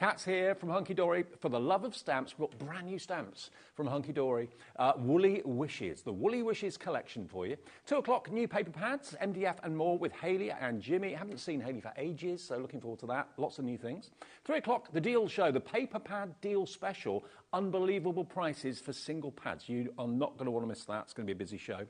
Kat's here from Hunky Dory. For the love of stamps, we've got brand new stamps from Hunky Dory. Woolly Wishes, the Woolly Wishes collection for you. 2 o'clock, new paper pads, MDF and more with Hayley and Jimmy. Haven't seen Hayley for ages, so looking forward to that. Lots of new things. 3 o'clock, the deal show, the paper pad deal special. Unbelievable prices for single pads. You are not going to want to miss that. It's going to be a busy show.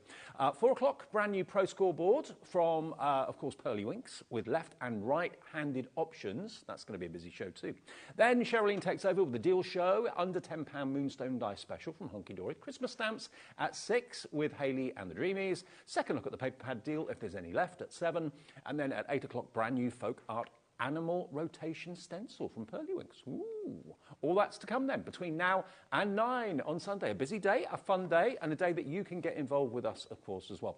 4 o'clock, brand new Pro Scoreboard from, of course, Pearly Winks with left and right-handed options. That's going to be a busy show too. Then Sherilyn takes over with the deal show, under £10 Moonstone Die special from Hunky Dory. Christmas stamps at 6 with Hayley and the Dreamees. Second look at the paper pad deal, if there's any left, at 7. And then at 8 o'clock, brand new folk art animal rotation stencil from Pearly Winks. Ooh. All that's to come then between now and 9 on Sunday. A busy day, a fun day, and a day that you can get involved with us, of course, as well.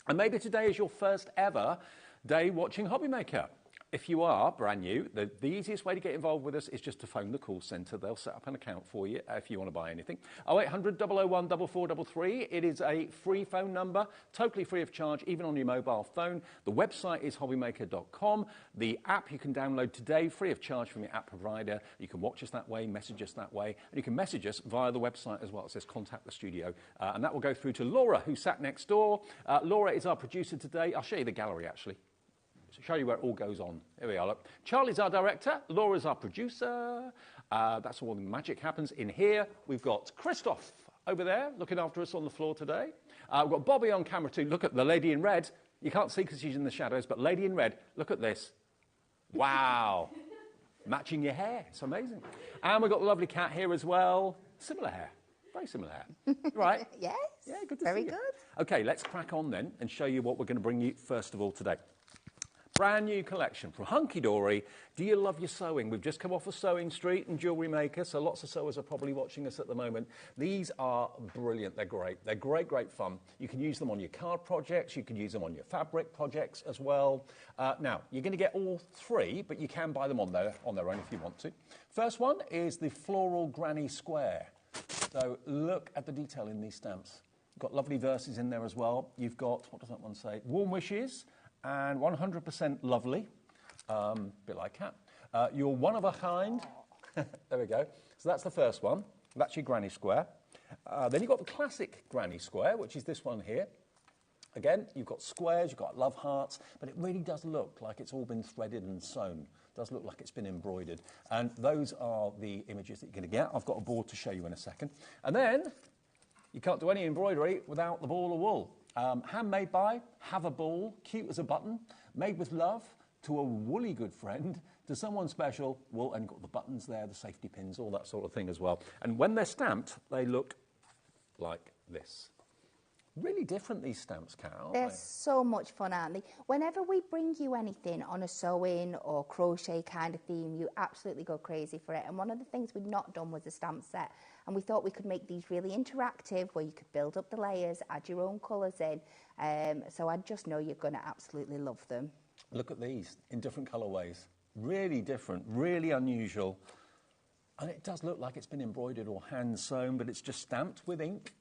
And maybe today is your first ever day watching HobbyMaker. If you are brand new, the easiest way to get involved with us is just to phone the call centre. They'll set up an account for you if you want to buy anything. 0800 001 4433. It is a free phone number, totally free of charge, even on your mobile phone. The website is hobbymaker.com. The app you can download today, free of charge from your app provider. You can watch us that way, message us that way, and you can message us via the website as well. It says contact the studio, and that will go through to Laura, who sat next door. Laura is our producer today. I'll show you the gallery, actually. Show you where it all goes on. Here we are. Look. Charlie's our director. Laura's our producer. That's where all the magic happens. In here, we've got Christoph over there looking after us on the floor today. We've got Bobby on camera too. Look at the lady in red. You can't see because she's in the shadows, but lady in red, look at this. Wow. Matching your hair. It's amazing. And we've got the lovely Cat here as well. Similar hair. Very similar hair. Right? Yes. Yeah, good to see you. Very good. Okay, let's crack on then and show you what we're going to bring you first of all today. Brand new collection from Hunky Dory. Do you love your sewing? We've just come off a sewing street and jewellery maker, so lots of sewers are probably watching us at the moment. These are brilliant. They're great. They're great, great fun. You can use them on your card projects. You can use them on your fabric projects as well. Now, you're going to get all three, but you can buy them on their own if you want to. First one is the Floral Granny Square. So look at the detail in these stamps. You've got lovely verses in there as well. You've got, what does that one say? Warm wishes. And 100% lovely, bit like Cat. You're one of a kind. There we go. So that's the first one. That's your granny square. Then you've got the classic granny square, which is this one here. Again, you've got squares, you've got love hearts, but it really does look like it's all been threaded and sewn. It does look like it's been embroidered. And those are the images that you're going to get. I've got a board to show you in a second. And then you can't do any embroidery without the ball of wool. Handmade by, have a ball, cute as a button, made with love, to a woolly good friend, to someone special, wool, and got the buttons there, the safety pins, all that sort of thing as well. And when they're stamped, they look like this. Really different, these stamps, Carol. They're so much fun, aren't they? Whenever we bring you anything on a sewing or crochet kind of theme, you absolutely go crazy for it. And one of the things we'd not done was a stamp set. And we thought we could make these really interactive, where you could build up the layers, add your own colours in. So I just know you're going to absolutely love them. Look at these in different colourways. Really different, really unusual. And it does look like it's been embroidered or hand sewn, but it's just stamped with ink.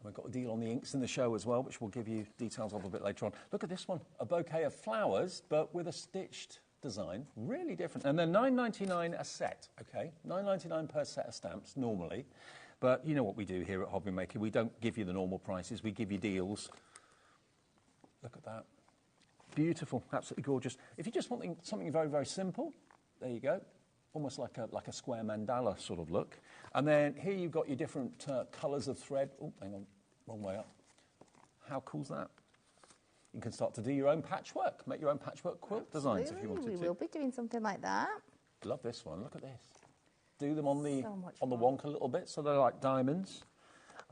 We've got a deal on the inks in the show as well, which we'll give you details of a bit later on. Look at this one, a bouquet of flowers, but with a stitched design. Really different. And they're $9.99 a set, okay? $9.99 per set of stamps, normally. But you know what we do here at HobbyMaker. We don't give you the normal prices. We give you deals. Look at that. Beautiful, absolutely gorgeous. If you just want something very, very simple, there you go. Almost like a square mandala sort of look. And then here you've got your different colours of thread. Oh, hang on, wrong way up. How cool's that? You can start to do your own patchwork, make your own patchwork quilt designs if you wanted to. We will be doing something like that. Love this one, look at this. Do them on the wonk a little bit so they're like diamonds.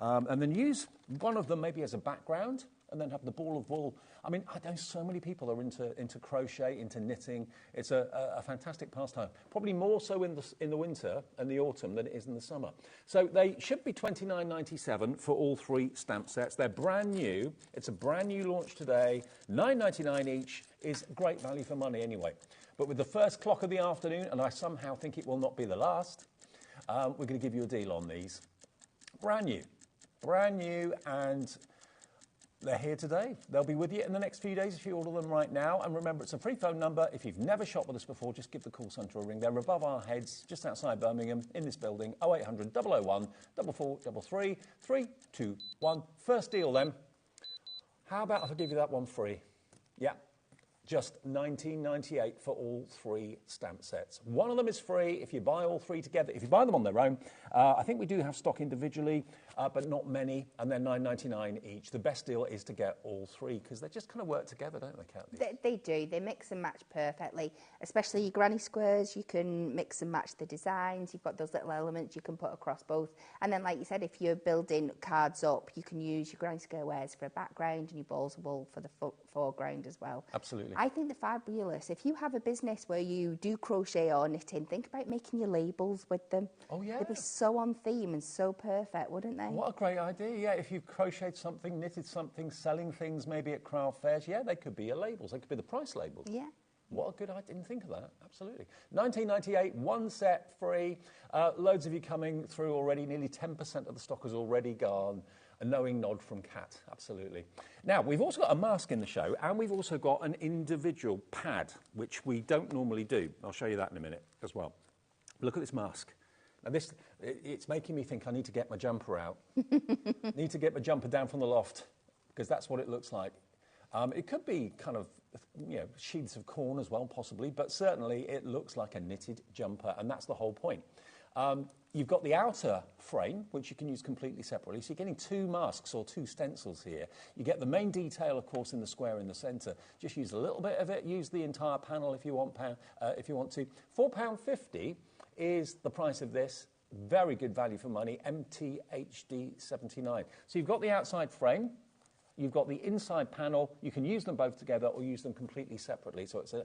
And then use one of them maybe as a background, and then have the ball of wool. I mean, I know so many people are into crochet, into knitting. It's a fantastic pastime. Probably more so in the winter and the autumn than it is in the summer. So they should be $29.97 for all three stamp sets. They're brand new. It's a brand new launch today. $9.99 each is great value for money anyway. But with the first clock of the afternoon, and I somehow think it will not be the last, we're going to give you a deal on these. Brand new, and They're here today. They'll be with you in the next few days if you order them right now. And remember, it's a free phone number. If you've never shopped with us before, just give the call centre a ring. They're above our heads, just outside Birmingham, in this building, 0800 001 4433 321. First deal then. How about if I give you that one free? Yeah. Just $19.98 for all 3 stamp sets. One of them is free if you buy all 3 together. If you buy them on their own, I think we do have stock individually, but not many, and they're $9.99 each. The best deal is to get all 3 because they just kind of work together, don't they, Kat? They do. They mix and match perfectly, especially your granny squares. You can mix and match the designs. You've got those little elements you can put across both. And then, like you said, if you're building cards up, you can use your granny squares for a background and your balls of wool for the foreground as well. Absolutely. I think they're fabulous. If you have a business where you do crochet or knitting, think about making your labels with them. Oh, yeah. They'd be so on theme and so perfect, wouldn't they? What a great idea, yeah. If you've crocheted something, knitted something, selling things maybe at craft fairs, yeah, they could be your labels. They could be the price labels. Yeah. What a good idea. I didn't think of that. Absolutely. $19.98, 1 set free. Loads of you coming through already. Nearly 10% of the stock has already gone. A knowing nod from Kat, absolutely. Now, we've also got a mask in the show, and we've also got an individual pad, which we don't normally do. I'll show you that in a minute as well. Look at this mask. Now, it's making me think I need to get my jumper out. Need to get my jumper down from the loft, because that's what it looks like. It could be kind of, sheaths of corn as well, possibly, but certainly it looks like a knitted jumper, and that's the whole point. You've got the outer frame, which you can use completely separately. So you're getting 2 masks or 2 stencils here. You get the main detail, of course, in the square in the centre. Just use a little bit of it. Use the entire panel if you want to. £4.50 is the price of this. Very good value for money. MTHD 79. So you've got the outside frame. You've got the inside panel. You can use them both together or use them completely separately. So it's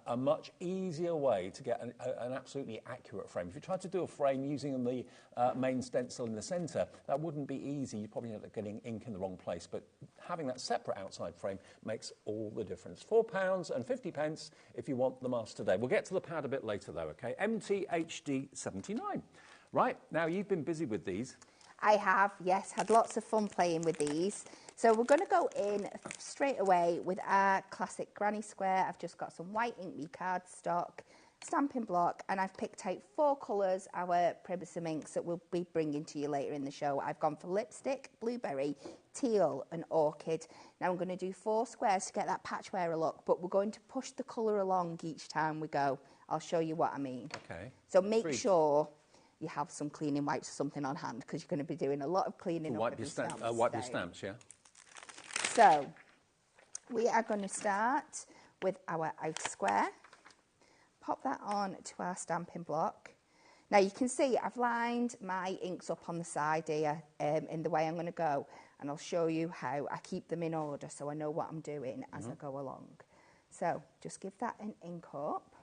a much easier way to get an absolutely accurate frame. If you tried to do a frame using the main stencil in the centre, that wouldn't be easy. You'd probably end up getting ink in the wrong place. But having that separate outside frame makes all the difference. £4.50 if you want the mask today. We'll get to the pad a bit later, though, OK? MTHD 79. Right, now you've been busy with these. I have, yes, had lots of fun playing with these. So we're going to go in straight away with our classic granny square. I've just got some white ink cardstock, stamping block, and I've picked out 4 colours, our Primusim inks that we'll be bringing to you later in the show. I've gone for lipstick, blueberry, teal and orchid. Now I'm going to do 4 squares to get that patchwear look, but we're going to push the colour along each time we go. I'll show you what I mean. Okay. So make sure you have some cleaning wipes or something on hand because you're going to be doing a lot of cleaning. Wipe your stamps, yeah. So we are going to start with our outer square. Pop that on to our stamping block. Now you can see I've lined my inks up on the side here in the way I'm going to go, and I'll show you how I keep them in order so I know what I'm doing as I go along. So just give that an ink up.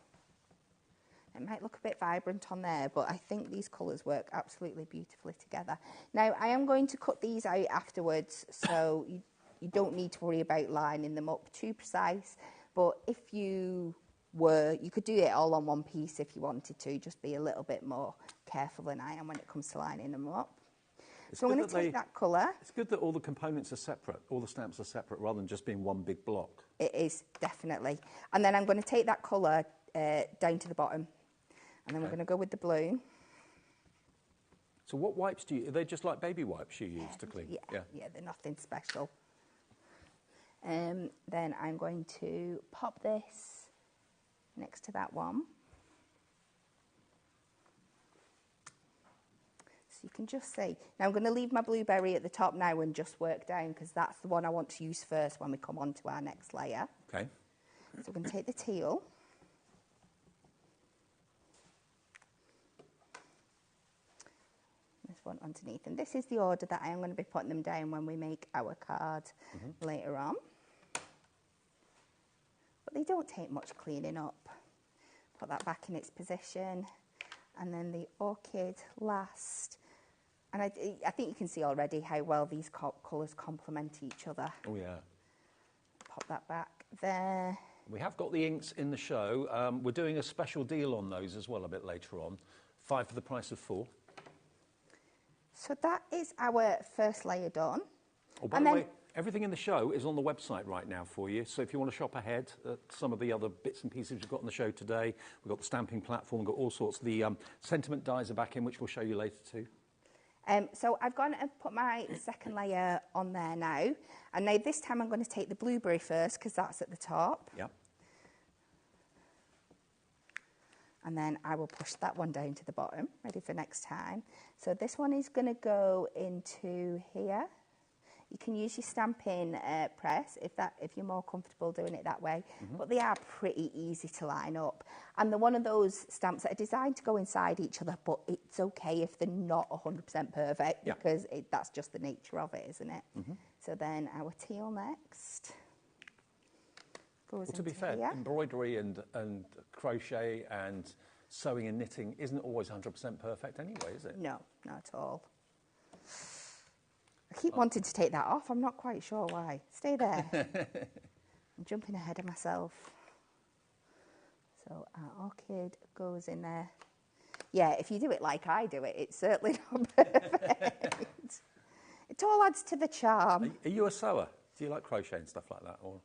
It might look a bit vibrant on there, but I think these colours work absolutely beautifully together. Now, I am going to cut these out afterwards, so you don't need to worry about lining them up too precise. But if you could do it all on one piece if you wanted to. Just be a little bit more careful than I am when it comes to lining them up. So I'm going to take that colour. It's good that all the components are separate, all the stamps are separate, rather than just being one big block. It is, definitely. And then I'm going to take that colour down to the bottom. And then we're going to go with the blue. So what wipes are they just like baby wipes you use to clean? Yeah, they're nothing special. Then I'm going to pop this next to that one. So you can just see. Now I'm going to leave my blueberry at the top now and just work down because that's the one I want to use first when we come on to our next layer. Okay. So we're going to take the teal. One underneath, and this is the order that I am going to be putting them down when we make our card later on. But they don't take much cleaning up. Put that back in its position, and then the orchid last. And I think you can see already how well these colours complement each other. Oh yeah. Pop that back there. We have got the inks in the show. We're doing a special deal on those as well a bit later on. 5 for the price of 4. So that is our first layer done. Oh, by the way, Everything in the show is on the website right now for you. So if you want to shop ahead at some of the other bits and pieces we've got on the show today, we've got the stamping platform, we've got all sorts. The sentiment dies are back in, which we'll show you later too. So I've gone and put my second layer on there now. And now this time I'm going to take the blueberry first because that's at the top. Yep. And then I will push that one down to the bottom, ready for next time. So this one is going to go into here. You can use your stamping press if you're more comfortable doing it that way. But they are pretty easy to line up. And they're one of those stamps that are designed to go inside each other, but it's okay if they're not 100% perfect because that's just the nature of it, isn't it? So then our teal next goes Well, to be into fair, here. embroidery and crochet and sewing and knitting isn't always 100% perfect anyway, is it? No, not at all. I keep wanting to take that off. I'm not quite sure why. Stay there. I'm jumping ahead of myself. So our orchid goes in there. Yeah, if you do it like I do it, it's certainly not perfect. It all adds to the charm. Are you a sewer? Do you like crochet and stuff like that? Or?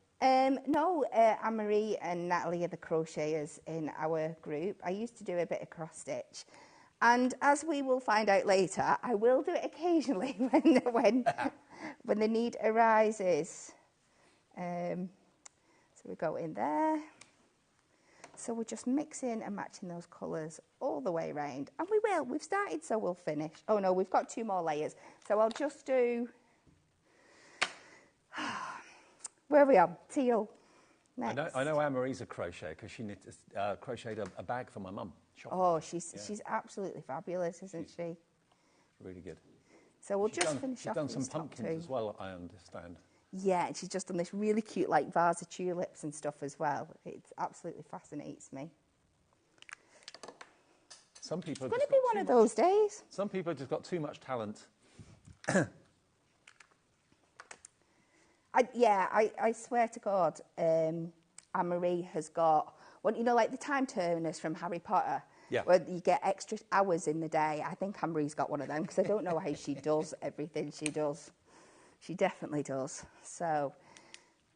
No, Anne-Marie and Natalie are the crocheters in our group. I used to do a bit of cross stitch. And as we will find out later, I will do it occasionally when the need arises. So we go in there. So we're just mixing and matching those colours all the way around. And we will. We've started, so we'll finish. Oh, no, we've got 2 more layers. So I'll just do... Where are we on? Teal. Next. I know Anne-Marie's a crocheter because she crocheted a bag for my mum. Oh, she's absolutely fabulous, isn't she? Really good. So we'll just finish off She's done some these top pumpkins 2. as well, I understand. Yeah, and she's just done this really cute, like, vase of tulips and stuff as well. It absolutely fascinates me. Some people It's going to be one of those days. Some people have just got too much talent. I swear to God, Anne-Marie has got, well, you know, like the time turners from Harry Potter, where you get extra hours in the day. I think Anne-Marie's got one of them because I don't know how she does everything she does. She definitely does. So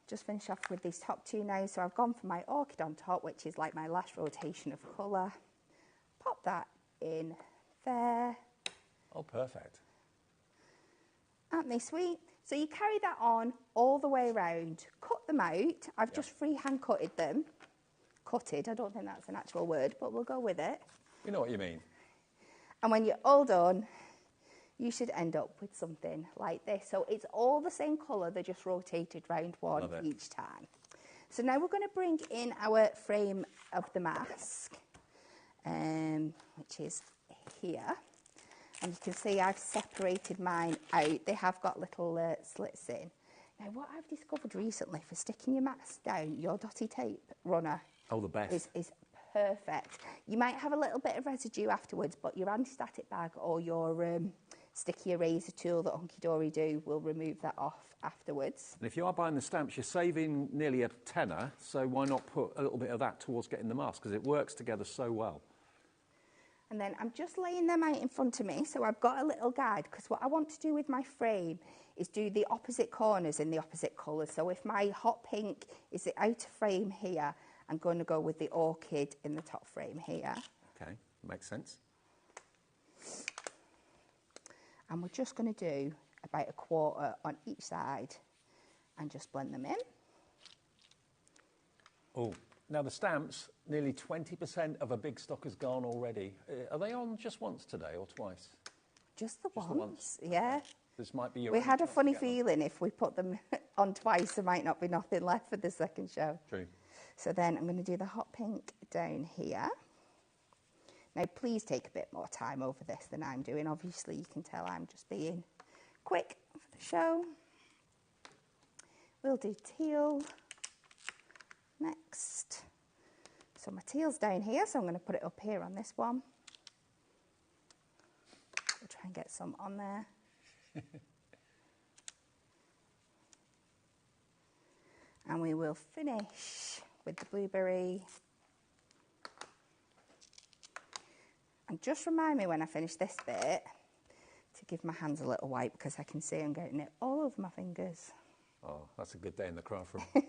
just finish off with these top 2 now. So I've gone for my orchid on top, which is like my last rotation of colour. Pop that in there. Oh, perfect. Aren't they sweet? So you carry that on all the way around, cut them out. I've just freehand cutted them. Cutted, I don't think that's an actual word, but we'll go with it. You know what you mean. And when you're all done, you should end up with something like this. So it's all the same colour, they're just rotated round one each time. So now we're going to bring in our frame of the mask, which is here. And you can see I've separated mine out. They have got little slits in. Now, what I've discovered recently for sticking your mask down, your dotty tape runner the best. is perfect. You might have a little bit of residue afterwards, but your anti-static bag or your sticky eraser tool that Hunky Dory do will remove that off afterwards. And if you are buying the stamps, you're saving nearly a tenner, so why not put a little bit of that towards getting the mask, because it works together so well. And then I'm just laying them out in front of me, so I've got a little guide, because what I want to do with my frame is do the opposite corners in the opposite colours. So if my hot pink is the outer frame here, I'm going to go with the orchid in the top frame here. Okay, makes sense. And we're just going to do about a quarter on each side and just blend them in. Oh, now the stamps, nearly 20% of a big stock has gone already. Are they on just once today or twice? Just the once, yeah. Okay. This might be your... We had a funny feeling if we put them on twice, there might not be nothing left for the second show. True. So then I'm going to do the hot pink down here. Now, please take a bit more time over this than I'm doing. Obviously, you can tell I'm just being quick for the show. We'll do teal next. So my teal's down here, so I'm going to put it up here on this one. We'll try and get some on there. And we will finish with the blueberry. And just remind me when I finish this bit to give my hands a little wipe, because I can see I'm getting it all over my fingers. Oh, that's a good day in the craft room.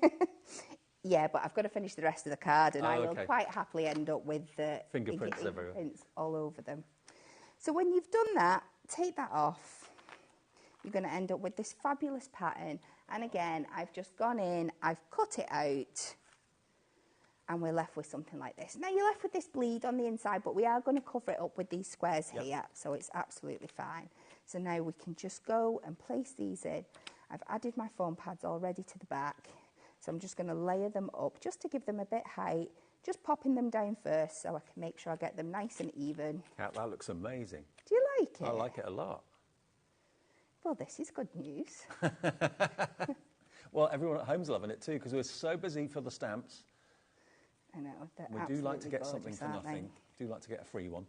Yeah, but I've got to finish the rest of the card, and I will okay. quite happily end up with the Fingerprints everywhere. fingerprints all over them. So when you've done that, take that off. You're going to end up with this fabulous pattern. And again, I've just gone in, I've cut it out, and we're left with something like this. Now you're left with this bleed on the inside, but we are going to cover it up with these squares here, so it's absolutely fine. So now we can just go and place these in. I've added my foam pads already to the back, so I'm just going to layer them up just to give them a bit height, just popping them down first so I can make sure I get them nice and even. Kat, that looks amazing. Do you like it? I like it a lot. Well, this is good news. Well, everyone at home's loving it too, because we're so busy for the stamps. I know. We do like to get something for nothing. Do like to get a free one.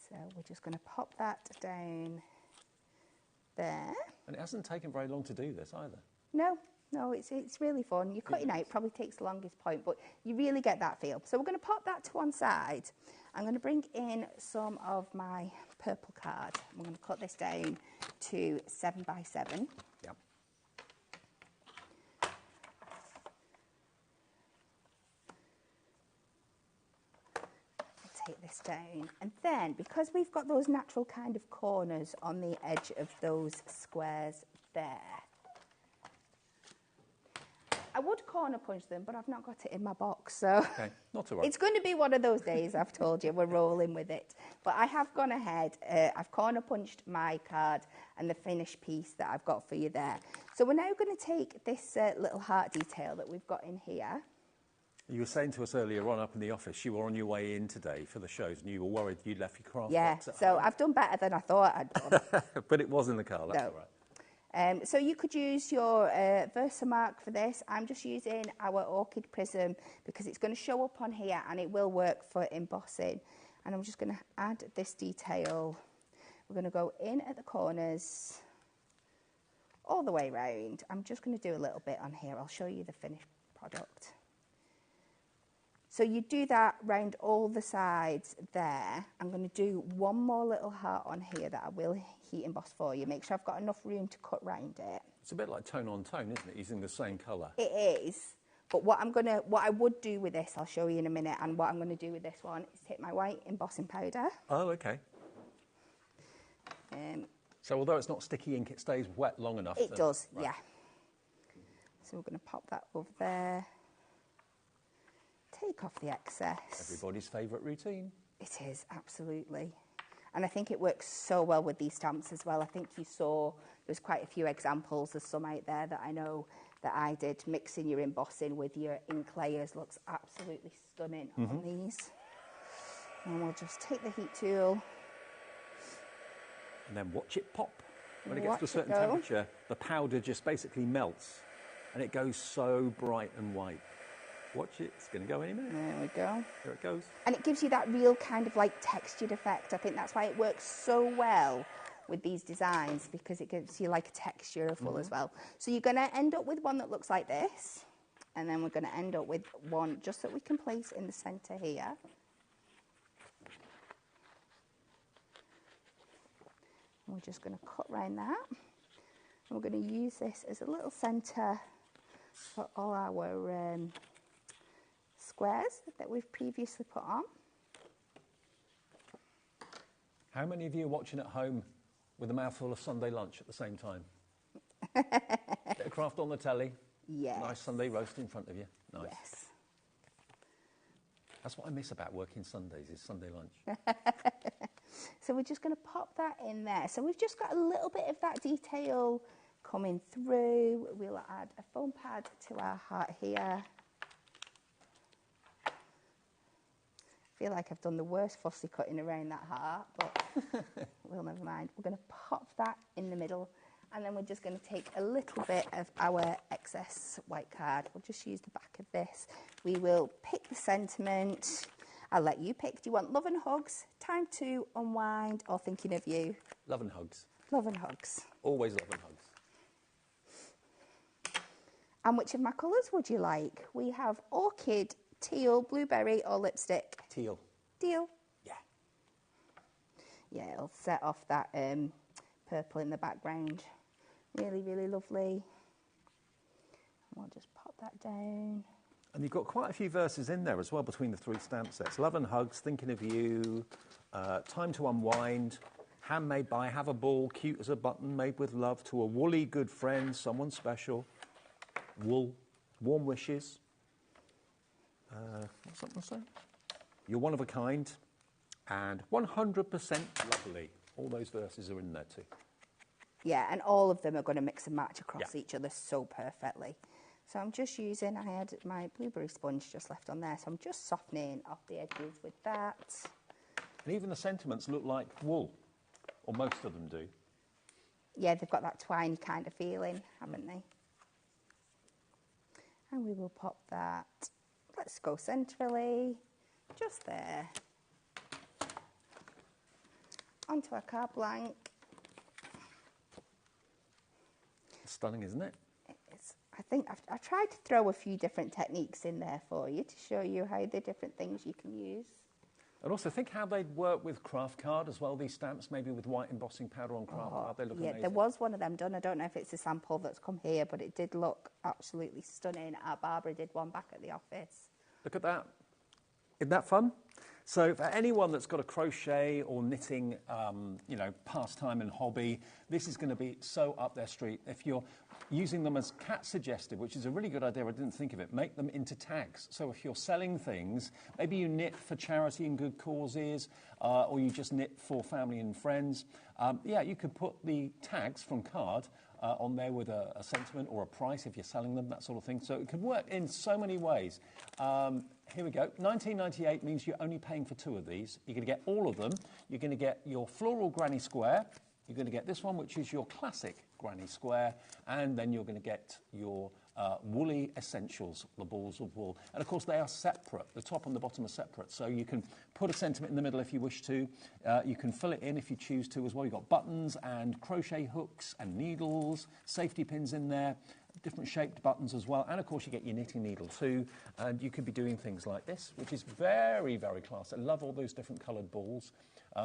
So we're just going to pop that down there. And it hasn't taken very long to do this either. No, it's really fun. You're cutting out, probably takes the longest point, but you really get that feel. So we're going to pop that to one side. I'm going to bring in some of my purple card. I'm going to cut this down to 7 by 7. Yep. Take this down, and then because we've got those natural kind of corners on the edge of those squares there, I would corner punch them, but I've not got it in my box, so okay, not to worry. It's going to be one of those days. I've told you, we're rolling with it. But I have gone ahead, I've corner punched my card and the finished piece that I've got for you there. So we're now going to take this little heart detail that we've got in here. You were saying to us earlier on up in the office, you were on your way in today for the shows and you were worried you'd left your craft box at so home. I've done better than I thought I'd done. But it was in the car, that's all right. So you could use your Versamark for this. I'm just using our Orchid Prism because it's going to show up on here and it will work for embossing. And I'm just going to add this detail. We're going to go in at the corners all the way round. I'm just going to do a little bit on here. I'll show you the finished product. So you do that round all the sides there. I'm going to do one more little heart on here that I will heat emboss for you. Make sure I've got enough room to cut round it. It's a bit like tone on tone, isn't it? Using the same colour. It is. But what I would do with this, I'll show you in a minute, and what I'm going to do with this one is take my white embossing powder. Oh, okay. So although it's not sticky ink, it stays wet long enough. It does, right. Yeah. So we're going to pop that over there. Take off the excess. Everybody's favourite routine. It is, absolutely. And I think it works so well with these stamps as well. I think you saw there's quite a few examples. There's some out there that I know that I did. Mixing your embossing with your ink layers looks absolutely stunning on these. And we'll just take the heat tool. And then watch it pop. When it gets to a certain temperature, the powder just basically melts. And it goes so bright and white. Watch it, it's going to go any minute. There we go. There it goes. And it gives you that real kind of like textured effect. I think that's why it works so well with these designs, because it gives you like a texture full as well. So you're going to end up with one that looks like this, and then we're going to end up with one just that we can place in the centre here. And we're just going to cut around that. And we're going to use this as a little centre for all our squares that we've previously put on. How many of you are watching at home with a mouthful of Sunday lunch at the same time? Bit of craft on the telly. Yes. Nice Sunday roast in front of you. Nice. Yes. That's what I miss about working Sundays, is Sunday lunch. So we're just going to pop that in there. So we've just got a little bit of that detail coming through. We'll add a foam pad to our heart here. I feel like I've done the worst fussy cutting around that heart, but we'll never mind. We're going to pop that in the middle, and then we're just going to take a little bit of our excess white card. We'll just use the back of this. We will pick the sentiment. I'll let you pick. Do you want love and hugs, time to unwind, or thinking of you? Love and hugs. Love and hugs. Always love and hugs. And which of my colours would you like? We have orchid, teal, blueberry, or lipstick? Teal. Teal. Yeah. Yeah, it'll set off that purple in the background. Really, really lovely. We'll just pop that down. And you've got quite a few verses in there as well between the 3 stamp sets. Love and Hugs, Thinking of You, Time to Unwind, Handmade by, Have a Ball, Cute as a Button, Made with Love, To a Woolly Good Friend, Someone Special, Wool, Warm Wishes, what's that one say? You're One of a Kind, and 100% Lovely. All those verses are in there too. Yeah, and all of them are going to mix and match across each other so perfectly. So I'm just using, I had my blueberry sponge just left on there, so I'm just softening off the edges with that. And even the sentiments look like wool, or most of them do. Yeah, they've got that twiney kind of feeling, haven't they? And we will pop that, let's go centrally, just there. Onto our card blank. Stunning, isn't it? I think I tried to throw a few different techniques in there for you to show you how the different things you can use. And also think how they'd work with craft card as well, these stamps, maybe with white embossing powder on craft card. They look amazing. There was one of them done. I don't know if it's a sample that's come here, but it did look absolutely stunning. Our Barbara did one back at the office. Look at that. Isn't that fun? So for anyone that's got a crochet or knitting, pastime and hobby, this is going to be so up their street. If you're using them as Kat suggested, which is a really good idea, I didn't think of it, make them into tags. So if you're selling things, maybe you knit for charity and good causes, or you just knit for family and friends, you could put the tags from card on there with a sentiment or a price if you're selling them, that sort of thing. So it could work in so many ways. Here we go. $19.98 means you're only paying for 2 of these. You're going to get all of them. You're going to get your floral granny square. You're going to get this one, which is your classic granny square. And then you're going to get your woolly essentials, the balls of wool. And, of course, they are separate. The top and the bottom are separate. So you can put a sentiment in the middle if you wish to. You can fill it in if you choose to as well. You've got buttons and crochet hooks and needles, safety pins in there, different shaped buttons as well. And, of course, you get your knitting needle too. And you could be doing things like this, which is very, very classy. I love all those different coloured balls.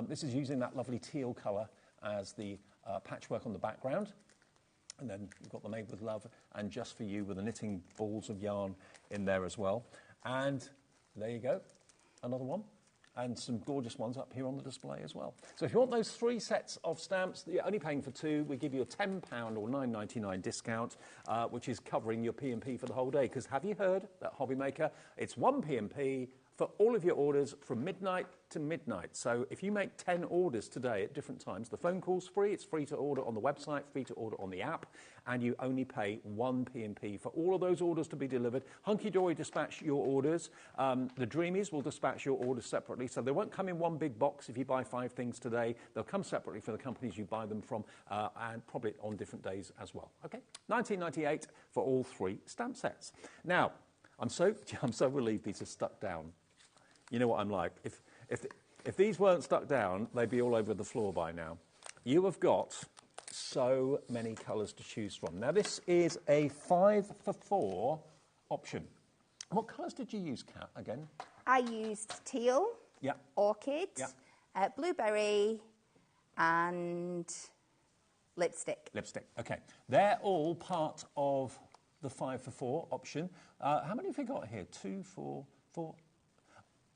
This is using that lovely teal colour as the patchwork on the background. And then you've got the Made with Love and Just for You with the knitting balls of yarn in there as well. And there you go, another one. And some gorgeous ones up here on the display as well. So if you want those 3 sets of stamps that you're only paying for 2, we give you a £10 or $9.99 discount, which is covering your P&P for the whole day. Because have you heard that HobbyMaker, it's 1 P&P for all of your orders from midnight to midnight. So if you make 10 orders today at different times, the phone call's free. It's free to order on the website, free to order on the app, and you only pay 1 P&P for all of those orders to be delivered. Hunky Dory dispatch your orders. The Dreamees will dispatch your orders separately, so they won't come in one big box if you buy 5 things today. They'll come separately for the companies you buy them from, and probably on different days as well. Okay, $19.98 for all 3 stamp sets. Now, I'm so relieved these are stuck down. You know what I'm like. If these weren't stuck down, they'd be all over the floor by now. You have got so many colours to choose from. Now, this is a 5 for 4 option. What colours did you use, Kat, again? I used teal, orchid, blueberry, and lipstick. Lipstick, OK. They're all part of the 5 for 4 option. How many have we got here? 2, 4, 4...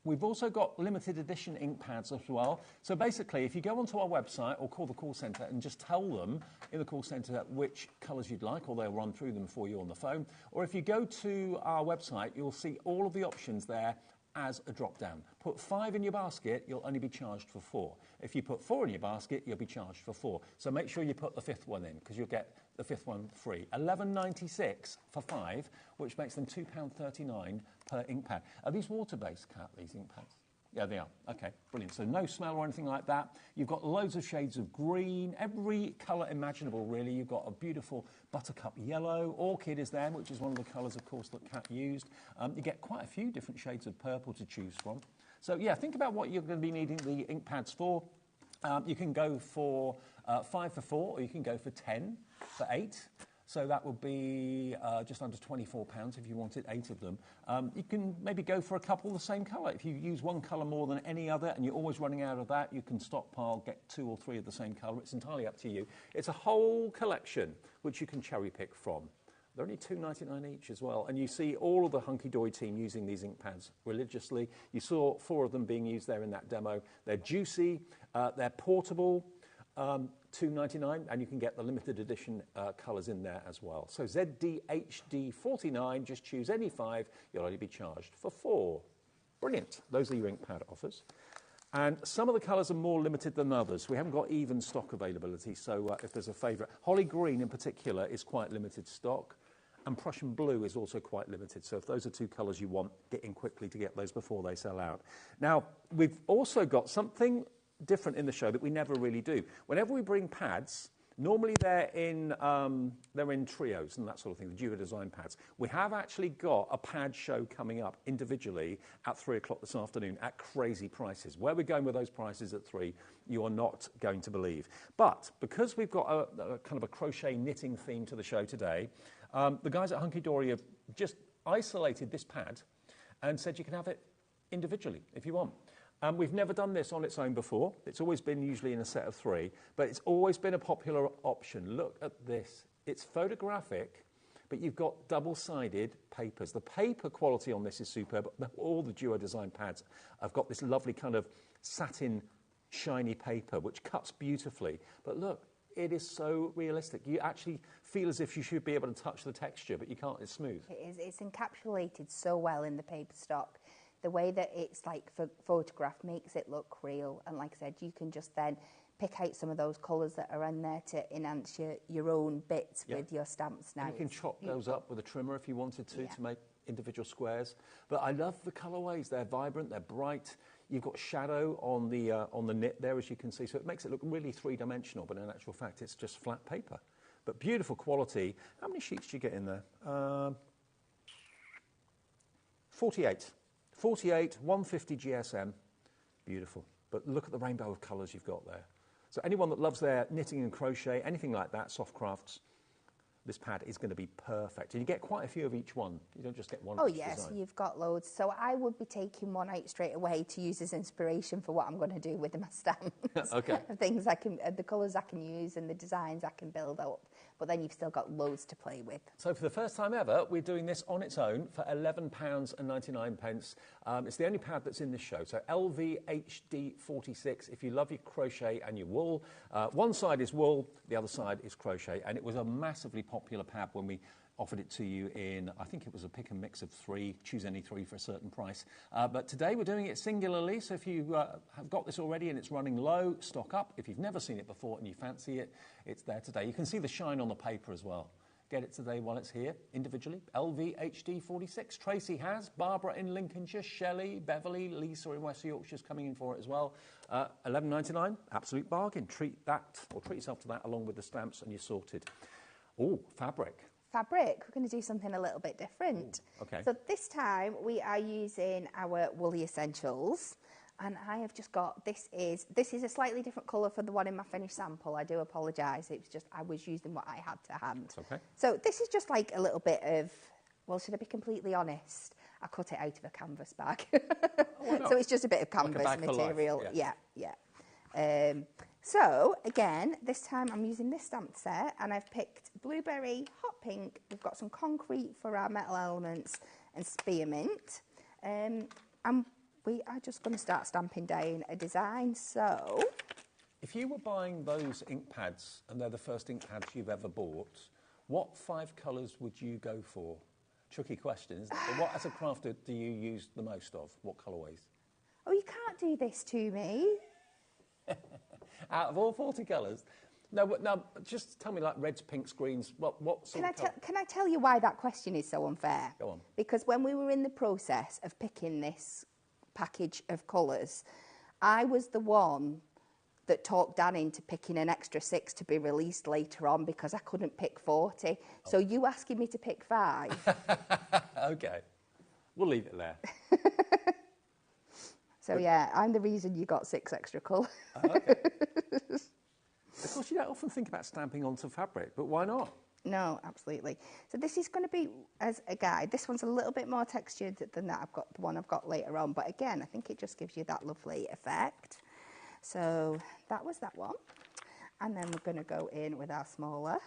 We've also got limited edition ink pads as well. So basically, if you go onto our website or call the call centre and just tell them in the call centre which colours you'd like, or they'll run through them for you on the phone. Or if you go to our website, you'll see all of the options there as a drop-down. Put 5 in your basket, you'll only be charged for 4. If you put 4 in your basket, you'll be charged for 4. So make sure you put the 5th one in, because you'll get the 5th one free. $11.96 for 5, which makes them £2.39 per ink pad. Are these water-based, Kat, these ink pads? Yeah, they are. OK, brilliant. So no smell or anything like that. You've got loads of shades of green, every colour imaginable, really. You've got a beautiful buttercup yellow. Orchid is there, which is one of the colours, of course, that Kat used. You get quite a few different shades of purple to choose from. So, yeah, think about what you're going to be needing the ink pads for. You can go for 5 for 4, or you can go for 10 for 8. So that would be just under £24 if you wanted 8 of them. You can maybe go for a couple the same colour. If you use one colour more than any other and you're always running out of that, you can stockpile, get 2 or 3 of the same colour. It's entirely up to you. It's a whole collection which you can cherry pick from. They're only $2.99 each as well. And you see all of the hunky-dory team using these ink pads religiously. You saw 4 of them being used there in that demo. They're juicy, they're portable, $2.99, and you can get the limited edition colours in there as well. So ZDHD49, just choose any 5, you'll only be charged for 4. Brilliant. Those are your ink pad offers. And some of the colours are more limited than others. We haven't got even stock availability, so if there's a favourite. Holly Green in particular is quite limited stock, and Prussian Blue is also quite limited. So if those are 2 colours you want, get in quickly to get those before they sell out. Now, we've also got something different in the show that we never really do. Whenever we bring pads, normally they're in trios and that sort of thing, the duo design pads. We have actually got a pad show coming up individually at 3 o'clock this afternoon at crazy prices. Where we're going with those prices at 3, you are not going to believe. But because we've got a kind of a crochet knitting theme to the show today, the guys at Hunky Dory have just isolated this pad and said you can have it individually if you want. We've never done this on its own before. It's always been usually in a set of 3, but it's always been a popular option. Look at this. It's photographic, but you've got double-sided papers. The paper quality on this is superb. All the duo design pads have got this lovely kind of satin, shiny paper, which cuts beautifully. But look, it is so realistic. You actually feel as if you should be able to touch the texture, but you can't. It's smooth. It is. It's encapsulated so well in the paper stock. The way that it's like photographed makes it look real, and like I said, you can just then pick out some of those colours that are in there to enhance your own bits with your stamps now. And you can chop those up with a trimmer if you wanted to make individual squares. But I love the colourways. They're vibrant, they're bright. You've got shadow on the knit there, as you can see, so it makes it look really 3-dimensional, but in actual fact, it's just flat paper. But beautiful quality. How many sheets do you get in there? 48. 48, 150 GSM, beautiful. But look at the rainbow of colours you've got there. So anyone that loves their knitting and crochet, anything like that, soft crafts, this pad is going to be perfect. And you get quite a few of each one. You don't just get one. Oh, yes, you've got loads. So I would be taking one out straight away to use as inspiration for what I'm going to do with my stamps. Okay. Things I can, the colours I can use and the designs I can build up. But then you've still got loads to play with. So for the first time ever, we're doing this on its own for £11.99. It's the only pad that's in this show. So LVHD46, if you love your crochet and your wool. One side is wool, the other side is crochet. And it was a massively popular pad when we offered it to you in, I think it was a pick and mix of 3, choose any 3 for a certain price. But today we're doing it singularly, so if you have got this already and it's running low, stock up. If you've never seen it before and you fancy it, it's there today. You can see the shine on the paper as well. Get it today while it's here, individually. LVHD46. Tracy has, Barbara in Lincolnshire, Shelley, Beverly, Lisa in West Yorkshire's coming in for it as well. £11.99, absolute bargain. Treat yourself to that along with the stamps and you're sorted. Oh, fabric. Fabric, we're going to do something a little bit different. Ooh, okay. So this time we are using our woolly essentials, and I have just got, this is a slightly different colour for the one in my finished sample. I do apologise, it was just, I was using what I had to hand. It's okay. So this is just like a little bit of, well, should I be completely honest? I cut it out of a canvas bag. Oh, so it's just a bit of canvas like material. Yeah. So, again, this time I'm using this stamp set, and I've picked blueberry, hot pink, we've got some concrete for our metal elements, and spearmint. And we are just going to start stamping down a design, so... If you were buying those ink pads, and they're the first ink pads you've ever bought, what 5 colours would you go for? Tricky question, isn't it? But what, as a crafter, do you use the most of? What colourways? Oh, you can't do this to me. Out of all 40 colours? No, just tell me, like reds, pinks, greens, what sort of colour? Can I tell you why that question is so unfair? Go on. Because when we were in the process of picking this package of colours, I was the one that talked Dan into picking an extra 6 to be released later on because I couldn't pick 40. Oh. So you asking me to pick 5. Okay. We'll leave it there. So, yeah, I'm the reason you got 6 extra colours. Okay. Of course, you don't often think about stamping onto fabric, but why not? No, absolutely. So this is going to be as a guide. This one's a little bit more textured than that. I've got the one I've got later on, but again, I think it just gives you that lovely effect. So that was that one. And then we're going to go in with our smaller.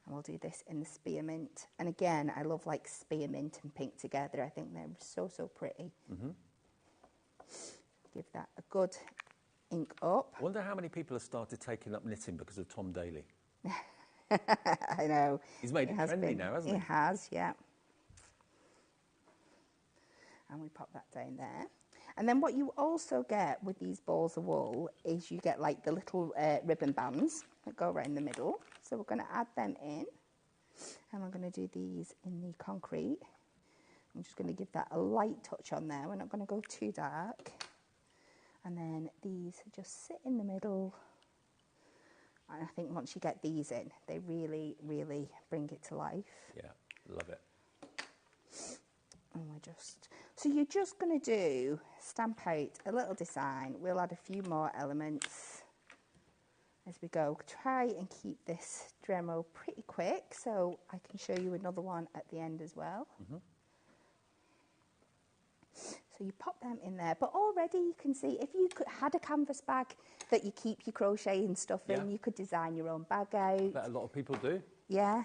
And we'll do this in the spearmint. And again, I love like spearmint and pink together. I think they're so, so pretty. Give that a good ink up. I wonder how many people have started taking up knitting because of Tom Daly. I know. He's made it trendy now, hasn't he? He has, yeah. And we pop that down there. And then what you also get with these balls of wool is you get like the little ribbon bands that go around the middle. So we're going to add them in. And we're going to do these in the concrete. I'm just going to give that a light touch on there. We're not going to go too dark. And then these just sit in the middle. And I think once you get these in, they really, really bring it to life. Yeah, love it. And we're just... So you're just going to do, stamp out a little design. We'll add a few more elements as we go. Try and keep this Dremel pretty quick so I can show you another one at the end as well. So you pop them in there. But already you can see, if you had a canvas bag that you keep your crochet and stuff in, you could design your own bag out. That a lot of people do. Yeah.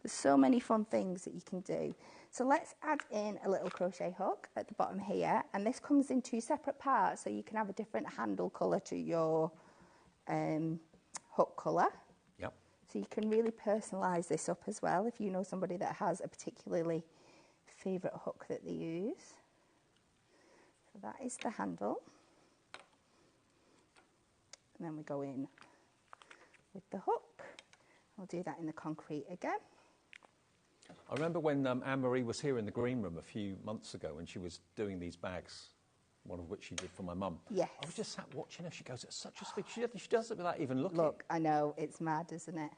There's so many fun things that you can do. So let's add in a little crochet hook at the bottom here. And this comes in two separate parts, so you can have a different handle colour to your hook colour. Yep. So you can really personalise this up as well if you know somebody that has a particularly favourite hook that they use. So that is the handle. And then we go in with the hook. We'll do that in the concrete again. I remember when Anne-Marie was here in the green room a few months ago when she was doing these bags, one of which she did for my mum. Yes. I was just sat watching her. She goes at such a speed. She does it without even looking. Look, I know, it's mad, isn't it?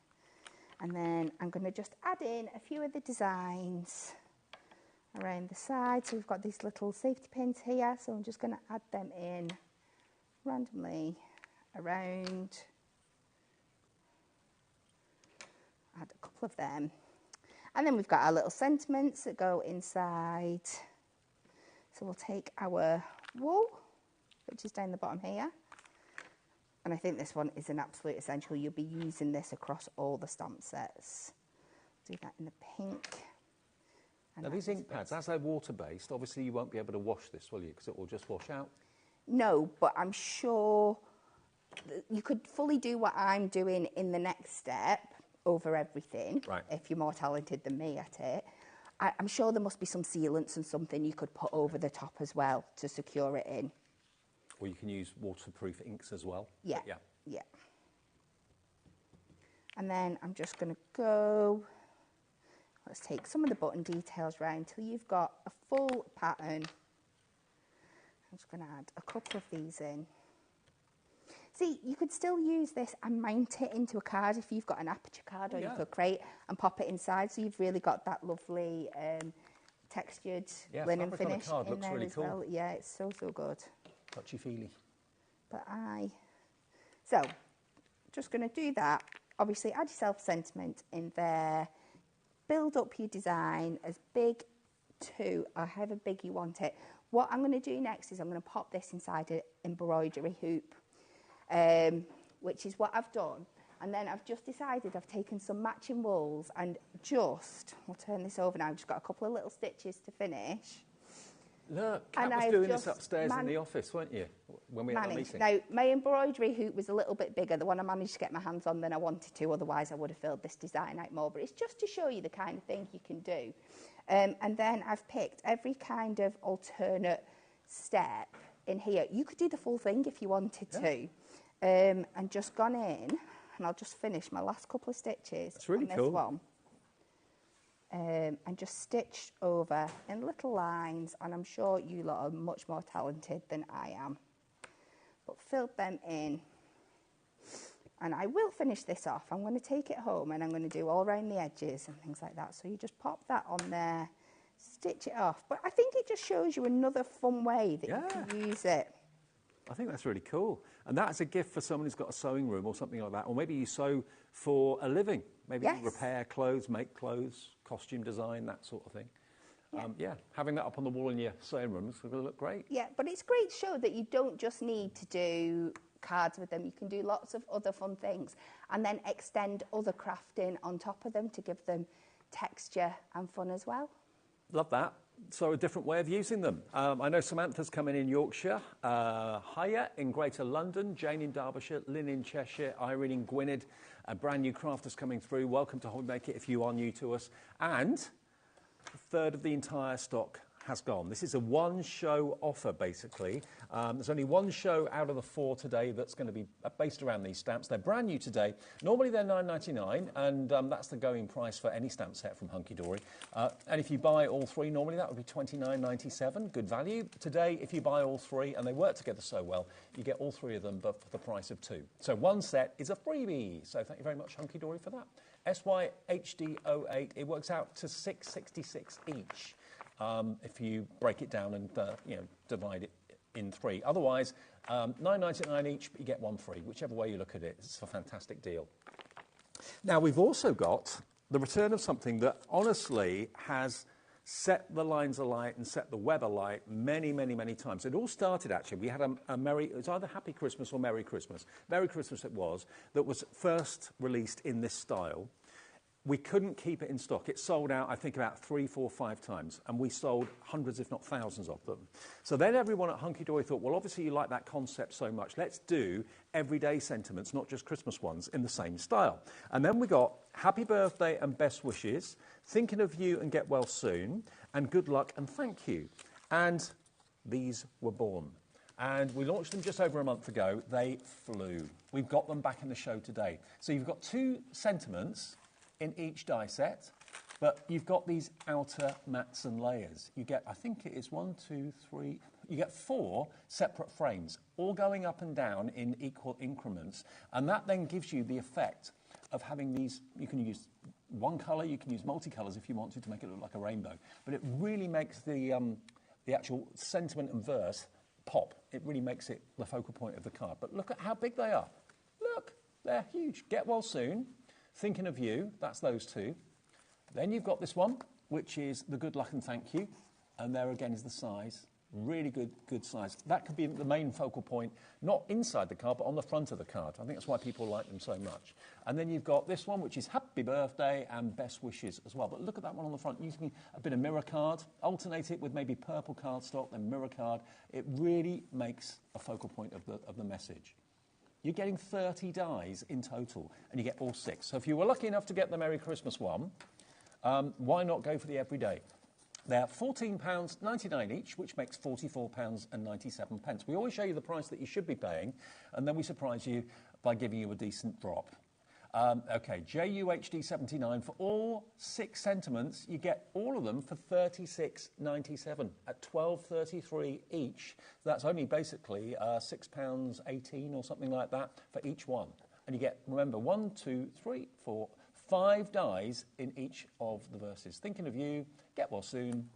And then I'm going to just add in a few of the designs around the side. So we've got these little safety pins here. So I'm just going to add them in randomly around. Add a couple of them. And then we've got our little sentiments that go inside. So we'll take our wool, which is down the bottom here. And I think this one is an absolute essential. You'll be using this across all the stamp sets. Do that in the pink. Now these ink pads, as they're water-based, obviously you won't be able to wash this, will you? Because it will just wash out. No, but I'm sure you could fully do what I'm doing in the next step over everything, right, if you're more talented than me at it. I'm sure there must be some sealants and something you could put over the top as well to secure it in. Or you can use waterproof inks as well. Yeah, yeah. And then I'm just going to go, let's take some of the button details round till you've got a full pattern. I'm just going to add a couple of these in. See, you could still use this and mount it into a card if you've got an aperture card, or you could create and pop it inside, so you've really got that lovely textured linen finish card in looks there really as cool. well. Yeah, it's so, so good. Touchy-feely. So, just going to do that. Obviously, add yourself sentiment in there. Build up your design as big to, or however big you want it. What I'm going to do next is I'm going to pop this inside an embroidery hoop. Which is what I've done. And then I've just decided I've taken some matching wools and we'll turn this over now, I've just got a couple of little stitches to finish. Look, Kat was doing this upstairs in the office, weren't you, when we had our meeting? Now, my embroidery hoop was a little bit bigger, the one I managed to get my hands on than I wanted to, otherwise I would have filled this design out more. But it's just to show you the kind of thing you can do. And then I've picked every kind of alternate step in here. You could do the full thing if you wanted to. And just gone in, and I'll just finish my last couple of stitches really on this cool. one. And just stitched over in little lines, and I'm sure you lot are much more talented than I am. But filled them in. And I will finish this off. I'm going to take it home and I'm going to do all around the edges and things like that. So you just pop that on there, stitch it off. But I think it just shows you another fun way that you can use it. I think that's really cool. And that's a gift for someone who's got a sewing room or something like that. Or maybe you sew for a living. Maybe you repair clothes, make clothes, costume design, that sort of thing. Yeah, having that up on the wall in your sewing room is going to look great. Yeah, but it's great to show that you don't just need to do cards with them. You can do lots of other fun things and then extend other crafting on top of them to give them texture and fun as well. Love that. So a different way of using them. I know Samantha's coming in Yorkshire, Haya in Greater London, Jane in Derbyshire, Lynn in Cheshire, Irene in Gwynedd, a brand new crafters coming through. Welcome to HobbyMaker if you are new to us. And a third of the entire stock has gone. This is a one-show offer, basically. There's only one show out of the 4 today that's going to be based around these stamps. They're brand new today. Normally they're $9.99, and that's the going price for any stamp set from Hunky Dory. And if you buy all 3, normally that would be $29.97. Good value. Today, if you buy all 3, and they work together so well, you get all 3 of them, but for the price of 2. So one set is a freebie. So thank you very much, Hunky Dory, for that. SYHD08, it works out to $6.66 each. If you break it down and divide it in 3. Otherwise, $9.99 each, but you get 1 free. Whichever way you look at it, it's a fantastic deal. Now, we've also got the return of something that honestly has set the lines alight and set the web alight many, many, many times. It all started, actually, we had it was either Happy Christmas or Merry Christmas. Merry Christmas it was, that was first released in this style. We couldn't keep it in stock. It sold out, I think, about 3, 4, 5 times, and we sold hundreds, if not thousands of them. So then everyone at Hunky Dory thought, well, obviously you like that concept so much. Let's do everyday sentiments, not just Christmas ones, in the same style. And then we got Happy Birthday and Best Wishes, Thinking of You and Get Well Soon, and Good Luck and Thank You. And these were born. And we launched them just over a month ago. They flew. We've got them back in the show today. So you've got 2 sentiments in each die set, but you've got these outer mats and layers. You get, I think it is 1, 2, 3, you get 4 separate frames, all going up and down in equal increments, and that then gives you the effect of having these. You can use one colour, you can use multicolours if you want to make it look like a rainbow, but it really makes the actual sentiment and verse pop. It really makes it the focal point of the card. But look at how big they are. Look, they're huge. Get Well Soon, Thinking of You, that's those 2. Then you've got this one, which is the Good Luck and Thank You. And there again is the size. Really good size. That could be the main focal point, not inside the card, but on the front of the card. I think that's why people like them so much. And then you've got this one, which is Happy Birthday and Best Wishes as well. But look at that one on the front, using a bit of mirror card. Alternate it with maybe purple cardstock, then mirror card. It really makes a focal point of the message. You're getting 30 dies in total, and you get all 6. So if you were lucky enough to get the Merry Christmas one, why not go for the everyday? They're £14.99 each, which makes £44.97. We always show you the price that you should be paying, and then we surprise you by giving you a decent drop. Okay, JUHD79, for all 6 sentiments, you get all of them for £36.97 at $12.33 each. That's only basically £6.18 or something like that for each one. And you get, remember, 1, 2, 3, 4, 5 dies in each of the verses. Thinking of You, Get Well Soon,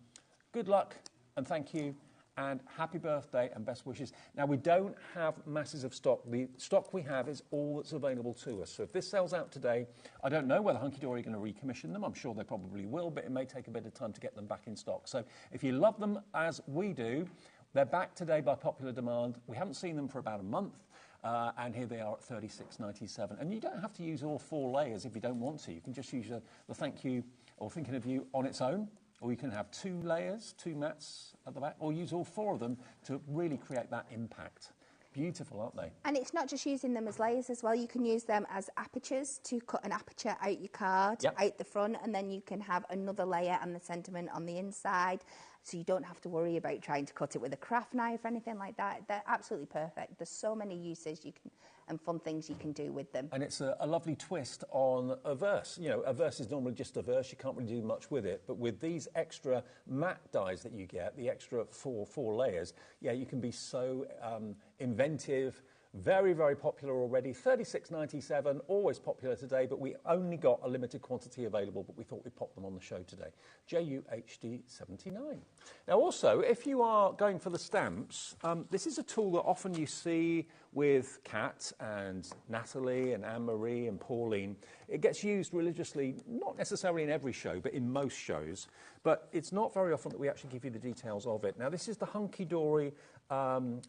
Good Luck and Thank You, and Happy Birthday and Best Wishes. Now, we don't have masses of stock. The stock we have is all that's available to us. So if this sells out today, I don't know whether Hunky Dory are going to recommission them. I'm sure they probably will, but it may take a bit of time to get them back in stock. So if you love them as we do, they're back today by popular demand. We haven't seen them for about a month. And here they are at $36.97. And you don't have to use all 4 layers if you don't want to. You can just use the Thank You or Thinking of You on its own, or you can have 2 layers, 2 mats at the back, or use all 4 of them to really create that impact. Beautiful, aren't they? And it's not just using them as layers as well. You can use them as apertures to cut an aperture out your card, out the front, and then you can have another layer and the sentiment on the inside. So you don't have to worry about trying to cut it with a craft knife or anything like that. They're absolutely perfect. There's so many uses you can and fun things you can do with them. And it's a lovely twist on a verse. You know, a verse is normally just a verse. You can't really do much with it. But with these extra matte dies that you get, the extra four layers, yeah, you can be so inventive, Very, very popular already. $36.97, always popular today, but we only got a limited quantity available, but we thought we'd pop them on the show today. JUHD79. Now also, if you are going for the stamps, this is a tool that often you see with Kat and Natalie and Anne-Marie and Pauline. It gets used religiously, not necessarily in every show, but in most shows. But it's not very often that we actually give you the details of it. Now, this is the Hunky Dory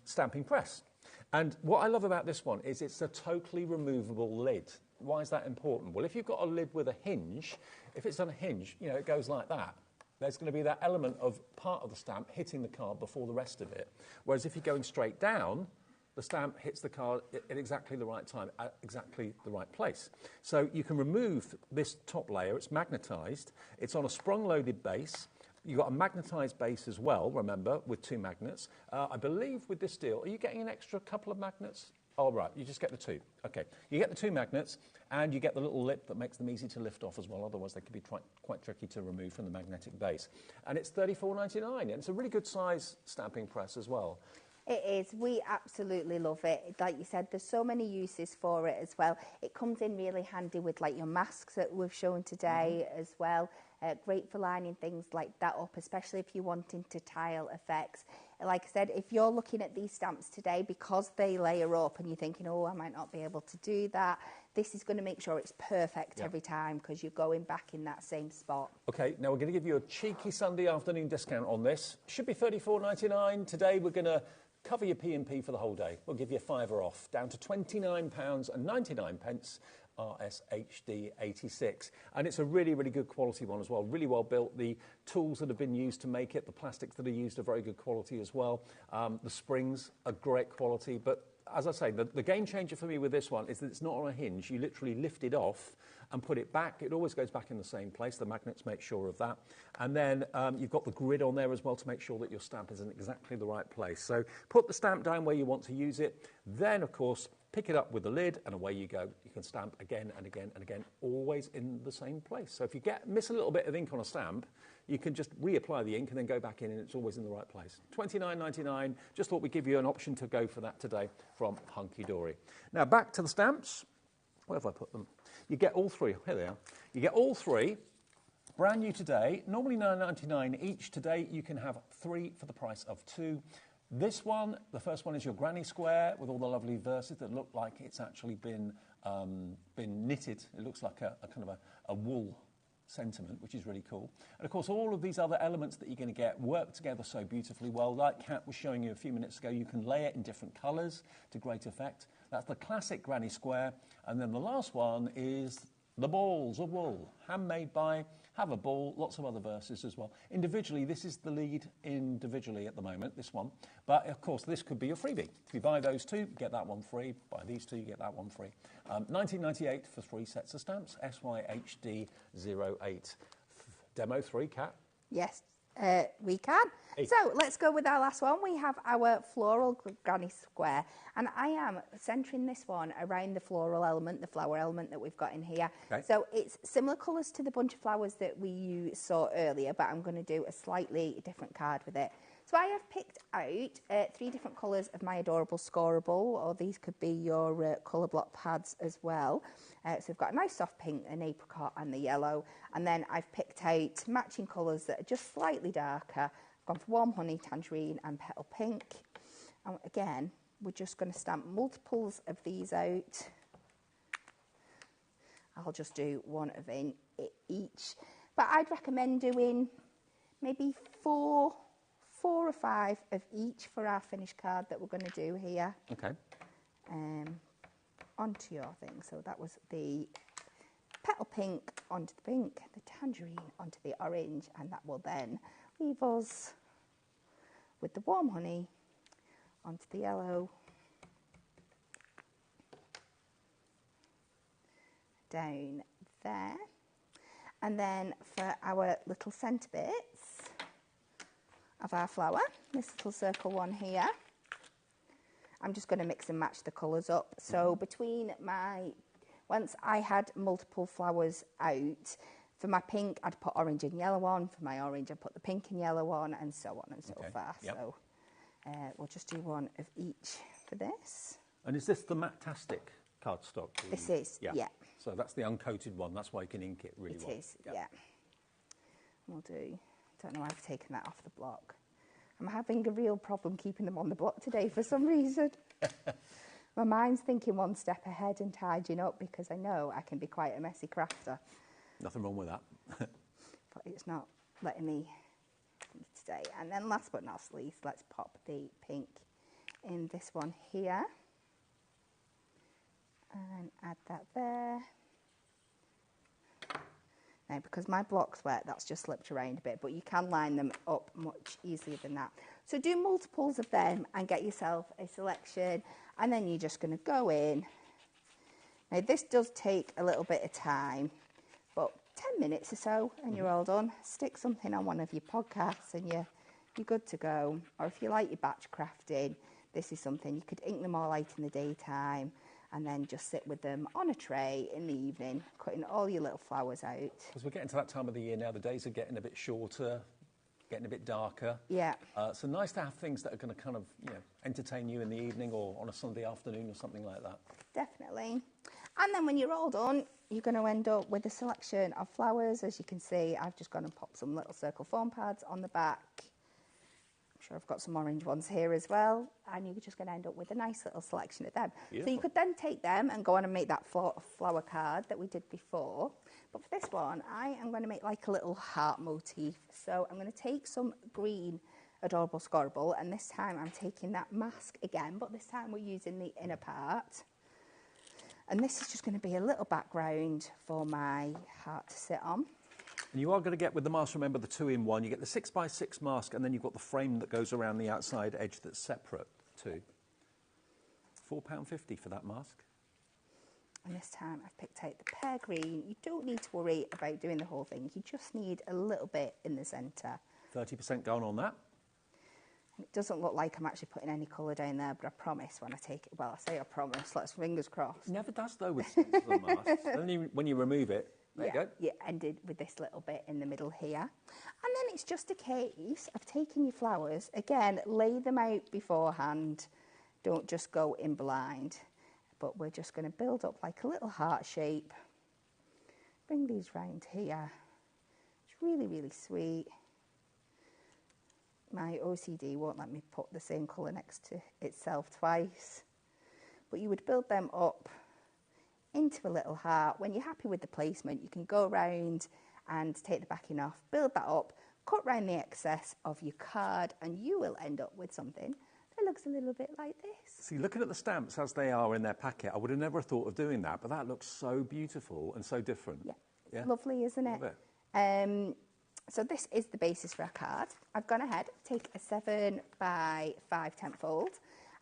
stamping press. And what I love about this one is it's a totally removable lid. Why is that important? Well, if you've got a lid with a hinge, if it's on a hinge, you know, it goes like that. There's going to be that element of part of the stamp hitting the card before the rest of it. Whereas if you're going straight down, the stamp hits the card at exactly the right time, at exactly the right place. So you can remove this top layer. It's magnetised. It's on a sprung-loaded base. You've got a magnetised base as well, remember, with 2 magnets. I believe with this deal, are you getting an extra couple of magnets? Oh, right, you just get the 2. Okay, you get the 2 magnets, and you get the little lip that makes them easy to lift off as well. Otherwise, they could be quite tricky to remove from the magnetic base. And it's $34.99, and it's a really good size stamping press as well. It is. We absolutely love it. Like you said, there's so many uses for it as well. It comes in really handy with like your masks that we've shown today as well. Great for lining things like that up, especially if you're wanting to tile effects. Like I said, if you're looking at these stamps today, because they layer up and you're thinking, oh, I might not be able to do that, this is going to make sure it's perfect every time because you're going back in that same spot. Okay, now we're going to give you a cheeky Sunday afternoon discount on this. Should be $34.99. Today we're going to cover your P&P for the whole day. We'll give you a £5 off, down to £29.99, RSHD 86. And it's a really, really good quality one as well, really well built. The tools that have been used to make it, the plastics that are used are very good quality as well. The springs are great quality, but as I say, the game changer for me with this one is that it's not on a hinge. You literally lift it off and put it back. It always goes back in the same place. The magnets make sure of that. And then you've got the grid on there as well to make sure that your stamp is in exactly the right place. So put the stamp down where you want to use it. Then, of course, pick it up with the lid and away you go. You can stamp again and again and again, always in the same place. So if you miss a little bit of ink on a stamp, you can just reapply the ink and then go back in and it's always in the right place. $29.99, just thought we'd give you an option to go for that today from Hunky Dory. Now back to the stamps. Where have I put them? You get all 3, here they are. You get all 3, brand new today, normally $9.99 each. Today you can have 3 for the price of 2. This one, the first one is your granny square with all the lovely verses that look like it's actually been knitted. It looks like a kind of a wool sentiment, which is really cool. And of course, all of these other elements that you're going to get work together so beautifully well. Like Kat was showing you a few minutes ago, you can lay it in different colours to great effect. That's the classic granny square. And then the last one is the balls of wool, handmade by Have a Ball, lots of other verses as well. Individually, this is the lead individually at the moment, this one. But of course, this could be your freebie. If you buy those 2, get that one free. Buy these 2, you get that one free. $19.98 for 3 sets of stamps, SYHD08. Demo 3, Kat? Yes, we can. So let's go with our last one. We have our floral granny square, and I am centering this one around the floral element, the flower element that we've got in here. Okay. So it's similar colours to the bunch of flowers that we saw earlier, but I'm going to do a slightly different card with it. So I have picked out 3 different colours of my adorable scoreable, or these could be your colour block pads as well. So we've got a nice soft pink, an apricot and the yellow. And then I've picked out matching colours that are just slightly darker. I've gone for warm honey, tangerine and petal pink. And again, we're just going to stamp multiples of these out. I'll just do 1 of each. But I'd recommend doing maybe 4 or 5 of each for our finished card that we're going to do here. Okay. Onto your thing. So that was the petal pink onto the pink, the tangerine onto the orange, and that will then leave us with the warm honey onto the yellow, down there. And then for our little centre bits of our flower, this little circle one here, I'm just going to mix and match the colours up. So between once I had multiple flowers out, for my pink I'd put orange and yellow on, for my orange I'd put the pink and yellow on, and so on and so forth. Yep. So we'll just do 1 of each for this. And is this the Matastic cardstock? This is, yeah. So that's the uncoated one. That's why you can ink it really well. It is, yeah. We'll do, don't know why I've taken that off the block. I'm having a real problem keeping them on the block today for some reason. My mind's thinking one step ahead and tidying up because I know I can be quite a messy crafter. Nothing wrong with that. But it's not letting me today. And then last but not least, let's pop the pink in this one here. And add that there. Now, because my block's wet, that's just slipped around a bit, but you can line them up much easier than that. So do multiples of them and get yourself a selection, and then you're just going to go in. Now, this does take a little bit of time, but 10 minutes or so, and you're all done. Stick something on one of your podcasts, and you're good to go. Or if you like your batch crafting, this is something you could ink them all out in the daytime, and then just sit with them on a tray in the evening, cutting all your little flowers out. Because we're getting to that time of the year now, the days are getting a bit shorter, getting a bit darker. Yeah. So nice to have things that are going to kind of, entertain you in the evening or on a Sunday afternoon or something like that. Definitely. And then when you're all done, you're going to end up with a selection of flowers. As you can see, I've just gone and popped some little circle foam pads on the back. I'm sure I've got some orange ones here as well, and you're just going to end up with a nice little selection of them. Beautiful. So you could then take them and go on and make that flower card that we did before. But for this one, I am going to make like a little heart motif. So I'm going to take some green Adorable Scorable, and this time I'm taking that mask again, but this time we're using the inner part. And this is just going to be a little background for my heart to sit on. And you are going to get with the mask, remember, the 2-in-1. You get the 6x6 mask, and then you've got the frame that goes around the outside edge that's separate too. £4.50 for that mask. And this time I've picked out the pear green. You don't need to worry about doing the whole thing. You just need a little bit in the centre. 30% going on that. It doesn't look like I'm actually putting any colour down there, but I promise when I take it, well, I say I promise, let's fingers crossed. It never does though with stencils and masks. Only when you remove it, there you go. You ended with this little bit in the middle here. And then it's just a case of taking your flowers, again, lay them out beforehand. Don't just go in blind. But we're just going to build up like a little heart shape. Bring these round here. It's really, really sweet. My OCD won't let me put the same colour next to itself twice. But you would build them up into a little heart. When you're happy with the placement, you can go around and take the backing off, build that up, cut round the excess of your card, and you will end up with something that looks a little bit like this. See, looking at the stamps as they are in their packet, I would have never thought of doing that, but that looks so beautiful and so different. Yeah. Lovely, isn't it? Love it. So this is the basis for our card. I've gone ahead, take a 7 by 5 tent fold.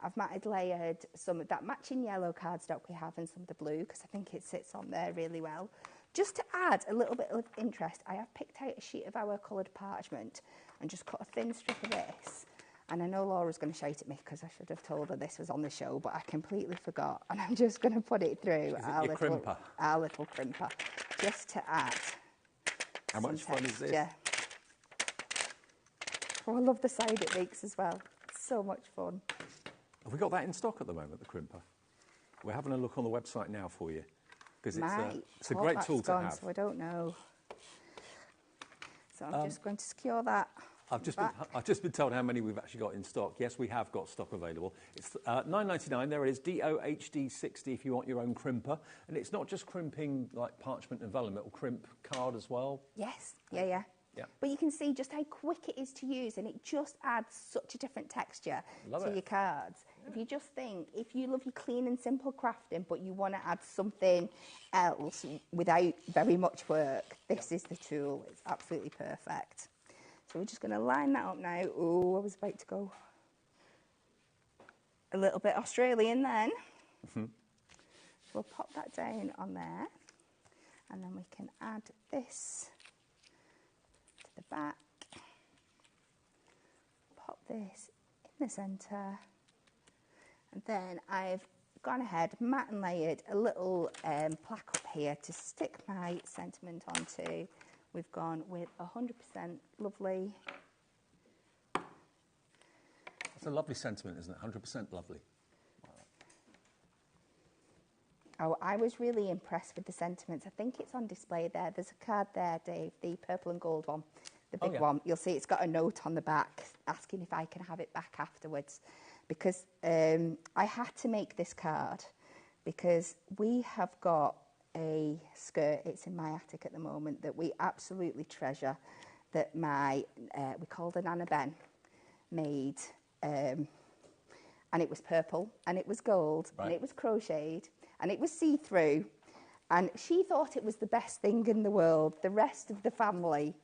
I've matted layered some of that matching yellow cardstock we have and some of the blue, because I think it sits on there really well. Just to add a little bit of interest, I have picked out a sheet of our coloured parchment and just cut a thin strip of this. And I know Laura's going to shout at me because I should have told her this was on the show, but I completely forgot. And I'm just going to put it through our little crimper, just to add. How much fun is this? Oh, I love the sound it makes as well. It's so much fun. Have we got that in stock at the moment, the crimper? We're having a look on the website now for you, because it's a great tool to have. So I don't know. So I'm just going to secure that. I've just been told how many we've actually got in stock. Yes, we have got stock available. It's $9.99. There it is, DOHD60 if you want your own crimper. And it's not just crimping like parchment and vellum, it'll crimp card as well. Yes, yeah. But you can see just how quick it is to use, and it just adds such a different texture to your cards. Yeah. If you just think, if you love your clean and simple crafting, but you want to add something else without very much work, this is the tool. It's absolutely perfect. So we're just going to line that up now. Oh, I was about to go a little bit Australian then. Mm-hmm. We'll pop that down on there, and then we can add this to the back. Pop this in the centre, and then I've gone ahead, matte and layered a little plaque up here to stick my sentiment onto. We've gone with 100% lovely. That's a lovely sentiment, isn't it? 100% lovely. Oh, I was really impressed with the sentiments. I think it's on display there. There's a card there, Dave, the purple and gold one, the big one. You'll see it's got a note on the back asking if I can have it back afterwards, because I had to make this card because we have got a skirt, it's in my attic at the moment, that we absolutely treasure, that we called an Anna Ben made, and it was purple, and it was gold, and it was crocheted, and it was see-through, and she thought it was the best thing in the world. The rest of the family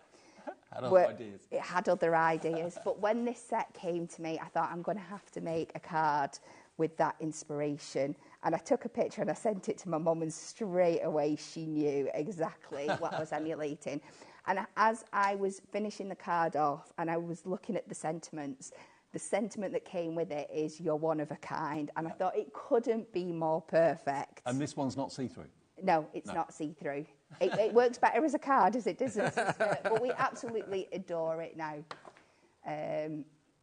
had other ideas. But when this set came to me, I thought, I'm going to have to make a card with that inspiration. And I took a picture and I sent it to my mum, and straight away she knew exactly what I was emulating. And as I was finishing the card off and I was looking at the sentiments, the sentiment that came with it is, you're one of a kind. And I thought it couldn't be more perfect. And this one's not see-through? No, it's not see-through. It works better as a card as it does as a skirt, but we absolutely adore it now.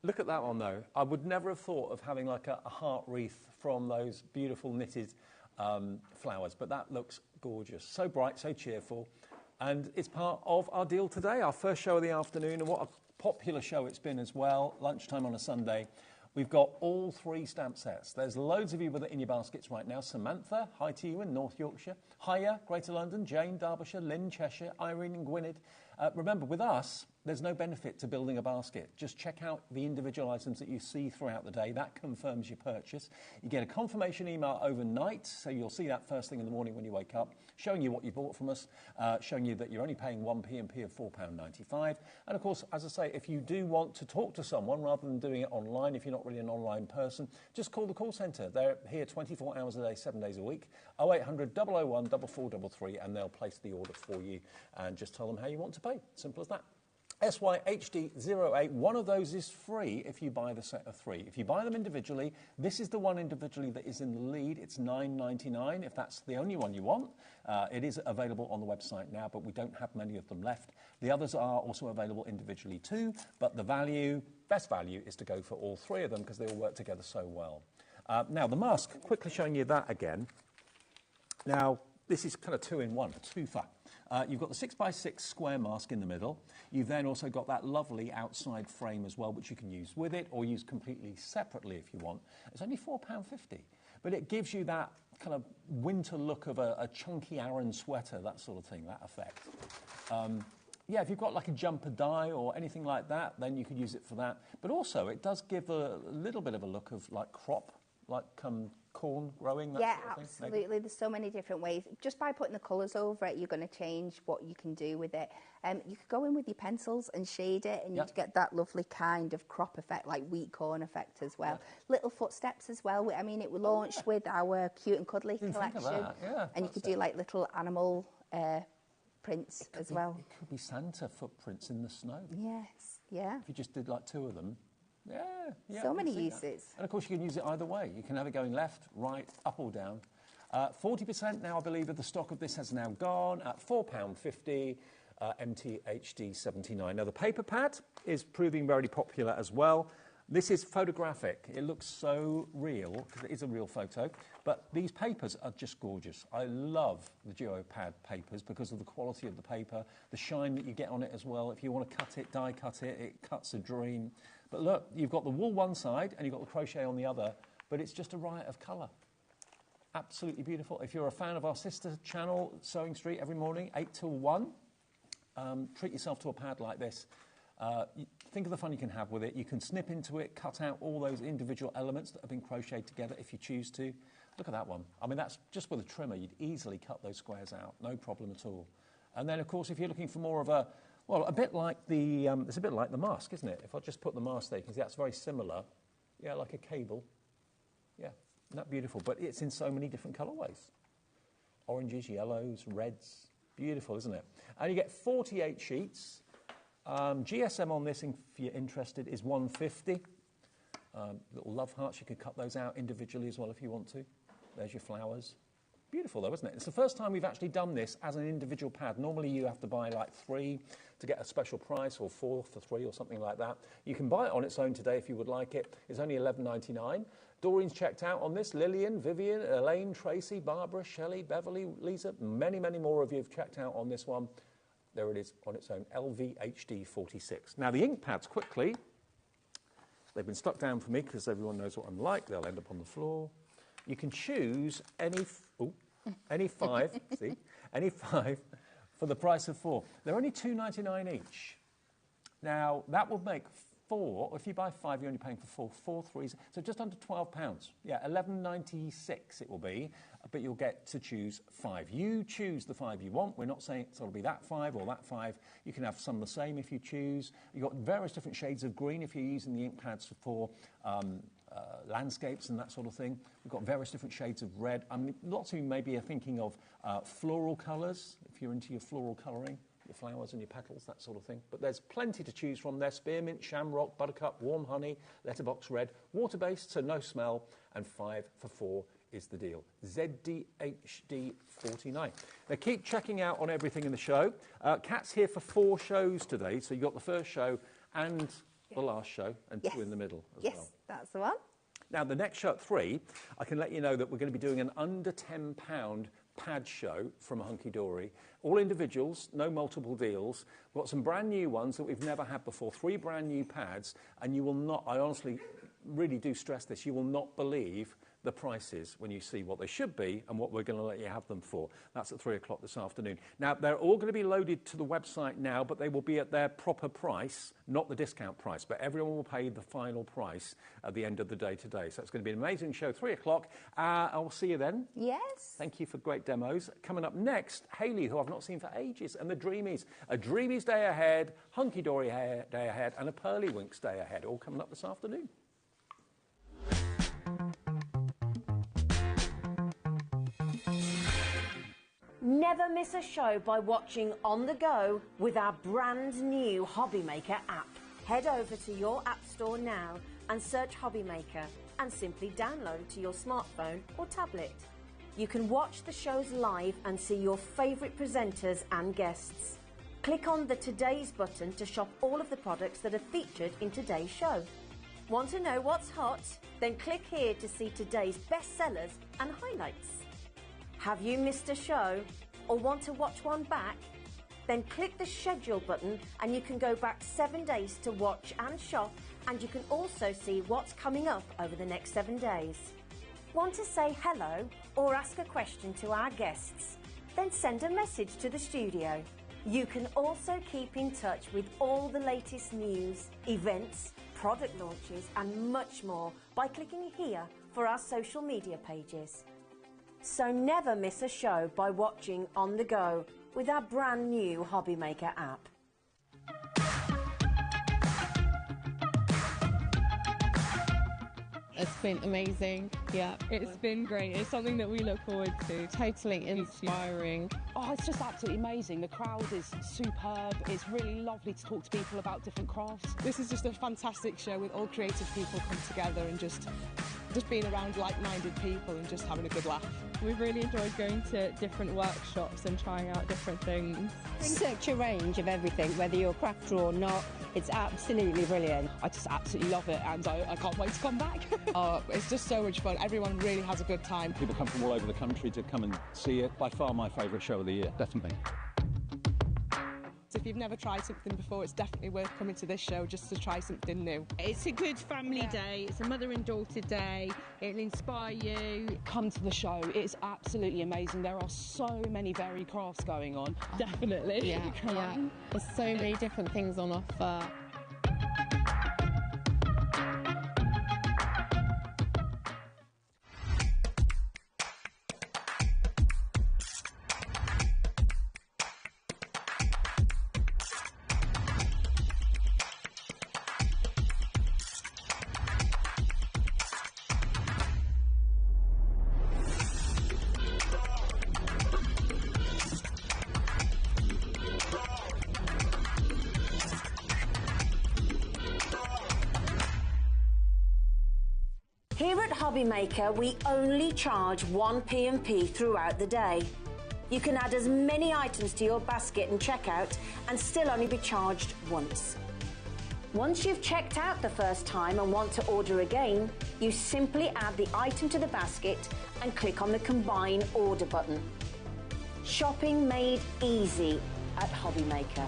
Look at that one, though. I would never have thought of having like a heart wreath from those beautiful knitted flowers, but that looks gorgeous. So bright, so cheerful. And it's part of our deal today, our first show of the afternoon, and what a popular show it's been as well, lunchtime on a Sunday. We've got all 3 stamp sets. There's loads of you with it in your baskets right now. Samantha, hi to you in North Yorkshire. Hiya, Greater London. Jane, Derbyshire. Lynn, Cheshire. Irene and Gwynedd. Remember, with us, there's no benefit to building a basket. Just check out the individual items that you see throughout the day. That confirms your purchase. You get a confirmation email overnight, so you'll see that first thing in the morning when you wake up, showing you what you bought from us, showing you that you're only paying 1p and P of £4.95. And of course, as I say, if you do want to talk to someone rather than doing it online, if you're not really an online person, just call the call centre. They're here 24 hours a day, 7 days a week. 0800 001 4433, and they'll place the order for you and just tell them how you want to pay. Simple as that. SYHD08, one of those is free if you buy the set of 3. If you buy them individually, this is the one individually that is in the lead. It's $9.99 if that's the only one you want. It is available on the website now, but we don't have many of them left. The others are also available individually too, but the value, best value, is to go for all 3 of them because they all work together so well. Now, the mask, quickly showing you that again. Now, this is kind of 2-in-1, a twofer. You've got the 6x6 square mask in the middle. You've then also got that lovely outside frame as well, which you can use with it or use completely separately if you want. It's only £4.50, but it gives you that kind of winter look of a chunky Aran sweater, that sort of thing, that effect. Yeah, if you've got like a jumper die or anything like that, then you could use it for that. But also, it does give a little bit of a look of like crop, like corn growing, that sort of thing? Absolutely. Maybe. There's so many different ways. Just by putting the colours over it, you're going to change what you can do with it. You could go in with your pencils and shade it, and you'd get that lovely kind of crop effect, like wheat corn effect as well. Little footsteps as well. I mean, it was launched with our Cute and Cuddly collection. And you could do like little animal prints as well. It could be Santa footprints in the snow. Yes, yeah. If you just did like 2 of them. Yeah. So many uses. That. And of course, you can use it either way. You can have it going left, right, up or down. 40% now, I believe, of the stock of this has now gone at £4.50, MTHD 79. Now, the paper pad is proving very popular as well. This is photographic. It looks so real, because it is a real photo. But these papers are just gorgeous. I love the Duo Pad papers because of the quality of the paper, the shine that you get on it as well. If you want to cut it, die cut it, it cuts a dream. But look, you've got the wool one side and you've got the crochet on the other, but it's just a riot of colour. Absolutely beautiful. If you're a fan of our sister channel, Sewing Street, every morning, 8 till 1, treat yourself to a pad like this. Think of the fun you can have with it. You can snip into it, cut out all those individual elements that have been crocheted together if you choose to. Look at that one. I mean, that's just with a trimmer. You'd easily cut those squares out. No problem at all. And then, of course, if you're looking for more of a, well, a bit like the, it's a bit like the mask, isn't it? If I just put the mask there, you can see that's very similar. Yeah, like a cable. Yeah, isn't that beautiful? But it's in so many different colourways. Oranges, yellows, reds. Beautiful, isn't it? And you get 48 sheets. GSM on this, if you're interested, is 150. Little love hearts, you could cut those out individually as well if you want to. There's your flowers. Beautiful though, isn't it? It's the first time we've actually done this as an individual pad. Normally you have to buy like 3, to get a special price, or 4 for 3 or something like that. You can buy it on its own today if you would like it. It's only $11.99. Doreen's checked out on this. Lillian, Vivian, Elaine, Tracy, Barbara, Shelley, Beverly, Lisa, many, many more of you have checked out on this one. There it is on its own, LVHD 46. Now the ink pads, quickly. They've been stuck down for me because everyone knows what I'm like. They'll end up on the floor. You can choose any 5, see, any 5 for the price of 4. They're only $2.99 each. Now that would make 4. If you buy 5, you're only paying for 4 threes, so just under £12. Yeah, $11.96 it will be, but you'll get to choose 5. You choose the 5 you want. We're not saying it's got to be that 5 or that 5. You can have some the same if you choose. You've got various different shades of green if you're using the ink pads for landscapes and that sort of thing. We've got various different shades of red. I mean, lots of you maybe are thinking of floral colours, if you're into your floral colouring. Your flowers and your petals, that sort of thing. But there's plenty to choose from there. Spearmint, shamrock, buttercup, warm honey, letterbox red, water-based, so no smell, and 5 for 4 is the deal. ZDHD 49. Now keep checking out on everything in the show. Kat's here for 4 shows today, so you've got the first show and the last show, and 2 in the middle as well. Yes, that's the one. Now the next show at 3, I can let you know that we're going to be doing an under £10 pad show from Hunky Dory. All individuals, no multiple deals. We've got some brand new ones that we've never had before, 3 brand new pads, and you will not, I honestly really do stress this, you will not believe the prices when you see what they should be and what we're going to let you have them for. That's at 3 o'clock this afternoon. Now, they're all going to be loaded to the website now, but they will be at their proper price, not the discount price, but everyone will pay the final price at the end of the day today. So it's going to be an amazing show, 3 o'clock. I will see you then. Yes. Thank you for great demos. Coming up next, Hayley, who I've not seen for ages, and the Dreamees. A Dreamees day ahead, Hunky Dory day ahead, and a Pearly Winks day ahead, all coming up this afternoon. Never miss a show by watching on the go with our brand new HobbyMaker app. Head over to your app store now and search HobbyMaker and simply download it to your smartphone or tablet. You can watch the shows live and see your favourite presenters and guests. Click on the Today's button to shop all of the products that are featured in today's show. Want to know what's hot? Then click here to see today's bestsellers and highlights. Have you missed a show or want to watch one back? Then click the schedule button and you can go back 7 days to watch and shop, and you can also see what's coming up over the next 7 days. Want to say hello or ask a question to our guests? Then send a message to the studio. You can also keep in touch with all the latest news, events, product launches and much more by clicking here for our social media pages. So never miss a show by watching on the go with our brand new HobbyMaker app. It's been amazing. Yeah, it's been great. It's something that we look forward to. Totally inspiring. Oh, it's just absolutely amazing. The crowd is superb. It's really lovely to talk to people about different crafts. This is just a fantastic show with all creative people come together and just being around like-minded people and just having a good laugh. We've really enjoyed going to different workshops and trying out different things. Such a range of everything, whether you're a crafter or not. It's absolutely brilliant. I just absolutely love it, and I can't wait to come back. Oh, it's just so much fun. Everyone really has a good time. People come from all over the country to come and see it. By far my favourite show of the year, definitely. So if you've never tried something before, it's definitely worth coming to this show just to try something new. It's a good family day. It's a mother and daughter day. It'll inspire you. Come to the show. It's absolutely amazing. There are so many varied crafts going on. Definitely. Yeah, yeah. There's so many different things on offer. Here at HobbyMaker, we only charge 1p&p throughout the day. You can add as many items to your basket and checkout and still only be charged once. Once you've checked out the first time and want to order again, you simply add the item to the basket and click on the Combine Order button. Shopping made easy at HobbyMaker.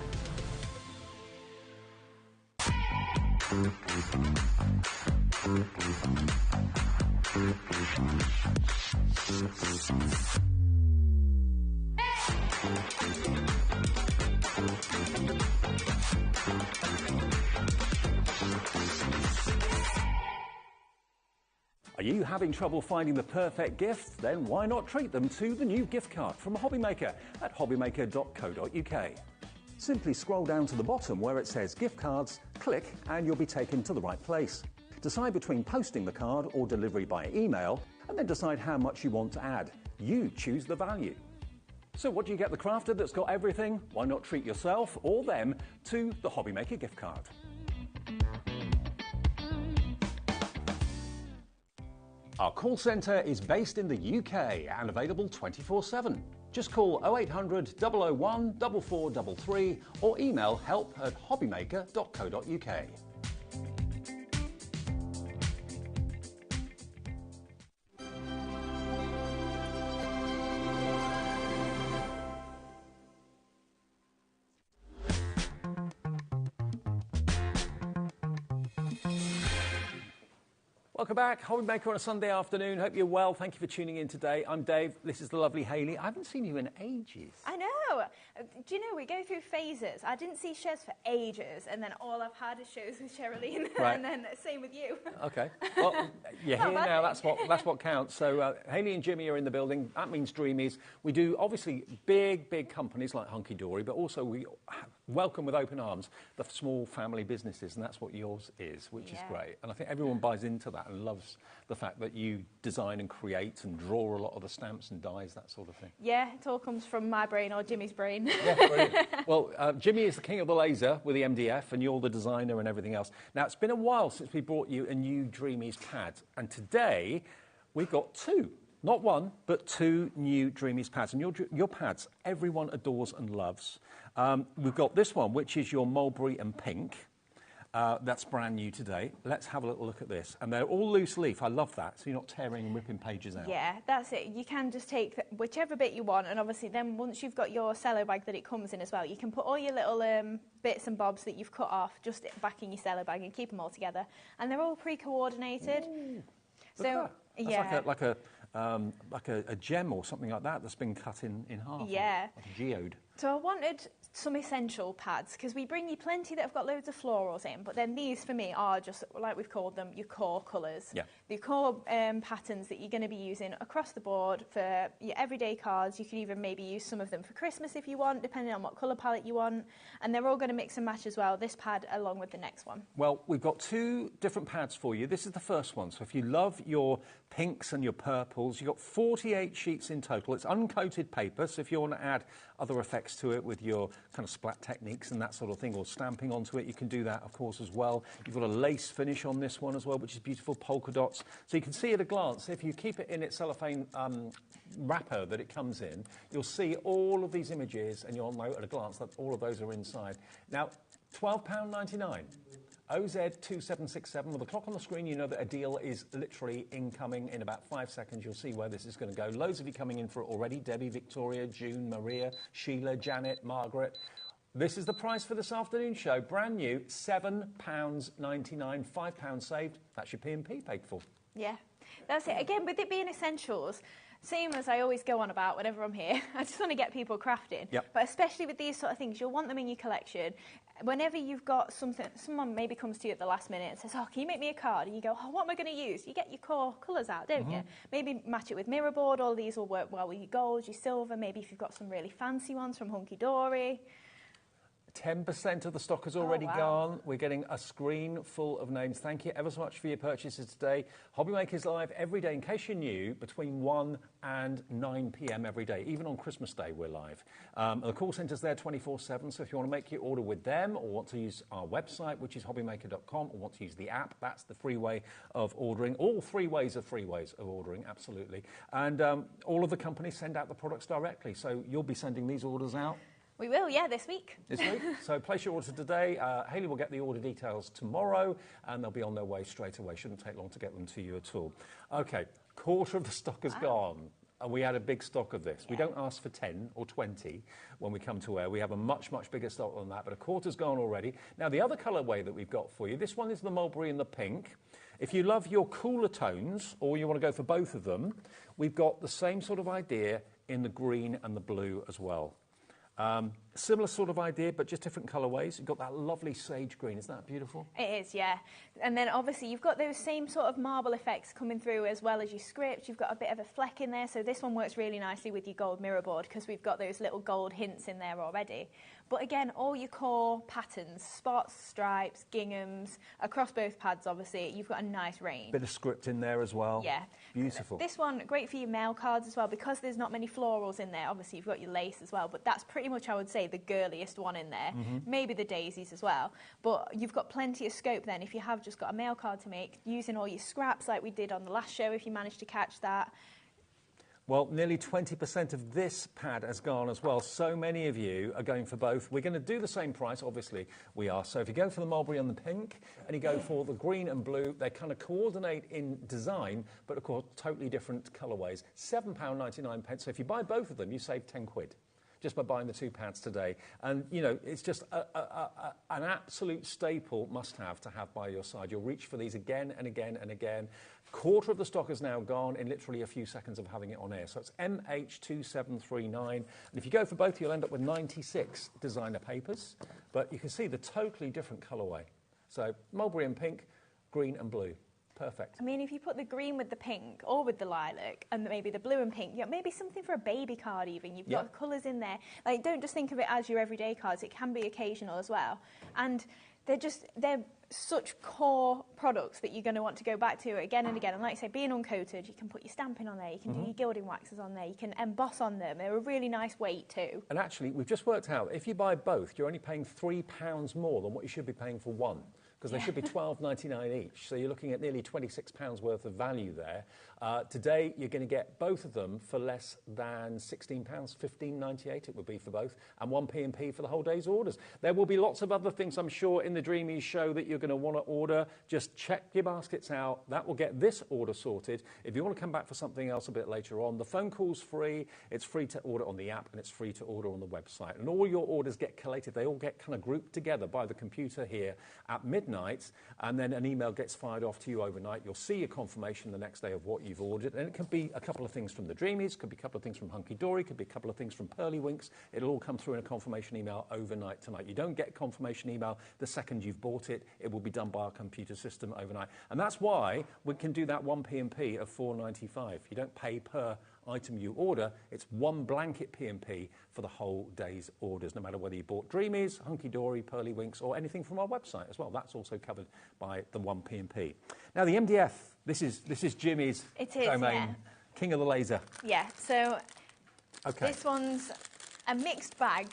Are you having trouble finding the perfect gift? Then why not treat them to the new gift card from HobbyMaker at hobbymaker.co.uk. Simply scroll down to the bottom where it says gift cards, click and you'll be taken to the right place. Decide between posting the card or delivery by email and then decide how much you want to add. You choose the value. So what do you get the crafter that's got everything? Why not treat yourself or them to the HobbyMaker gift card? Our call centre is based in the UK and available 24/7. Just call 0800 001 4433 or email help@hobbymaker.co.uk. Welcome back, HobbyMaker on a Sunday afternoon. Hope you're well. Thank you for tuning in today. I'm Dave. This is the lovely Hayley. I haven't seen you in ages. I know. Do you know, we go through phases. I didn't see Shez for ages, and then all I've had is shows with Sherilyn, Right. and then same with you. Okay. Well, you're here now. That's what counts. So Hayley and Jimmy are in the building. That means Dreamees. We do, obviously, big companies like Hunky Dory, but also we welcome with open arms the small family businesses, and that's what yours is, which is great. And I think everyone buys into that and loves the fact that you design and create and draw a lot of the stamps and dies, that sort of thing. Yeah, it all comes from my brain or Jimmy's brain. Yeah, brilliant. Well, Jimmy is the king of the laser with the MDF, and you're the designer and everything else. Now, it's been a while since we brought you a new Dreamees pad, and today we've got two. Not one, but two new Dreamees pads. And your pads, everyone adores and loves. We've got this one, which is your mulberry and pink. That's brand new today. Let's have a little look at this. And they're all loose leaf. I love that. So you're not tearing and ripping pages out. Yeah, that's it. You can just take whichever bit you want, and obviously then once you've got your cello bag that it comes in as well, you can put all your little bits and bobs that you've cut off just back in your cello bag and keep them all together. And they're all pre-coordinated. So yeah, like a gem or something like that that's been cut in half. Yeah, like a geode. So I wanted some essential pads because we bring you plenty that have got loads of florals in, but then these for me are just, like we've called them, your core colours. Yeah. The core patterns that you're going to be using across the board for your everyday cards. You could even maybe use some of them for Christmas if you want, depending on what colour palette you want. And they're all going to mix and match as well, this pad along with the next one. Well, we've got two different pads for you. This is the first one. So if you love your pinks and your purples, you've got 48 sheets in total. It's uncoated paper, so if you want to add other effects to it with your kind of splat techniques and that sort of thing, or stamping onto it, you can do that, of course, as well. You've got a lace finish on this one as well, which is beautiful, polka dots. So you can see at a glance, if you keep it in its cellophane wrapper that it comes in, you'll see all of these images, and you'll know at a glance that all of those are inside. Now, £12.99. OZ2767, with the clock on the screen, you know that a deal is literally incoming. In about 5 seconds, you'll see where this is going to go. Loads of you coming in for it already. Debbie, Victoria, June, Maria, Sheila, Janet, Margaret. This is the price for this afternoon show. Brand new, £7.99, £5 saved. That's your P&P paid for. Yeah, that's it. Again, with it being essentials, same as I always go on about whenever I'm here, I just want to get people crafting. Yep. But especially with these sort of things, you'll want them in your collection. Whenever you've got something, someone maybe comes to you at the last minute and says, oh, can you make me a card? And you go, oh, what am I going to use? You get your core colours out, don't you? Maybe match it with mirror board. All these will work well with your gold, your silver. Maybe if you've got some really fancy ones from Hunky Dory. 10% of the stock has already gone. We're getting a screen full of names. Thank you ever so much for your purchases today. HobbyMaker is live every day, in case you're new, between 1 and 9 p.m. every day. Even on Christmas Day, we're live. And the call centre's there 24/7, so if you want to make your order with them or want to use our website, which is hobbymaker.com, or want to use the app, that's the free way of ordering. All free ways of ordering, absolutely. And all of the companies send out the products directly, so you'll be sending these orders out. We will, yeah, this week. This week. So place your order today. Hayley will get the order details tomorrow, and they'll be on their way straight away. Shouldn't take long to get them to you at all. Okay, quarter of the stock has gone. And we had a big stock of this. Yeah. We don't ask for 10 or 20 when we come to air. We have a much, much bigger stock than that, but a quarter's gone already. Now, the other colourway that we've got for you, this one is the mulberry and the pink. If you love your cooler tones, or you want to go for both of them, we've got the same sort of idea in the green and the blue as well. Similar sort of idea, but just different colourways. You've got that lovely sage green. Isn't that beautiful? It is, yeah. And then obviously you've got those same sort of marble effects coming through as well as your script. You've got a bit of a fleck in there, so this one works really nicely with your gold mirror board because we've got those little gold hints in there already. But again, all your core patterns, spots, stripes, ginghams, across both pads, obviously, you've got a nice range. Bit of script in there as well. Yeah. Beautiful. This one, great for your mail cards as well, because there's not many florals in there. Obviously, you've got your lace as well, but that's pretty much, I would say, the girliest one in there. Maybe the daisies as well. But you've got plenty of scope then if you have just got a mail card to make, using all your scraps like we did on the last show, if you managed to catch that. Well, nearly 20% of this pad has gone as well. So many of you are going for both. We're going to do the same price, obviously we are. So if you go for the mulberry and the pink, and you go for the green and blue, they kind of coordinate in design, but of course, totally different colourways. £7.99. So if you buy both of them, you save 10 quid. Just by buying the two pads today. And, you know, it's just an absolute staple must-have to have by your side. You'll reach for these again and again and again. Quarter of the stock is now gone in literally a few seconds of having it on air. So it's MH2739. And if you go for both, you'll end up with 96 designer papers. But you can see the totally different colourway. So mulberry and pink, green and blue. Perfect. I mean, if you put the green with the pink or with the lilac and maybe the blue and pink, yeah, maybe something for a baby card even. You've got colours in there. Like, don't just think of it as your everyday cards. It can be occasional as well. And they're such core products that you're going to want to go back to again and again. And like I say, being uncoated, you can put your stamping on there, you can do your gilding waxes on there, you can emboss on them. They're a really nice weight too. And actually, we've just worked out, if you buy both, you're only paying £3 more than what you should be paying for one. Because they should be $12.99 each. So you're looking at nearly £26 worth of value there. Today, you're going to get both of them for less than £16, $15.98 it would be for both, and 1p&p for the whole day's orders. There will be lots of other things, I'm sure, in the Dreamees show that you're going to want to order. Just check your baskets out. That will get this order sorted. If you want to come back for something else a bit later on, the phone call's free. It's free to order on the app, and it's free to order on the website. And all your orders get collated. They all get kind of grouped together by the computer here at midnight, and then an email gets fired off to you overnight. You'll see your confirmation the next day of what you've ordered, and it could be a couple of things from the Dreamees, could be a couple of things from Hunky Dory, could be a couple of things from Pearlywinks. It'll all come through in a confirmation email overnight tonight. You don't get a confirmation email the second you've bought it. It will be done by our computer system overnight, and that's why we can do that 1p&p of $4.95. You don't pay per item you order. It's one blanket P&P for the whole day's orders, no matter whether you bought Dreamees, Hunky Dory, Pearlywinks, or anything from our website as well. That's also covered by the 1p&p. Now, the MDF, this is Jimmy's domain. Yeah. King of the laser. Yeah, so this one's a mixed bag.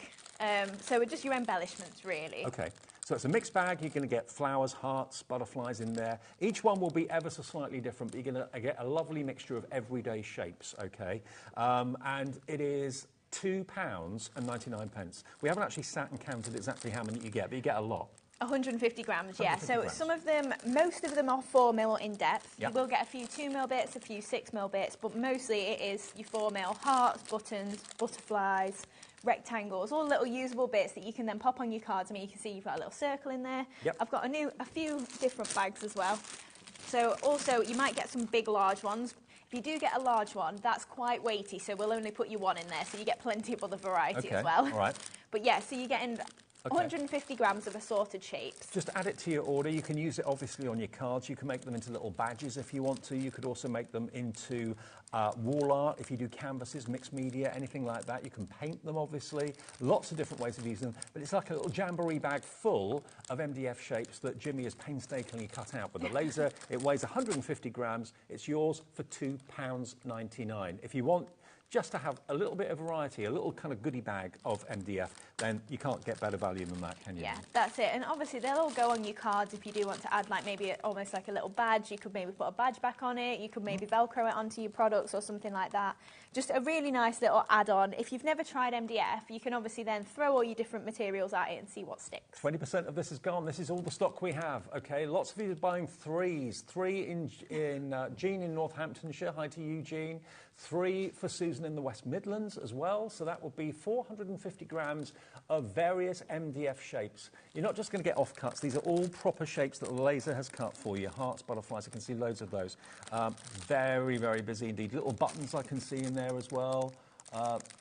So just your embellishments, really. Okay. So it's a mixed bag. You're going to get flowers, hearts, butterflies in there. Each one will be ever so slightly different, but you're going to get a lovely mixture of everyday shapes, okay? And it is £2.99. We haven't actually sat and counted exactly how many you get, but you get a lot. 150 grams, 150 yeah. So grams. some of them, most of them are 4mm in depth. Yep. You will get a few 2mm bits, a few 6mm bits, but mostly it is your 4mm hearts, buttons, butterflies, rectangles, all little usable bits that you can then pop on your cards. I mean, you can see you've got a little circle in there. Yep. I've got a few different bags as well. So also, you might get some big, large ones. If you do get a large one, that's quite weighty, so we'll only put you one in there, so you get plenty of other variety as well. All right. But yeah, so you're getting Okay. 150 grams of assorted shapes. Just add it to your order. You can use it obviously on your cards. You can make them into little badges if you want to. You could also make them into wall art if you do canvases, mixed media, anything like that. You can paint them obviously. Lots of different ways of using them. But it's like a little jamboree bag full of MDF shapes that Jimmy has painstakingly cut out with a laser. It weighs 150 grams. It's yours for £2.99. If you want just to have a little bit of variety, a little kind of goodie bag of MDF, then you can't get better value than that, can you? Yeah, that's it. And obviously they'll all go on your cards if you do want to add like maybe almost like a little badge. You could maybe put a badge back on it. You could maybe Velcro it onto your products or something like that. Just a really nice little add-on. If you've never tried MDF, you can obviously then throw all your different materials at it and see what sticks. 20% of this is gone. This is all the stock we have, okay? Lots of you are buying threes. 3 in Jean in Northamptonshire. Hi to you, Jean. 3 for Susan in the West Midlands as well. So that would be 450 grams of various MDF shapes. You're not just going to get offcuts. These are all proper shapes that the laser has cut for you. Hearts, butterflies, I can see loads of those. Very, very busy indeed. Little buttons I can see in there as well.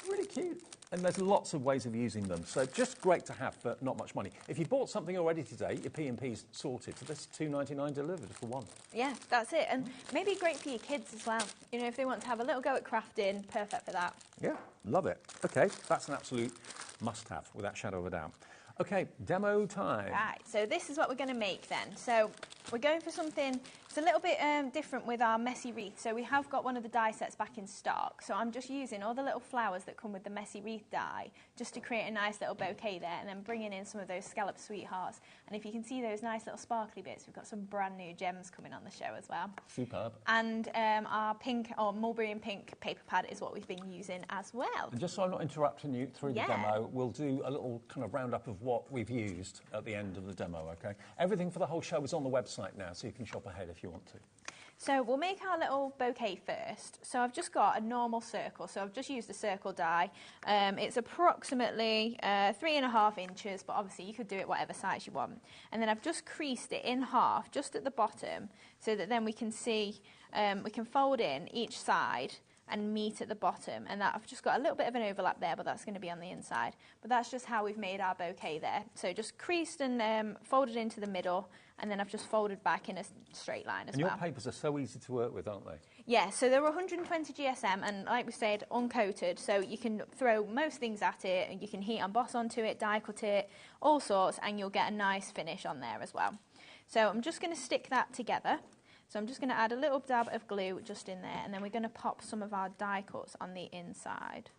Really cute. And there's lots of ways of using them. So just great to have for not much money. If you bought something already today, your P&P's sorted. So this is $2.99 delivered for one. Yeah, that's it. And maybe great for your kids as well. You know, if they want to have a little go at crafting, perfect for that. Yeah, love it. Okay, that's an absolute must-have, without a shadow of a doubt. Okay, demo time. Right, so this is what we're going to make then. So we're going for something, it's a little bit different with our messy wreath. So we have got one of the die sets back in stock. So I'm just using all the little flowers that come with the messy wreath die just to create a nice little bouquet there, and then bringing in some of those scallop sweethearts. And if you can see those nice little sparkly bits, we've got some brand new gems coming on the show as well. Superb. And our pink, or mulberry and pink paper pad is what we've been using as well. And just so I'm not interrupting you through the demo, we'll do a little kind of roundup of what we've used at the end of the demo, okay? Everything for the whole show is on the website now, so you can shop ahead if you want to. So we'll make our little bouquet first. So I've just got a normal circle. So I've just used a circle die. It's approximately 3.5 inches, but obviously you could do it whatever size you want. And then I've just creased it in half, just at the bottom, so that then we can see, we can fold in each side and meet at the bottom, and that I've just got a little bit of an overlap there, but that's going to be on the inside. But that's just how we've made our bouquet there. So just creased and folded into the middle, and then I've just folded back in a straight line as well. And your papers are so easy to work with, aren't they? Yeah, so they're 120 GSM, and like we said, uncoated, so you can throw most things at it, and you can heat emboss onto it, die cut it, all sorts, and you'll get a nice finish on there as well. So I'm just going to stick that together. So I'm just going to add a little dab of glue just in there, and then we're going to pop some of our die cuts on the inside.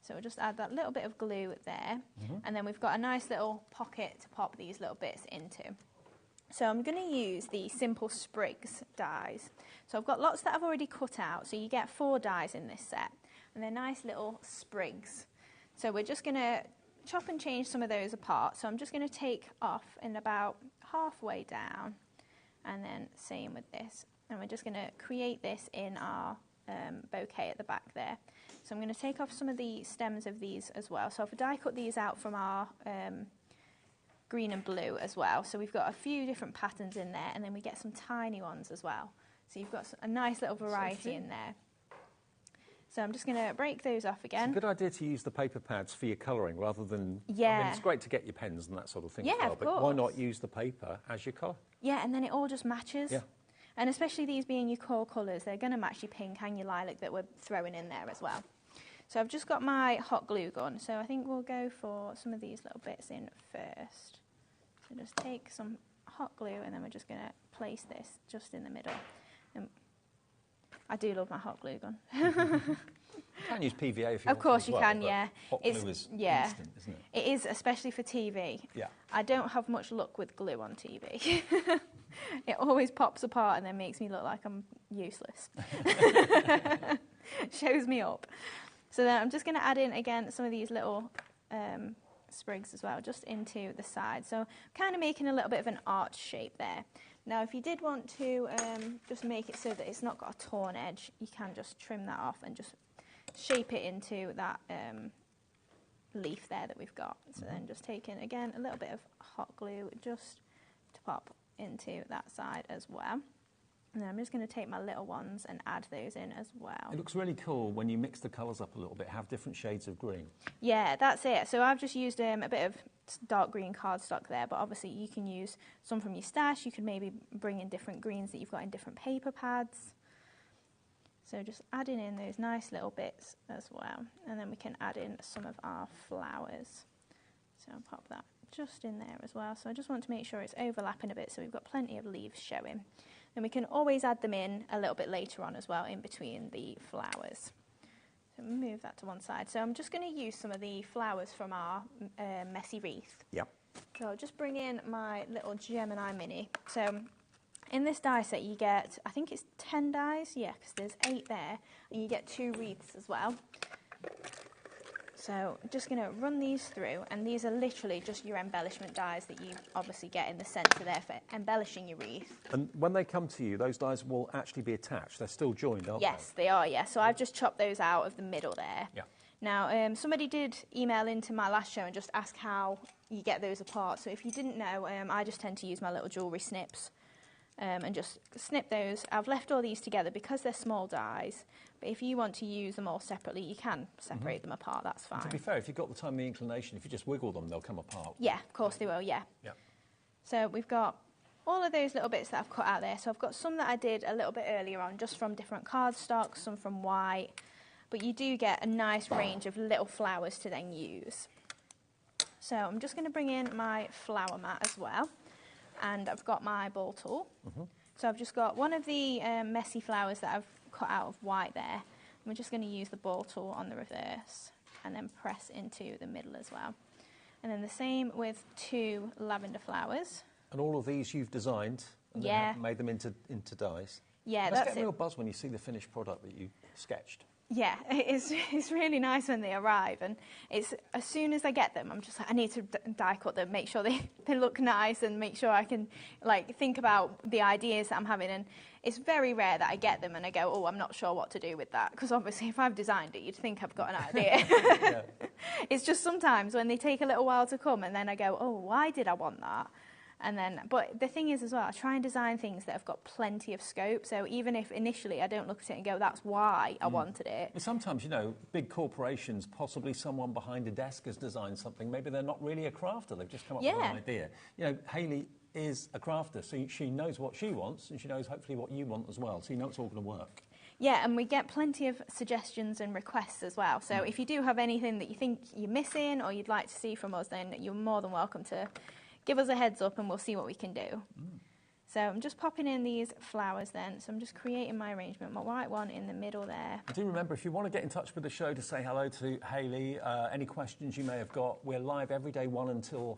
So we'll just add that little bit of glue there, and then we've got a nice little pocket to pop these little bits into. So I'm going to use the Simple Sprigs dies. So I've got lots that I've already cut out, so you get 4 dies in this set, and they're nice little sprigs. So we're just going to chop and change some of those apart. So I'm just going to take off in about halfway down, and then same with this. And we're just going to create this in our bouquet at the back there. So I'm going to take off some of the stems of these as well. So I've die cut these out from our green and blue as well. So we've got a few different patterns in there, and then we get some tiny ones as well. So you've got a nice little variety in there. So I'm just going to break those off again. It's a good idea to use the paper pads for your colouring rather than... Yeah. I mean, it's great to get your pens and that sort of thing Yeah, as well, of but course. why not use the paper as your colour? Yeah, and then it all just matches. Yeah. And especially these being your core colours, they're going to match your pink and your lilac that we're throwing in there as well. So I've just got my hot glue gun, so I think we'll go for some of these little bits in first. So just take some hot glue, and then we're just going to place this just in the middle. And I do love my hot glue gun. You can use PVA if you want to. Of course as you well, can, but yeah. hot glue is instant, isn't it? It is, especially for TV. Yeah. I don't have much luck with glue on TV. It always pops apart and then makes me look like I'm useless. Shows me up. So then I'm just going to add in, again, some of these little sprigs as well, just into the side. So kind of making a little bit of an arch shape there. Now, if you did want to just make it so that it's not got a torn edge, you can just trim that off and just shape it into that leaf there that we've got. So then just taking, again, a little bit of hot glue just to pop into that side as well. And then I'm just going to take my little ones and add those in as well. It looks really cool when you mix the colours up a little bit, have different shades of green. Yeah, that's it. So I've just used a bit of dark green cardstock there, but obviously you can use some from your stash. You could maybe bring in different greens that you've got in different paper pads. So just adding in those nice little bits as well. And then we can add in some of our flowers. So I'll pop that just in there as well. So I just want to make sure it's overlapping a bit so we've got plenty of leaves showing. And we can always add them in a little bit later on as well, in between the flowers. So move that to one side. So I'm just going to use some of the flowers from our messy wreath. Yep. So I'll just bring in my little Gemini mini. So in this die set you get, I think it's 10 dies, yeah, because there's 8 there, and you get 2 wreaths as well. So I'm just going to run these through, and these are literally just your embellishment dies that you obviously get in the centre there for embellishing your wreath. And when they come to you, those dies will actually be attached. They're still joined, aren't Yes, they are, yeah. So I've just chopped those out of the middle there. Yeah. Now, somebody did email into my last show and just ask how you get those apart. So if you didn't know, I just tend to use my little jewellery snips. And just snip those. I've left all these together because they're small dies, but if you want to use them all separately, you can separate them apart, that's fine. And to be fair, if you've got the time and the inclination, if you just wiggle them, they'll come apart. Yeah, of course they will, yeah. Yeah. So we've got all of those little bits that I've cut out there. So I've got some that I did a little bit earlier on, just from different cardstock, some from white, but you do get a nice range of little flowers to then use. So I'm just going to bring in my flower mat as well. And I've got my ball tool. So I've just got one of the messy flowers that I've cut out of white there. And we're just going to use the ball tool on the reverse and then press into the middle as well. And then the same with 2 lavender flowers. And all of these you've designed and Yeah. then made them into dies. Yeah, Let's that's get a it. real buzz when you see the finished product that you sketched. Yeah, it's really nice when they arrive, and it's as soon as I get them, I'm just like, I need to die cut them, make sure they look nice, and make sure I can like think about the ideas that I'm having. And it's very rare that I get them and I go, oh, I'm not sure what to do with that, because obviously if I've designed it, you'd think I've got an idea. Yeah. It's just sometimes when they take a little while to come, and then I go, oh, why did I want that? And then, but the thing is as well, I try and design things that have got plenty of scope. So even if initially I don't look at it and go, that's why I wanted it. And sometimes, you know, big corporations, possibly someone behind a desk has designed something. Maybe they're not really a crafter. They've just come up with an idea. You know, Hayley is a crafter, so she knows what she wants, and she knows hopefully what you want as well. So you know it's all going to work. Yeah, and we get plenty of suggestions and requests as well. So if you do have anything that you think you're missing or you'd like to see from us, then you're more than welcome to give us a heads up and we'll see what we can do. So I'm just popping in these flowers then. So I'm just creating my arrangement, my white one in the middle there. Do remember, if you want to get in touch with the show to say hello to Hayley, any questions you may have got, we're live every day 1 until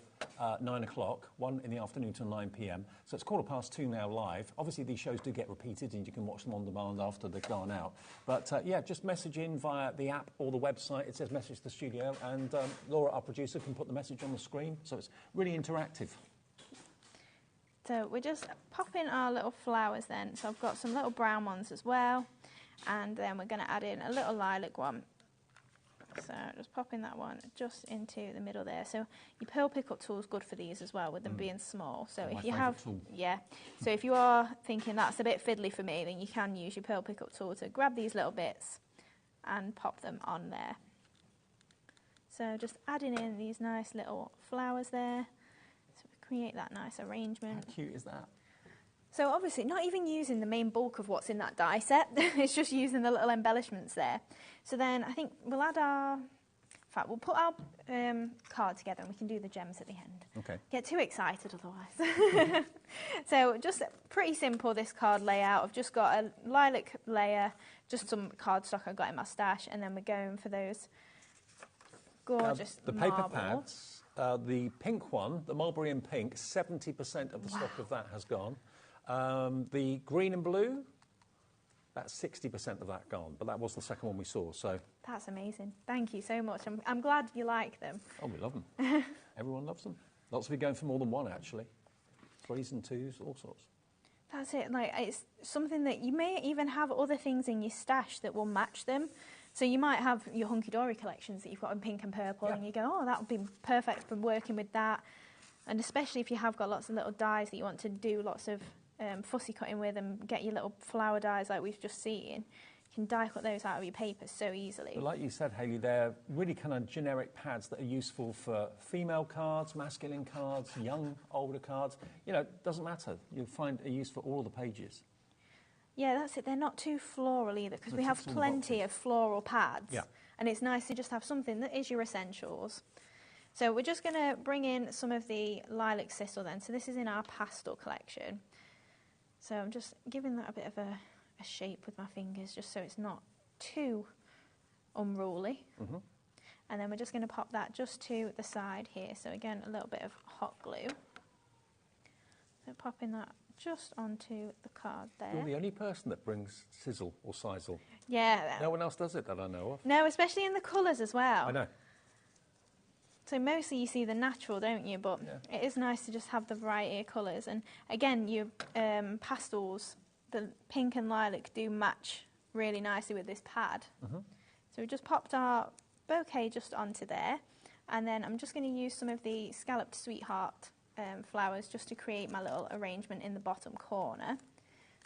9 o'clock, 1 in the afternoon till 9 p.m. So it's 2:15 now live. Obviously, these shows do get repeated and you can watch them on demand after they've gone out. But yeah, just message in via the app or the website. It says message the studio, and Laura, our producer, can put the message on the screen. So it's really interactive. So we're just popping our little flowers then. So I've got some little brown ones as well. And then we're going to add in a little lilac one. So just popping that one just into the middle there. So your pearl pickup tool is good for these as well, with them being small. So if you have, so if you are thinking that's a bit fiddly for me, then you can use your pearl pickup tool to grab these little bits and pop them on there. So just adding in these nice little flowers there. Create that nice arrangement. How cute is that? So obviously not even using the main bulk of what's in that die set, it's just using the little embellishments there. So then I think we'll add our, in fact we'll put our card together and we can do the gems at the end. Okay. Get too excited otherwise. So just pretty simple, this card layout. I've just got a lilac layer, just some cardstock I got in my stash, and then we're going for those gorgeous the paper marble. pads. The pink one, the mulberry and pink, 70% of the stock of that has gone. The green and blue, that's 60% of that gone. But that was the second one we saw, so... That's amazing. Thank you so much. I'm glad you like them. Oh, we love them. Everyone loves them. Lots of you going for more than one, actually. 3s and 2s, all sorts. That's it. Like, it's something that you may even have other things in your stash that will match them. So you might have your hunky-dory collections that you've got in pink and purple, and you go, oh, that would be perfect for working with that. And especially if you have got lots of little dies that you want to do lots of fussy cutting with and get your little flower dies like we've just seen, you can die cut those out of your paper so easily. But like you said, Hayley, they're really kind of generic pads that are useful for female cards, masculine cards, young, older cards. You know, it doesn't matter. You'll find a use for all the pages. Yeah, that's it. They're not too floral either, because we have plenty of floral pads. Yeah. And it's nice to just have something that is your essentials. So we're just going to bring in some of the lilac sisal then. So this is in our pastel collection. So I'm just giving that a bit of a shape with my fingers, just so it's not too unruly. Mm-hmm. And then we're just going to pop that just to the side here. So again, a little bit of hot glue. So popping that just onto the card there. You're the only person that brings sizzle or sisal. Yeah. No one else does it that I know of. No, especially in the colours as well. I know. So mostly you see the natural, don't you? But yeah. It is nice to just have the variety of colours. And again, your pastels, the pink and lilac, do match really nicely with this pad. Mm-hmm. So we just popped our bouquet just onto there. And then I'm just going to use some of the scalloped sweetheart flowers just to create my little arrangement in the bottom corner.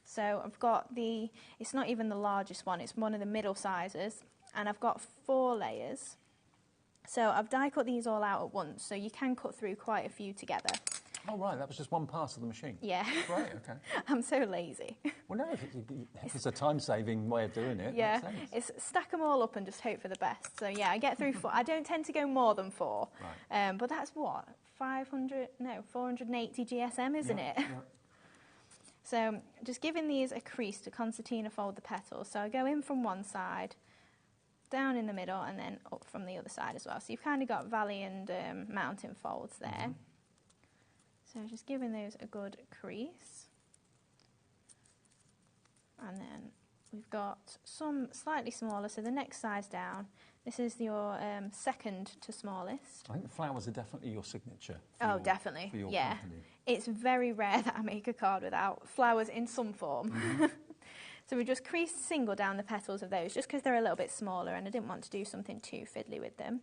So I've got it's not even the largest one, it's one of the middle sizes, and I've got 4 layers. So I've die cut these all out at once, so you can cut through quite a few together. Oh, right, that was just one pass of the machine. Yeah. Right, okay. I'm so lazy. Well, no, if it's a time-saving way of doing it, Yeah, makes sense. it's stack them all up and just hope for the best. So yeah, I get through 4. I don't tend to go more than 4. Right. But that's what, 480 GSM, isn't it? Yeah. So just giving these a crease to concertina fold the petals. So I go in from one side, down in the middle, and then up from the other side as well. So you've kind of got valley and mountain folds there. Mm-hmm. So just giving those a good crease. And then we've got some slightly smaller, so the next size down. This is your second to smallest. I think the flowers are definitely your signature. Oh, definitely, for your yeah. company. It's very rare that I make a card without flowers in some form. Mm-hmm. So we just creased single down the petals of those, just because they're a little bit smaller and I didn't want to do something too fiddly with them.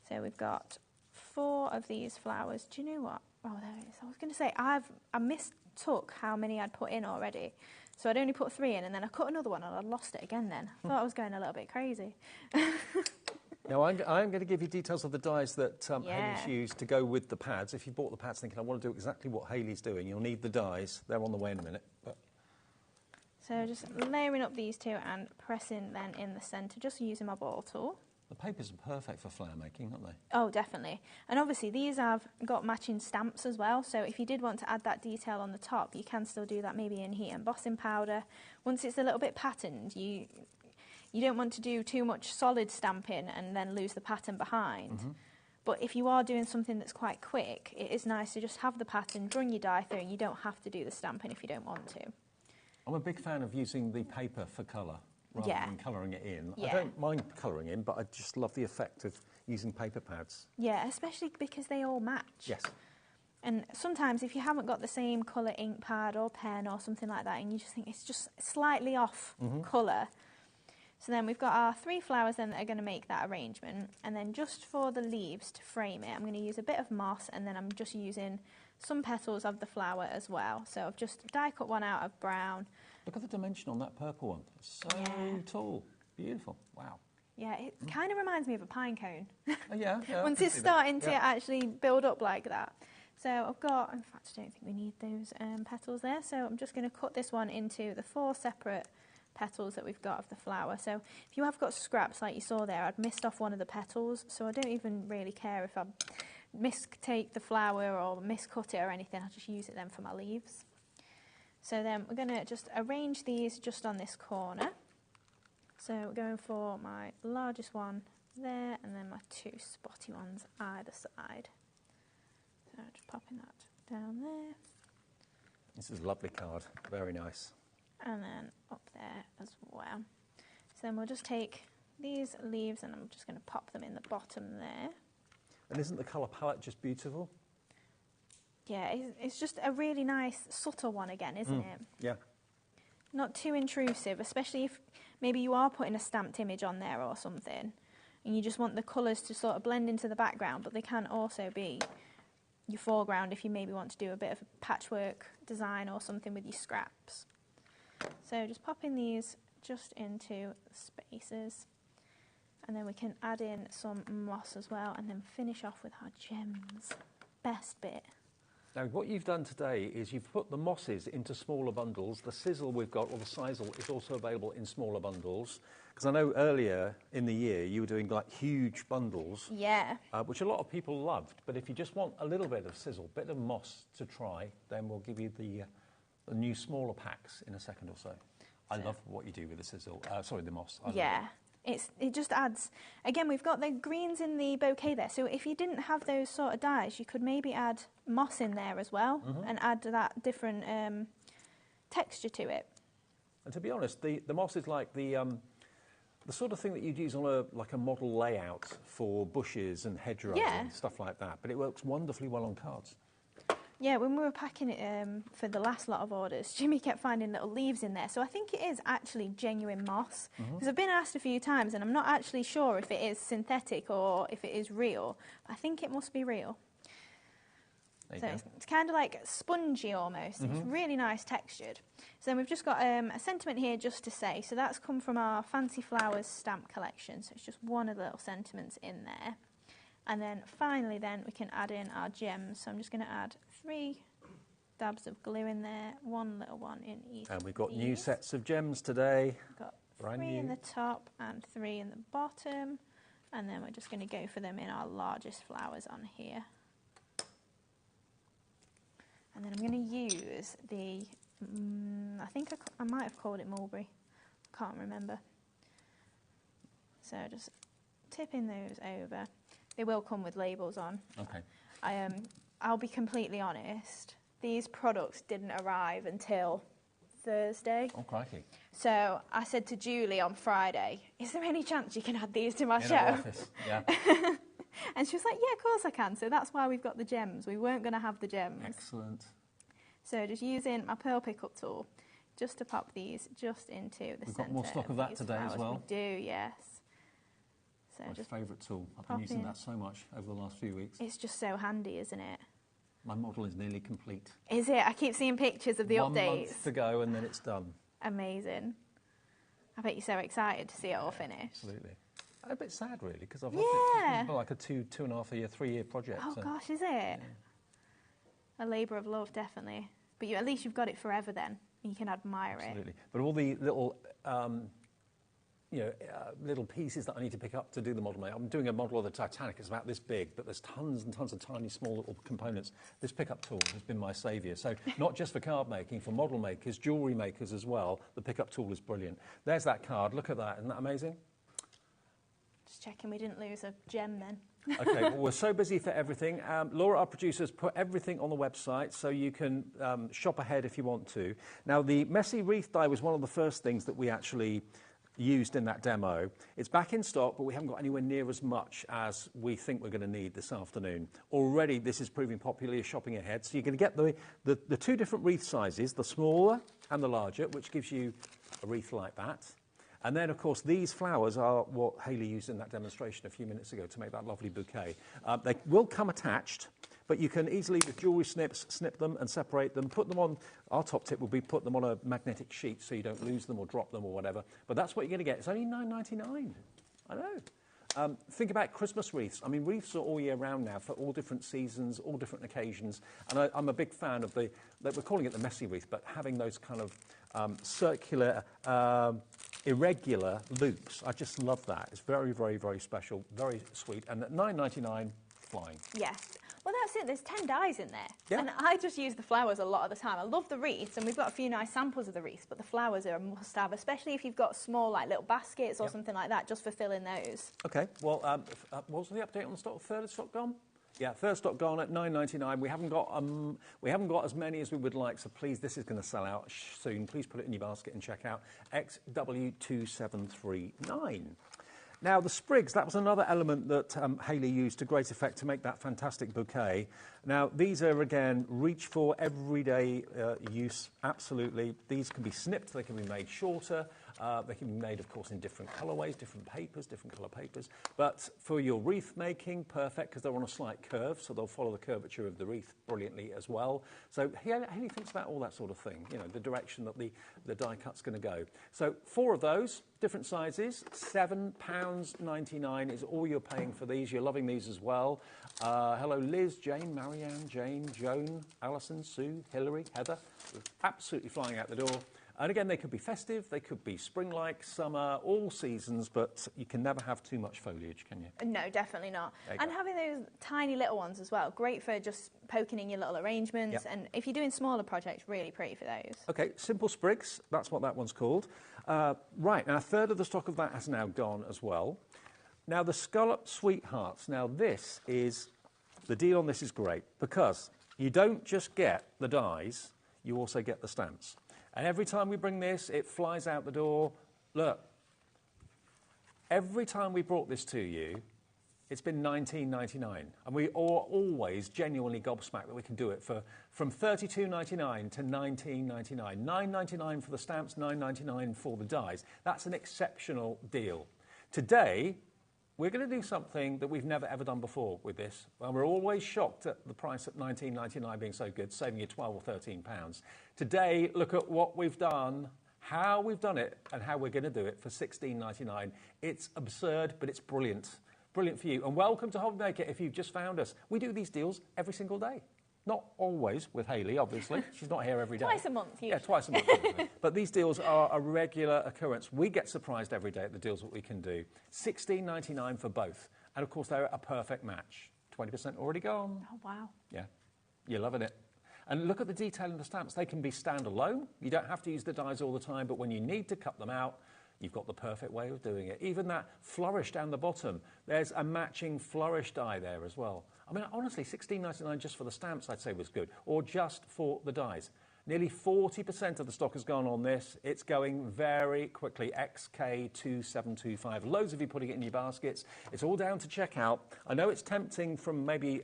So we've got 4 of these flowers. Do you know what? Oh, there it is. I was going to say, I mistook how many I'd put in already. So I'd only put 3 in, and then I cut another one and I'd lost it again then. I thought I was going a little bit crazy. Now, I'm going to give you details of the dies that Yeah. Hayley's used to go with the pads. If you bought the pads thinking, I want to do exactly what Hayley's doing, you'll need the dies. They're on the way in a minute. But So just layering up these 2 and pressing then in the centre, just using my ball tool. the papers are perfect for flower making, aren't they? Oh, definitely. And obviously these have got matching stamps as well, so if you did want to add that detail on the top, you can still do that maybe in heat embossing powder. Once it's a little bit patterned, you don't want to do too much solid stamping and then lose the pattern behind. Mm-hmm. But if you are doing something that's quite quick, it is nice to just have the pattern, run your die through, and you don't have to do the stamping if you don't want to. I'm a big fan of using the paper for colour rather Yeah. than colouring it in. I Yeah. don't mind colouring in, but I just love the effect of using paper pads. Yeah, especially because they all match. Yes. And sometimes if you haven't got the same colour ink pad or pen or something like that, and you just think it's just slightly off colour. So then we've got our 3 flowers then that are going to make that arrangement. And then just for the leaves to frame it, I'm going to use a bit of moss, and then I'm just using some petals of the flower as well. So I've just die cut one out of brown. Look at the dimension on that purple one. It's so tall. Beautiful. Wow. Yeah, it kind of reminds me of a pine cone. Yeah. Once it's starting to actually build up like that. So I've got, in fact, I don't think we need those petals there. So I'm just going to cut this one into the 4 separate petals that we've got of the flower. So if you have got scraps like you saw there, I'd missed off one of the petals, so I don't even really care if I mistake the flower or miscut it or anything. I'll just use it then for my leaves. So then we're going to just arrange these just on this corner. So we're going for my largest one there, and then my 2 spotty ones either side. So just popping that down there. This is a lovely card. Very nice. And then up there as well. So then we'll just take these leaves and I'm just going to pop them in the bottom there. And isn't the colour palette just beautiful? Yeah, it's just a really nice, subtle one again, isn't it? Yeah. Not too intrusive, especially if maybe you are putting a stamped image on there or something, and you just want the colours to sort of blend into the background, but they can also be your foreground if you maybe want to do a bit of a patchwork design or something with your scraps. So just popping these just into the spaces. And then we can add in some moss as well, and then finish off with our gems. Best bit. Now, what you've done today is you've put the mosses into smaller bundles. The sizzle we've got, or the sisal, is also available in smaller bundles. Because I know earlier in the year you were doing like huge bundles. Yeah. Which a lot of people loved. But if you just want a little bit of sizzle, bit of moss to try, then we'll give you the new smaller packs in a second or so. I love what you do with the sizzle. Sorry, the moss. Yeah. It just adds, again, we've got the greens in the bouquet there, so if you didn't have those sort of dyes, you could maybe add moss in there as well, and add that different texture to it. And to be honest, the moss is like the sort of thing that you'd use on a model layout for bushes and hedgerows and stuff like that, but it works wonderfully well on cards. Yeah, when we were packing it for the last lot of orders, Jimmy kept finding little leaves in there. So I think it is actually genuine moss. Because I've been asked a few times, and I'm not actually sure if it is synthetic or if it is real. I think it must be real. So it's kind of like spongy almost. It's really nice textured. So then we've just got a sentiment here just to say. So that's come from our Fancy Flowers stamp collection. So it's just one of the little sentiments in there. And then finally then we can add in our gems. So I'm just going to add 3 dabs of glue in there, 1 little one in each. And we've got new sets of gems today. We've got 3 in the top and 3 in the bottom. And then we're just going to go for them in our largest flowers on here. And then I'm going to use the, I think I might have called it mulberry. I can't remember. So just tipping those over. They will come with labels on. Okay. I'll be completely honest. These products didn't arrive until Thursday. Oh, crikey. So I said to Julie on Friday, is there any chance you can add these to my in show? Our office. Yeah. And she was like, yeah, of course I can. So that's why we've got the gems. We weren't going to have the gems. Excellent. So just using my pearl pickup tool just to pop these just into the centre. We've got more stock of that today flowers. as well. We do, yes. So My just favourite tool. I've been using that so much over the last few weeks. It's just so handy, isn't it? My model is nearly complete. Is it? I keep seeing pictures of the updates. 1 month to go and then it's done. Amazing. I bet you're so excited to see it all finished. Absolutely. A bit sad, really, because I've loved it. It's like a 2.5 year, 3 year project. Oh, so. gosh, is it? Yeah. A labour of love, definitely. But at least you've got it forever then. And you can admire it. Absolutely. But all the little, little pieces that I need to pick up to do the model. I'm doing a model of the Titanic. It's about this big, but there's tons and tons of tiny, small little components. This pickup tool has been my saviour. So not just for card making, for model makers, jewellery makers as well, the pickup tool is brilliant. There's that card. Look at that. Isn't that amazing? Just checking we didn't lose a gem then. Okay, well, we're so busy for everything. Laura, our producer, has put everything on the website, so you can shop ahead if you want to. Now, the messy wreath die was one of the first things that we actually used in that demo. It's back in stock, but we haven't got anywhere near as much as we think we're going to need this afternoon. Already, this is proving popular. You're shopping ahead. So you're going to get the 2 different wreath sizes, the smaller and the larger, which gives you a wreath like that. And then, of course, these flowers are what Hayley used in that demonstration a few minutes ago to make that lovely bouquet. They will come attached, but you can easily, with jewellery snips, snip them and separate them, put them on, our top tip will be put them on a magnetic sheet so you don't lose them or drop them or whatever. But that's what you're going to get. It's only $9.99. I know. Think about Christmas wreaths. I mean, wreaths are all year round now for all different seasons, all different occasions. And I'm a big fan of we're calling it the messy wreath, but having those kind of circular, irregular loops. I just love that. It's very, very, very special, very sweet. And at $9.99, flying. Yes. Well, that's it. There's 10 dyes in there. Yeah. And I just use the flowers a lot of the time. I love the wreaths, and we've got a few nice samples of the wreaths, but the flowers are a must-have, especially if you've got small, like, little baskets or something like that, just for filling those. OK. Well, what was the update on the stock? Third stock gone? Yeah, third stock gone at $9.99. We haven't got as many as we would like, so please, this is going to sell out soon. Please put it in your basket and check out XW2739. Now, the sprigs, that was another element that Hayley used to great effect to make that fantastic bouquet. Now, these are, again, reach for everyday use, absolutely. These can be snipped, they can be made shorter. They can be made, of course, in different colourways, different papers, different colour papers. But for your wreath making, perfect, because they're on a slight curve, so they'll follow the curvature of the wreath brilliantly as well. So Haley thinks about all that sort of thing, you know, the direction that the die cut's going to go. So 4 of those, different sizes, £7.99 is all you're paying for these. You're loving these as well. Hello, Liz, Jane, Marianne, Jane, Joan, Alison, Sue, Hilary, Heather. Absolutely flying out the door. And again, they could be festive, they could be spring-like, summer, all seasons, but you can never have too much foliage, can you? No, definitely not. And having those tiny little ones as well, great for just poking in your little arrangements. Yep. And if you're doing smaller projects, really pretty for those. Okay, simple sprigs, that's what that one's called. Right, now a third of the stock of that has now gone as well. Now the scallop sweethearts, now this is, the deal on this is great, because you don't just get the dies, you also get the stamps. And every time we bring this, it flies out the door. Look, every time we brought this to you, it's been $19.99. And we are always genuinely gobsmacked that we can do it for from $32.99 to $19.99. $9.99 for the stamps, $9.99 for the dies. That's an exceptional deal. Today, we're going to do something that we've never ever done before with this. And we're always shocked at the price at $19.99 being so good, saving you £12 or £13. Today, look at what we've done, how we've done it, and how we're going to do it for $16.99. It's absurd, but it's brilliant. Brilliant for you. And welcome to HobbyMaker if you've just found us. We do these deals every single day. Not always with Haley, obviously. She's not here every day. Twice a month, usually. Yeah, twice a month. But these deals are a regular occurrence. We get surprised every day at the deals that we can do. $16.99 for both. And, of course, they're a perfect match. 20% already gone. Oh, wow. Yeah, you're loving it. And look at the detail in the stamps. They can be standalone. You don't have to use the dies all the time, but when you need to cut them out, you've got the perfect way of doing it. Even that flourish down the bottom, there's a matching flourish die there as well. I mean, honestly, $16.99 just for the stamps, I'd say, was good, or just for the dies. Nearly 40% of the stock has gone on this. It's going very quickly, XK2725. Loads of you putting it in your baskets. It's all down to checkout. I know it's tempting from maybe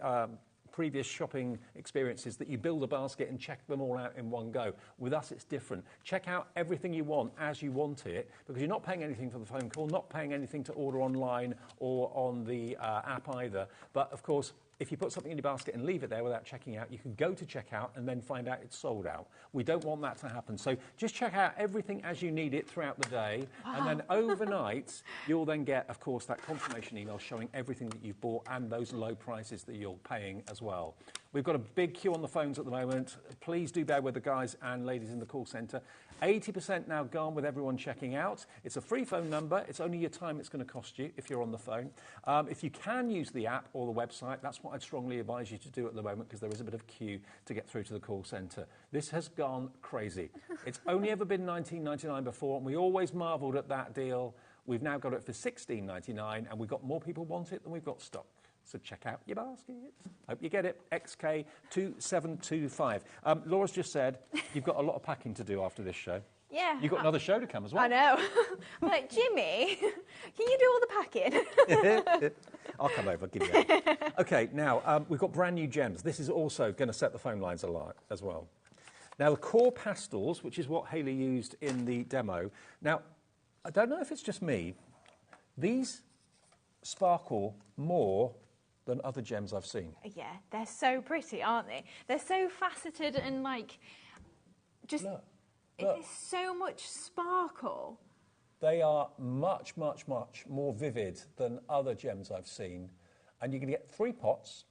previous shopping experiences that you build a basket and check them all out in one go. With us, it's different. Check out everything you want as you want it, because you're not paying anything for the phone call, not paying anything to order online or on the app either. But, of course, if you put something in your basket and leave it there without checking out, you can go to checkout and then find out it's sold out. We don't want that to happen. So just check out everything as you need it throughout the day. Wow. And then overnight, you'll then get, of course, that confirmation email showing everything that you've bought and those low prices that you're paying as well. We've got a big queue on the phones at the moment. Please do bear with the guys and ladies in the call centre. 80% now gone with everyone checking out. It's a free phone number. It's only your time it's going to cost you if you're on the phone. If you can use the app or the website, that's what I'd strongly advise you to do at the moment, because there is a bit of queue to get through to the call centre. This has gone crazy. It's only ever been $19.99 before, and we always marvelled at that deal. We've now got it for $16.99, and we've got more people want it than we've got stock. So check out your basket. Hope you get it. XK2725. Laura's just said you've got a lot of packing to do after this show. Yeah. You've got another show to come as well. I know. I'm like, Jimmy, can you do all the packing? I'll come over, I'll give you that. OK, now, we've got brand new gems. This is also going to set the phone lines alight as well. Now, the core pastels, which is what Haley used in the demo. Now, I don't know if it's just me. These sparkle more than other gems I've seen. Yeah, they're so pretty, aren't they? They're so faceted and, like, just... Look. There's so much sparkle. They are much, much, much more vivid than other gems I've seen. And you can get 3 pots,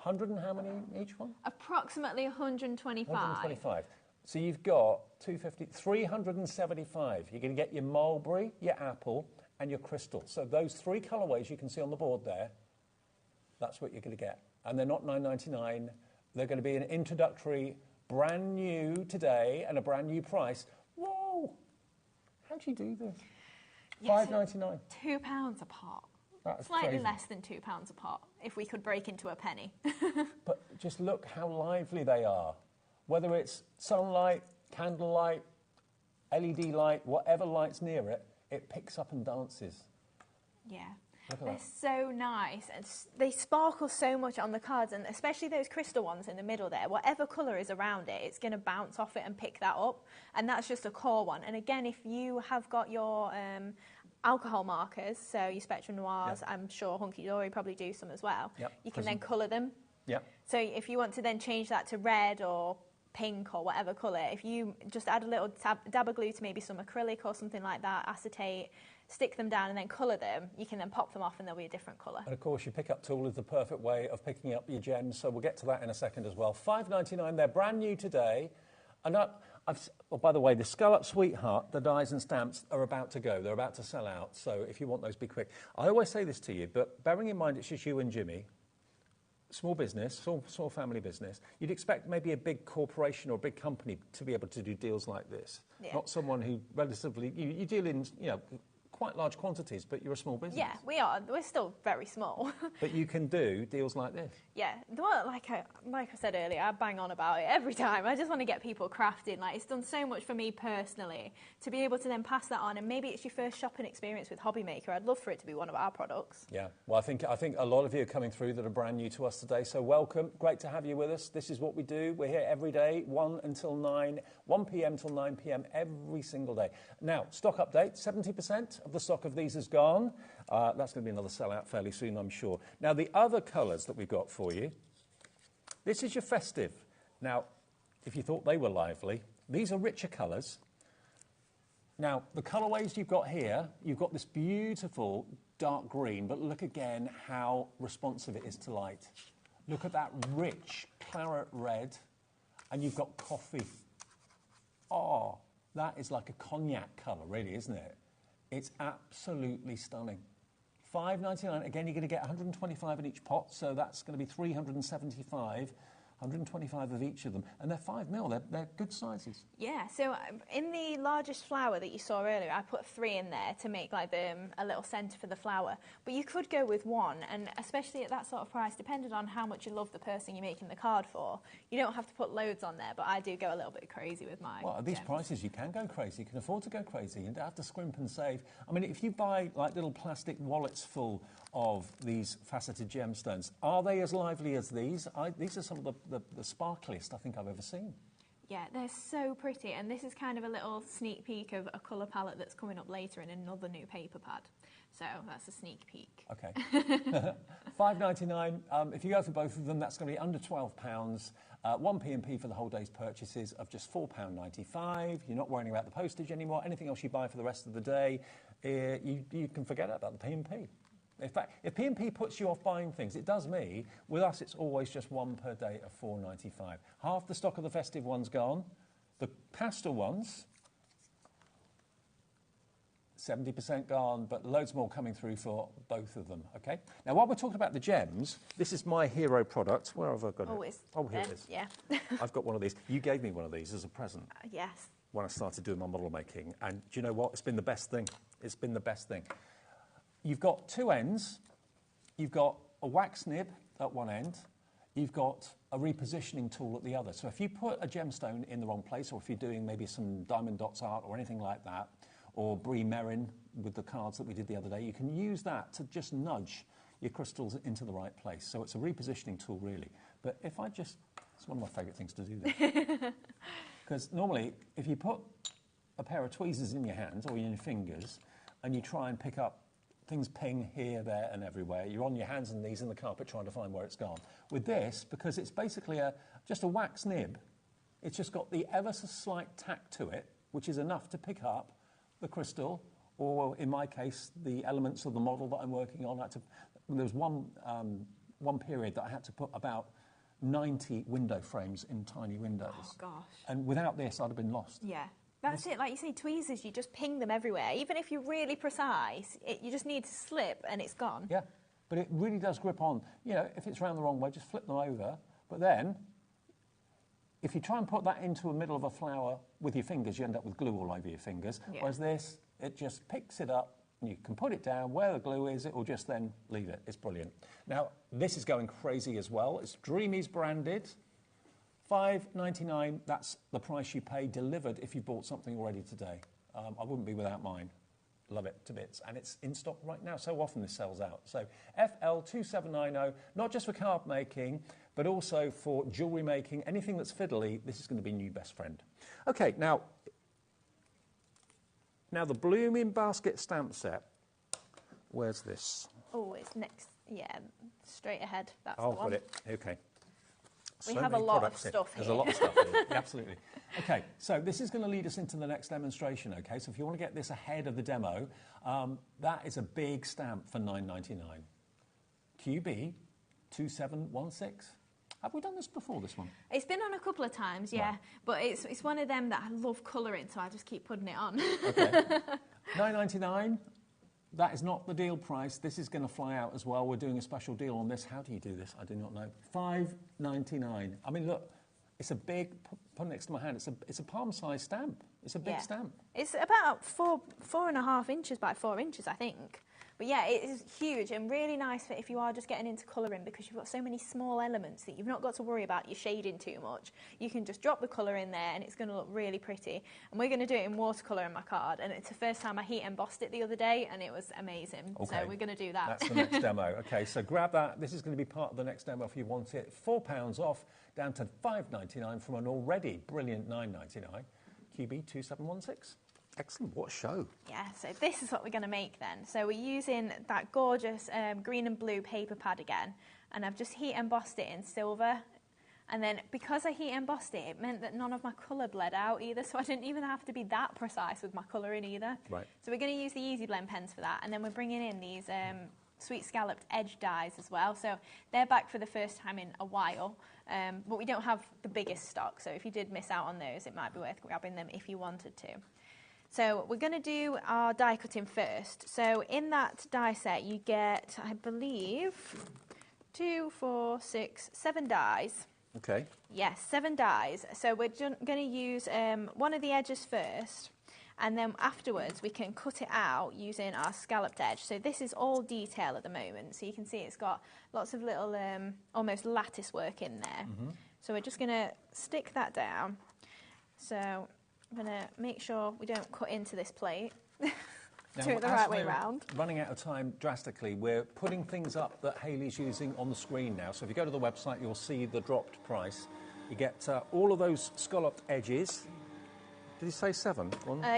100 and how many each one? Approximately 125. 125. So you've got 250, 375. You're going to get your mulberry, your apple, and your crystal. So those 3 colourways you can see on the board there, that's what you're going to get. And they're not $9.99. They're going to be an introductory, brand new today, and a brand new price. Whoa! How'd you do this? Yes, $5.99. £2 a pot. That's Slightly crazy. less than £2 a pot, if we could break into a penny. But just look how lively they are. Whether it's sunlight, candlelight, LED light, whatever light's near it, it picks up and dances. Yeah. They're so nice, and they sparkle so much on the cards, and especially those crystal ones in the middle there. Whatever colour is around it, it's going to bounce off it and pick that up, and that's just a core one. And again, if you have got your alcohol markers, so your Spectrum Noirs, I'm sure Hunky Dory probably do some as well, you can then colour them. So if you want to then change that to red or pink or whatever colour, if you just add a little dab of glue to maybe some acrylic or something like that, acetate, stick them down and then colour them, you can then pop them off and they'll be a different colour. And of course your pickup tool is the perfect way of picking up your gems, so we'll get to that in a second as well. $5.99, they're brand new today. And by the way, the Scallop Sweetheart, the dies and stamps are about to go. They're about to sell out, so if you want those, be quick. I always say this to you, but bearing in mind it's just you and Jimmy, small business, small family business, you'd expect maybe a big corporation or a big company to be able to do deals like this. Not someone who relatively, you deal in, quite large quantities, but you're a small business. Yeah, we are. We're still very small. But you can do deals like this. Yeah, well, like I said earlier, I bang on about it every time. I just want to get people crafting. Like, it's done so much for me personally to be able to then pass that on. And maybe it's your first shopping experience with HobbyMaker. I'd love for it to be one of our products. Yeah, well, I think a lot of you are coming through that are brand new to us today. So welcome. Great to have you with us. This is what we do. We're here every day, 1 p.m. till 9 p.m. every single day. Now, stock update, 70% of the stock of these is gone. That's going to be another sellout fairly soon, I'm sure. Now, the other colours that we've got for you, this is your Festive. Now, if you thought they were lively, these are richer colours. Now, the colourways you've got here, you've got this beautiful dark green, but look again how responsive it is to light. Look at that rich claret red, and you've got coffee. Oh, that is like a cognac colour, really, isn't it? It's absolutely stunning. $5.99. Again, you're going to get 125 in each pot, so that's going to be 375. 125 of each of them, and they're 5mm. They're good sizes. Yeah. So in the largest flower that you saw earlier, I put 3 in there to make like a little centre for the flower. But you could go with 1, and especially at that sort of price, depending on how much you love the person you're making the card for, you don't have to put loads on there. But I do go a little bit crazy with mine. Well, at these prices, you can go crazy. You can afford to go crazy. You don't have to scrimp and save. I mean, if you buy like little plastic wallets full of these faceted gemstones, are they as lively as these? These are some of the sparkliest I think I've ever seen. Yeah, they're so pretty, and this is kind of a little sneak peek of a colour palette that's coming up later in another new paper pad. So that's a sneak peek. Okay. $5.99. If you go for both of them, that's going to be under £12. 1 P&P for the whole day's purchases of just £4.95. You're not worrying about the postage anymore. Anything else you buy for the rest of the day, you can forget about the P&P. In fact, if P&P puts you off buying things, it does me. With us, it's always just 1 per day of $4.95. Half the stock of the Festive ones gone. The pastel ones, 70% gone, but loads more coming through for both of them, okay? Now, while we're talking about the gems, this is my hero product. Where have I got it? Oh, here it is. Yeah. I've got one of these. You gave me one of these as a present. Yes. When I started doing my model making. And do you know what? It's been the best thing. It's been the best thing. You've got 2 ends. You've got a wax nib at one end. You've got a repositioning tool at the other. So if you put a gemstone in the wrong place, or if you're doing maybe some diamond dots art or anything like that, or brie Merrin with the cards that we did the other day, you can use that to just nudge your crystals into the right place. So it's a repositioning tool, really. But if I just, it's one of my favourite things to do this. Because normally, if you put a pair of tweezers in your hands or in your fingers, and you try and pick up things ping here, there, and everywhere. You're on your hands and knees in the carpet trying to find where it's gone. With this, because it's basically just a wax nib, it's just got the ever so slight tack to it, which is enough to pick up the crystal, or in my case, the elements of the model that I'm working on. There was one period that I had to put about 90 window frames in tiny windows. Oh, gosh. And without this, I'd have been lost. Yeah. That's it. Like you say, tweezers, you just ping them everywhere. Even if you're really precise, you just need to slip and it's gone. Yeah, but it really does grip on. You know, if it's round the wrong way, just flip them over. But then, if you try and put that into the middle of a flower with your fingers, you end up with glue all over your fingers. Yeah. Whereas this, it just picks it up, and you can put it down where the glue is, it will just then leave it. It's brilliant. Now, this is going crazy as well. It's Dreamees branded. $5.99, that's the price you pay delivered if you bought something already today. I wouldn't be without mine. Love it to bits. And it's in stock right now. So often this sells out. So FL2790, not just for card making, but also for jewellery making, anything that's fiddly, this is going to be new best friend. Okay, now the Blooming Basket stamp set, where's this? Oh, it's next, yeah, straight ahead, that's the Oh, one. got it, okay. We So have a many lot of products here. stuff There's here. a lot of stuff here, absolutely. Okay, so this is going to lead us into the next demonstration, okay? So if you want to get this ahead of the demo, that is a big stamp for $9.99. QB 2716. Have we done this before, this one? It's been on a couple of times, yeah, Right. but it's one of them that I love colouring, so I just keep putting it on. Okay. $9.99. That is not the deal price. This is going to fly out as well. We're doing a special deal on this. How do you do this? I do not know. $5.99. I mean, look, it's a big, put it next to my hand, it's a palm-sized stamp. It's a big Yeah. stamp. It's about 4.5 inches by 4 inches, I think. But yeah, it is huge and really nice for if you are just getting into colouring, because you've got so many small elements that you've not got to worry about your shading too much. You can just drop the colour in there and it's going to look really pretty. And we're going to do it in watercolour in my card, and it's the first time I heat embossed it the other day and it was amazing. Okay. So we're going to do that. That's the next demo. Okay, so grab that. This is going to be part of the next demo if you want it. £4 off, down to $5.99 from an already brilliant $9.99. QB 2716. Excellent, what a show. Yeah, so this is what we're going to make then. So we're using that gorgeous green and blue paper pad again, and I've just heat embossed it in silver. And then because I heat embossed it, it meant that none of my colour bled out either, so I didn't even have to be that precise with my colouring either. Right. So we're going to use the Easy Blend pens for that, and then we're bringing in these sweet scalloped edge dies as well. So they're back for the first time in a while, but we don't have the biggest stock, so if you did miss out on those, it might be worth grabbing them if you wanted to. So we're going to do our die cutting first. So in that die set you get, I believe, 2, 4, 6, 7 dies. Okay. Yes, 7 dies. So we're going to use one of the edges first, and then afterwards we can cut it out using our scalloped edge. So this is all detail at the moment. So you can see it's got lots of little almost lattice work in there. Mm-hmm. So we're just going to stick that down. So I'm going to make sure we don't cut into this plate. Do it the right way round. Running out of time drastically, we're putting things up that Hayley's using on the screen now. So if you go to the website, you'll see the dropped price. You get all of those scalloped edges. Did you say 7?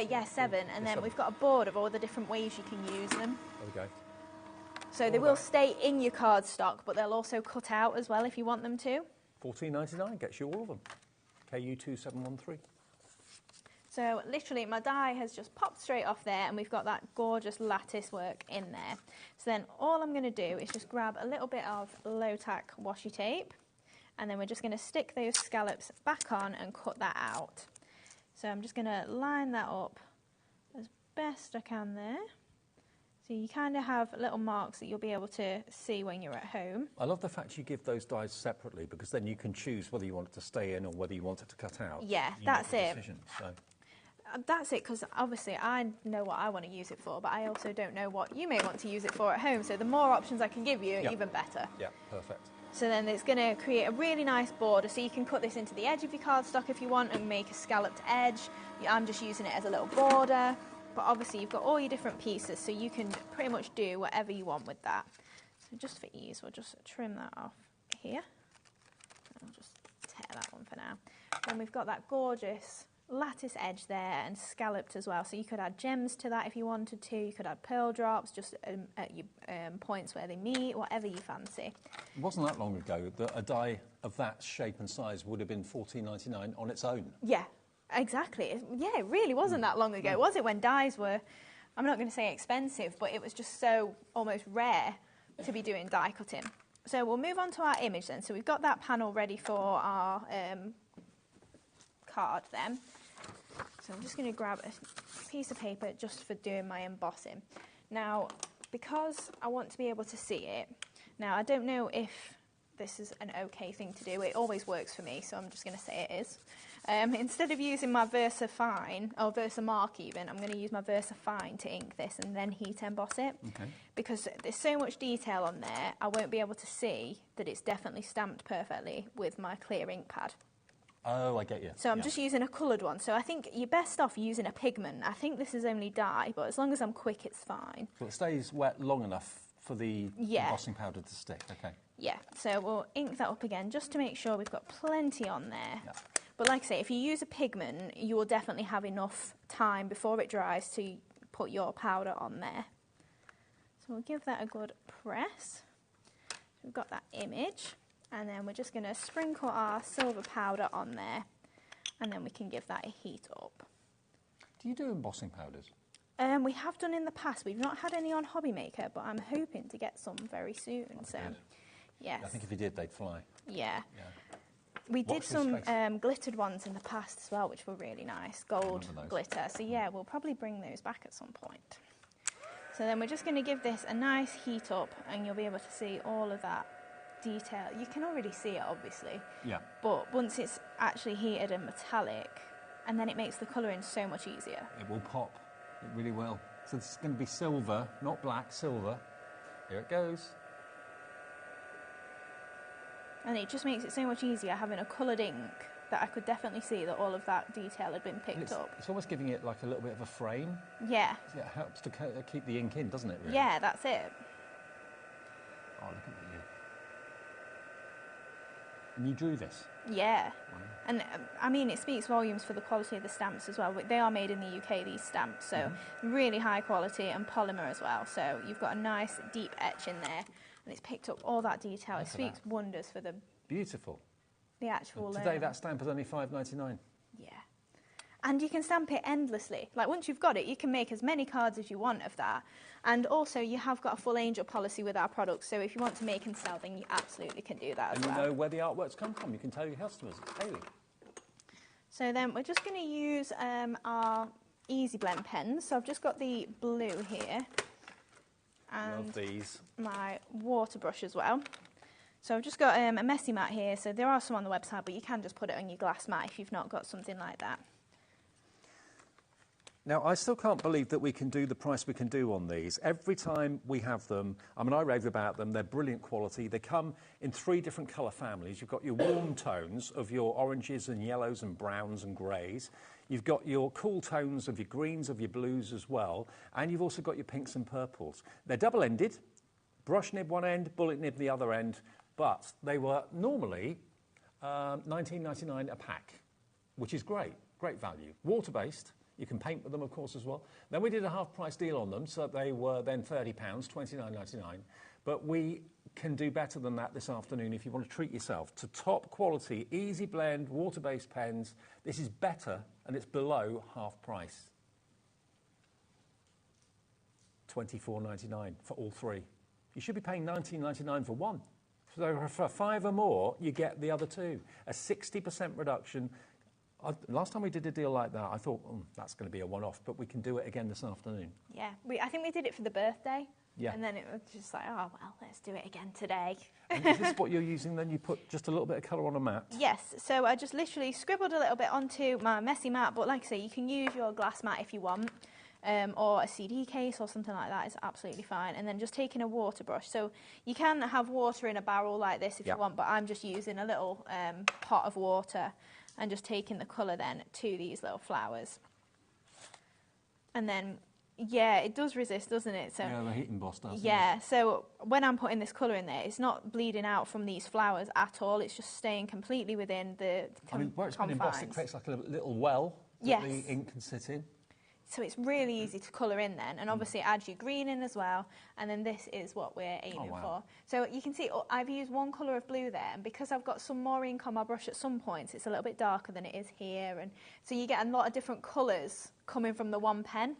Yeah, 7. And then we've got a board of all the different ways you can use them. There we go. So they will stay in your card stock, but they'll also cut out as well if you want them to. $14.99 gets you all of them. KU2713. So literally my die has just popped straight off there, and we've got that gorgeous lattice work in there. So then all I'm going to do is just grab a little bit of low tack washi tape, and then we're just going to stick those scallops back on and cut that out. So I'm just going to line that up as best I can there. So you kind of have little marks that you'll be able to see when you're at home. I love the fact you give those dies separately, because then you can choose whether you want it to stay in or whether you want it to cut out. Yeah, You that's make the it. decision, so. That's it, because obviously I know what I want to use it for, but I also don't know what you may want to use it for at home. So the more options I can give you, Yep. even better. Yeah, perfect. So then it's going to create a really nice border. So you can cut this into the edge of your cardstock if you want and make a scalloped edge. I'm just using it as a little border. But obviously you've got all your different pieces, so you can pretty much do whatever you want with that. So just for ease, we'll just trim that off here. I'll just tear that one for now. Then we've got that gorgeous lattice edge there and scalloped as well. So you could add gems to that if you wanted to. You could add pearl drops just at your points where they meet, whatever you fancy. It wasn't that long ago that a die of that shape and size would have been $14.99 on its own. Yeah, exactly. Yeah, it really wasn't that long ago, was it? When dies were, I'm not going to say expensive, but it was just so almost rare to be doing die cutting. So we'll move on to our image then. So we've got that panel ready for our card then. So I'm just going to grab a piece of paper just for doing my embossing. Now, because I want to be able to see it, now I don't know if this is an okay thing to do. It always works for me, so I'm just going to say it is. Instead of using my Versa Fine, or Versa Mark even, I'm going to use my Versa Fine to ink this and then heat emboss it. Okay. Because there's so much detail on there, I won't be able to see that it's definitely stamped perfectly with my clear ink pad. Oh, I get you. So I'm just using a coloured one. So I think you're best off using a pigment. I think this is only dye, but as long as I'm quick, it's fine. So it stays wet long enough for the embossing powder to stick, okay. Yeah, so we'll ink that up again just to make sure we've got plenty on there. Yeah. But like I say, if you use a pigment, you will definitely have enough time before it dries to put your powder on there. So we'll give that a good press. We've got that image, and then we're just going to sprinkle our silver powder on there, and then we can give that a heat up. Do you do embossing powders? We have done in the past. We've not had any on HobbyMaker, but I'm hoping to get some very soon. That's so, good. yes. I think if you did, they'd fly. Yeah. We did Watch this some space. glittered ones in the past as well, which were really nice. Gold glitter. So yeah, we'll probably bring those back at some point. So then we're just going to give this a nice heat up, and you'll be able to see all of that detail. You can already see it, obviously. Yeah. But once it's actually heated and metallic, and then it makes the colouring so much easier. It will pop. It really will. So this is going to be silver, not black, silver. Here it goes. And it just makes it so much easier having a coloured ink that I could definitely see that all of that detail had been picked up. It's almost giving it like a little bit of a frame. Yeah. It helps to keep the ink in, doesn't it, really? Yeah, that's it. Oh, look at you. And you drew this? Yeah. Wow. And I mean, it speaks volumes for the quality of the stamps as well. They are made in the UK, these stamps, so really high quality and polymer as well. So you've got a nice deep etch in there, and it's picked up all that detail. It speaks wonders for the beautiful. The actual. Today that stamp is only $5.99. Yeah. And you can stamp it endlessly. Like, once you've got it, you can make as many cards as you want of that. And also, you have got a full angel policy with our products, so if you want to make and sell, then you absolutely can do that as well. And you know where the artworks come from. You can tell your customers. It's Hayley. So then we're just going to use our Easy Blend pens. So I've just got the blue here. And love these. My water brush as well. So I've just got a messy mat here. So there are some on the website, but you can just put it on your glass mat if you've not got something like that. Now, I still can't believe that we can do the price we can do on these. Every time we have them, I mean, I rave about them. They're brilliant quality. They come in 3 different colour families. You've got your warm tones of your oranges and yellows and browns and greys. You've got your cool tones of your greens, of your blues as well. And you've also got your pinks and purples. They're double-ended, brush nib one end, bullet nib the other end. But they were normally $19.99 a pack, which is great value. Water-based. You can paint with them, of course, as well. Then we did a half-price deal on them, so they were then £30, $29.99. But we can do better than that this afternoon if you want to treat yourself to top quality, easy blend, water-based pens. This is better, and it's below half price. $24.99 for all 3. You should be paying $19.99 for one. So for 5 or more, you get the other 2. A 60% reduction. Last time we did a deal like that, I thought, that's going to be a one-off, but we can do it again this afternoon. Yeah, I think we did it for the birthday. Yeah. And then it was just like, oh, well, let's do it again today. And is this what you're using then? You put just a little bit of colour on a mat? Yes, so I just literally scribbled a little bit onto my messy mat, but like I say, you can use your glass mat if you want, or a CD case or something like that is absolutely fine. And then just taking a water brush. So you can have water in a barrel like this if you want, but I'm just using a little pot of water and just taking the colour then to these little flowers. And then, yeah, it does resist, doesn't it? So, yeah, the heat emboss does. Yeah, so when I'm putting this colour in there, it's not bleeding out from these flowers at all. It's just staying completely within the where it's been embossed, it creates like a little well that the ink can sit in. So it's really easy to colour in then, and obviously add your green in as well, and then this is what we're aiming for. So you can see I've used one colour of blue there, and because I've got some more ink on my brush at some points, it's a little bit darker than it is here, and so you get a lot of different colours coming from the one pen.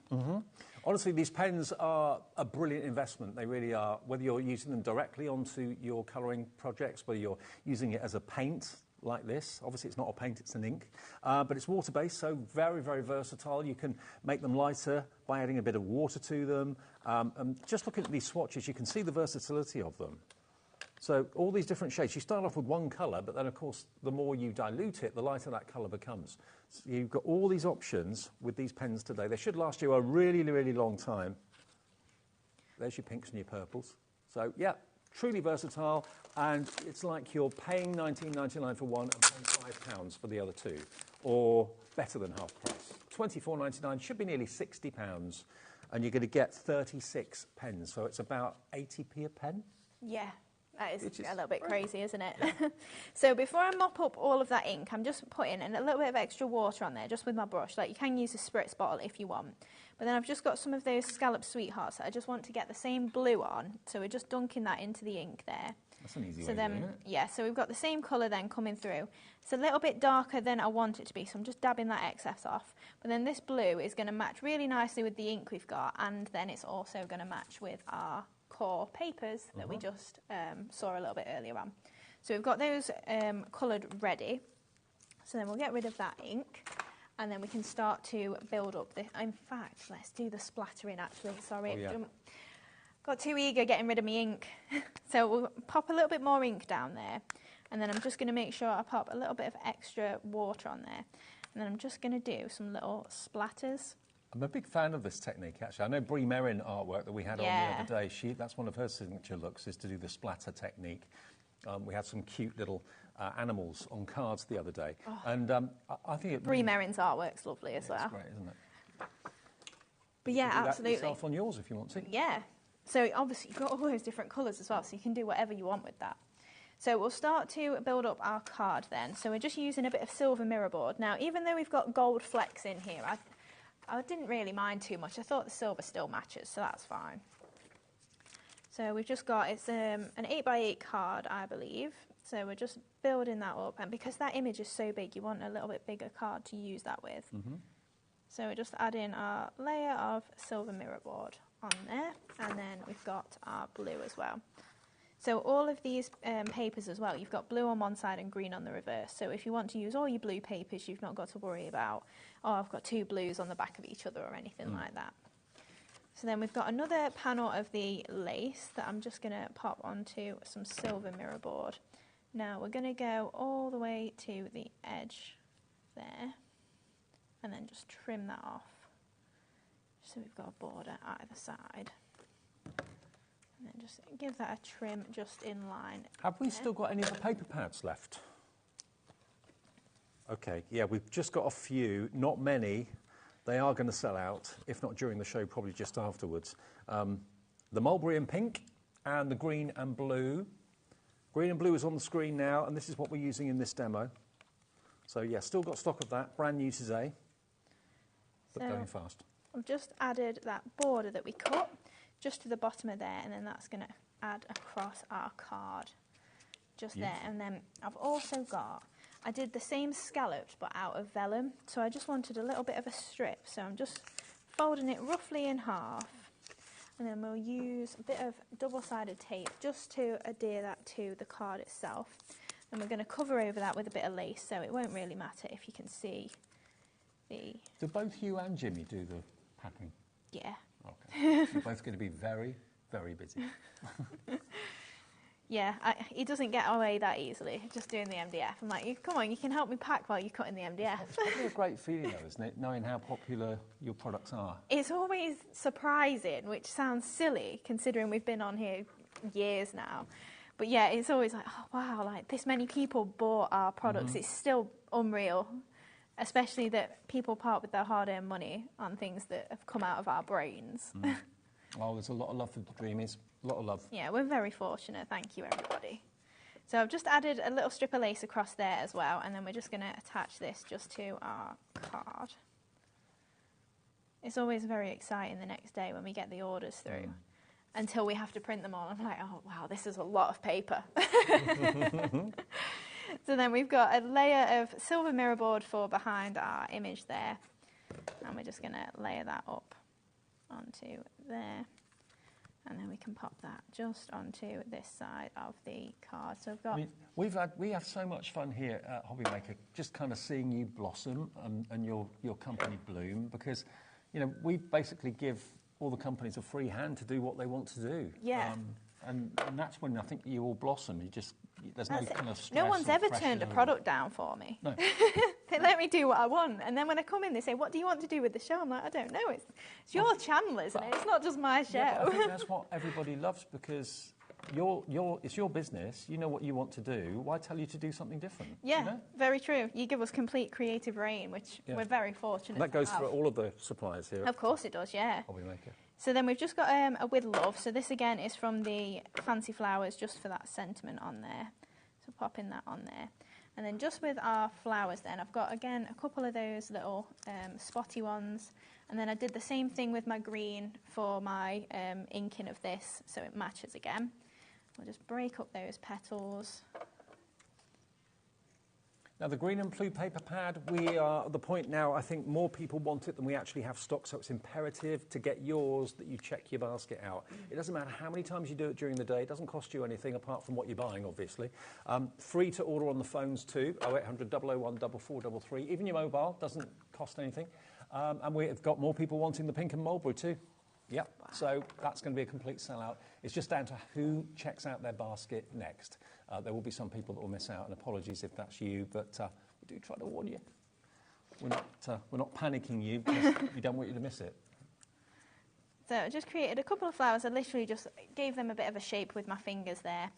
Honestly, these pens are a brilliant investment. They really are, whether you're using them directly onto your colouring projects, whether you're using it as a paint, like this. Obviously, it's not a paint, it's an ink. But it's water-based, so very, very versatile. You can make them lighter by adding a bit of water to them. And just looking at these swatches, you can see the versatility of them. So all these different shades. You start off with one colour, but then, of course, the more you dilute it, the lighter that colour becomes. So you've got all these options with these pens today. They should last you a really, really long time. There's your pinks and your purples. So, yeah, truly versatile, and it's like you're paying $19.99 for one and paying £5 for the other two, or better than half price. $24.99 should be nearly £60, and you're going to get 36 pens, so it's about 80p a pen. Yeah. That is a little bit crazy, isn't it? Yeah. So before I mop up all of that ink, I'm just putting in a little bit of extra water on there, just with my brush. Like, you can use a spritz bottle if you want. But then I've just got some of those scallop sweethearts that I just want to get the same blue on. So we're just dunking that into the ink there. That's an easy so way then, of doing it. Yeah, so we've got the same colour then coming through. It's a little bit darker than I want it to be, so I'm just dabbing that excess off. But then this blue is going to match really nicely with the ink we've got, and then it's also going to match with our core papers that we just saw a little bit earlier on. So we've got those coloured ready. So then we'll get rid of that ink, and then we can start to build up the... In fact, let's do the splattering actually. Sorry, got too eager getting rid of my ink. So we'll pop a little bit more ink down there, and then I'm just going to make sure I pop a little bit of extra water on there, and then I'm just going to do some little splatters. I'm a big fan of this technique, actually. I know Brie Merrin artwork that we had on the other day, that's one of her signature looks, is to do the splatter technique. We had some cute little animals on cards the other day. And I think Brie Merrin's artwork's lovely as well. It's great, isn't it? But yeah, you can do absolutely. That yourself on yours if you want to. Yeah. So obviously you've got all those different colours as well, so you can do whatever you want with that. So we'll start to build up our card then. So we're just using a bit of silver mirror board. Now, even though we've got gold flecks in here, I didn't really mind too much. I thought the silver still matches, so that's fine. So we've just got, it's an 8x8 card, I believe. So we're just building that up. And because that image is so big, you want a little bit bigger card to use that with. So we're just adding our layer of silver mirror board on there. And then we've got our blue as well. So all of these papers as well, you've got blue on one side and green on the reverse. So if you want to use all your blue papers, you've not got to worry about, oh, I've got two blues on the back of each other or anything like that. So then we've got another panel of the lace that I'm just going to pop onto some silver mirror board. Now we're going to go all the way to the edge there and then just trim that off. So we've got a border either side. And then just give that a trim just in line. Have we still got any of the paper pads left? Okay, yeah, we've just got a few, not many. They are going to sell out, if not during the show, probably just afterwards. The mulberry and pink and the green and blue. Green and blue is on the screen now, and this is what we're using in this demo. So yeah, still got stock of that, brand new today, but going fast. I've just added that border that we cut just to the bottom of there, and then that's going to add across our card just there. And then I've also got, I did the same scalloped but out of vellum, so I just wanted a little bit of a strip, so I'm just folding it roughly in half, and then we'll use a bit of double-sided tape just to adhere that to the card itself. And we're going to cover over that with a bit of lace, so it won't really matter if you can see the... Do both you and Jimmy do the packing? Yeah. Okay. You're both going to be very, very busy. Yeah, he doesn't get away that easily, just doing the MDF. I'm like, come on, you can help me pack while you're cutting the MDF. It's probably a great feeling, though, isn't it, knowing how popular your products are? It's always surprising, which sounds silly, considering we've been on here years now. But yeah, it's always like, oh, wow, like this many people bought our products. It's still unreal, especially that people part with their hard-earned money on things that have come out of our brains. Oh, there's a lot of love for the Dreamees. A lot of love. Yeah, we're very fortunate. Thank you, everybody. So I've just added a little strip of lace across there as well, and then we're just going to attach this just to our card. It's always very exciting the next day when we get the orders through, until we have to print them all. I'm like, oh, wow, this is a lot of paper. So then we've got a layer of silver mirror board for behind our image there, and we're just going to layer that up onto there. And then we can pop that just onto this side of the card. So we've got... we have so much fun here at HobbyMaker, just kind of seeing you blossom and your company bloom, because, you know, we basically give all the companies a free hand to do what they want to do. Yeah. And that's when I think you all blossom. You just, there's no kind of stress. No one's ever turned a product down for me. No. They let me do what I want. And then when I come in, they say, what do you want to do with the show? I'm like, I don't know. It's your channel, isn't it? It's not just my show. Yeah, I think that's what everybody loves, because it's your business. You know what you want to do. Why tell you to do something different? Yeah, you know? very true. You give us complete creative reign, which we're very fortunate. And that goes for all of the suppliers here. Of course it does, yeah. HobbyMaker. So then we've just got a With Love. So this again is from the Fancy Flowers, just for that sentiment on there. So popping that on there. And then just with our flowers then, I've got again a couple of those little spotty ones. And then I did the same thing with my green for my inking of this, so it matches again. We'll just break up those petals. Now the green and blue paper pad, we are at the point now, I think more people want it than we actually have stock, so it's imperative to get yours that you check your basket out. It doesn't matter how many times you do it during the day, it doesn't cost you anything apart from what you're buying, obviously. Free to order on the phones too, 0800 001 4433. Even your mobile doesn't cost anything. And we've got more people wanting the pink and mulberry too. Yep, so that's going to be a complete sellout. It's just down to who checks out their basket next. There will be some people that will miss out, and apologies if that's you, but we do try to warn you. We're not panicking you because we don't want you to miss it. So I just created a couple of flowers. I literally just gave them a bit of a shape with my fingers there.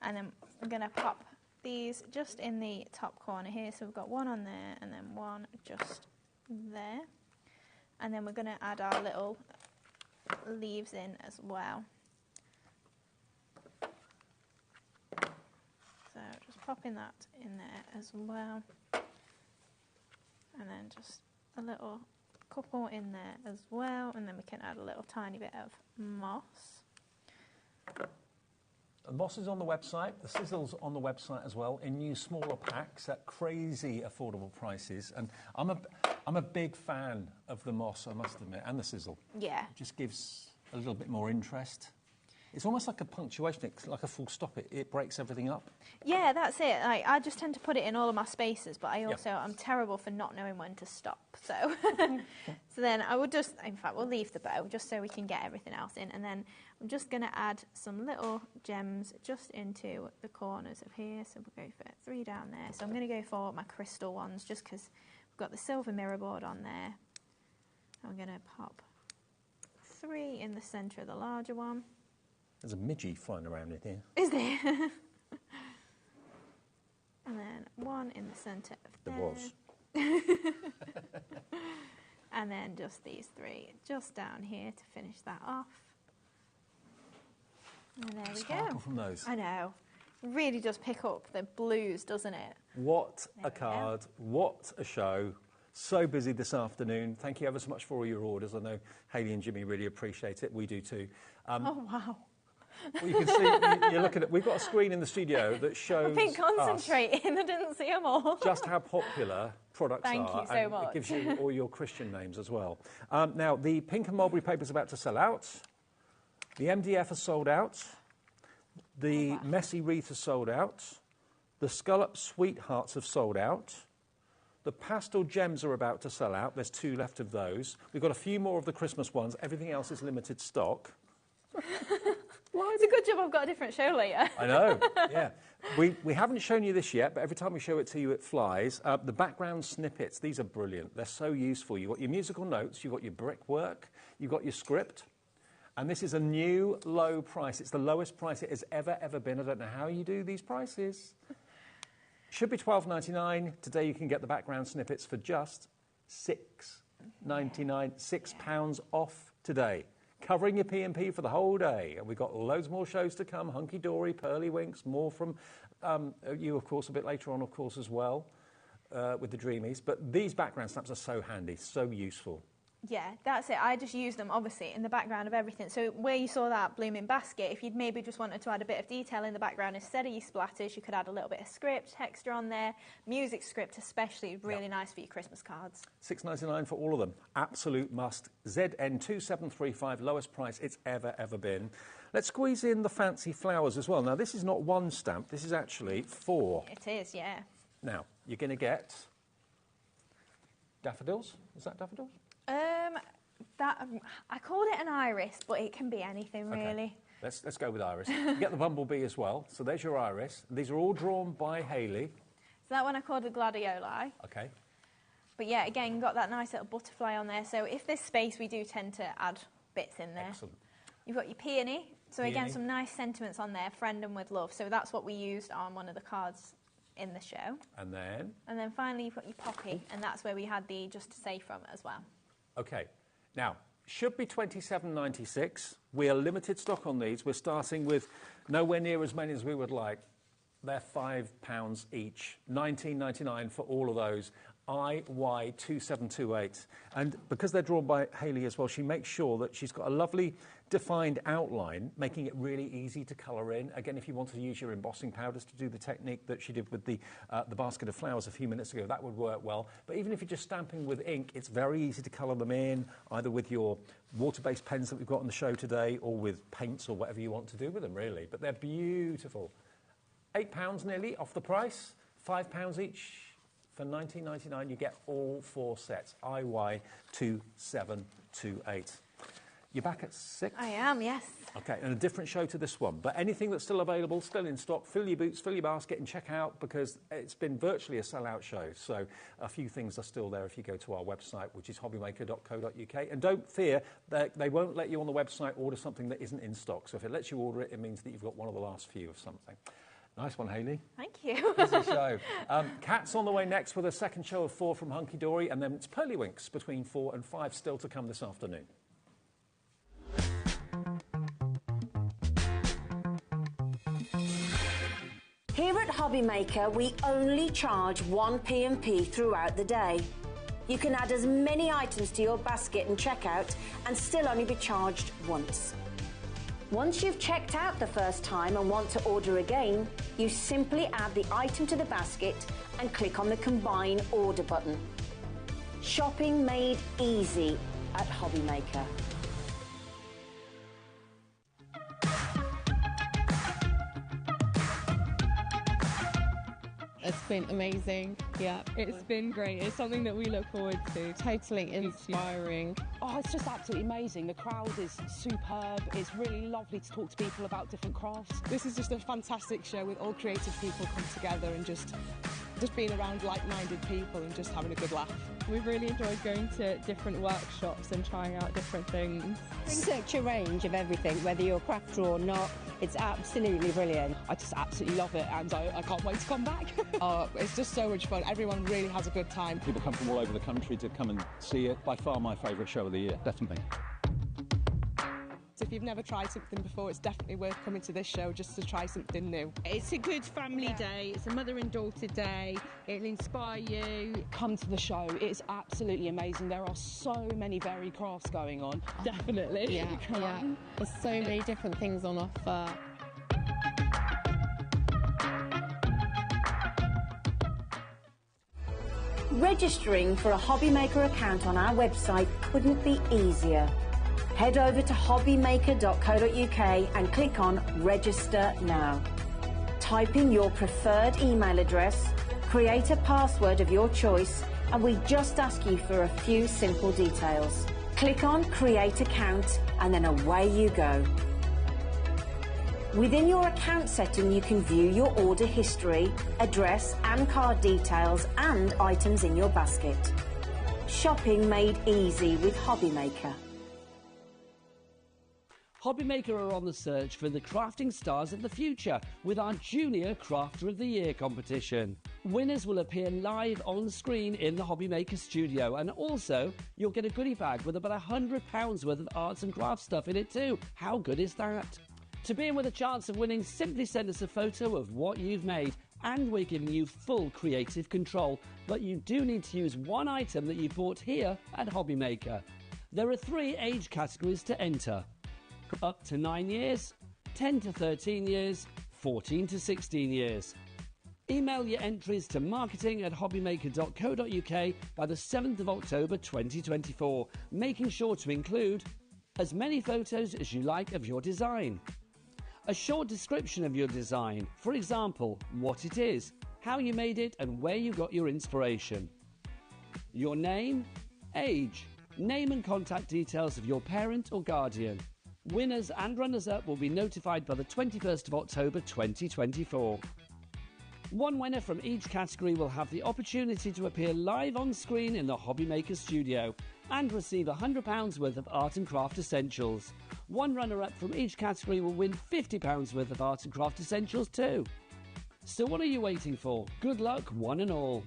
And then I'm going to pop these just in the top corner here. So we've got one on there and then one just there. And then we're going to add our little leaves in as well. So just popping that in there as well. And then just a little couple in there as well. And then we can add a little tiny bit of moss. The moss is on the website, the sizzle's on the website as well, in new smaller packs at crazy affordable prices. And I'm a big fan of the moss, I must admit, and the sizzle. Yeah. It just gives a little bit more interest. It's almost like a punctuation, it's like a full stop. It breaks everything up. Yeah, that's it. I just tend to put it in all of my spaces, but I'm terrible for not knowing when to stop. So, so then I would just, in fact, we'll leave the bow just so we can get everything else in. And then I'm just going to add some little gems just into the corners of here. So we'll go for 3 down there. So I'm going to go for my crystal ones just because we've got the silver mirror board on there. I'm going to pop 3 in the centre of the larger one. There's a midgie flying around in here. Is there? And then 1 in the centre of there. There was. And then just these 3 just down here to finish that off. And there we go. From those. I know. Really does pick up the blues, doesn't it? What a card. What a show. So busy this afternoon. Thank you ever so much for all your orders. I know Hayley and Jimmy really appreciate it. We do too. Oh, wow. Well, you can see, you're looking at, we've got a screen in the studio that shows I've been concentrating, I didn't see them all. just how popular products are. Thank you so and much. It gives you all your Christian names as well. Now, the pink and mulberry paper is about to sell out. The MDF has sold out. The messy wreath has sold out. The scallop sweethearts have sold out. The pastel gems are about to sell out. There's 2 left of those. We've got a few more of the Christmas ones. Everything else is limited stock. It's a good job I've got a different show later. I know, yeah. We haven't shown you this yet, but every time we show it to you, it flies. The background snippets, these are brilliant. They're so useful. You've got your musical notes, you've got your brickwork, you've got your script. And this is a new low price. It's the lowest price it has ever been. I don't know how you do these prices. Should be $12.99. Today you can get the background snippets for just $6.99. £6 off today. Covering your P&P for the whole day. And we've got loads more shows to come. Hunky Dory, Pearly Winks, more from you, of course, a bit later on, of course, as well, with the Dreamees. But these background stamps are so handy, so useful. Yeah, that's it. I just use them, obviously, in the background of everything. So where you saw that blooming basket, if you'd maybe just wanted to add a bit of detail in the background instead of your splatters, you could add a little bit of script, texture on there. Music script especially, really nice for your Christmas cards. $6.99 for all of them. Absolute must. ZN2735, lowest price it's ever been. Let's squeeze in the fancy flowers as well. Now, this is not 1 stamp. This is actually 4. It is, yeah. Now, you're going to get daffodils. Is that daffodils? I called it an iris, but it can be anything, really. Okay. Let's go with iris. You get the bumblebee as well. So there's your iris. These are all drawn by Hayley. So that one I called a gladioli. Okay. But yeah, again, got that nice little butterfly on there. So if there's space, we do tend to add bits in there. Excellent. You've got your peony, So again, Peony. some nice sentiments on there, friend and with love. So that's what we used on one of the cards in the show. And then? And then finally you've got your poppy, and that's where we had the just to say from as well. Okay. Now, should be $27.96. We are limited stock on these. We're starting with nowhere near as many as we would like. They're £5 each. $19.99 for all of those. IY2728. And because they're drawn by Hayley as well, she makes sure that she's got a lovely defined outline, making it really easy to colour in. Again, if you want to use your embossing powders to do the technique that she did with the basket of flowers a few minutes ago, that would work well. But even if you're just stamping with ink, it's very easy to colour them in, either with your water-based pens that we've got on the show today, or with paints or whatever you want to do with them, really. But they're beautiful. £8 nearly off the price, £5 each. For $19.99, you get all 4 sets. IY2728. You're back at 6? I am, yes. Okay, and a different show to this one. But anything that's still available, still in stock, fill your boots, fill your basket, and check out, because it's been virtually a sellout show. So a few things are still there if you go to our website, which is hobbymaker.co.uk. And don't fear, they won't let you on the website order something that isn't in stock. So if it lets you order it, it means that you've got one of the last few of something. Nice one, Hayley. Thank you. Busy show. Kat's on the way next with a second show of 4 from Hunky Dory, and then it's Pearlywinks between 4 and 5 still to come this afternoon. Here at HobbyMaker, we only charge 1 P&P throughout the day. You can add as many items to your basket and checkout and still only be charged once. Once you've checked out the first time and want to order again, you simply add the item to the basket and click on the Combine Order button. Shopping made easy at HobbyMaker. It's been amazing. Yeah, it's been great. It's something that we look forward to. Totally inspiring. Oh, it's just absolutely amazing. The crowd is superb. It's really lovely to talk to people about different crafts. This is just a fantastic show with all creative people come together and just being around like-minded people and just having a good laugh. We've really enjoyed going to different workshops and trying out different things. Such a range of everything, whether you're a crafter or not. It's absolutely brilliant. I just absolutely love it, and I can't wait to come back. It's just so much fun. Everyone really has a good time. People come from all over the country to come and see it. By far my favourite show of the year, definitely. So if you've never tried something before, it's definitely worth coming to this show just to try something new. It's a good family day. It's a mother and daughter day. It'll inspire you. Come to the show. It's absolutely amazing. There are so many varied crafts going on. Definitely. Yeah. There's so many different things on offer. Registering for a HobbyMaker account on our website couldn't be easier. Head over to hobbymaker.co.uk and click on Register Now. Type in your preferred email address, create a password of your choice, and we just ask you for a few simple details. Click on Create Account and then away you go. Within your account setting, you can view your order history, address and card details and items in your basket. Shopping made easy with HobbyMaker. HobbyMaker are on the search for the crafting stars of the future with our Junior Crafter of the Year competition. Winners will appear live on screen in the HobbyMaker studio, and also you'll get a goodie bag with about £100 worth of arts and crafts stuff in it too. How good is that? To be in with a chance of winning, simply send us a photo of what you've made, and we're giving you full creative control. But you do need to use one item that you bought here at HobbyMaker. There are 3 age categories to enter: up to 9 years, 10 to 13 years, 14 to 16 years. Email your entries to marketing@hobbymaker.co.uk by the 7th of October 2024, making sure to include as many photos as you like of your design, a short description of your design, for example, what it is, how you made it and where you got your inspiration, your name, age, name and contact details of your parent or guardian. Winners and runners-up will be notified by the 21st of October 2024. One winner from each category will have the opportunity to appear live on screen in the HobbyMaker studio, and receive £100 worth of art and craft essentials. One runner-up from each category will win £50 worth of art and craft essentials too. So what are you waiting for? Good luck, one and all.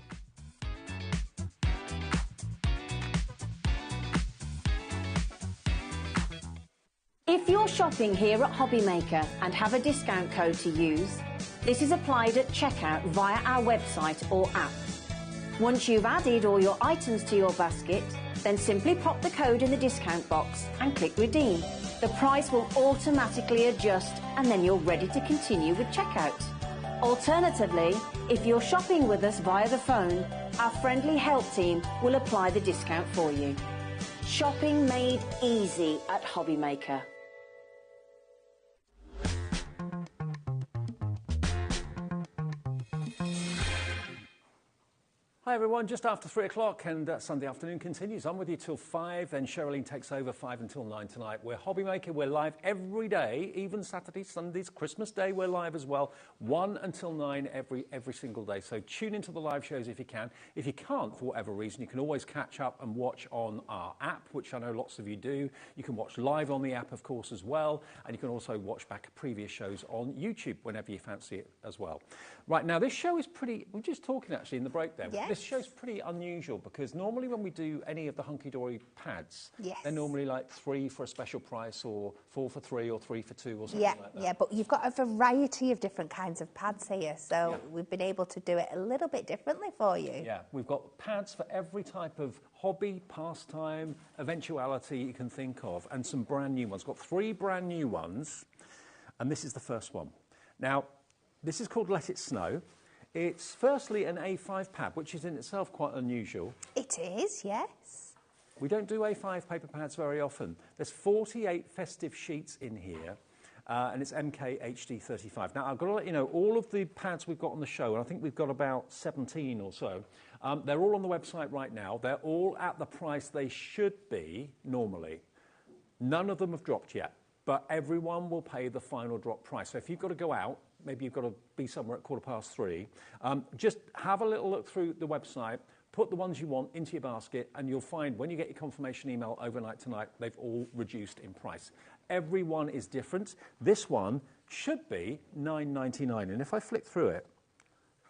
If you're shopping here at HobbyMaker and have a discount code to use, this is applied at checkout via our website or app. Once you've added all your items to your basket, then simply pop the code in the discount box and click redeem. The price will automatically adjust and then you're ready to continue with checkout. Alternatively, if you're shopping with us via the phone, our friendly help team will apply the discount for you. Shopping made easy at HobbyMaker. Hi everyone, just after 3 o'clock and Sunday afternoon continues. I'm with you till 5, then Sherilyn takes over 5 until 9 tonight. We're HobbyMaker, we're live every day, even Saturdays, Sundays, Christmas Day we're live as well, 1 until 9 every single day. So tune into the live shows if you can. If you can't, for whatever reason, you can always catch up and watch on our app, which I know lots of you do. You can watch live on the app, of course, as well, and you can also watch back previous shows on YouTube whenever you fancy it as well. Right, now this show is pretty, we're just talking actually in the break there. Yes. This show's pretty unusual because normally when we do any of the hunky-dory pads, yes, they're normally like 3 for a special price or 4 for 3 or 3 for 2 or something like that. Yeah, but you've got a variety of different kinds of pads here, so we've been able to do it a little bit differently for you. Yeah, we've got pads for every type of hobby, pastime, eventuality you can think of, and some brand new ones. Got 3 brand new ones, and this is the first one. Now, this is called Let It Snow. It's firstly an A5 pad, which is in itself quite unusual. It is, yes. We don't do A5 paper pads very often. There's 48 festive sheets in here, and it's MKHD35. Now, I've got to let you know, all of the pads we've got on the show, and I think we've got about 17 or so, they're all on the website right now. They're all at the price they should be normally. None of them have dropped yet, but everyone will pay the final drop price. So if you've got to go out, maybe you've got to be somewhere at 3:15, just have a little look through the website, put the ones you want into your basket, and you'll find when you get your confirmation email overnight tonight, they've all reduced in price. Every one is different. This one should be $9.99, and if I flick through it,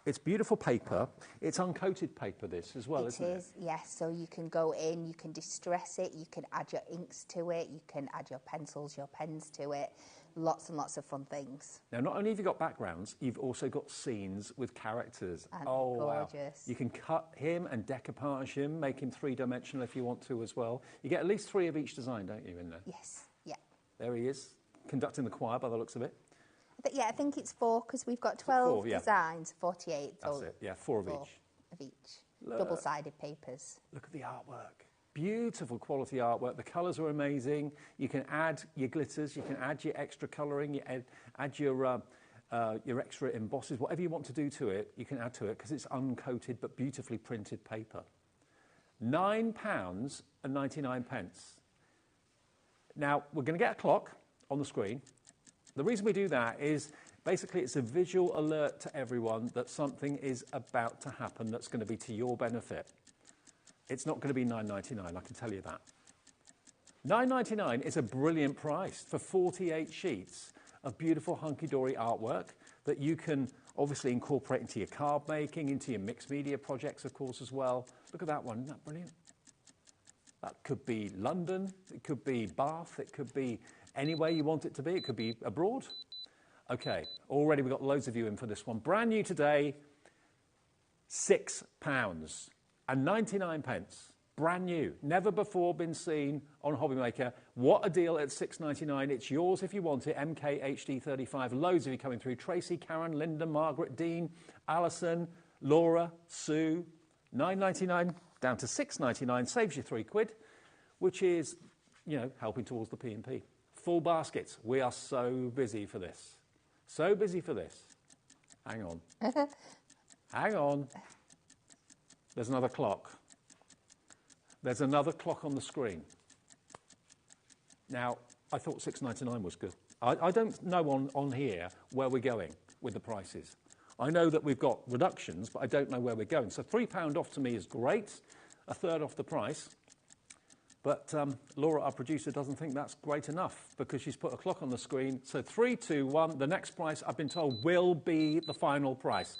it's beautiful paper. It's uncoated paper, this, as well, isn't it? It is, yes. So you can go in, you can distress it, you can add your inks to it, you can add your pencils, your pens to it. Lots and lots of fun things. Now, not only have you got backgrounds, you've also got scenes with characters. And oh, gorgeous. Wow. You can cut him and decoupage him, make him 3-dimensional if you want to as well. You get at least 3 of each design, don't you, in there? Yes, yeah. There he is, conducting the choir by the looks of it. I think it's 4 because we've got 12 designs, 48. That's it, yeah, 4 of each. Of each. Double-sided papers. Look at the artwork. Beautiful quality artwork. The colours are amazing. You can add your glitters, you can add your extra colouring, you add your extra embosses, whatever you want to do to it, you can add to it because it's uncoated but beautifully printed paper. £9.99. Now, we're going to get a clock on the screen. The reason we do that is basically it's a visual alert to everyone that something is about to happen that's going to be to your benefit. It's not going to be $9.99, I can tell you that. $9.99 is a brilliant price for 48 sheets of beautiful hunky-dory artwork that you can obviously incorporate into your card making, into your mixed media projects, of course, as well. Look at that one, isn't that brilliant? That could be London, it could be Bath, it could be anywhere you want it to be, it could be abroad. Okay, already we've got loads of you in for this one. Brand new today, £6. And 99 pence, brand new, never before been seen on HobbyMaker. What a deal at $6.99. It's yours if you want it. MKHD35. Loads of you coming through. Tracy, Karen, Linda, Margaret, Dean, Alison, Laura, Sue. $9.99 down to $6.99 saves you £3, which is, you know, helping towards the P&P. Full baskets. We are so busy for this. So busy for this. Hang on. Hang on. There's another clock. There's another clock on the screen. Now, I thought $6.99 was good. I don't know on here where we're going with the prices. I know that we've got reductions, but I don't know where we're going. So £3 off to me is great, a third off the price. But Laura, our producer, doesn't think that's great enough because she's put a clock on the screen. So 3, 2, 1, the next price, I've been told, will be the final price.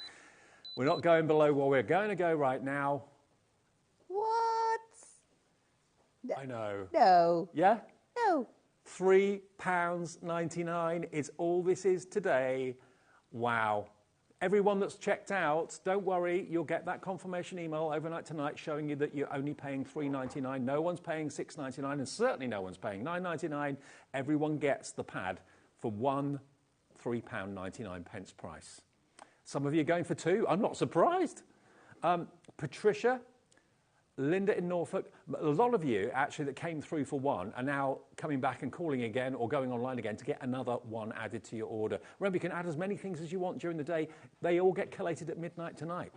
We're not going below what we're going to go right now. What? I know. No. Yeah? No. £3.99 is all this is today. Wow. Everyone that's checked out, don't worry, you'll get that confirmation email overnight tonight showing you that you're only paying $3.99. No one's paying $6.99 and certainly no one's paying $9.99. Everyone gets the pad for one £3.99 price. Some of you are going for 2. I'm not surprised. Patricia, Linda in Norfolk, a lot of you actually that came through for 1 are now coming back and calling again or going online again to get another 1 added to your order. Remember, you can add as many things as you want during the day. They all get collated at midnight tonight.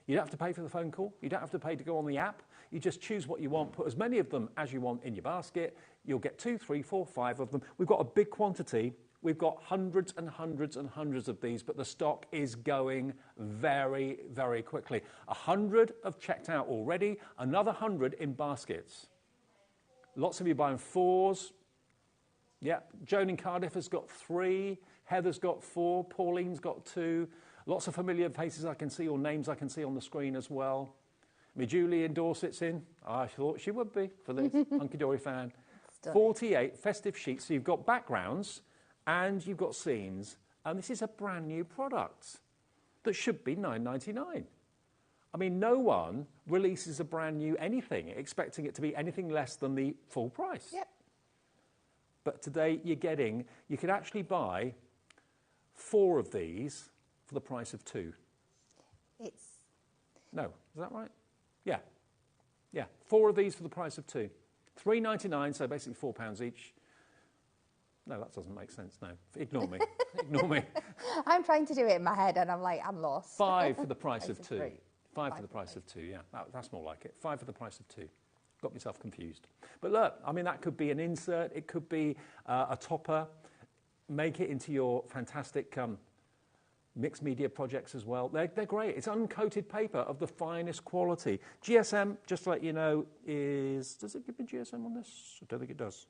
You don't have to pay for the phone call. You don't have to pay to go on the app. You just choose what you want, put as many of them as you want in your basket. You'll get 2, 3, 4, 5 of them. We've got a big quantity. We've got hundreds and hundreds and hundreds of these, but the stock is going very, very quickly. 100 have checked out already, another 100 in baskets. Lots of you buying 4s. Yeah, Joan in Cardiff has got 3. Heather's got 4. Pauline's got 2. Lots of familiar faces I can see, or names I can see on the screen as well. Me Julie in Dorset's in. I thought she would be for this. Hunky Dory fan. 48 festive sheets. So you've got backgrounds and you've got scenes, and this is a brand new product that should be $9.99. I mean, no one releases a brand new anything expecting it to be anything less than the full price. Yep. But today you could actually buy 4 of these for the price of 2. No, is that right? Yeah. Yeah, 4 of these for the price of 2. $3.99, so basically £4 each. No, that doesn't make sense, no. Ignore me. Ignore me. I'm trying to do it in my head and I'm like, I'm lost. 5 for the price of 2. 5 for the price of 2, yeah. That's more like it. 5 for the price of 2. Got myself confused. But look, I mean, that could be an insert. It could be a topper. Make it into your fantastic mixed media projects as well. They're great. It's uncoated paper of the finest quality. GSM, just to let you know, is... Does it give me GSM on this? I don't think it does.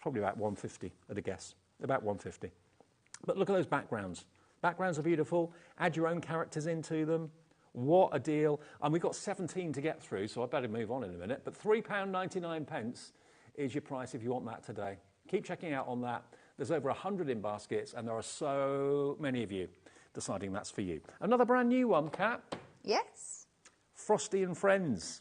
Probably about 150 at a guess, about 150. But look at those backgrounds. Backgrounds are beautiful. Add your own characters into them. What a deal. And we've got 17 to get through, so I better move on in a minute. But £3.99 is your price if you want that today. Keep checking out on that. There's over 100 in baskets, and there are so many of you deciding that's for you. Another brand new one, Kat. Yes. Frosty and Friends.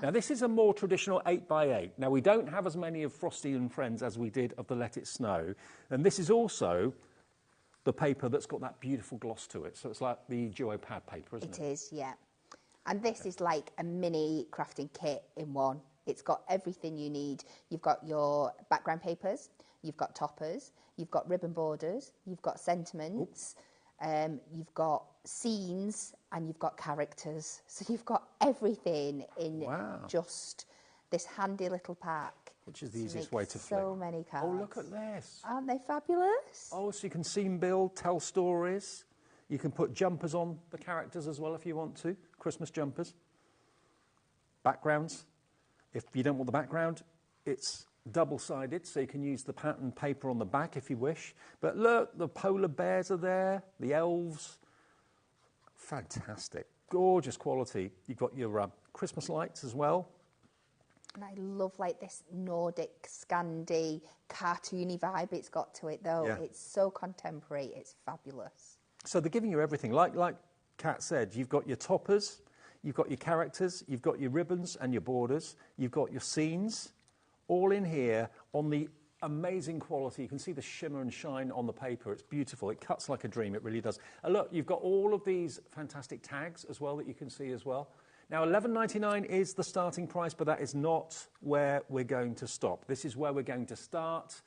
Now, this is a more traditional 8x8. Now, we don't have as many of Frosty and Friends as we did of the Let It Snow. And this is also the paper that's got that beautiful gloss to it. So it's like the Duo Pad paper, isn't it? It is, yeah. And this is like a mini crafting kit in one. It's got everything you need. You've got your background papers, you've got toppers, you've got ribbon borders, you've got sentiments, you've got scenes, and you've got characters. So you've got everything in just this handy little pack. Which is the easiest way to flip. So many cards. Oh, look at this. Aren't they fabulous? Oh, so you can scene build, tell stories. You can put jumpers on the characters as well if you want to. Christmas jumpers. Backgrounds. If you don't want the background, it's double-sided, so you can use the pattern paper on the back if you wish. But look, the polar bears are there, the elves. Fantastic. Gorgeous quality. You've got your Christmas lights as well. And I love like this Nordic, Scandi, cartoony vibe it's got to it though. Yeah. It's so contemporary, it's fabulous. So they're giving you everything. Like Kat said, you've got your toppers, you've got your characters, you've got your ribbons and your borders, you've got your scenes, all in here on the amazing quality. You can see the shimmer and shine on the paper. It's beautiful. It cuts like a dream. It really does. And look, you've got all of these fantastic tags as well that you can see as well. Now, $11.99 is the starting price, but that is not where we're going to stop. This is where we're going to start.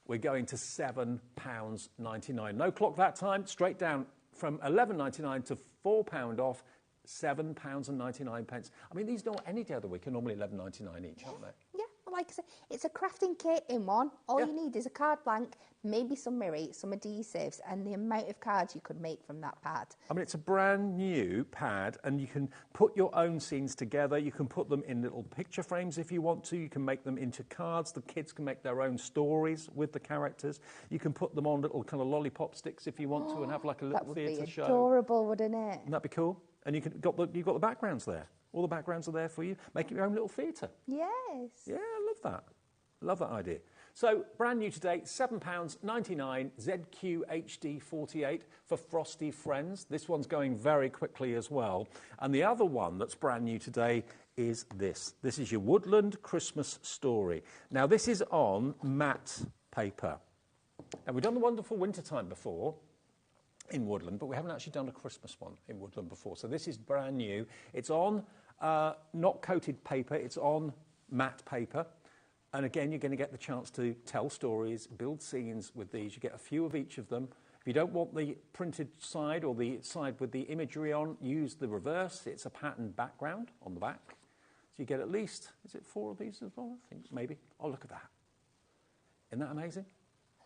We're going to £7.99. No clock that time. Straight down from $11.99 to £4 off. £7.99. I mean, these don't any day of the week are normally $11.99 each, aren't they? Yeah, well, like I said, it's a crafting kit in one. All you need is a card blank, maybe some mirri, some adhesives, and the amount of cards you could make from that pad. I mean, it's a brand new pad, and you can put your own scenes together. You can put them in little picture frames if you want to. You can make them into cards. The kids can make their own stories with the characters. You can put them on little kind of lollipop sticks if you want to, and have like a little theatre show. That would be adorable, wouldn't it? Wouldn't that be cool? And you've got the backgrounds there. All the backgrounds are there for you. Make your own little theatre. Yes. Yeah, I love that. Love that idea. So, brand new today, £7.99 ZQ HD48 for Frosty Friends. This one's going very quickly as well. And the other one that's brand new today is this. This is your Woodland Christmas Story. Now, this is on matte paper. Now, we've done the wonderful wintertime before in Woodland, but we haven't actually done a Christmas one in Woodland before. So this is brand new. It's on not coated paper, it's on matte paper. And again, you're going to get the chance to tell stories, build scenes with these. You get a few of each of them. If you don't want the printed side or the side with the imagery on, use the reverse. It's a patterned background on the back. So you get at least, is it 4 of these as well? I think maybe. Oh, look at that. Isn't that amazing?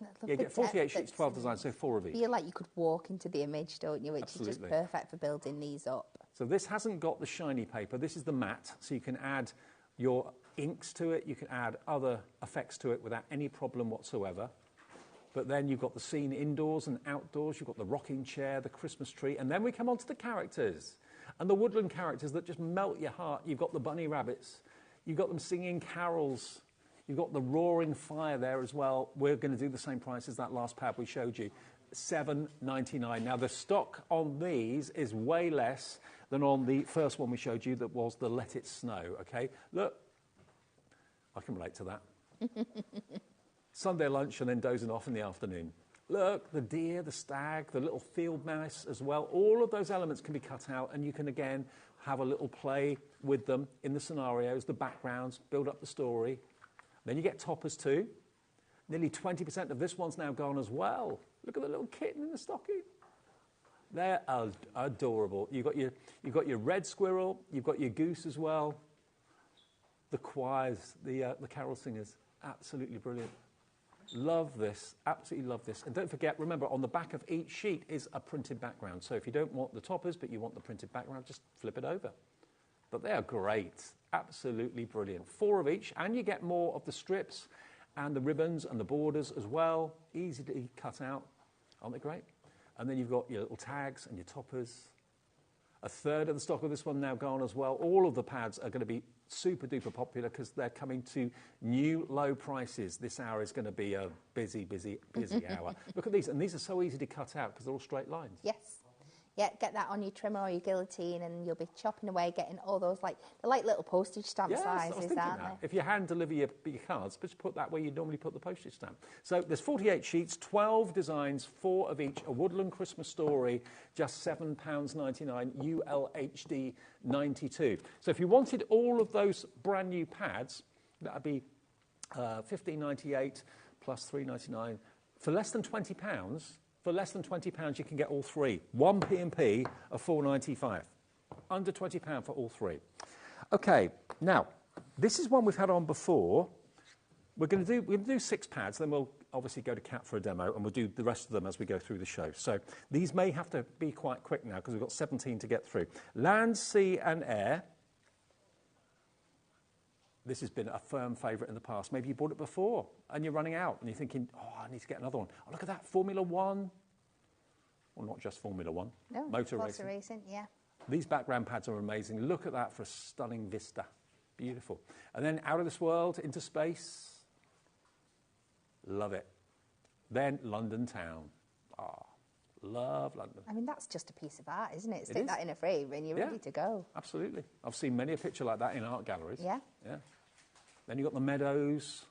Yeah, you get 48 sheets, 12 designs, so 4 of each. I feel like you could walk into the image, don't you? Which is just perfect for building these up. So this hasn't got the shiny paper. This is the matte, so you can add your inks to it. You can add other effects to it without any problem whatsoever. But then you've got the scene indoors and outdoors. You've got the rocking chair, the Christmas tree. And then we come on to the characters. And the woodland characters that just melt your heart. You've got the bunny rabbits. You've got them singing carols. You've got the roaring fire there as well. We're going to do the same price as that last pad we showed you, $7.99. Now, the stock on these is way less than on the first one we showed you that was the Let It Snow, okay? Look, I can relate to that. Sunday lunch and then dozing off in the afternoon. Look, the deer, the stag, the little field mouse as well. All of those elements can be cut out, and you can, again, have a little play with them in the scenarios, the backgrounds, build up the story. Then you get toppers too. Nearly 20% of this one's now gone as well. Look at the little kitten in the stocking. They're adorable. You've got your red squirrel. You've got your goose as well. The choirs, the carol singers, absolutely brilliant. Love this, absolutely love this. And don't forget, remember, on the back of each sheet is a printed background. So if you don't want the toppers, but you want the printed background, just flip it over. But they are great, absolutely brilliant. 4 of each, and you get more of the strips and the ribbons and the borders as well. Easy to cut out, aren't they great? And then you've got your little tags and your toppers. A third of the stock of this one now gone as well. All of the pads are going to be super duper popular because they're coming to new low prices. This hour is going to be a busy, busy, busy hour. Look at these, and these are so easy to cut out because they're all straight lines. Yes. Yeah, get that on your trimmer or your guillotine and you'll be chopping away, getting all those, they're like little postage stamp sizes, aren't they? If you hand deliver your cards, just put that where you normally put the postage stamp. So there's 48 sheets, 12 designs, 4 of each, a Woodland Christmas Story, just £7.99, ULHD 92. So if you wanted all of those brand new pads, that would be $15.98 plus $3.99. For less than £20, for less than £20, you can get all 3. One P&P of $4.95. Under £20 for all 3. Okay, now, this is one we've had on before. We're going to do 6 pads, then we'll obviously go to Kat for a demo, and we'll do the rest of them as we go through the show. So these may have to be quite quick now, because we've got 17 to get through. Land, Sea and Air. This has been a firm favourite in the past. Maybe you bought it before and you're running out and you're thinking, oh, I need to get another one. Oh, look at that, Formula One. Well, not just Formula One. No, motor racing, yeah. These background pads are amazing. Look at that for a stunning vista. Beautiful. And then Out of This World, Into Space. Love it. Then London Town. Ah, love London. I mean, that's just a piece of art, isn't it? Stick that in a frame and you're ready to go. Absolutely. I've seen many a picture like that in art galleries. Yeah. Yeah. Then you've got the meadows,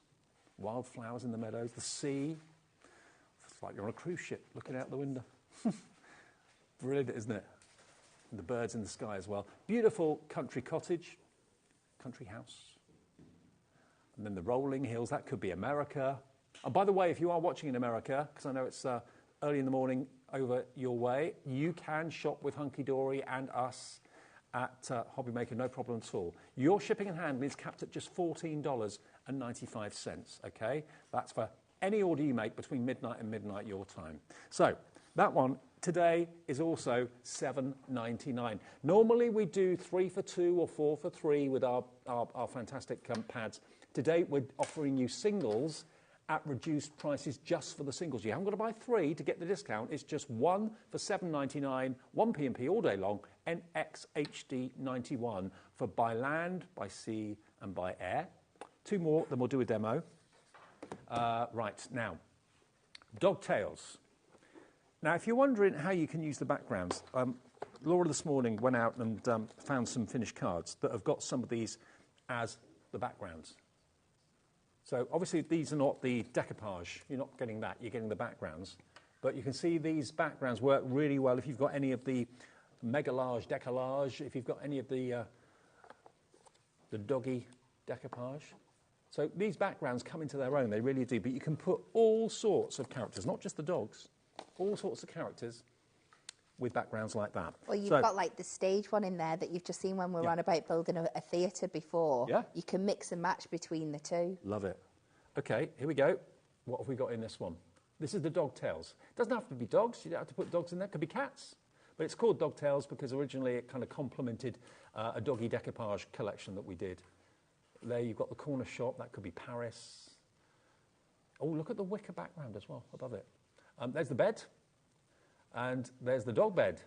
wildflowers in the meadows, the sea. It's like you're on a cruise ship looking out the window. Brilliant, isn't it? And the birds in the sky as well. Beautiful country cottage, country house. And then the rolling hills, that could be America. And by the way, if you are watching in America, because I know it's early in the morning over your way, you can shop with Hunky Dory and us at HobbyMaker, no problem at all. Your shipping and handling is capped at just $14, okay? That's for any order you make between midnight and midnight your time. So that one today is also $7.99. Normally we do 3 for 2 or 4 for 3 with our fantastic pads. Today we're offering you singles at reduced prices just for the singles. You haven't got to buy 3 to get the discount. It's just 1 for $7.99, 1 P&P all day long, NXHD 91 for by land, by sea and by air. 2 more, then we'll do a demo. Right, now, Dogtails. Now, if you're wondering how you can use the backgrounds, Laura this morning went out and found some finished cards that have got some of these as the backgrounds. So obviously these are not the decoupage. You're not getting that. You're getting the backgrounds. But you can see these backgrounds work really well if you've got any of the megalage, decollage, if you've got any of the doggy decoupage. So these backgrounds come into their own. They really do. But you can put all sorts of characters, not just the dogs, all sorts of characters with backgrounds like that. Well, you've got like the stage one in there that you've just seen when we were on about building a theatre before. Yeah. You can mix and match between the two. Love it. Okay, here we go. What have we got in this one? This is the Dogtails. It doesn't have to be dogs. You don't have to put dogs in there. It could be cats. But it's called Dogtails because originally it kind of complemented a doggy decoupage collection that we did. There you've got the corner shop. That could be Paris. Oh, look at the wicker background as well above it. There's the bed. And there's the dog bed.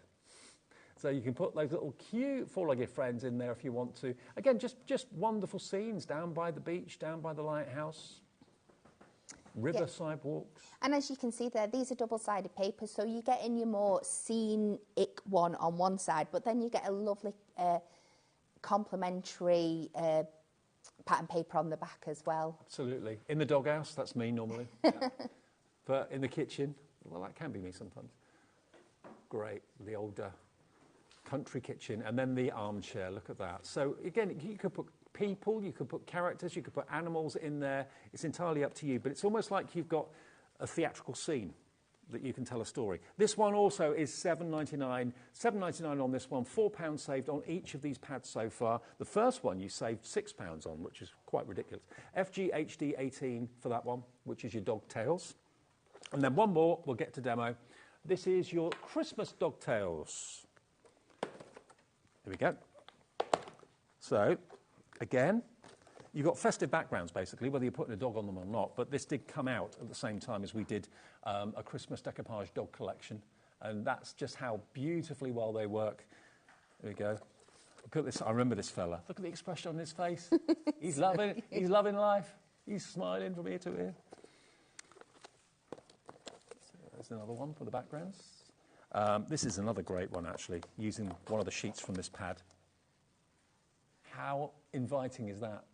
So you can put those little cute four-legged friends in there if you want to. Again, just wonderful scenes down by the beach, down by the lighthouse, riverside walks. And as you can see there, these are double-sided papers, so you get in your more scenic one on one side, but then you get a lovely complementary pattern paper on the back as well. Absolutely. In the doghouse, that's me normally. But in the kitchen, well, that can be me sometimes. Great, the older country kitchen, and then the armchair, look at that. So again, you could put people, you could put characters, you could put animals in there. It's entirely up to you, but it's almost like you've got a theatrical scene that you can tell a story. This one also is $7.99. $7.99 on this one, £4 saved on each of these pads so far. The first one you saved £6 on, which is quite ridiculous. FGHD 18 for that one, which is your Dogtails. And then one more, we'll get to demo. This is your Christmas Dogtails. Here we go. So, again, you've got festive backgrounds, basically, whether you're putting a dog on them or not, but this did come out at the same time as we did a Christmas decoupage dog collection, and that's just how beautifully well they work. There we go. Look at this. I remember this fella. Look at the expression on his face. He's loving life. He's smiling from ear to ear. There's another one for the backgrounds. This is another great one, actually, using one of the sheets from this pad. How inviting is that?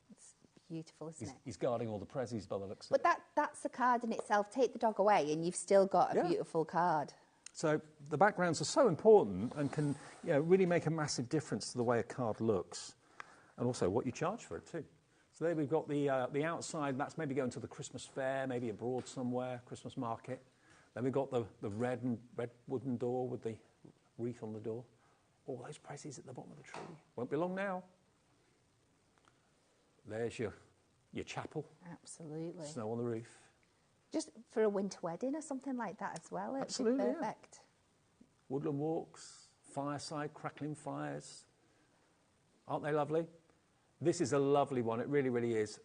It's beautiful, isn't it? He's guarding all the prezzies by the looks of it. But that's the card in itself. Take the dog away and you've still got a beautiful card. So the backgrounds are so important and can really make a massive difference to the way a card looks, and also what you charge for it too. So there we've got the outside. That's maybe going to the Christmas fair, maybe abroad somewhere, Christmas market. Then we've got the red wooden door with the wreath on the door. All those prezzies at the bottom of the tree. Won't be long now. There's your chapel. Absolutely. Snow on the roof. Just for a winter wedding or something like that as well. Absolutely, it'd be perfect. Yeah. Woodland walks, fireside, crackling fires. Aren't they lovely? This is a lovely one. It really, really is.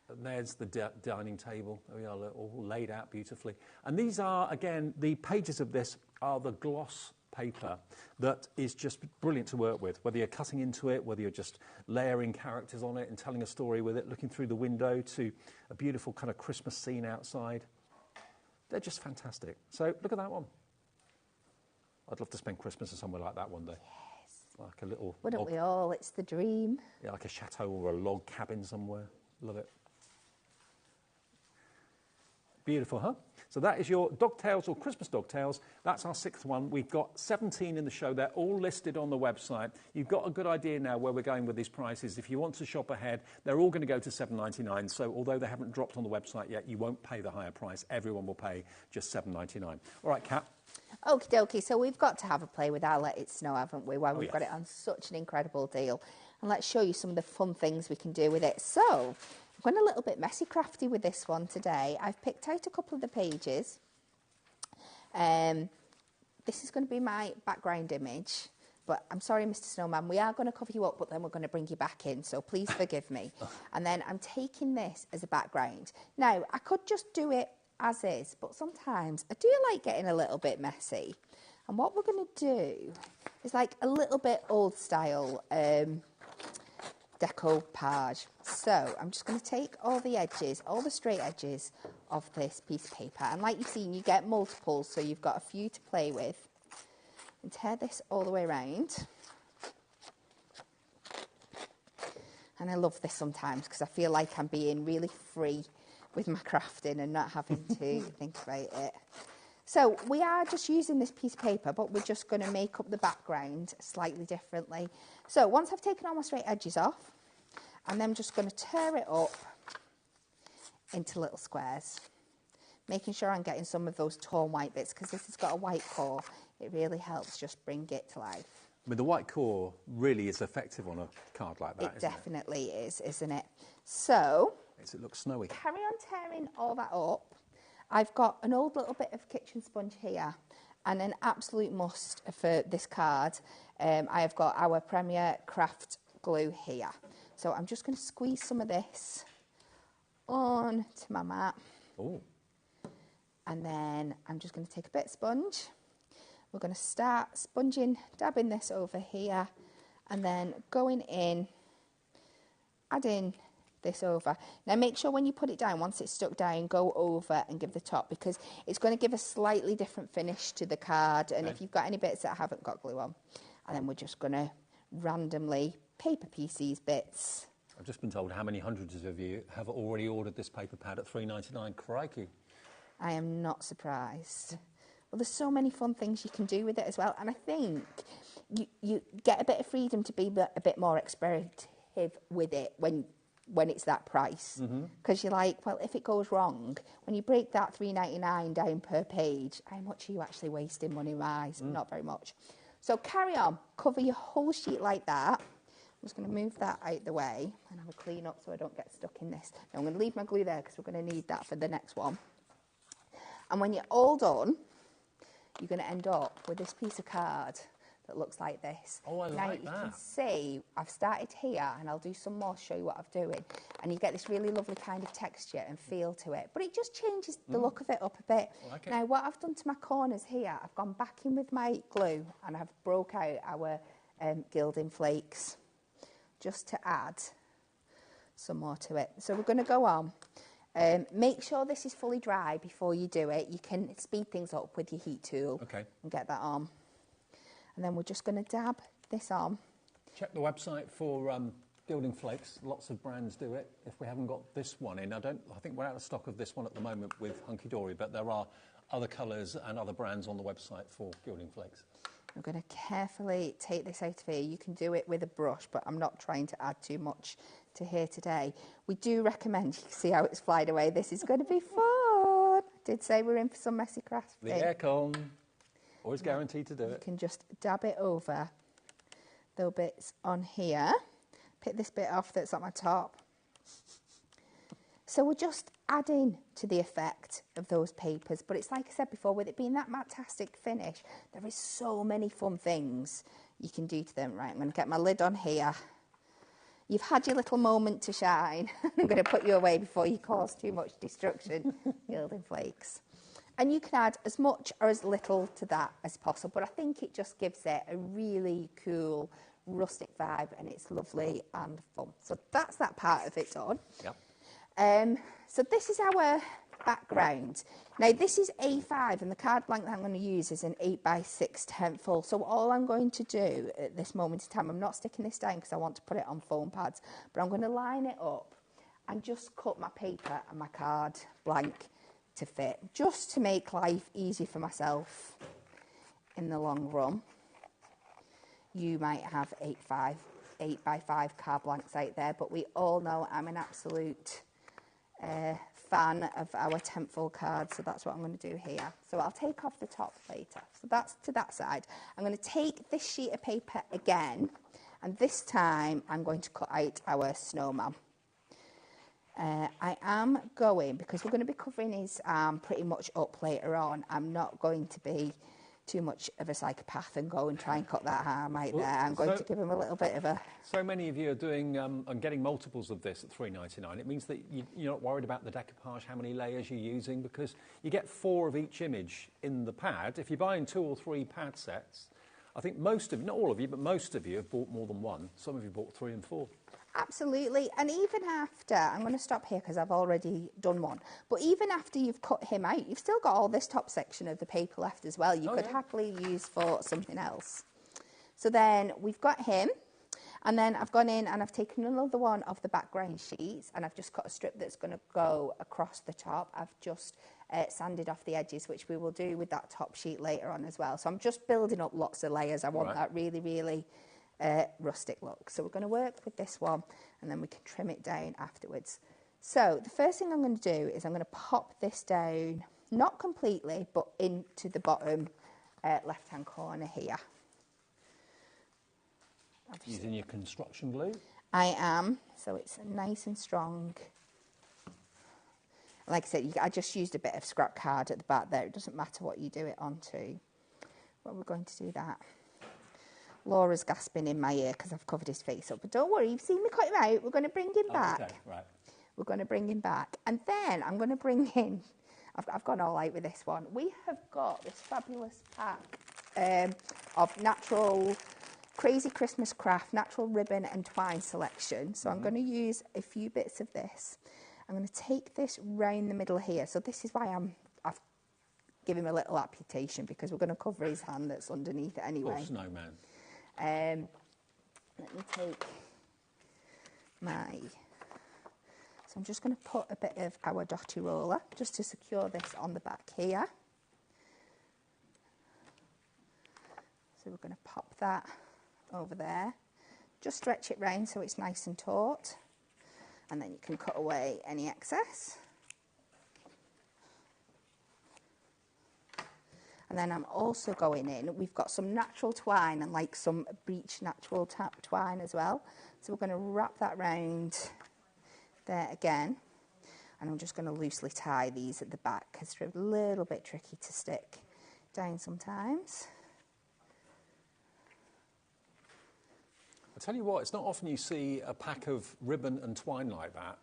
And there's the dining table. There we are, all laid out beautifully. And these are, again, the pages of this are the gloss paper that is just brilliant to work with, whether you're cutting into it, whether you're just layering characters on it and telling a story with it, looking through the window to a beautiful kind of Christmas scene outside. They're just fantastic. So look at that one. I'd love to spend Christmas in somewhere like that one day. Yes. Like a little... Wouldn't we all? It's the dream. Yeah, like a chateau or a log cabin somewhere. Love it. Beautiful, huh? So that is your Dogtails or Christmas Dogtails. That's our 6th one. We've got 17 in the show. They're all listed on the website. You've got a good idea now where we're going with these prices. If you want to shop ahead, they're all going to go to $7.99. So although they haven't dropped on the website yet, you won't pay the higher price. Everyone will pay just $7.99. All right, Kat. Okie dokie. So we've got to have a play with our Let It Snow, haven't we? While we've got it on such an incredible deal. And let's show you some of the fun things we can do with it. So going a little bit messy crafty with this one today. I've picked out a couple of the pages. This is going to be my background image, but I'm sorry, Mr. Snowman, we are going to cover you up, but then we're going to bring you back in, so please forgive me. And then I'm taking this as a background. Now, I could just do it as is, but sometimes I do like getting a little bit messy. And what we're going to do is like a little bit old style decoupage. So I'm just going to take all the edges, all the straight edges of this piece of paper. And like you've seen, you get multiples, so you've got a few to play with. And tear this all the way around. And I love this sometimes because I feel like I'm being really free with my crafting and not having to think about it. So we are just using this piece of paper, but we're just going to make up the background slightly differently. So once I've taken all my straight edges off, and then I'm just going to tear it up into little squares, making sure I'm getting some of those tall white bits, because this has got a white core. It really helps just bring it to life. I mean, the white core really is effective on a card like that, It definitely is, isn't it? So, makes it look snowy. Carry on tearing all that up. I've got an old little bit of kitchen sponge here, and an absolute must for this card. I have got our Premier Craft glue here. So I'm just going to squeeze some of this onto my mat. Oh. And then I'm just going to take a bit of sponge. We're going to start sponging, dabbing this over here, and then going in, adding this over. Now make sure when you put it down, once it's stuck down, go over and give the top, because it's going to give a slightly different finish to the card. And if you've got any bits that haven't got glue on, and then we're just going to randomly paper piece these bits. I've just been told how many hundreds of you have already ordered this paper pad at $3.99. Crikey. I am not surprised. Well, there's so many fun things you can do with it as well. And I think you get a bit of freedom to be a bit more explorative with it when it's that price. Because you're like, well, if it goes wrong, when you break that $3.99 down per page, how much are you actually wasting money wise? Not very much. So carry on, cover your whole sheet like that. I'm just going to move that out the way and have a clean up so I don't get stuck in this. Now I'm going to leave my glue there because we're going to need that for the next one. And when you're all done, you're going to end up with this piece of card that looks like this. Oh, I now like that. Now you can see I've started here, and I'll do some more, show you what I'm doing. And you get this really lovely kind of texture and feel to it. But it just changes the look of it up a bit. I like it. Now what I've done to my corners here, I've gone back in with my glue and I've broke out our gilding flakes just to add some more to it. So we're going to go on. Make sure this is fully dry before you do it. You can speed things up with your heat tool and get that on. And then we're just going to dab this on. Check the website for gilding flakes. Lots of brands do it. If we haven't got this one in, I think we're out of stock of this one at the moment with Hunky Dory, but there are other colours and other brands on the website for gilding flakes. I'm going to carefully take this out of here. You can do it with a brush, but I'm not trying to add too much to here today. We do recommend, you can see how it's flying away. This is going to be fun. I did say we're in for some messy crafting. The aircon, always guaranteed to do it. You can just dab it over those bits on here. Pick this bit off that's at my top. So we're just adding to the effect of those papers. But it's like I said before, with it being that matte-tastic finish, there is so many fun things you can do to them. Right, I'm going to get my lid on here. You've had your little moment to shine. I'm going to put you away before you cause too much destruction, gilding flakes. And you can add as much or as little to that as possible. But I think it just gives it a really cool, rustic vibe, and it's lovely and fun. So that's that part of it done. Yep. So this is our background. Now this is A5, and the card blank that I'm going to use is an 8x6 full. So all I'm going to do at this moment in time, I'm not sticking this down because I want to put it on foam pads, but I'm going to line it up and just cut my paper and my card blank to fit, just to make life easier for myself in the long run. You might have 8x5 card blanks out there, but we all know I'm an absolute fan of our tentful cards, so that's what I'm going to do here. So I'll take off the top later. So that's to that side. I'm going to take this sheet of paper again, and this time I'm going to cut out our snowman. I am going, because we're going to be covering his arm pretty much up later on, I'm not going to be too much of a psychopath and go and try and cut that arm out there. I'm going to give him a little bit of a... So many of you are doing and getting multiples of this at $3.99. It means that you're not worried about the decoupage, how many layers you're using, because you get 4 of each image in the pad. If you're buying 2 or 3 pad sets, I think most of you, not all of you, but most of you have bought more than 1. Some of you bought 3 and 4. Absolutely. And even after, I'm going to stop here because I've already done one, but even after you've cut him out, you've still got all this top section of the paper left as well. You could happily use for something else. So then we've got him, and then I've gone in and I've taken another one of the background sheets, and I've just cut a strip that's going to go across the top. I've just sanded off the edges, which we will do with that top sheet later on as well. So I'm just building up lots of layers. I want that really, really rustic look. So we're going to work with this one, and then we can trim it down afterwards. So the first thing I'm going to do is I'm going to pop this down, not completely, but into the bottom left-hand corner here. Using your construction glue? I am, so it's nice and strong. Like I said, I just used a bit of scrap card at the back there. It doesn't matter what you do it onto. But we're going to do that. Laura's gasping in my ear because I've covered his face up. But don't worry, you've seen me cut him out. We're going to bring him back. Okay, right. We're going to bring him back. And then I'm going to bring in, I've gone all out with this one. We have got this fabulous pack of natural, crazy Christmas craft, natural ribbon and twine selection. So I'm going to use a few bits of this. I'm going to take this round the middle here. So this is why I've given him a little amputation, because we're going to cover his hand that's underneath it anyway. Or Snowman. Let me take my... So I'm just going to put a bit of our dotty roller just to secure this on the back here. So we're going to pop that over there. Just stretch it round so it's nice and taut. And then you can cut away any excess. And then I'm also going in, we've got some natural twine and like some beech natural twine as well. So we're going to wrap that round there again. And I'm just going to loosely tie these at the back because they're a little bit tricky to stick down sometimes. I tell you what, it's not often you see a pack of ribbon and twine like that.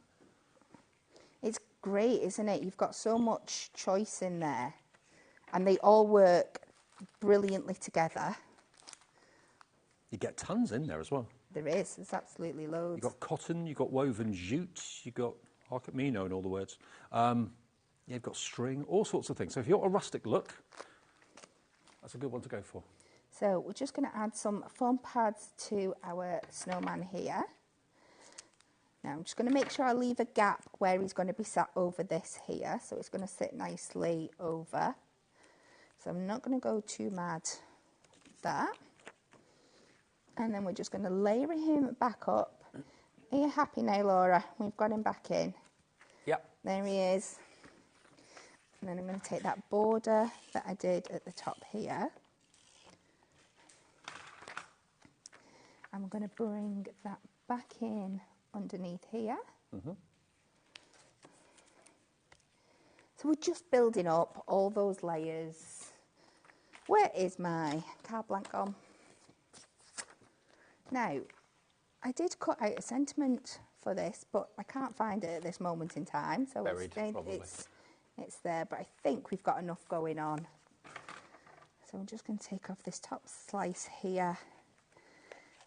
It's great, isn't it? You've got so much choice in there. And they all work brilliantly together. You get tons in there as well. There is. There's absolutely loads. You've got cotton, you've got woven jute, you've got, look at me knowing all the words. You've got string, all sorts of things. So if you've got a rustic look, that's a good one to go for. So we're just going to add some foam pads to our snowman here. Now I'm just going to make sure I leave a gap where he's going to be sat over this here. So it's going to sit nicely over. So I'm not going to go too mad with that. And then we're just going to layer him back up. Are you happy now, Laura? We've got him back in. Yep. There he is. And then I'm going to take that border that I did at the top here. I'm going to bring that back in underneath here. Mm-hmm. So we're just building up all those layers. Where is my card blank gone? Now, I did cut out a sentiment for this, but I can't find it at this moment in time. So buried, probably. It's there, but I think we've got enough going on. So I'm just going to take off this top slice here.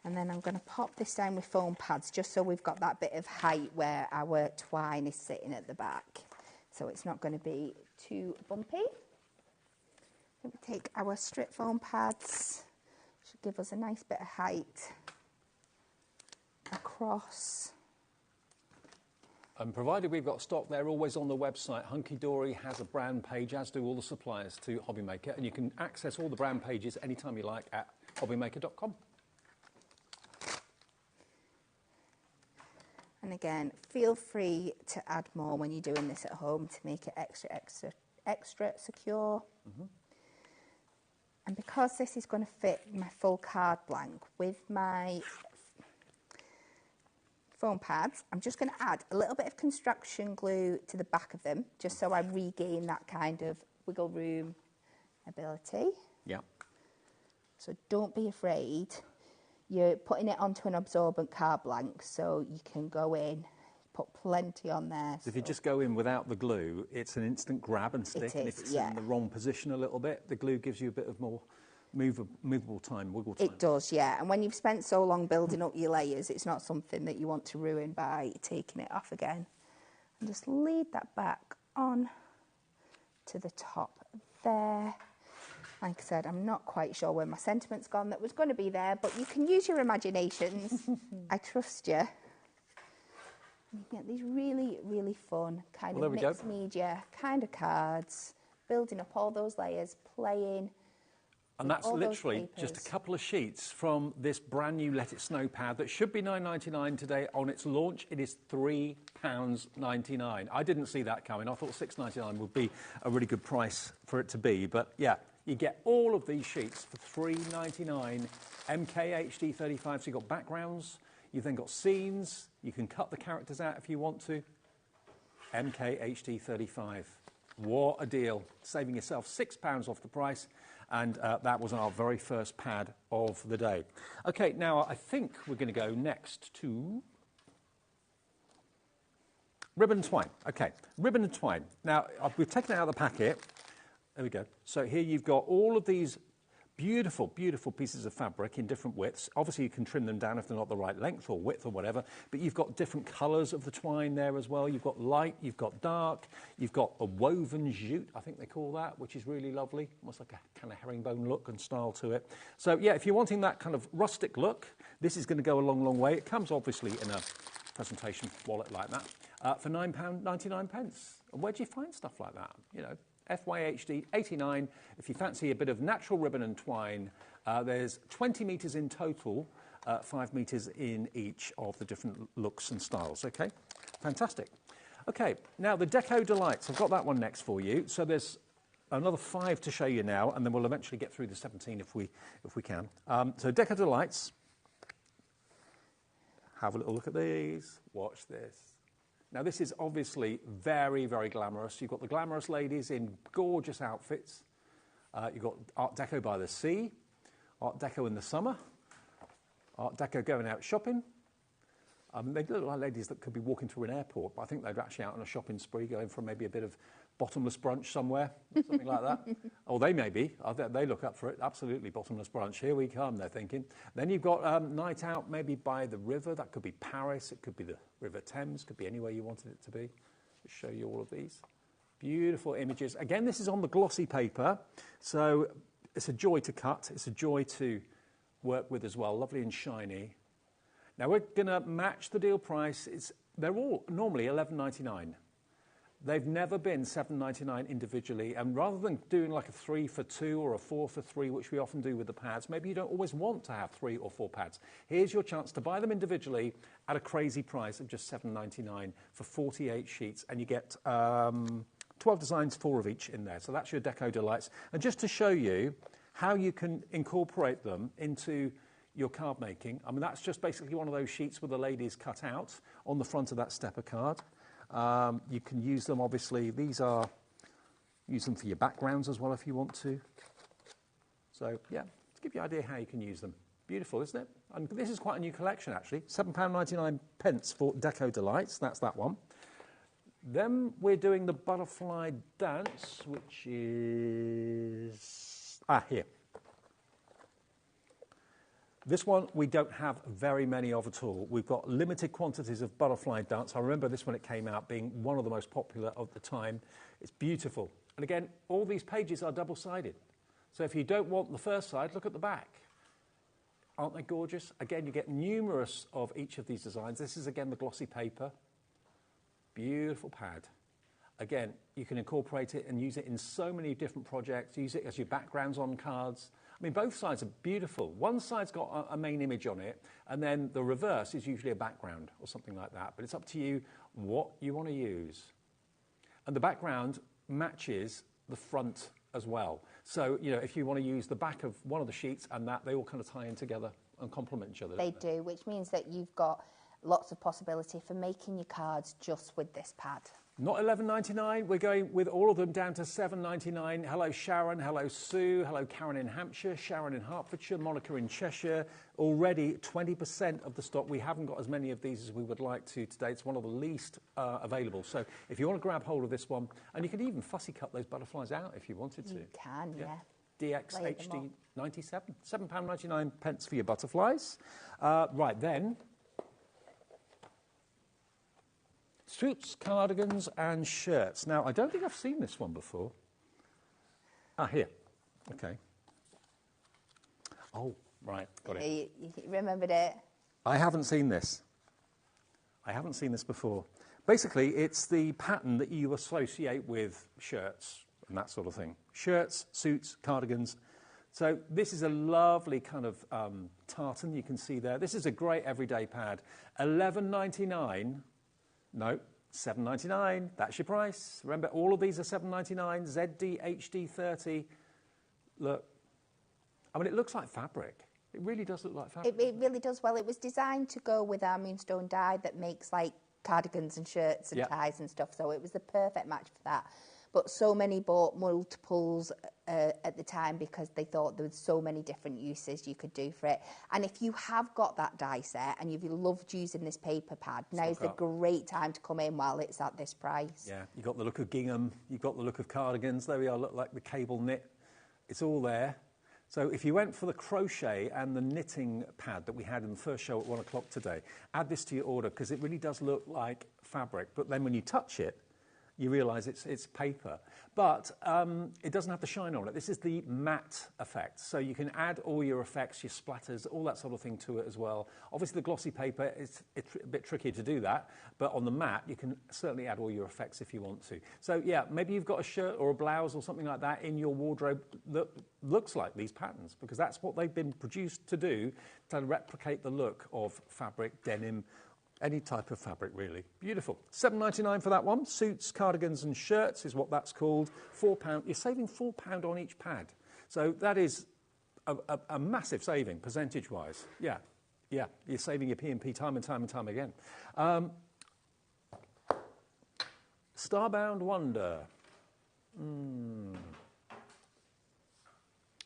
And then I'm going to pop this down with foam pads, just so we've got that bit of height where our twine is sitting at the back. So it's not going to be too bumpy. We take our strip foam pads, should give us a nice bit of height across. And provided we've got stock, they're always on the website. Hunky Dory has a brand page, as do all the suppliers to HobbyMaker, and you can access all the brand pages anytime you like at hobbymaker.com. And again, feel free to add more when you're doing this at home to make it extra secure. Mm-hmm. And because this is going to fit my full card blank with my foam pads. I'm just going to add a little bit of construction glue to the back of them, just so I regain that kind of wiggle room ability. Yeah. So don't be afraid. You're putting it onto an absorbent card blank, so you can go in, put plenty on there. So if you just go in without the glue, it's an instant grab and stick. And if it's in the wrong position a little bit, the glue gives you a bit of more movable time, wiggle time. It does, yeah. And when you've spent so long building up your layers, it's not something that you want to ruin by taking it off again. And just lead that back on to the top there. Like I said, I'm not quite sure where my sentiment's gone that was going to be there, but you can use your imaginations. I trust you. You get these really, really fun kind of mixed media kind of cards, building up all those layers, playing. And that's literally just a couple of sheets from this brand new Let It Snow pad that should be £9.99 today. On its launch, it is £3.99. I didn't see that coming. I thought £6.99 would be a really good price for it to be. But yeah, you get all of these sheets for £3.99, MK HD 35. So you've got backgrounds, you've then got scenes. You can cut the characters out if you want to. MK HD 35. What a deal. Saving yourself £6 off the price. And that was our very first pad of the day. OK, now I think we're going to go next to ribbon and twine. OK, ribbon and twine. Now, we've taken it out of the packet. There we go. So here you've got all of these beautiful, beautiful pieces of fabric in different widths. Obviously, you can trim them down if they're not the right length or width or whatever, but you've got different colours of the twine there as well. You've got light, you've got dark, you've got a woven jute, I think they call that, which is really lovely, almost like a kind of herringbone look and style to it. So, yeah, if you're wanting that kind of rustic look, this is going to go a long, long way. It comes, obviously, in a presentation wallet like that for £9.99. And where do you find stuff like that, you know? FYHD 89. If you fancy a bit of natural ribbon and twine, there's 20 metres in total, 5 metres in each of the different looks and styles. Okay, fantastic. Okay, now the Deco Delights. I've got that one next for you. So there's another 5 to show you now, and then we'll eventually get through the 17 if we can. So Deco Delights. Have a little look at these. Watch this. Now, this is obviously very, very glamorous. You've got the glamorous ladies in gorgeous outfits. You've got Art Deco by the sea, Art Deco in the summer, Art Deco going out shopping. They look like ladies that could be walking through an airport, but I think they're actually out on a shopping spree, going for maybe a bit of bottomless brunch somewhere, something like that. Or they may be. They look up for it. Absolutely, bottomless brunch. Here we come, they're thinking. Then you've got night out maybe by the river. That could be Paris. It could be the River Thames. Could be anywhere you wanted it to be. Just show you all of these. Beautiful images. Again, this is on the glossy paper, so it's a joy to cut. It's a joy to work with as well. Lovely and shiny. Now, we're going to match the deal price. They're all normally £11.99. They've never been £7.99 individually, and rather than doing like a 3 for 2 or a 4 for 3, which we often do with the pads, maybe you don't always want to have 3 or 4 pads. Here's your chance to buy them individually at a crazy price of just £7.99 for 48 sheets, and you get 12 designs, 4 of each in there. So that's your Deco Delights. And just to show you how you can incorporate them into your card making, I mean, that's just basically one of those sheets with the ladies cut out on the front of that stepper card. You can use them, obviously. Use them for your backgrounds as well if you want to. So, yeah, to give you an idea how you can use them. Beautiful, isn't it? And this is quite a new collection, actually. £7.99 for Deco Delights. That's that one. Then we're doing the Butterfly Dance, which is... here. This one we don't have very many of at all. We've got limited quantities of Butterfly Dance. I remember this when it came out being one of the most popular of the time. It's beautiful. And again, all these pages are double-sided. So if you don't want the first side, look at the back. Aren't they gorgeous? Again, you get numerous of each of these designs. This is, again, the glossy paper. Beautiful pad. Again, you can incorporate it and use it in so many different projects. Use it as your backgrounds on cards. I mean, both sides are beautiful. One side's got a main image on it, and then the reverse is usually a background or something like that. But it's up to you what you want to use. And the background matches the front as well. So, you know, if you want to use the back of one of the sheets and that, they all kind of tie in together and complement each other. They do, which means that you've got lots of possibility for making your cards just with this pad. Not $11.99. We're going with all of them down to $7.99. Hello Sharon, hello Sue, hello Karen in Hampshire, Sharon in Hertfordshire, Monica in Cheshire. Already 20% of the stock. We haven't got as many of these as we would like to today. It's one of the least available. So if you want to grab hold of this one, and you can even fussy cut those butterflies out if you wanted to. You can, yeah. DXHD 97, £7.99 for your butterflies. Right then. Suits, cardigans and shirts. Now, I don't think I've seen this one before. Ah, here. Okay. Oh, right, got it. You remembered it? I haven't seen this. I haven't seen this before. Basically, it's the pattern that you associate with shirts and that sort of thing. Shirts, suits, cardigans. So this is a lovely kind of tartan you can see there. This is a great everyday pad. $11.99. No, $7.99. That's your price. Remember, all of these are $7.99. ZD, HD 30. Look. I mean, it looks like fabric. It really does look like fabric. It really does. Well, it was designed to go with our moonstone dye that makes like cardigans and shirts and ties and stuff. So it was the perfect match for that. But so many bought multiples at the time because they thought there was so many different uses you could do for it. And if you have got that die set and you've loved using this paper pad, now's the great time to come in while it's at this price. Yeah, you've got the look of gingham, you've got the look of cardigans. There we are, look like the cable knit. It's all there. So if you went for the crochet and the knitting pad that we had in the first show at 1 o'clock today, add this to your order because it really does look like fabric. But then when you touch it, you realise it's paper. But it doesn't have the shine on it. This is the matte effect. So you can add all your effects, your splatters, all that sort of thing to it as well. Obviously, the glossy paper, it's a bit trickier to do that. But on the matte, you can certainly add all your effects if you want to. So, yeah, maybe you've got a shirt or a blouse or something like that in your wardrobe that looks like these patterns, because that's what they've been produced to do, to replicate the look of fabric, denim, any type of fabric, really. Beautiful. $7.99 for that one. Suits, cardigans and shirts is what that's called. £4. You're saving £4 on each pad. So that is a massive saving, percentage-wise. Yeah, yeah. You're saving your P&P time and time and time again. Starbound Wonder.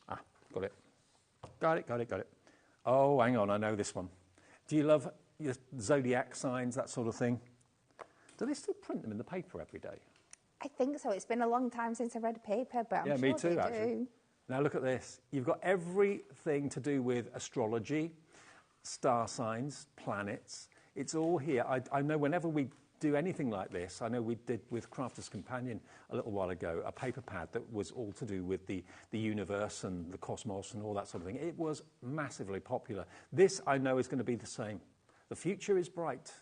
Ah, got it. Got it. Oh, hang on, I know this one. Do you love your zodiac signs, that sort of thing? Do they still print them in the paper every day? I think so. It's been a long time since I read a paper, but I'm sure me too, they actually. do. Now look at this. You've got everything to do with astrology, star signs, planets. It's all here. I know whenever we do anything like this, I know we did with Crafter's Companion a little while ago, a paper pad that was all to do with the universe and the cosmos and all that sort of thing. It was massively popular. This, I know, is going to be the same. The future is bright.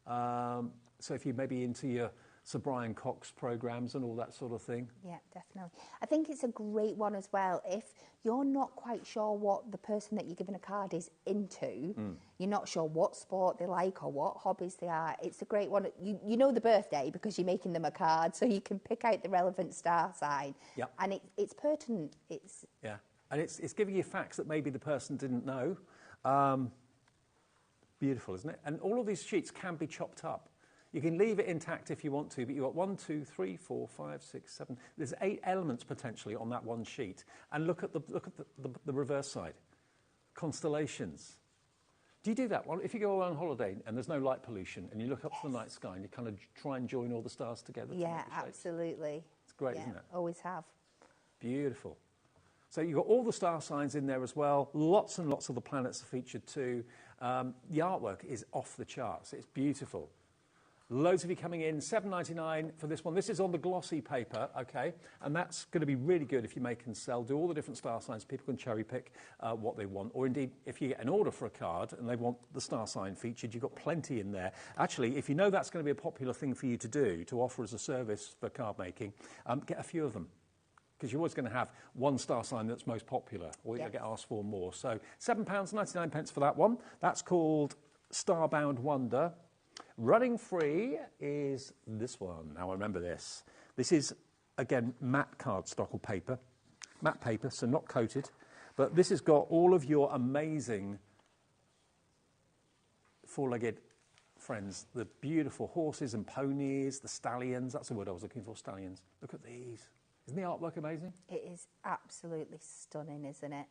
So if you're maybe into your Sir Brian Cox programs and all that sort of thing. Yeah, definitely. I think it's a great one as well. If you're not quite sure what the person that you're giving a card is into, you're not sure what sport they like or what hobbies they are, it's a great one. You know the birthday because you're making them a card, so you can pick out the relevant star sign. Yep. And it's pertinent. Yeah, and it's giving you facts that maybe the person didn't know. Beautiful, isn't it? And all of these sheets can be chopped up. You can leave it intact if you want to, but you've got 1, 2, 3, 4, 5, 6, 7. There's 8 elements potentially on that one sheet. And look at the reverse side. Constellations. Do you do that one? If you go on holiday and there's no light pollution and you look up to the night sky and you kind of try and join all the stars together? Yeah, absolutely. It's great, isn't it? Always have. Beautiful. So you've got all the star signs in there as well. Lots and lots of the planets are featured too. The artwork is off the charts. It's beautiful. Loads of you coming in. $7.99 for this one. This is on the glossy paper, okay? And that's going to be really good if you make and sell. Do all the different star signs. People can cherry pick what they want. Or indeed, if you get an order for a card and they want the star sign featured, you've got plenty in there. Actually, if you know that's going to be a popular thing for you to do, to offer as a service for card making, get a few of them. Because you're always going to have one star sign that's most popular, or you'll get asked for more. So £7.99 for that one. That's called Starbound Wonder. Running free is this one. Now, I remember this. This is, again, matte cardstock or paper. Matte paper, so not coated. But this has got all of your amazing four-legged friends, the beautiful horses and ponies, the stallions. That's the word I was looking for, stallions. Look at these. Isn't the artwork amazing? It is absolutely stunning, isn't it?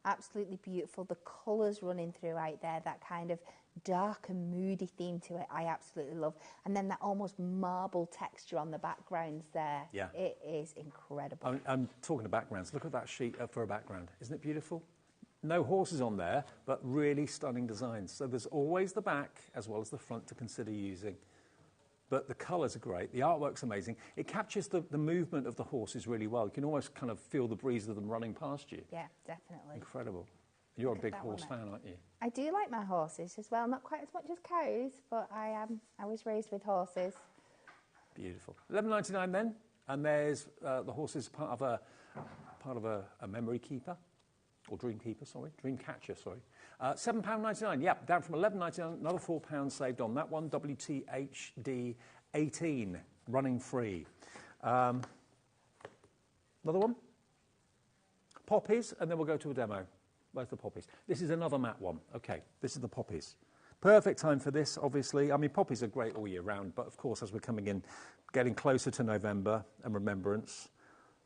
Absolutely beautiful. The colours running throughout there, that kind of dark and moody theme to it, I absolutely love. And then that almost marble texture on the backgrounds there. Yeah. It is incredible. I'm talking to backgrounds. Look at that sheet for a background. Isn't it beautiful? No horses on there, but really stunning designs. So there's always the back as well as the front to consider using. But the colours are great. The artwork's amazing. It captures the movement of the horses really well. You can almost kind of feel the breeze of them running past you. Yeah, definitely. Incredible. You're a big horse fan, aren't you? I do like my horses as well. Not quite as much as cows, but I was raised with horses. Beautiful. $11.99 then, and there's the horses part of a memory keeper, or dream catcher. £7.99. Yep, down from $11.99. Another £4 saved on that one. WTHD 18 running free. Another one. Poppies, and then we'll go to a demo. Where's the poppies? This is another matte one. Okay, this is the poppies. Perfect time for this, obviously. I mean, poppies are great all year round, but of course, as we're coming in, getting closer to November and remembrance,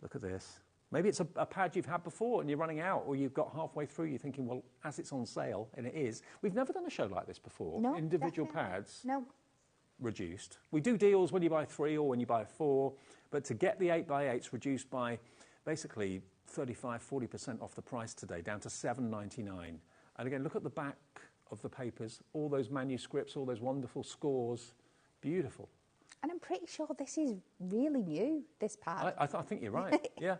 look at this. Maybe it's a pad you've had before and you're running out, or you've got halfway through, you're thinking, well, as it's on sale, and it is. We've never done a show like this before. No, individual definitely. pads. No. Reduced. We do deals when you buy 3 or when you buy 4, but to get the 8x8s reduced by basically 35–40% off the price today, down to $7.99. And again, look at the back of the papers, all those manuscripts, all those wonderful scores. Beautiful. And I'm pretty sure this is really new, this pad. I think you're right, yeah.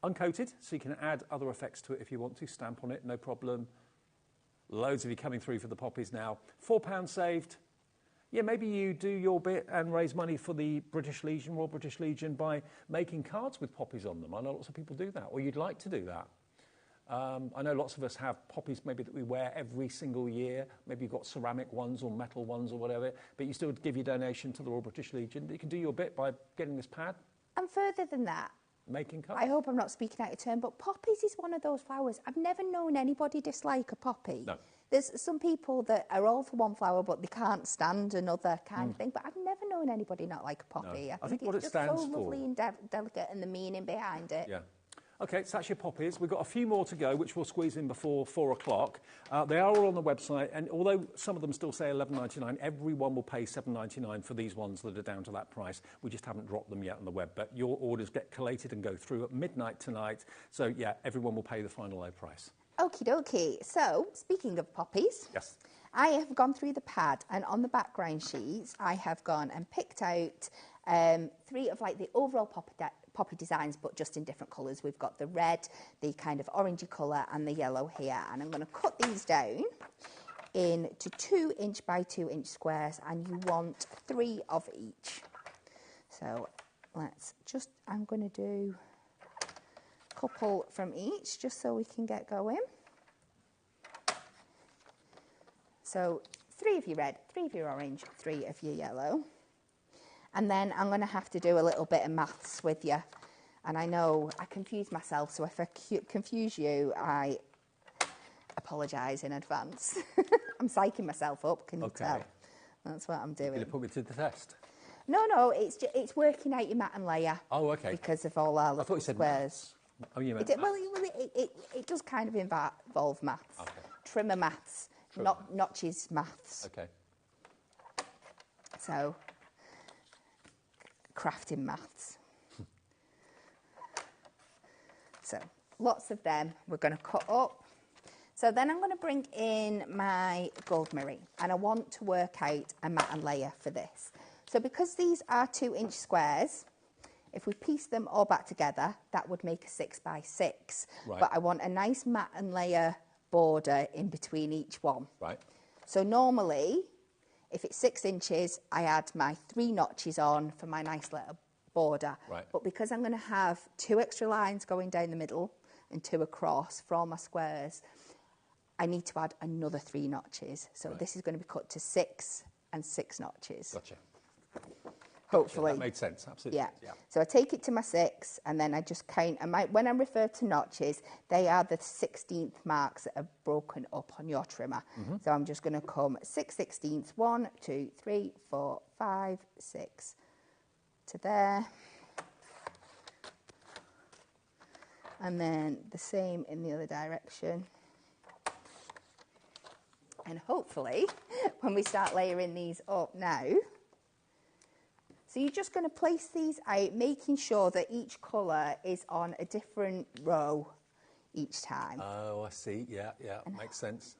Uncoated, so you can add other effects to it if you want to. Stamp on it, no problem. Loads of you coming through for the poppies now. £4 saved. Yeah, maybe you do your bit and raise money for the British Legion, Royal British Legion, by making cards with poppies on them. I know lots of people do that, or you'd like to do that. I know lots of us have poppies maybe that we wear every single year. Maybe you've got ceramic ones or metal ones or whatever, but you still give your donation to the Royal British Legion. You can do your bit by getting this pad. And further than that, making cards. I hope I'm not speaking out of turn, but poppies is one of those flowers. I've never known anybody dislike a poppy. No. There's some people that are all for one flower, but they can't stand another kind of thing. But I've never known anybody not like a poppy. No. I think what it's it stands so for. lovely and delicate, and the meaning behind it. Yeah. Okay, so that's your poppies. We've got a few more to go, which we'll squeeze in before 4 o'clock. They are all on the website, and although some of them still say $11.99, everyone will pay $7.99 for these ones that are down to that price. We just haven't dropped them yet on the web, but your orders get collated and go through at midnight tonight. So, yeah, everyone will pay the final low price. Okie dokie. So, speaking of poppies, yes, I have gone through the pad, and on the background sheets, I have gone and picked out 3 of like the overall poppy designs, but just in different colours. We've got the red, the kind of orangey colour, and the yellow here. And I'm going to cut these down into 2" by 2" squares, and you want 3 of each. So let's just, I'm going to do a couple from each, just so we can get going. So 3 of your red, 3 of your orange, 3 of your yellow. And then I'm going to have to do a little bit of maths with you. And I know I confuse myself, so if I confuse you, I apologise in advance. I'm psyching myself up, can you tell? That's what I'm doing. You're going to put me to the test? No, it's working out your mat and layer. Oh, okay. Because of all our little squares. Maths. Oh, you meant it does kind of involve maths. Okay. Trimmer maths, notches maths. Okay. So, crafting maths. So, lots of them we're going to cut up. So then I'm going to bring in my gold mirroring, and I want to work out a mat and layer for this. So because these are 2" squares, if we piece them all back together, that would make a 6 by 6. Right. But I want a nice mat and layer border in between each one. Right. So normally, if it's 6 inches, I add my 3 notches on for my nice little border. Right. But because I'm going to have 2 extra lines going down the middle and 2 across for all my squares, I need to add another 3 notches. So this is going to be cut to 6 and 6 notches. Gotcha. hopefully. That made sense, absolutely. Yeah. So I take it to my 6, and then I just count. When I refer to notches, they are the 16th marks that are broken up on your trimmer. So I'm just going to come 6/16, 1, 2, 3, 4, 5, 6 to there. And then the same in the other direction. And hopefully, when we start layering these up now, so you're just going to place these out, making sure that each colour is on a different row each time. Oh, I see. Yeah, makes sense.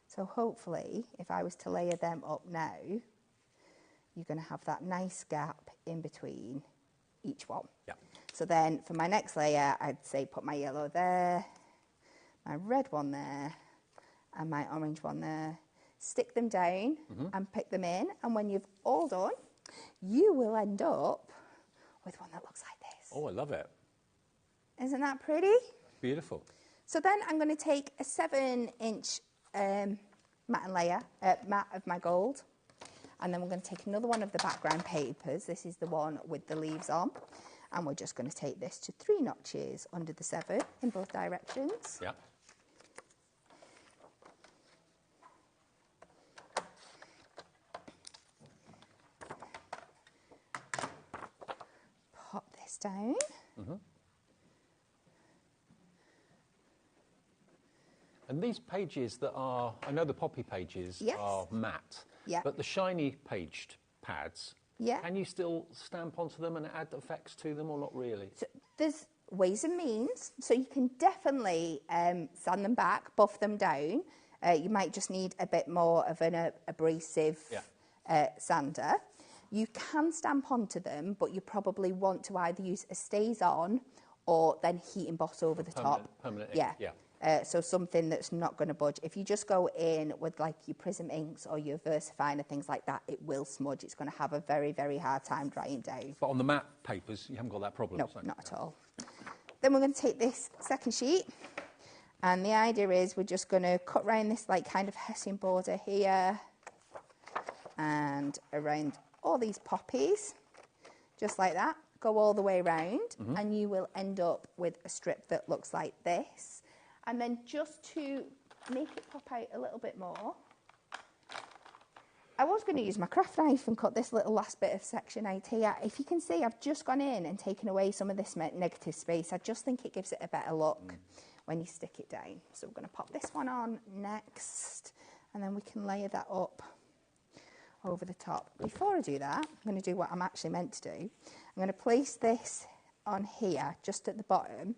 So hopefully, if I was to layer them up now, you're going to have that nice gap in between each one. Yeah. So then for my next layer, I'd say put my yellow there, my red one there, and my orange one there. Stick them down and pick them in. And when you've all done, you will end up with one that looks like this. Oh, I love it. Isn't that pretty? Beautiful. So then I'm going to take a 7-inch matte of my gold. And then we're going to take another one of the background papers. This is the one with the leaves on. And we're just going to take this to 3 notches under the 7 in both directions. Yeah. Pop this down. And these pages that are, I know the poppy pages are matte, but the shiny paged pads, can you still stamp onto them and add effects to them or not really? So there's ways and means. So you can definitely sand them back, buff them down. You might just need a bit more of an abrasive sander. You can stamp onto them, but you probably want to either use a stays on or then heat emboss over the top. Permanent Yeah. Yeah. So something that's not going to budge. If you just go in with like your Prism inks or your VersaFine or things like that, it will smudge. It's going to have a very, very hard time drying down. But on the matte papers, you haven't got that problem. No, not at all. Then we're going to take this second sheet, and the idea is we're just going to cut around this like kind of hessian border here and around all these poppies, just like that. Go all the way around, and you will end up with a strip that looks like this. And then just to make it pop out a little bit more, I was going to use my craft knife and cut this little last bit of section out here. If you can see, I've just gone in and taken away some of this negative space. I just think it gives it a better look when you stick it down. So we're going to pop this one on next, and then we can layer that up over the top. Before I do that, I'm going to do what I'm actually meant to do. I'm going to place this on here, just at the bottom.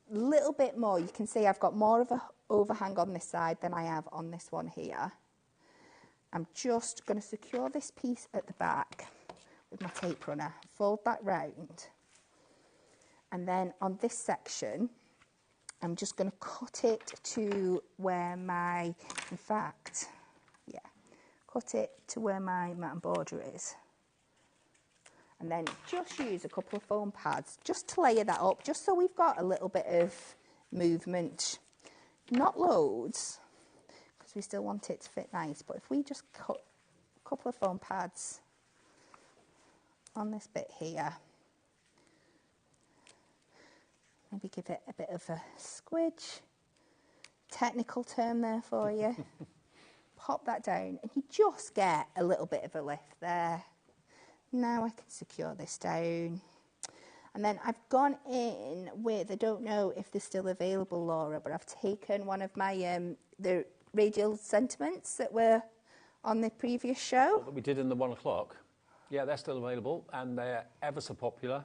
Little bit more. You can see I've got more of a overhang on this side than I have on this one here. I'm just going to secure this piece at the back with my tape runner, fold that round, and then on this section I'm just going to cut it to where my, cut it to where my matte embroidery is. And then just use a couple of foam pads just to layer that up, just so we've got a little bit of movement. Not loads, because we still want it to fit nice, but if we just cut a couple of foam pads on this bit here, maybe give it a bit of a squidge. Technical term there for you. Pop that down, and you just get a little bit of a lift there. Now I can secure this down. And then I've gone in with, I don't know if they're still available, Laura, but I've taken one of my, the radial sentiments that were on the previous show. That we did in the 1 o'clock. Yeah, they're still available, and they're ever so popular.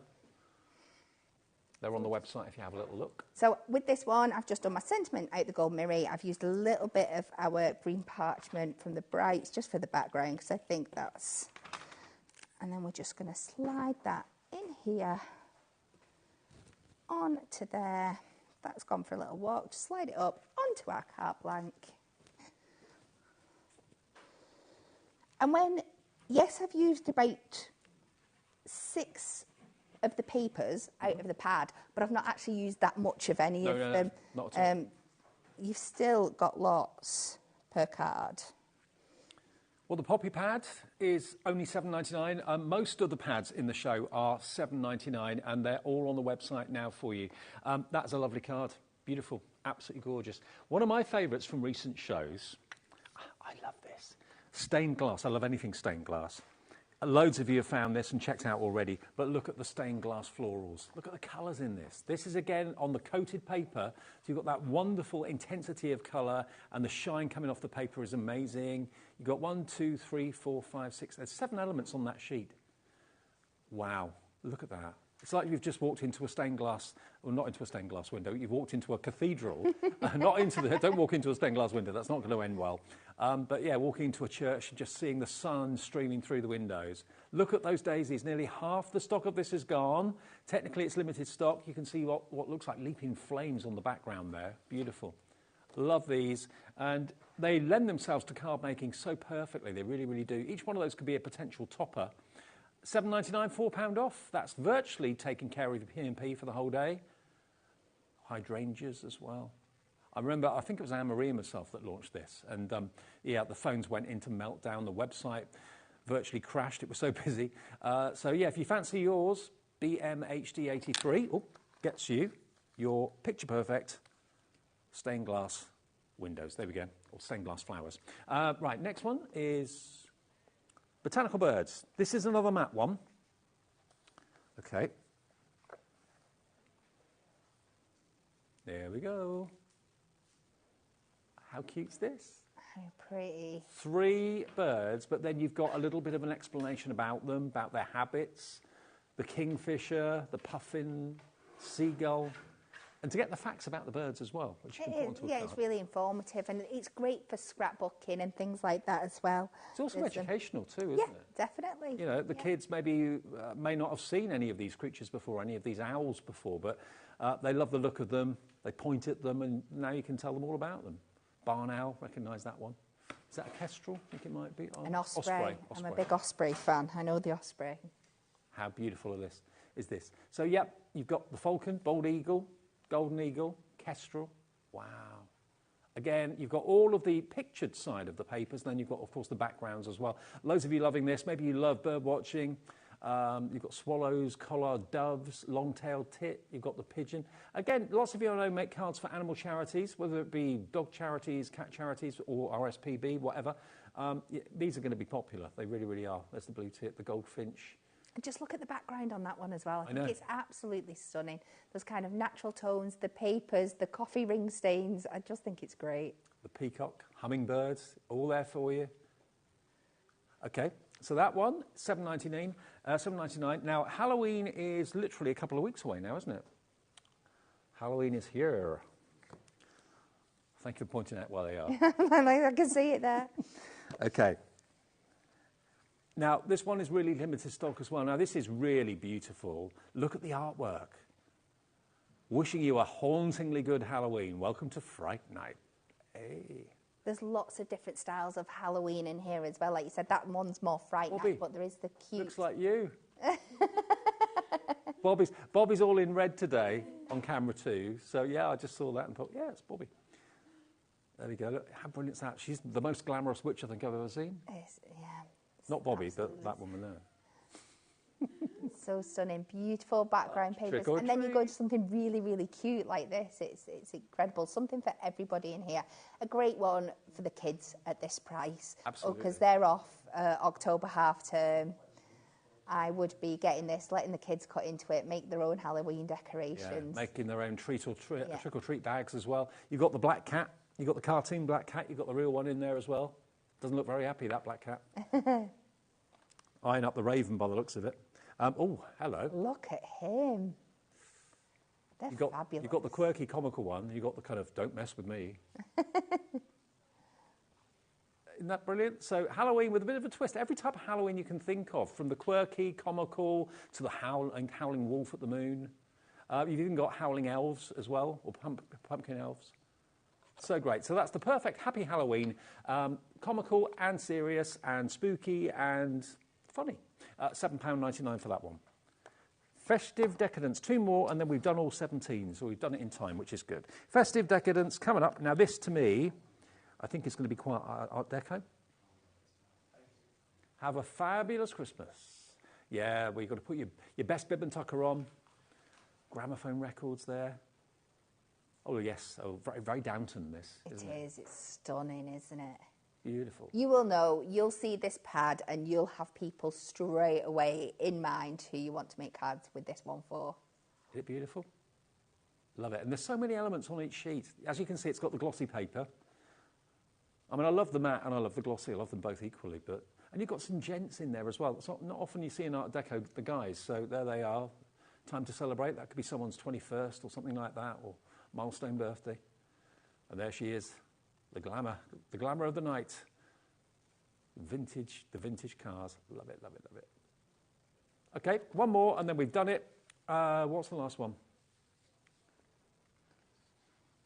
They're on the website if you have a little look. So with this one, I've just done my sentiment out the gold mirror. I've used a little bit of our green parchment from the Brights just for the background, because I think that's... And then we're just going to slide that in here, onto there. That's gone for a little walk. Just slide it up onto our carte blank. And when, yes, I've used about 6 of the papers out of the pad, but I've not actually used that much of any of them. Not at all. You've still got lots per card. Well, the poppy pad is only $7.99. Most of the pads in the show are $7.99, and they're all on the website now for you. That's a lovely card. Beautiful. Absolutely gorgeous. One of my favourites from recent shows, I love this, stained glass. I love anything stained glass. Loads of you have found this and checked out already, but look at the stained glass florals. Look at the colours in this. This is, again, on the coated paper, so you've got that wonderful intensity of colour, and the shine coming off the paper is amazing. You've got 1, 2, 3, 4, 5, 6, there's 7 elements on that sheet. Wow, look at that. It's like you've just walked into a stained glass, well, not into a stained glass window, you've walked into a cathedral, don't walk into a stained glass window, that's not going to end well. But yeah, walking into a church and just seeing the sun streaming through the windows. Look at those daisies, nearly half the stock of this is gone. Technically it's limited stock, you can see what looks like leaping flames on the background there, beautiful. Love these, and they lend themselves to card making so perfectly, they really, really do. Each one of those could be a potential topper. $7.99, £4 off. That's virtually taking care of the P&P for the whole day. Hydrangeas as well. I remember, I think it was Anne-Marie and myself that launched this. And yeah, the phones went into meltdown. The website virtually crashed. It was so busy. So yeah, if you fancy yours, BMHD83 gets you your picture perfect stained glass windows. There we go. Or stained glass flowers. Right, next one is Botanical birds. This is another matte one. Okay. There we go. How cute's this? How pretty. 3 birds, but then you've got a little bit of an explanation about them, about their habits. The kingfisher, the puffin, seagull. And to get the facts about the birds as well, which you can put onto a card. It's really informative, and it's great for scrapbooking and things like that as well. It's also educational too, isn't it? Yeah, definitely. You know, the kids maybe may not have seen any of these creatures before, any of these owls before, but they love the look of them, they point at them, and now you can tell them all about them. Barn owl, recognise that one. Is that a kestrel? I think it might be. An osprey. I'm a big osprey fan. I know the osprey. How beautiful is this? So, yep, you've got the falcon, bald eagle, golden eagle, kestrel. Wow. Again, you've got all of the pictured side of the papers, then you've got, of course, the backgrounds as well. Loads of you loving this. Maybe you love bird watching. You've got swallows, collard doves, long-tailed tit. You've got the pigeon. Again, lots of you I know make cards for animal charities, whether it be dog charities, cat charities, or RSPB, whatever. These are going to be popular. They really, really are. There's the blue tit, the goldfinch. And just look at the background on that one as well. I think it's absolutely stunning. Those kind of natural tones, the papers, the coffee ring stains. I just think it's great. The peacock, hummingbirds, all there for you. Okay, so that one, $7.99. $7.99. Now, Halloween is literally a couple of weeks away now, isn't it? Halloween is here. Thank you for pointing out where they are. I can see it there. Okay. Now, this one is really limited stock as well. Now, this is really beautiful. Look at the artwork. Wishing you a hauntingly good Halloween. Welcome to Fright Night. Hey. There's lots of different styles of Halloween in here as well. Like you said, that one's more Fright Night, but there is the cute... Looks like you. Bobby's all in red today on camera too. So, yeah, I just saw that and thought, yeah, it's Bobby. There we go. Look how brilliant is that. She's the most glamorous witch I think I've ever seen. Not Bobby, but that woman there. So stunning, beautiful background papers. And then you go to something really, really cute like this. It's incredible. Something for everybody in here. A great one for the kids at this price. Absolutely. Because they're off October half term. I would be getting this, letting the kids cut into it, make their own Halloween decorations. Yeah, making their own trick-or-treat bags as well. You've got the black cat. You've got the cartoon black cat. You've got the real one in there as well. Doesn't look very happy, that black cat. Eyeing up the raven by the looks of it. Oh, hello. Look at him. They're fabulous. You've got the quirky, comical one. You've got the kind of, don't mess with me. Isn't that brilliant? So Halloween with a bit of a twist. Every type of Halloween you can think of, from the quirky, comical, to the howling wolf at the moon. You've even got howling elves as well, or pumpkin elves. So great. So that's the perfect happy Halloween. Comical and serious and spooky and funny. £7.99 for that one. Festive Decadence. 2 more and then we've done all 17. So we've done it in time, which is good. Festive Decadence coming up. Now this, to me, I think is going to be quite Art Deco. Have a fabulous Christmas. Yeah, well, you've got to put your best bib and tucker on. Gramophone records there. Oh, yes. Oh, very, very Downton, this, isn't it? It is. It's stunning, isn't it? Beautiful. You will know, you'll see this pad and you'll have people straight away in mind who you want to make cards with this one for. Is it beautiful? Love it. And there's so many elements on each sheet. As you can see, it's got the glossy paper. I mean, I love the matte and I love the glossy. I love them both equally. And you've got some gents in there as well. It's not often you see in Art Deco the guys. So there they are. Time to celebrate. That could be someone's 21st or something like that, or milestone birthday. And there she is, the glamour of the night. The vintage cars. Love it, love it, love it. Okay, one more and then we've done it. What's the last one?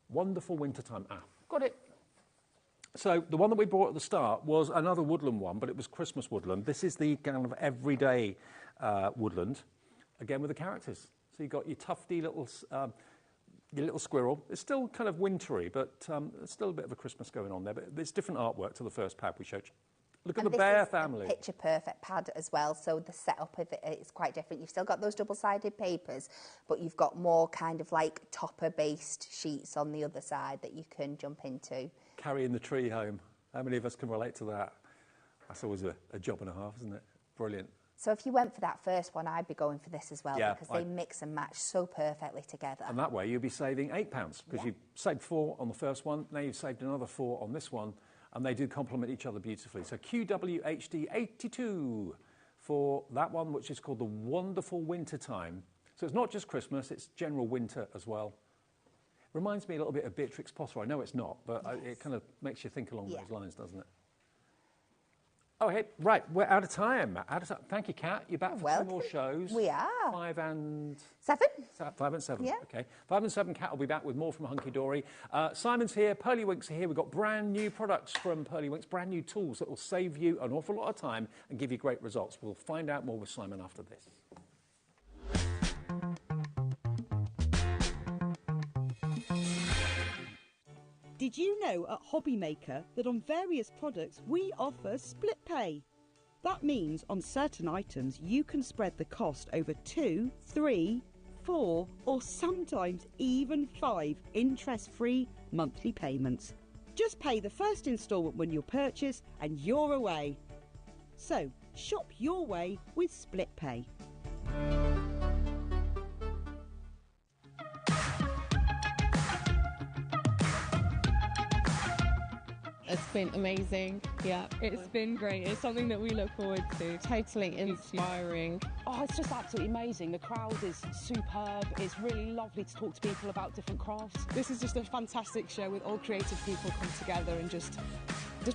Wonderful Wintertime. Got it. So the one that we brought at the start was another woodland one, but it was Christmas woodland. This is the kind of everyday woodland, again with the characters. So you've got your tufty little, your little squirrel. It's still kind of wintry, but there's still a bit of a Christmas going on there. But it's different artwork to the first pad we showed you. Look at the bear family. Picture perfect pad as well, so the setup of it is quite different. You've still got those double-sided papers, but you've got more kind of like topper-based sheets on the other side that you can jump into. Carrying the tree home. How many of us can relate to that? That's always a job and a half, isn't it? Brilliant. So if you went for that first one, I'd be going for this as well, Yeah, because they mix and match so perfectly together. And that way you'll be saving £8 because you saved 4 on the first one, now you've saved another 4 on this one, and they do complement each other beautifully. So QWHD82 for that one, which is called the Wonderful Wintertime. So it's not just Christmas, it's general winter as well. Reminds me a little bit of Beatrix Potter. I know it's not, but it kind of makes you think along those lines, doesn't it? Oh, hey, right, we're out of time. Thank you, Kat. You're back for 2 more shows. We are. 5 and... 7. 5 and 7, yeah. OK. 5 and 7, Kat will be back with more from Hunky Dory. Simon's here, Pearly Winks are here. We've got brand new products from Pearly Winks, brand new tools that will save you an awful lot of time and give you great results. We'll find out more with Simon after this. Did you know at HobbyMaker that on various products we offer split pay? That means on certain items you can spread the cost over 2, 3, 4 or sometimes even 5 interest-free monthly payments. Just pay the first instalment when you purchase and you're away. So shop your way with split pay. It's been amazing. Yeah, it's been great. It's something that we look forward to. Totally inspiring. Oh, it's just absolutely amazing. The crowd is superb. It's really lovely to talk to people about different crafts. This is just a fantastic show with all creative people come together and just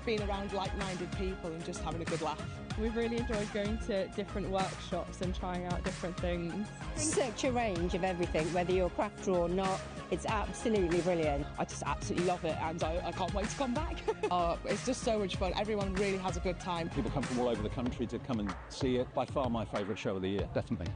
being around like-minded people and just having a good laugh. We've really enjoyed going to different workshops and trying out different things. Such a range of everything, whether you're a crafter or not. It's absolutely brilliant. I just absolutely love it and I can't wait to come back. It's just so much fun. Everyone really has a good time. People come from all over the country to come and see it. By far my favourite show of the year, definitely.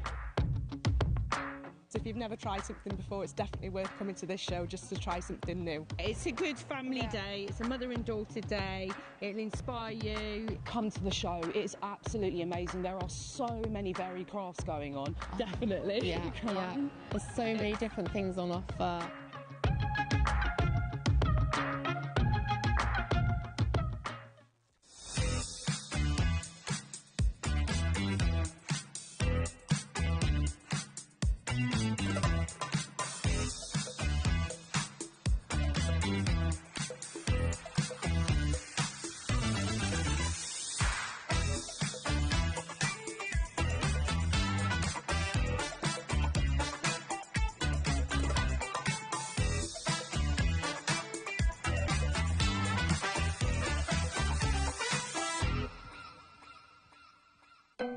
So if you've never tried something before, it's definitely worth coming to this show just to try something new. It's a good family day. It's a mother and daughter day. It'll inspire you. Come to the show. It's absolutely amazing. There are so many varied crafts going on. Definitely. Yeah, yeah. There's so many different things on offer.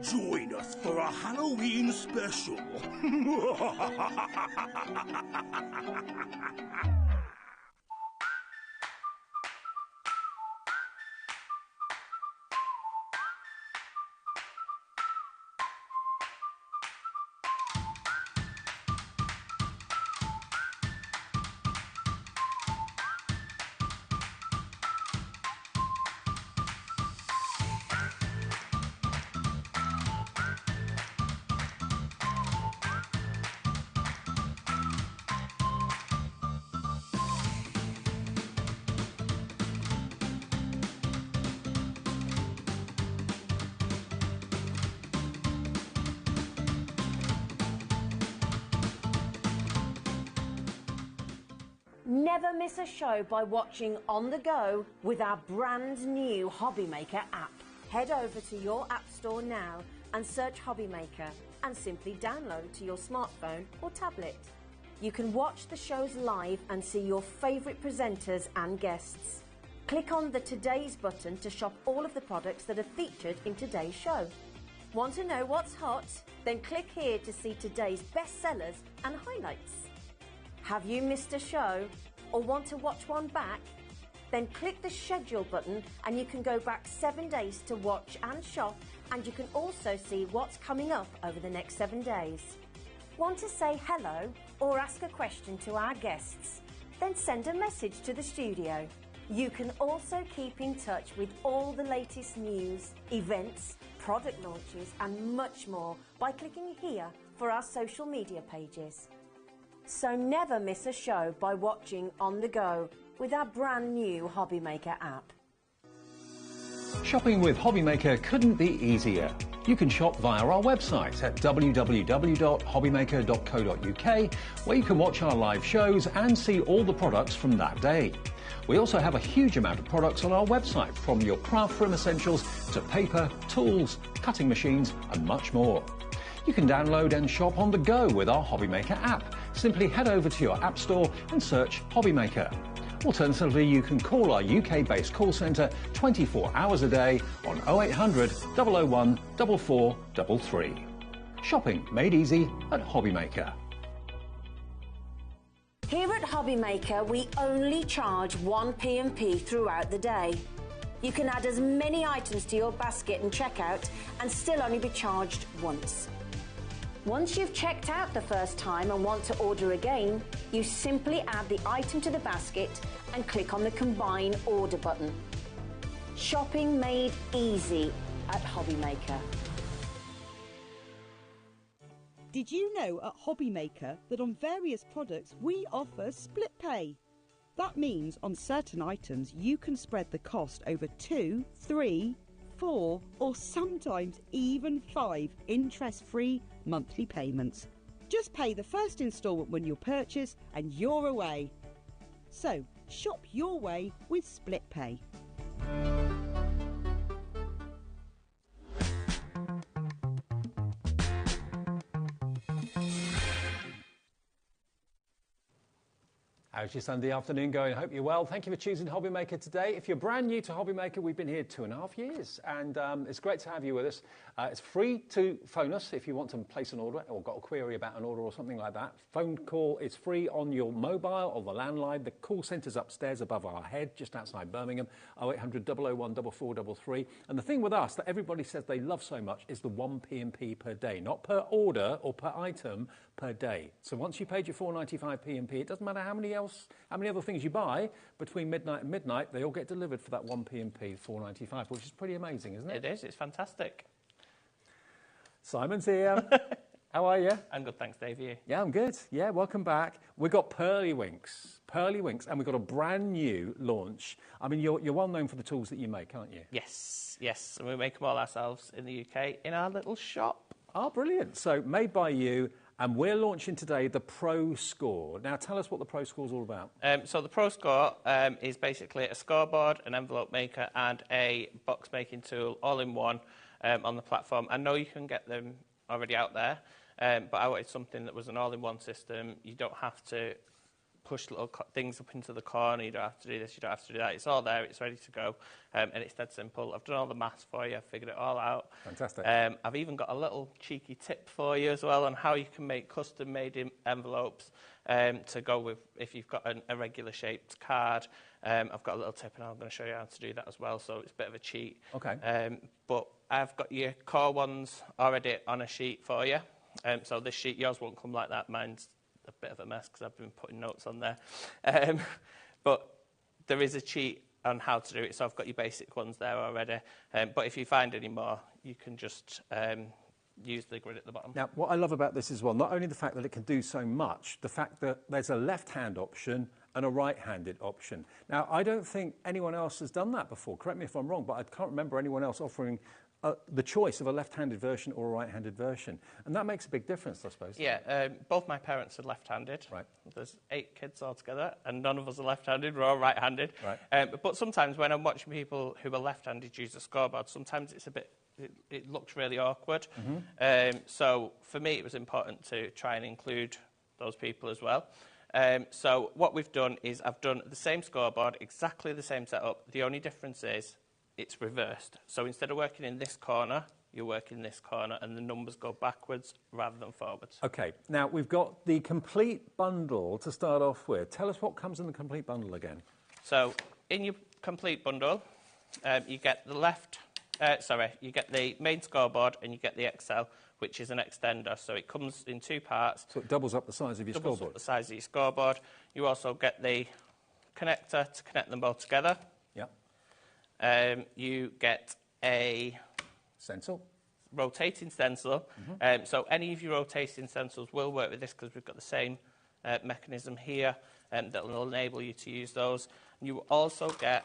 Join us for a Halloween special. Never miss a show by watching on the go with our brand new HobbyMaker app. Head over to your app store now and search HobbyMaker and simply download to your smartphone or tablet. You can watch the shows live and see your favourite presenters and guests. Click on the Today's button to shop all of the products that are featured in today's show. Want to know what's hot? Then click here to see today's bestsellers and highlights. Have you missed a show or want to watch one back? Then click the schedule button and you can go back 7 days to watch and shop, and you can also see what's coming up over the next 7 days. Want to say hello or ask a question to our guests? Then send a message to the studio. You can also keep in touch with all the latest news, events, product launches and much more by clicking here for our social media pages. So never miss a show by watching on the go with our brand new HobbyMaker app. Shopping with HobbyMaker couldn't be easier. You can shop via our website at www.hobbymaker.co.uk, where you can watch our live shows and see all the products from that day. We also have a huge amount of products on our website, from your craft room essentials to paper, tools, cutting machines and much more. You can download and shop on the go with our HobbyMaker app. Simply head over to your app store and search HobbyMaker. Alternatively, you can call our UK-based call centre 24 hours a day on 0800 001 4433. Shopping made easy at HobbyMaker. Here at HobbyMaker, we only charge 1 P&P throughout the day. You can add as many items to your basket and checkout and still only be charged once. Once you've checked out the first time and want to order again, you simply add the item to the basket and click on the Combine Order button. Shopping made easy at HobbyMaker. Did you know at HobbyMaker that on various products we offer split pay? That means on certain items you can spread the cost over 2, 3, 4 or sometimes even 5 interest-free monthly payments. Just pay the first instalment when you purchase and you're away. So shop your way with split pay. How's your Sunday afternoon going? I hope you're well. Thank you for choosing HobbyMaker today. If you're brand new to HobbyMaker, we've been here 2.5 years, and it's great to have you with us. It's free to phone us if you want to place an order or got a query about an order or something like that. Phone call is free on your mobile or the landline. The call centre's upstairs above our head, just outside Birmingham, 0800 001 4433. And the thing with us that everybody says they love so much is the 1 P&P per day, not per order or per item, per day. So once you paid your £4.95 P&P, it doesn't matter how many other things you buy between midnight and midnight, they all get delivered for that 1 P&P, £4.95, which is pretty amazing, isn't it? It is. It's fantastic. Simon's here. How are you? I'm good, thanks, Dave. You? Yeah, I'm good. Yeah, welcome back. We've got Pearly Winks, and we've got a brand new launch. I mean, you're well known for the tools that you make, aren't you? Yes, yes. And we make them all ourselves in the UK in our little shop. Oh, brilliant. So, made by you. And we're launching today the Pro Score. Now, tell us what the Pro Score is all about. So the Pro Score is basically a scoreboard, an envelope maker, and a box making tool all in one on the platform. I know you can get them already out there, but I wanted something that was an all-in-one system. You don't have to push little things up into the corner. You don't have to do this, you don't have to do that. It's all there, it's ready to go, and it's dead simple. I've done all the maths for you, I've figured it all out. Fantastic. I've even got a little cheeky tip for you as well on how you can make custom-made envelopes to go with if you've got a regular shaped card. I've got a little tip and I'm going to show you how to do that as well, so it's a bit of a cheat. Okay. But I've got your core ones already on a sheet for you. So this sheet, yours won't come like that, mine's a bit of a mess because I've been putting notes on there. But there is a cheat on how to do it, so I've got your basic ones there already. But if you find any more, you can just use the grid at the bottom. Now, what I love about this as well, not only the fact that it can do so much, the fact that there's a left-hand option and a right-handed option. Now, I don't think anyone else has done that before. Correct me if I'm wrong, but I can't remember anyone else offering the choice of a left-handed version or a right-handed version. And that makes a big difference, I suppose. Yeah, both my parents are left-handed. Right. There's 8 kids altogether, and none of us are left-handed. We're all right-handed. Right. But sometimes when I'm watching people who are left-handed use a scoreboard, sometimes it's a bit... It looks really awkward. So for me, it was important to try and include those people as well. So what we've done is I've done the same scoreboard, exactly the same setup. The only difference is it's reversed. So instead of working in this corner, you work in this corner, and the numbers go backwards rather than forwards. OK, now we've got the complete bundle to start off with. Tell us what comes in the complete bundle again. So in your complete bundle, you get you get the main scoreboard and you get the XL, which is an extender. So it comes in 2 parts. So it doubles up the size of your scoreboard. Doubles up the size of your scoreboard. You also get the connector to connect them both together. Yeah. You get a stencil. Rotating stencil. So any of your rotating stencils will work with this because we've got the same mechanism here that will enable you to use those. And you will also get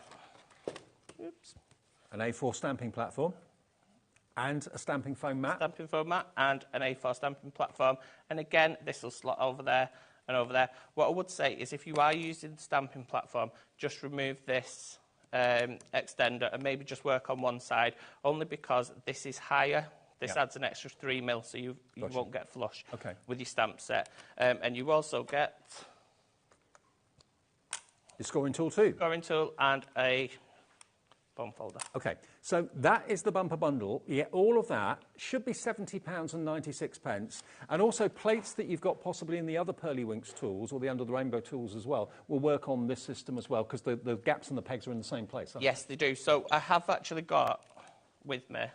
an A4 stamping platform and a stamping foam mat. Stamping foam mat and an A4 stamping platform. And again, this will slot over there and over there. What I would say is if you are using the stamping platform, just remove this extender and maybe just work on one side, only because this is higher. This adds an extra 3 mil, so you won't get flush with your stamp set. And you also get your scoring tool too. Scoring tool and a bond folder. OK, so that is the bumper bundle. Yeah, all of that should be £70.96. And also plates that you've got possibly in the other Pearly Winks tools or the Under the Rainbow tools as well will work on this system as well, because the gaps and the pegs are in the same place. Yes, they do. So I have actually got with me,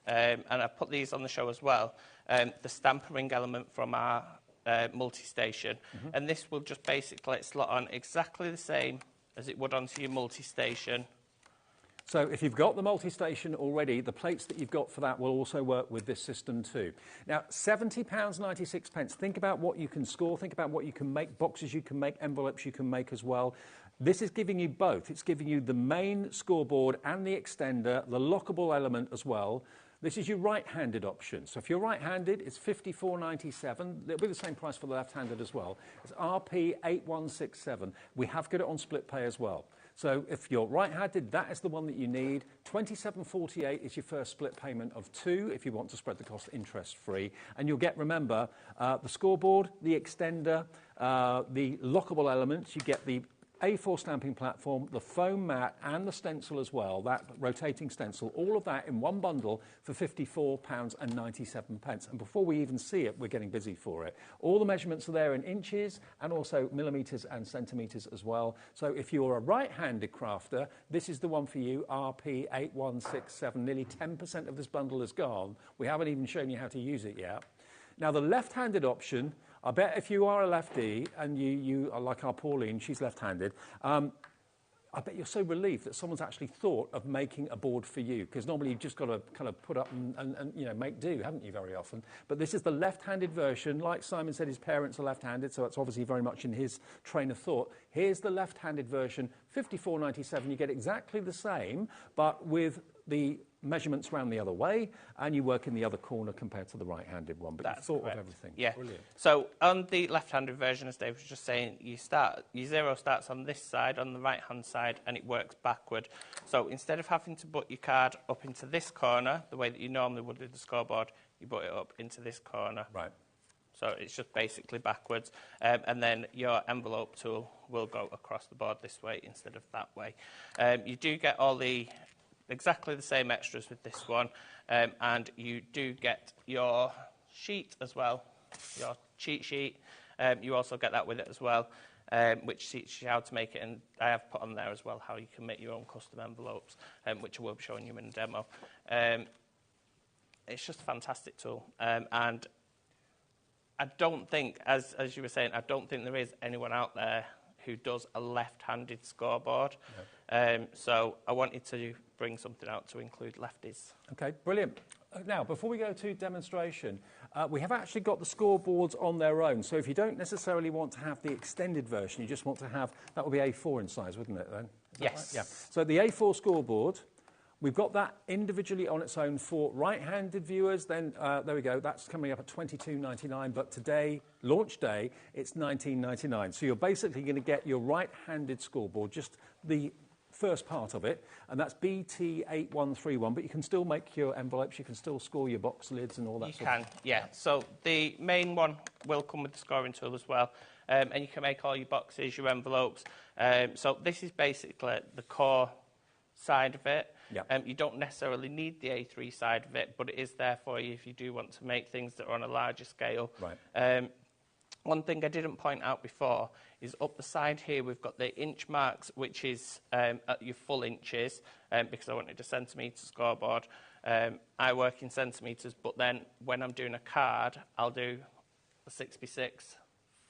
and I put these on the show as well, the stamper ring element from our multi-station. And this will just basically slot on exactly the same as it would onto your multi-station. So if you've got the multi-station already, the plates that you've got for that will also work with this system too. Now, £70.96. Think about what you can score. Think about what you can make, boxes you can make, envelopes you can make as well. This is giving you both. It's giving you the main scoreboard and the extender, the lockable element as well. This is your right-handed option. So if you're right-handed, it's £54.97. It'll be the same price for the left-handed as well. It's RP8167. We have got it on split pay as well. So if you're right-handed, that is the one that you need. £27.48 is your first split payment of 2 if you want to spread the cost interest-free. And you'll get, remember, the scoreboard, the extender, the lockable elements. You get the A4 stamping platform, the foam mat and the stencil as well, that rotating stencil, all of that in one bundle for £54.97. And before we even see it, we're getting busy for it. All the measurements are there in inches and also millimetres and centimetres as well. So if you're a right-handed crafter, this is the one for you, RP8167. Nearly 10% of this bundle is gone. We haven't even shown you how to use it yet. Now, the left-handed option, I bet if you are a lefty and you are like our Pauline, she's left-handed, I bet you're so relieved that someone's actually thought of making a board for you, because normally you've just got to kind of put up and you know, make do, haven't you, very often? But this is the left-handed version. Like Simon said, his parents are left-handed, so it's obviously very much in his train of thought. Here's the left-handed version, £54.97. You get exactly the same, but with the measurements round the other way, and you work in the other corner compared to the right-handed one. But That's you thought correct. of everything. Yeah. Brilliant. So on the left-handed version, as Dave was just saying, your zero starts on this side, on the right-hand side, and it works backward. So instead of having to put your card up into this corner, the way that you normally would with the scoreboard, you put it up into this corner. Right. So it's just basically backwards. And then your envelope tool will go across the board this way instead of that way. You do get all the exactly the same extras with this one, and you do get your sheet as well, your cheat sheet. You also get that with it as well, which teaches you how to make it, and I have put on there as well how you can make your own custom envelopes, which I will be showing you in a demo. It's just a fantastic tool, and I don't think, as you were saying, I don't think there is anyone out there who does a left-handed scoreboard. No. So I wanted to bring something out to include lefties. Okay, brilliant. Now, before we go to demonstration, we have actually got the scoreboards on their own. So if you don't necessarily want to have the extended version, you just want to have, that would be A4 in size, wouldn't it then? Yes. Right? Yeah. So the A4 scoreboard We've got that individually on its own for right-handed viewers. Then there we go. That's coming up at $22.99. But today, launch day, it's $19.99. So you're basically going to get your right-handed scoreboard, just the first part of it, and that's BT8131. But you can still make your envelopes. You can still score your box lids and all that. You can, yeah. So the main one will come with the scoring tool as well, and you can make all your boxes, your envelopes. So this is basically the core side of it. Yep. You don't necessarily need the A3 side of it, but it is there for you if you do want to make things that are on a larger scale. Right. One thing I didn't point out before is up the side here we've got the inch marks, which is at your full inches, because I wanted a centimetre scoreboard. I work in centimetres, but then when I'm doing a card, I'll do a 6x6,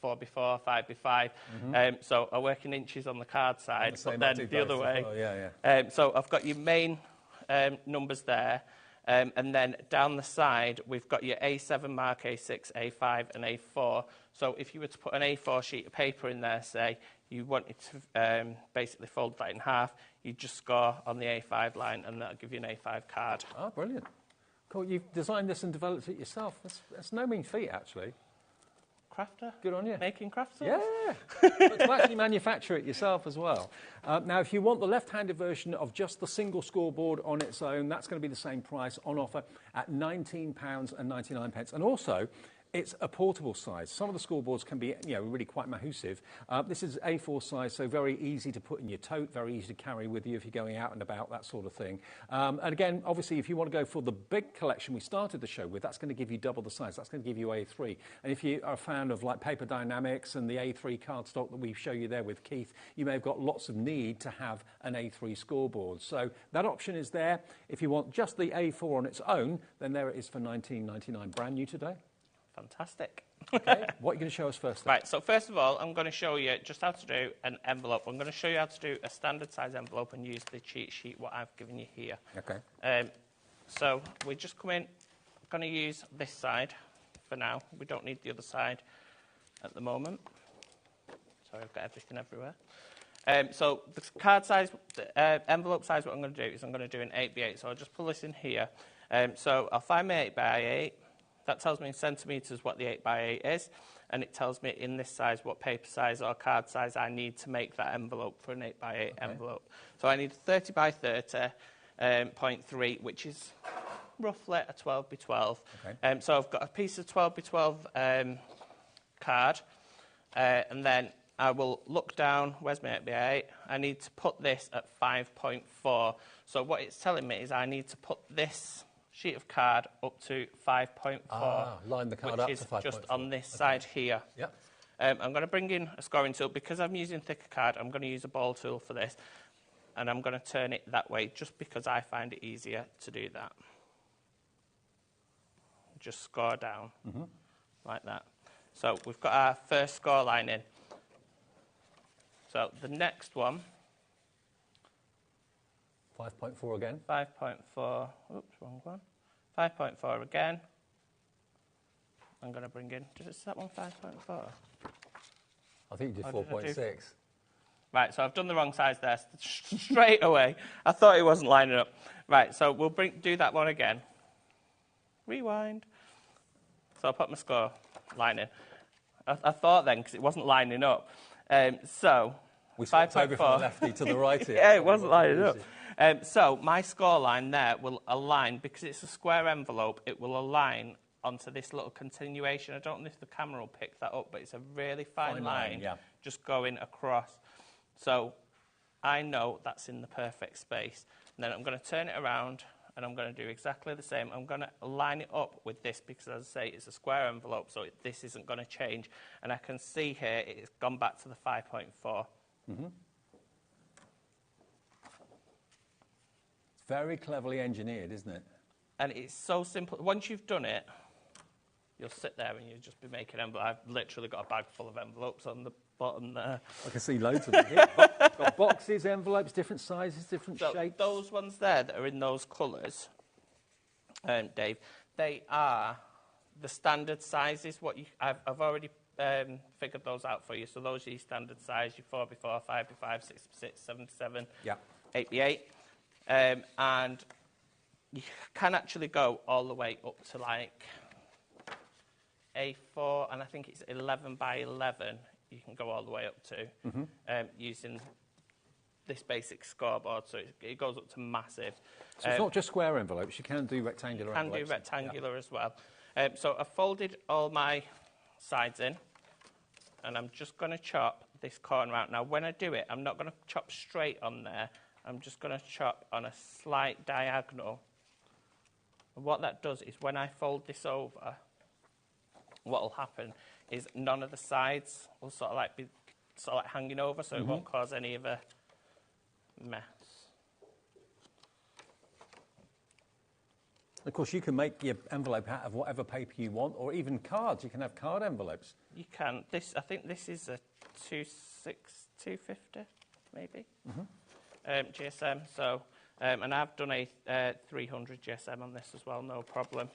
4x4, 5x5. So I work in inches on the card side, but then the other way. Yeah. So I've got your main numbers there, and then down the side we've got your A7 mark, A6, A5 and A4. So if you were to put an A4 sheet of paper in there, say, you wanted to basically fold that in half, you just score on the A5 line and that'll give you an A5 card. Oh, brilliant. Cool. You've designed this and developed it yourself. That's no mean feat, actually. Crafter. Good on you. Making craft tools. Yeah. But to actually manufacture it yourself as well. Now, if you want the left-handed version of just the single scoreboard on its own, that's going to be the same price on offer at £19.99. And also, it's a portable size. Some of the scoreboards can be, really quite massive. This is A4 size, so very easy to put in your tote, very easy to carry with you if you're going out and about, that sort of thing. And again, obviously, if you want to go for the big collection we started the show with, that's going to give you double the size. That's going to give you A3. And if you are a fan of like Paper Dynamics and the A3 cardstock that we show you there with Keith, you may have got lots of need to have an A3 scoreboard. So that option is there. If you want just the A4 on its own, then there it is for $19.99, brand new today. Fantastic. Okay, what are you going to show us first? Right, so first of all, I'm going to show you just how to do an envelope. I'm going to show you how to do a standard size envelope and use the cheat sheet, what I've given you here. Okay. So we just come in, going to use this side for now. We don't need the other side at the moment. Sorry, I've got everything everywhere. So the card size, envelope size, what I'm going to do is I'm going to do an 8x8. So I'll just pull this in here. So I'll find my 8x8. That tells me in centimetres what the 8x8 is, and it tells me in this size what paper size or card size I need to make that envelope for an 8x8 envelope. So I need 30 by 30, 0.3, which is roughly a 12 by 12. Okay. So I've got a piece of 12 by 12 card, and then I will look down, where's my 8x8? I need to put this at 5.4. So what it's telling me is I need to put this sheet of card up to 5.4, line the card which up is to 5.4. just on this side here. Yep. I'm going to bring in a scoring tool. Because I'm using thicker card, I'm going to use a ball tool for this, and I'm going to turn it that way just because I find it easier to do that. Just score down like that. So we've got our first score line in. So the next one, 5.4 again. 5.4, oops, wrong one. 5.4 again. I'm going to bring in, is that one 5.4? I think you did 4.6. Right, so I've done the wrong size there straight away. I thought it wasn't lining up. Right, so we'll do that one again. Rewind. So I'll put my score line in. I thought then, because it wasn't lining up. So we swapped over from the lefty to the right here. Yeah, it wasn't lining up. So my score line there will align, because it's a square envelope, it will align onto this little continuation. I don't know if the camera will pick that up, but it's a really fine line just going across. So I know that's in the perfect space. And then I'm going to turn it around and I'm going to do exactly the same. I'm going to line it up with this because, as I say, it's a square envelope, so this isn't going to change. And I can see here it's gone back to the 5.4. Mm-hmm. It's very cleverly engineered, isn't it? And it's so simple. Once you've done it, you'll sit there and you'll just be making envelopes. I've literally got a bag full of envelopes on the bottom there. I can see loads of them here. Got boxes, envelopes, different sizes, different shapes. Those ones there that are in those colours, Dave, they are the standard sizes. I've already figured those out for you. So those are your standard size, your 4x4, 5x5, 6x6, 7x7, 8x8. And you can actually go all the way up to like A4, and I think it's 11 by 11 you can go all the way up to using this basic scoreboard, so it goes up to massive. So it's not just square envelopes, you can do rectangular envelopes. You can do rectangular as well. So I've folded all my sides in, and I'm just going to chop this corner out. Now, when I do it, I'm not going to chop straight on there. I'm just going to chop on a slight diagonal. And what that does is when I fold this over, what will happen is none of the sides will sort of like be hanging over, so it won't cause any of a mess. Of course, you can make your envelope out of whatever paper you want, or even cards. You can have card envelopes. You can. I think this is a 250, maybe, GSM. So, and I've done a 300 GSM on this as well, no problem.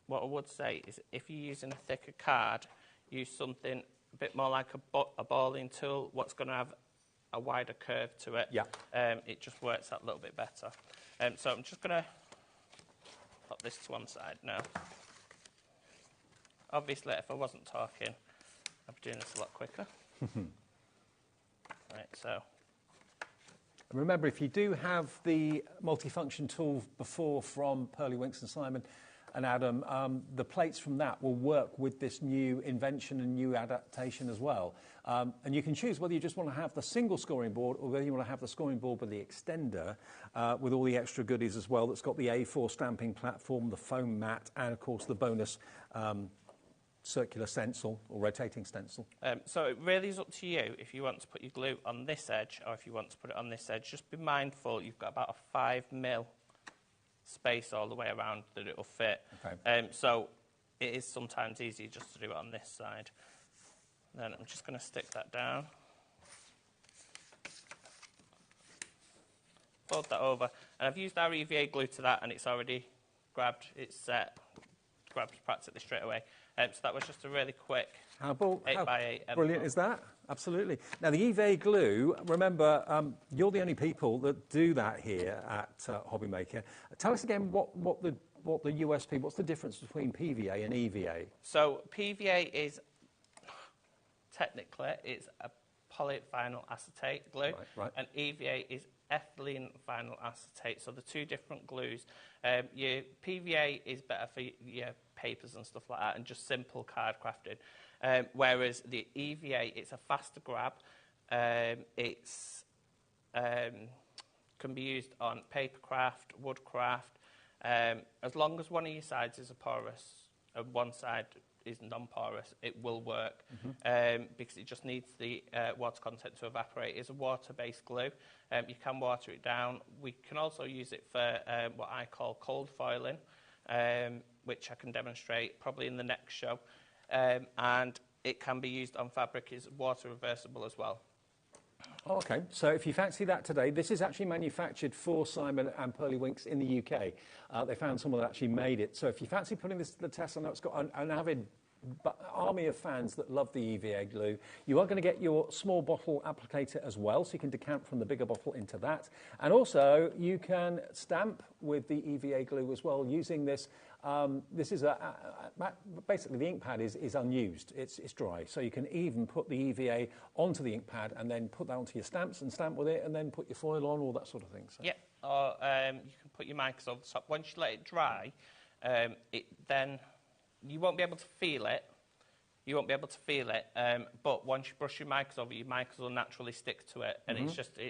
What I would say is if you're using a thicker card, use something a bit more like a balling tool, what's going to have a wider curve to it. Yeah. It just works out a little bit better. So I'm just going to put this to one side now. Obviously, if I wasn't talking, I'd be doing this a lot quicker. Right, so. Remember, if you do have the multifunction tool before from Pearly Winks and Simon and Adam, the plates from that will work with this new invention and new adaptation as well. And you can choose whether you just want to have the single scoring board or whether you want to have the scoring board with the extender with all the extra goodies as well. That's got the A4 stamping platform, the foam mat, and of course the bonus circular stencil or rotating stencil. So it really is up to you if you want to put your glue on this edge or if you want to put it on this edge. Just be mindful you've got about a 5mm space all the way around that it will fit. Okay. So it is sometimes easier just to do it on this side. Then I'm just going to stick that down. Fold that over. And I've used our EVA glue to that and it's already grabbed. It's grabbed practically straight away. So that was just a really quick 8x8 envelope. Brilliant is that? Absolutely. Now, the EVA glue, remember, you're the only people that do that here at HobbyMaker. Tell us again what the USP, what's the difference between PVA and EVA? So PVA is, technically, it's a polyvinyl acetate glue, right. And EVA is ethylene vinyl acetate, so the two different glues. Your PVA is better for your papers and stuff like that, and just simple card crafting. Whereas the EVA, it's a faster grab. It's can be used on paper craft, wood craft, as long as one of your sides is a porous, and one side is non-porous, it will work because it just needs the water content to evaporate. It's a water-based glue. You can water it down. We can also use it for what I call cold foiling, which I can demonstrate probably in the next show. And it can be used on fabric. It's water reversible as well. Okay, so if you fancy that today, this is actually manufactured for Simon and Pearly Winks in the UK. They found someone that actually made it. So if you fancy putting this to the test, I know it's got an avid army of fans that love the EVA glue. You are going to get your small bottle applicator as well, so you can decant from the bigger bottle into that. And also, you can stamp with the EVA glue as well using this. This is basically the ink pad is unused. It's dry, so you can even put the EVA onto the ink pad and then put that onto your stamps and stamp with it, and then put your foil on, all that sort of thing. So. Yeah, or you can put your markers over the top. Once you let it dry, then you won't be able to feel it. You won't be able to feel it, but once you brush your markers over, your markers will naturally stick to it, and it's just, don't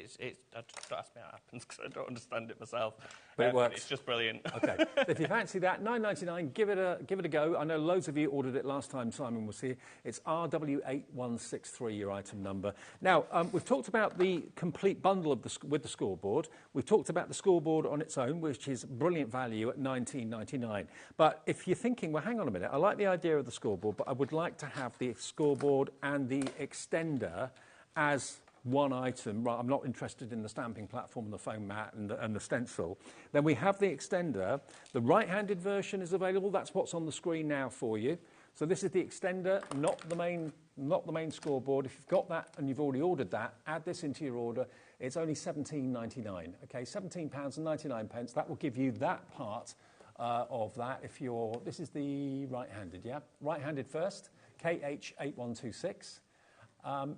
ask me how it happens because I don't understand it myself. But it works. It's just brilliant. Okay, if you fancy that, $9.99, give it a go. I know loads of you ordered it last time Simon was here. It's RW8163, your item number. Now, we've talked about the complete bundle of with the scoreboard. We've talked about the scoreboard on its own, which is brilliant value at $19.99. But if you're thinking, well, hang on a minute, I like the idea of the scoreboard, but I would like to have the scoreboard and the extender as one item. Right, I'm not interested in the stamping platform and the foam mat and the stencil. Then we have the extender. The right-handed version is available. That's what's on the screen now for you. So this is the extender, not the main scoreboard. If you've got that and you've already ordered that, add this into your order. it's only £17.99. Okay, £17.99. That will give you that part of that. If you're, this is the right-handed, yeah? Right-handed first, KH8126. And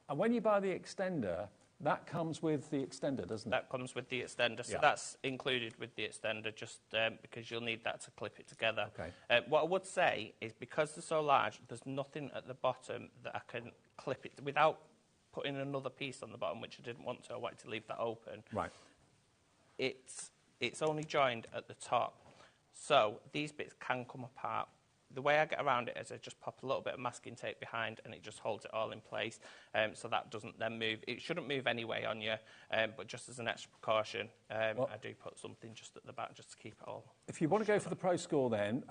when you buy the extender, that comes with the extender, doesn't it? That comes with the extender, so yeah. that's included with the extender, just because you'll need that to clip it together. Okay. What I would say is, because they're so large, there's nothing at the bottom that I can clip it without putting another piece on the bottom, which I didn't want to. I wanted to leave that open. Right. It's only joined at the top, so these bits can come apart. The way I get around it is I just pop a little bit of masking tape behind and it just holds it all in place, so that doesn't then move. It shouldn't move anyway on you, but just as an extra precaution, I do put something just at the back just to keep it all. If you want to go for the Pro score then,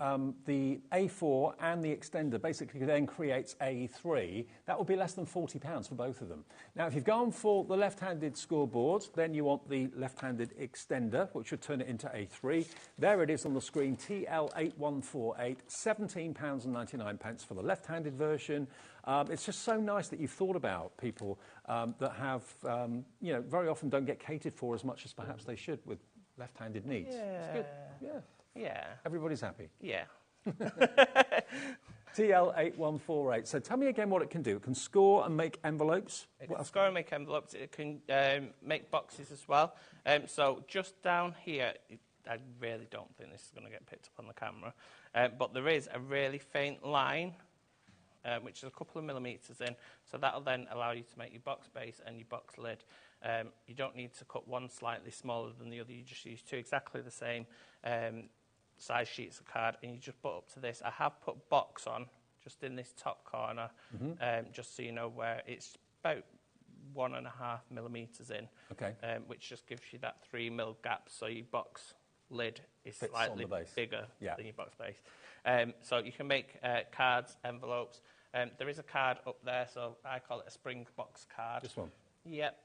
the A4 and the extender basically then creates A3. That will be less than £40 for both of them. Now, if you've gone for the left-handed scoreboard, then you want the left-handed extender, which would turn it into A3. There it is on the screen, TL8148, £17.99 for the left-handed version. It's just so nice that you've thought about people that have, you know, very often don't get catered for as much as perhaps they should with left-handed needs. Yeah. It's good. Yeah. Yeah. Everybody's happy. Yeah. TL8148. So tell me again what it can do. It can score and make envelopes. It can score and make envelopes. It can make boxes as well. So just down here, I really don't think this is going to get picked up on the camera, but there is a really faint line, which is a couple of millimetres in, so that'll then allow you to make your box base and your box lid. You don't need to cut one slightly smaller than the other, you just use two exactly the same size sheets of card, and you just put up to this. I have put box on, just in this top corner, just so you know where it's about 1.5 millimetres in, which just gives you that 3 mil gap, so your box lid is fits slightly bigger than your box base. So you can make cards, envelopes. There is a card up there, so I call it a spring box card. This one? Yep.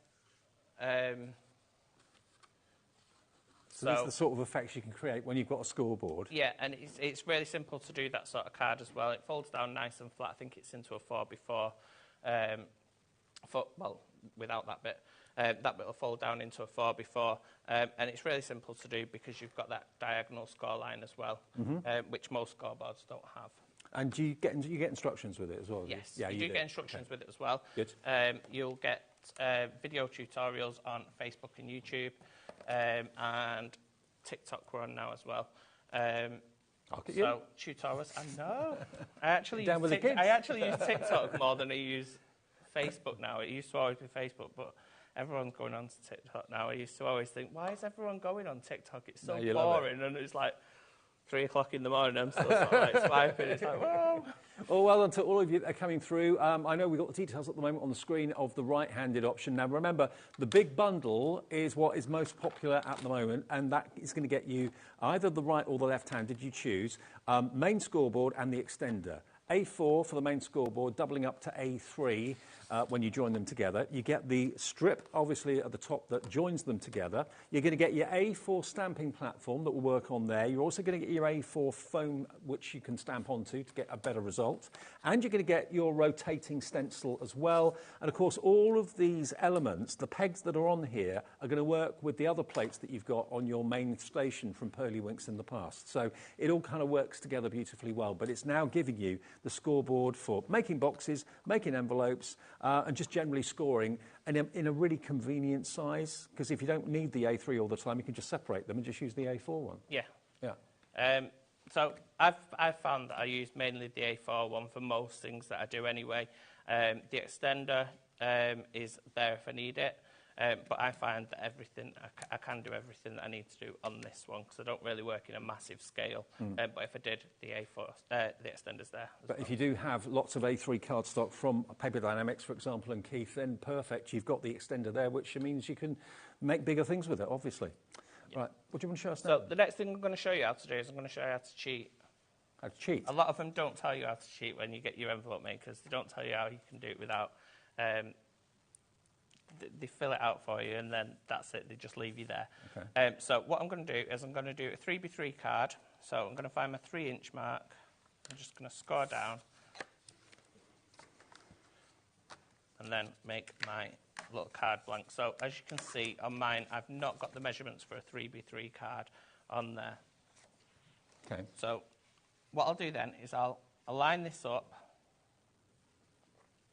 So this is the sort of effects you can create when you've got a scoreboard. Yeah, and it's really simple to do that sort of card as well. It folds down nice and flat. I think it's into a 4x4. Well, without that bit. That bit will fold down into a 4x4. And it's really simple to do because you've got that diagonal score line as well, which most scoreboards don't have. And do you get instructions with it as well? Yes, yeah, you do get instructions with it as well. Good. You'll get video tutorials on Facebook and YouTube, and TikTok we're on now as well. So tutorials, I know. I actually use TikTok more than I use Facebook now. It used to always be Facebook, but everyone's going on to TikTok now. I used to always think, why is everyone going on TikTok? It's so boring, and it's like 3 o'clock in the morning, I'm still sort of like swiping. It's like, whoa. Oh, well done to all of you that are coming through. I know we've got the details at the moment on the screen of the right-handed option. Now, remember, the big bundle is what is most popular at the moment, and that is going to get you either the right or the left-handed, you choose, main scoreboard and the extender. A4 for the main scoreboard, doubling up to A3 when you join them together. You get the strip, obviously, at the top that joins them together. You're going to get your A4 stamping platform that will work on there. You're also going to get your A4 foam, which you can stamp onto to get a better result. And you're going to get your rotating stencil as well. And, of course, all of these elements, the pegs that are on here, are going to work with the other plates that you've got on your main station from Pearlywinks in the past. So it all kind of works together beautifully well. But it's now giving you the scoreboard for making boxes, making envelopes, and just generally scoring in a really convenient size. Because if you don't need the A3 all the time, you can just separate them and just use the A4 one. Yeah. Yeah. So I've found that I use mainly the A4 one for most things that I do anyway. The extender is there if I need it. But I find that I can do everything that I need to do on this one because I don't really work in a massive scale. But if I did, the A4, the extender's there. But if you do have lots of A3 cardstock from Paper Dynamics, for example, and Keith, then perfect. You've got the extender there, which means you can make bigger things with it, obviously. Yeah. Right, what do you want to show us now? So the next thing I'm going to show you how to do is I'm going to show you how to cheat. How to cheat? A lot of them don't tell you how to cheat when you get your envelope makers. They don't tell you how you can do it without... they fill it out for you, and then that's it. They just leave you there. Okay. So what I'm going to do is I'm going to do a 3x3 card. So I'm going to find my 3-inch mark. I'm just going to score down. And then make my little card blank. So as you can see on mine, I've not got the measurements for a 3x3 card on there. Okay. So what I'll do then is I'll align this up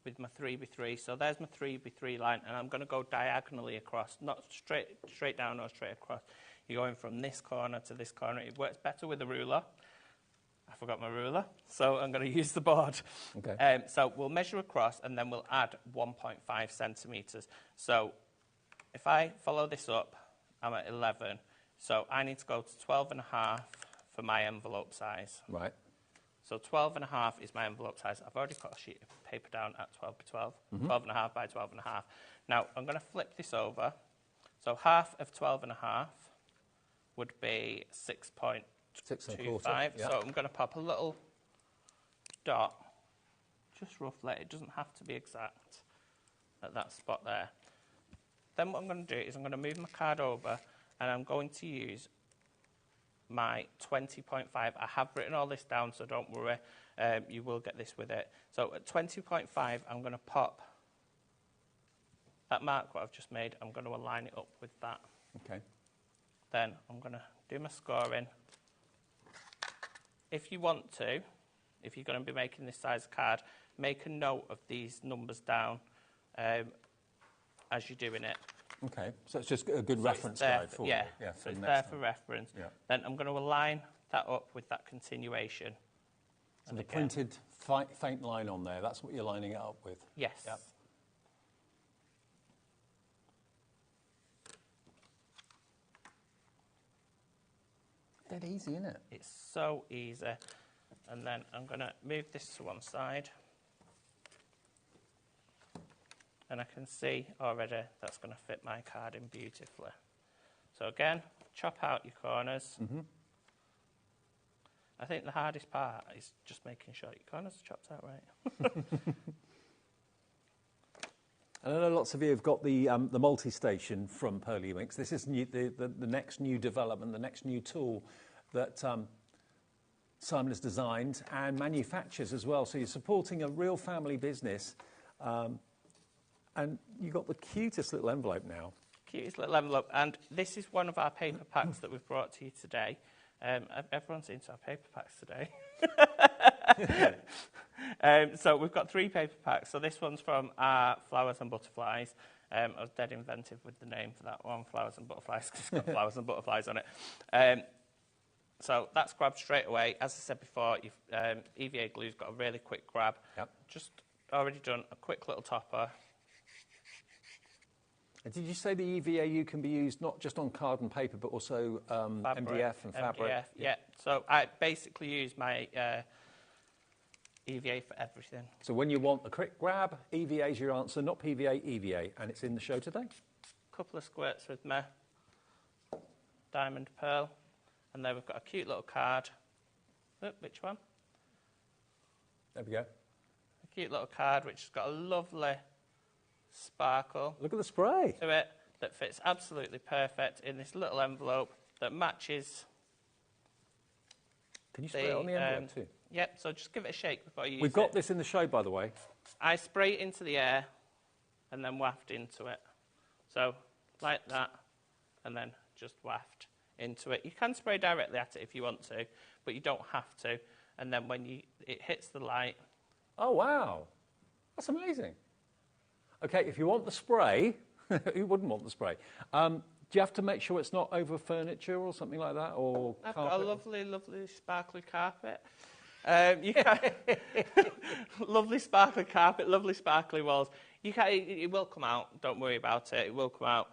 with my 3x3. So there's my 3x3 line, and I'm going to go diagonally across, not straight down or straight across. You're going from this corner to this corner. It works better with a ruler. I forgot my ruler, so I'm going to use the board. Okay. So we'll measure across, and then we'll add 1.5 centimetres. So if I follow this up, I'm at 11. So I need to go to 12.5 for my envelope size. Right. So 12.5 is my envelope size. I've already got a sheet of paper down at 12 by 12, 12.5 by 12.5. Now I'm going to flip this over. So half of 12.5 would be 6.25. Yeah. So I'm going to pop a little dot, just roughly. It doesn't have to be exact at that spot there. Then what I'm going to do is I'm going to move my card over, and I'm going to use my 20.5. I have written all this down, so don't worry. You will get this with it. So at 20.5, I'm going to pop that mark what I've just made. I'm going to align it up with that. Okay. Then I'm going to do my scoring. If you want to, if you're going to be making this size card, make a note of these numbers down as you're doing it. Okay, so it's just a good reference guide for you. Yeah, so it's there for reference. Yeah. Then I'm going to align that up with that continuation. So the printed faint line on there, that's what you're lining it up with? Yes. Yep. Dead easy, isn't it? It's so easy. And then I'm going to move this to one side. And I can see already that's going to fit my card in beautifully. So again, chop out your corners. I think the hardest part is just making sure your corners are chopped out right. And I know lots of you have got the multi-station from Pearly Winks. This is new, the next new development, the next new tool that Simon has designed and manufactures as well. So you're supporting a real family business. And you've got the cutest little envelope now. Cutest little envelope. And this is one of our paper packs that we've brought to you today. Everyone's into our paper packs today. So we've got 3 paper packs. So this one's from our Flowers and Butterflies. I was dead inventive with the name for that one, Flowers and Butterflies, because it's got flowers and butterflies on it. So that's grabbed straight away. As I said before, EVA glue's got a really quick grab. Yep. Just already done a quick little topper. And did you say the EVAU can be used not just on card and paper, but also MDF and fabric? MDF, yeah. So I basically use my EVA for everything. So when you want a quick grab, EVA is your answer, not PVA, EVA. And it's in the show today. Couple of squirts with my diamond pearl. And then we've got a cute little card. Oh, which one? There we go. A cute little card which has got a lovely sparkle. Look at the spray. To it that fits absolutely perfect in this little envelope that matches. Can you spray it on the envelope too? Yep, so just give it a shake before you use it. We've got this in the show, by the way. I spray it into the air and then waft into it. So like that, and then just waft into it. You can spray directly at it if you want to, but you don't have to. And then when it hits the light. Oh, wow. That's amazing. Okay, if you want the spray, who wouldn't want the spray? Do you have to make sure it's not over furniture or something like that, or I've carpet? got a lovely, lovely sparkly carpet. You can lovely sparkly carpet, lovely sparkly walls. You can. It will come out. Don't worry about it. It will come out.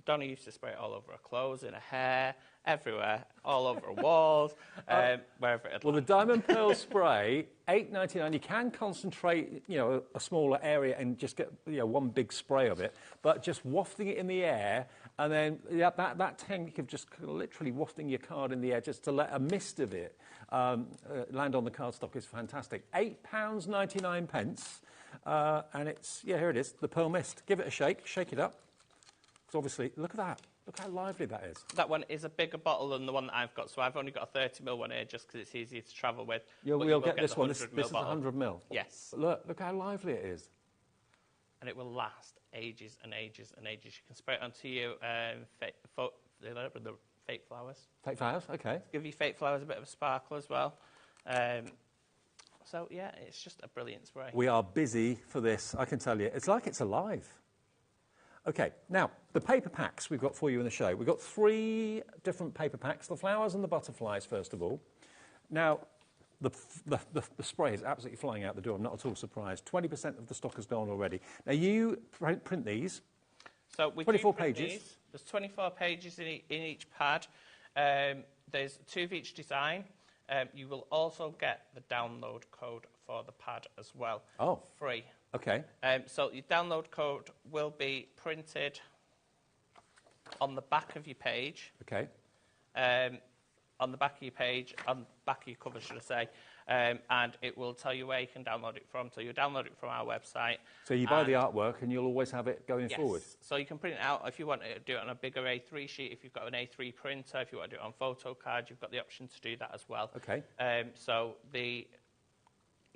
Donna used to spray it all over her clothes, in her hair, everywhere, all over her walls, wherever it. Well, the Diamond Pearl spray, $8.99. You can concentrate, a smaller area and just get, one big spray of it. But just wafting it in the air, and then that technique of just literally wafting your card in the air, just to let a mist of it land on the cardstock is fantastic. £8.99. And it's, here it is, the Pearl Mist. Give it a shake it up. Because obviously, look at that. Look how lively that is. That one is a bigger bottle than the one that I've got, so I've only got a 30ml one here just because it's easier to travel with. We'll get this one. This is 100ml. Yes. But look how lively it is. and it will last ages and ages and ages. You can spray it onto your fake flowers. Fake flowers, okay. Give your fake flowers a bit of a sparkle as well. So, yeah, it's just a brilliant spray. We are busy for this, I can tell you. It's like it's alive. Okay, now, the paper packs we've got for you in the show. We've got 3 different paper packs, the flowers and the butterflies, first of all. Now, the spray is absolutely flying out the door. I'm not at all surprised. 20% of the stock has gone already. Now, you print these. So we 24 do print pages. These. There's 24 pages in each pad. There's 2 of each design. You will also get the download code for the pad as well. Oh. Free. Okay. So your download code will be printed on the back of your page. Okay. On the back of your page, on the back of your cover, should I say, and it will tell you where you can download it from. So you download it from our website. So you buy the artwork and you'll always have it going forward? So you can print it out if you want to do it on a bigger A3 sheet, if you've got an A3 printer, if you want to do it on photo card, you've got the option to do that as well. Okay. So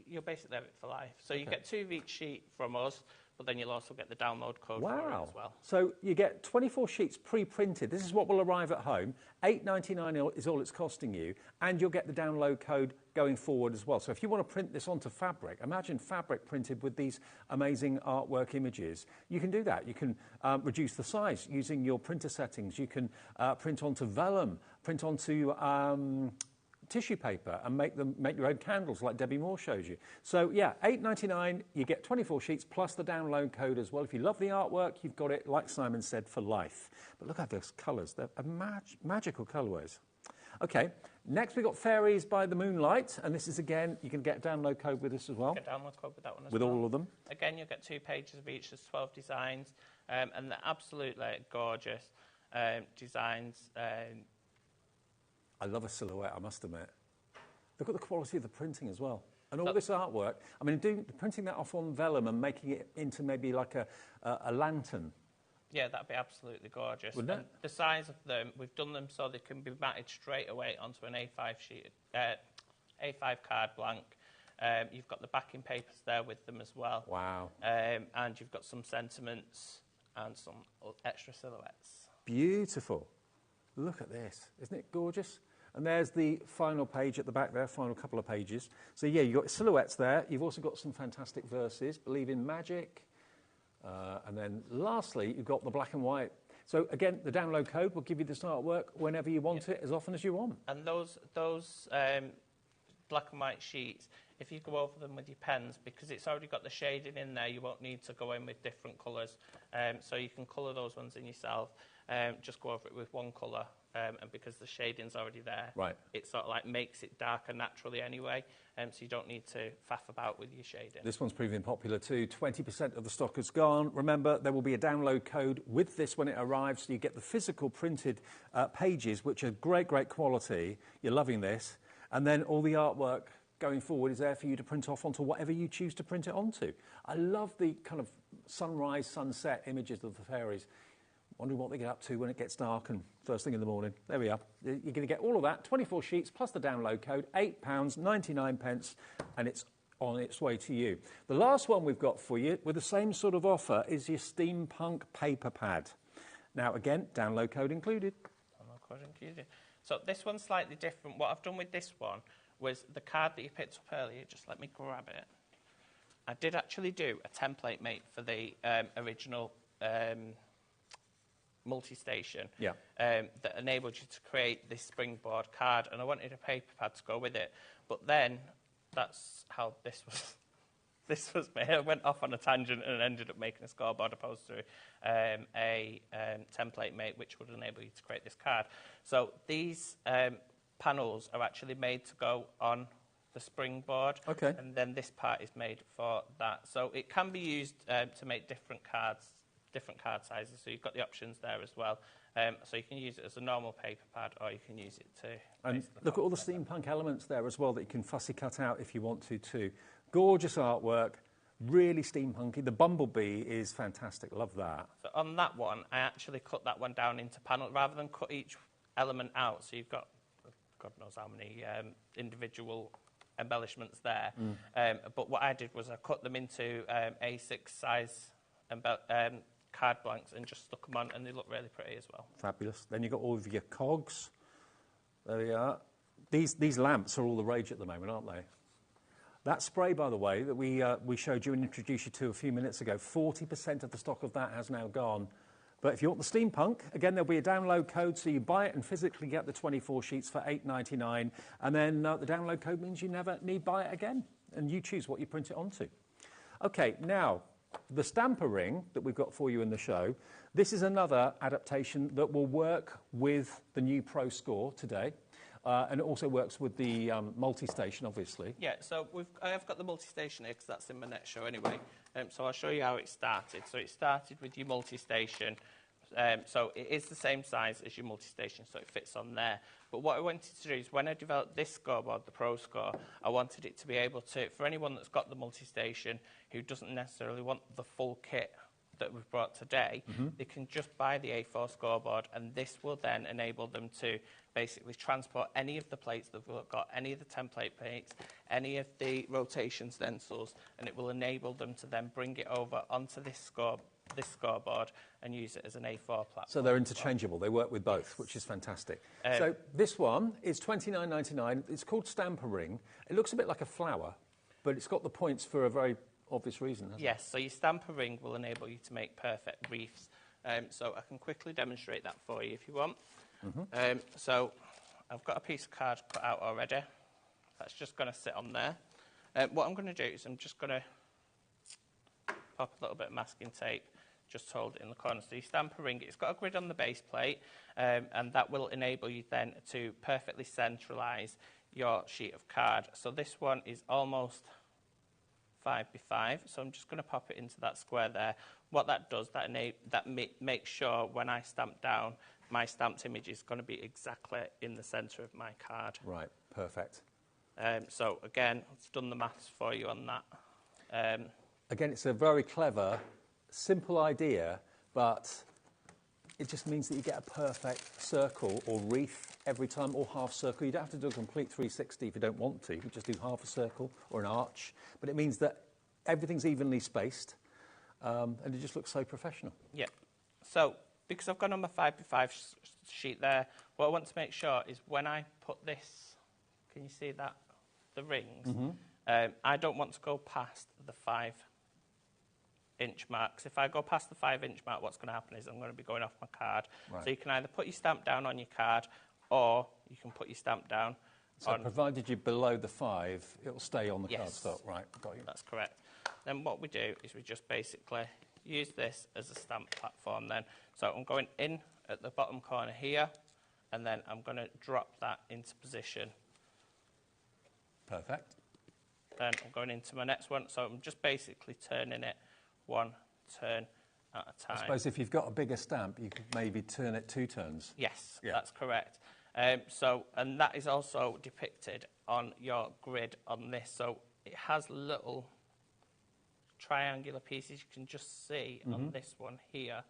you'll basically have it for life. So you get 2 of each sheet from us, but then you'll also get the download code for it as well. So you get 24 sheets pre-printed. This is what will arrive at home. $8.99 is all it's costing you, and you'll get the download code going forward as well. So if you want to print this onto fabric, imagine fabric printed with these amazing artwork images. You can do that. You can reduce the size using your printer settings. You can print onto vellum, print onto tissue paper and make your own candles like Debbie Moore shows you. So yeah, $8.99, you get 24 sheets plus the download code as well. If you love the artwork, you've got it, like Simon said, for life. But look at those colours, they're magical colourways. Okay, next we've got Fairies by the Moonlight, and this is again, you can get a download code with this as well. Get a download code with that one as well. With all of them. Again, you'll get 2 pages of each, there's 12 designs, and they're absolutely gorgeous designs. I love a silhouette, I must admit. Look at the quality of the printing as well. And all this artwork, I mean, printing that off on vellum and making it into maybe like a lantern. Yeah, that'd be absolutely gorgeous. Wouldn't it? The size of them, we've done them so they can be matted straight away onto an A5 sheet, A5 card blank. You've got the backing papers there with them as well. Wow. And you've got some sentiments and some extra silhouettes. Beautiful. Look at this. Isn't it gorgeous? And there's the final page at the back there, final couple of pages. So yeah, you've got silhouettes there. You've also got some fantastic verses, Believe in Magic. And then lastly, you've got the black and white. So again, the download code will give you this artwork whenever you want it, as often as you want. And those black and white sheets, if you go over them with your pens, because it's already got the shading in there, you won't need to go in with different colours. So you can colour those ones in yourself. Just go over it with one colour, and because the shading's already there, right, it sort of like makes it darker naturally anyway, so you don't need to faff about with your shading. This one's proving popular too. 20% of the stock has gone. Remember, there will be a download code with this when it arrives, so you get the physical printed pages, which are great, great quality. You're loving this. And then all the artwork going forward is there for you to print off onto whatever you choose to print it onto. I love the kind of sunrise, sunset images of the fairies. Wondering what they get up to when it gets dark and first thing in the morning. There we are. You're going to get all of that, 24 sheets plus the download code, £8.99, and it's on its way to you. The last one we've got for you with the same sort of offer is your steampunk paper pad. Now, again, download code included. Download code included. So this one's slightly different. What I've done with this one was the card that you picked up earlier. Just let me grab it. I did actually do a template made for the original multi-station that enabled you to create this springboard card, and I wanted a paper pad to go with it. But then that's how this was made. I went off on a tangent and ended up making a scoreboard opposed to a template mate, which would enable you to create this card. So these panels are actually made to go on the springboard, and then this part is made for that. So it can be used to make different card sizes, so you've got the options there as well. So you can use it as a normal paper pad, or you can use it to... And look at all the steampunk elements there as well that you can fussy cut out if you want to too. Gorgeous artwork, really steampunky. The bumblebee is fantastic, love that. So on that one, I actually cut that one down into panels, rather than cut each element out, so you've got God knows how many individual embellishments there. But what I did was I cut them into A6 size card blanks and just stuck them on, and they look really pretty as well. Fabulous. Then you've got all of your cogs. There we are. These lamps are all the rage at the moment, aren't they? That spray, by the way, that we showed you and introduced you to a few minutes ago, 40% of the stock of that has now gone. But if you want the steampunk, again, there'll be a download code, so you buy it and physically get the 24 sheets for $8.99, and then the download code means you never need buy it again, and you choose what you print it onto. Okay, now, the stamper ring that we've got for you in the show, this is another adaptation that will work with the new Pro Score today. And it also works with the multi-station, obviously. Yeah, so I have got the multi-station here because that's in my next show anyway. So I'll show you how it started. So it started with your multi-station. So it is the same size as your multi-station, so it fits on there. But what I wanted to do is when I developed this scoreboard, the Pro Score, I wanted it to be able to, for anyone that's got the multi-station who doesn't necessarily want the full kit that we've brought today, they can just buy the A4 scoreboard, and this will then enable them to basically transport any of the plates that we've got, any of the template plates, any of the rotation stencils, and it will enable them to then bring it over onto this scoreboard and use it as an A4 platform. So they're interchangeable. They work with both, which is fantastic. So this one is $29.99. It's called Stamper Ring. It looks a bit like a flower, but it's got the points for a very obvious reason, hasn't it? Yes, so your stamper ring will enable you to make perfect wreaths. So I can quickly demonstrate that for you if you want. So I've got a piece of card cut out already. That's just going to sit on there. What I'm going to do is I'm just going to pop a little bit of masking tape, just hold it in the corner. So your stamper ring, it's got a grid on the base plate, and that will enable you then to perfectly centralise your sheet of card. So this one is almost 5x5, so I'm just going to pop it into that square there. What that does, that makes sure when I stamp down, my stamped image is going to be exactly in the centre of my card. Right, perfect. So again, I've done the maths for you on that. Again, it's a very clever, simple idea, but it just means that you get a perfect circle or wreath every time, or half circle. You don't have to do a complete 360 if you don't want to. You just do half a circle or an arch. But it means that everything's evenly spaced, and it just looks so professional. Yeah. So, because I've gone on my 5x5 sheet there, what I want to make sure is when I put this, can you see that, the rings? I don't want to go past the 5-inch marks. If I go past the 5-inch mark, what's going to happen is I'm going to be going off my card. Right. So you can either put your stamp down on your card, or you can put your stamp down So provided you're below the 5, it'll stay on the cardstock. Right, got you. That's correct. Then what we do is we just basically use this as a stamp platform then. So I'm going in at the bottom corner here, and then I'm going to drop that into position. Perfect. Then I'm going into my next one, so I'm just basically turning it one turn at a time. I suppose if you've got a bigger stamp, you could maybe turn it 2 turns. Yes, that's correct. And that is also depicted on your grid on this. So it has little triangular pieces you can just see on this one here,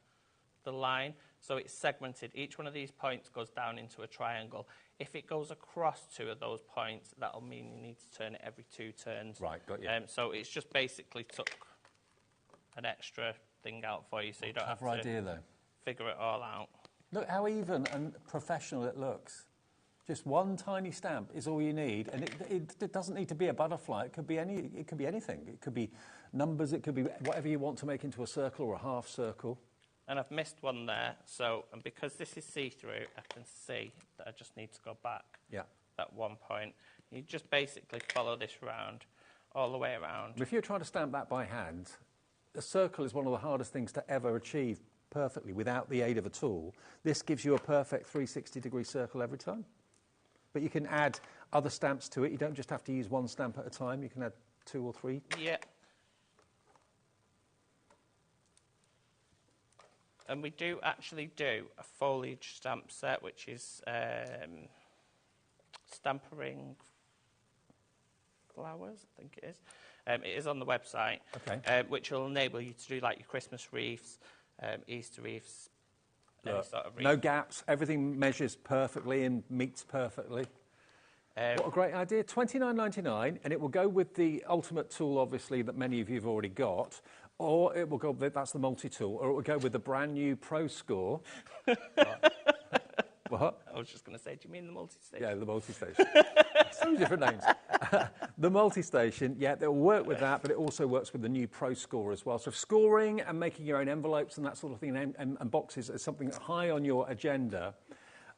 the line. So it's segmented. Each one of these points goes down into a triangle. If it goes across 2 of those points, that'll mean you need to turn it every 2 turns. Right, got you. So it's just basically took an extra thing out for you, so you don't have to idea, though. figure it all out. Look how even and professional it looks. Just one tiny stamp is all you need, and it doesn't need to be a butterfly. It could be anything. It could be numbers. It could be whatever you want to make into a circle or a half circle. And I've missed one there, and because this is see-through, I can see that I just need to go back. Yeah. That one point. You just basically follow this round, all the way around. If you're trying to stamp that by hand, a circle is one of the hardest things to ever achieve perfectly without the aid of a tool. This gives you a perfect 360-degree circle every time. But you can add other stamps to it. You don't just have to use one stamp at a time. You can add 2 or 3. Yeah. And we do actually do a foliage stamp set, which is stampering flowers, I think it is. It is on the website, which will enable you to do like your Christmas wreaths, Easter wreaths, any sort of wreath. No gaps. Everything measures perfectly and meets perfectly. What a great idea. $29.99, and it will go with the ultimate tool, obviously, that many of you have already got. Or it will go, that's the multi-tool, or it will go with the brand new Pro Score. What? I was just going to say, do you mean the multi-station? Yeah, the multi-station. So different names. The multi-station, yeah, they'll work with that, but it also works with the new Pro Score as well. So if scoring and making your own envelopes and that sort of thing and boxes is something high on your agenda,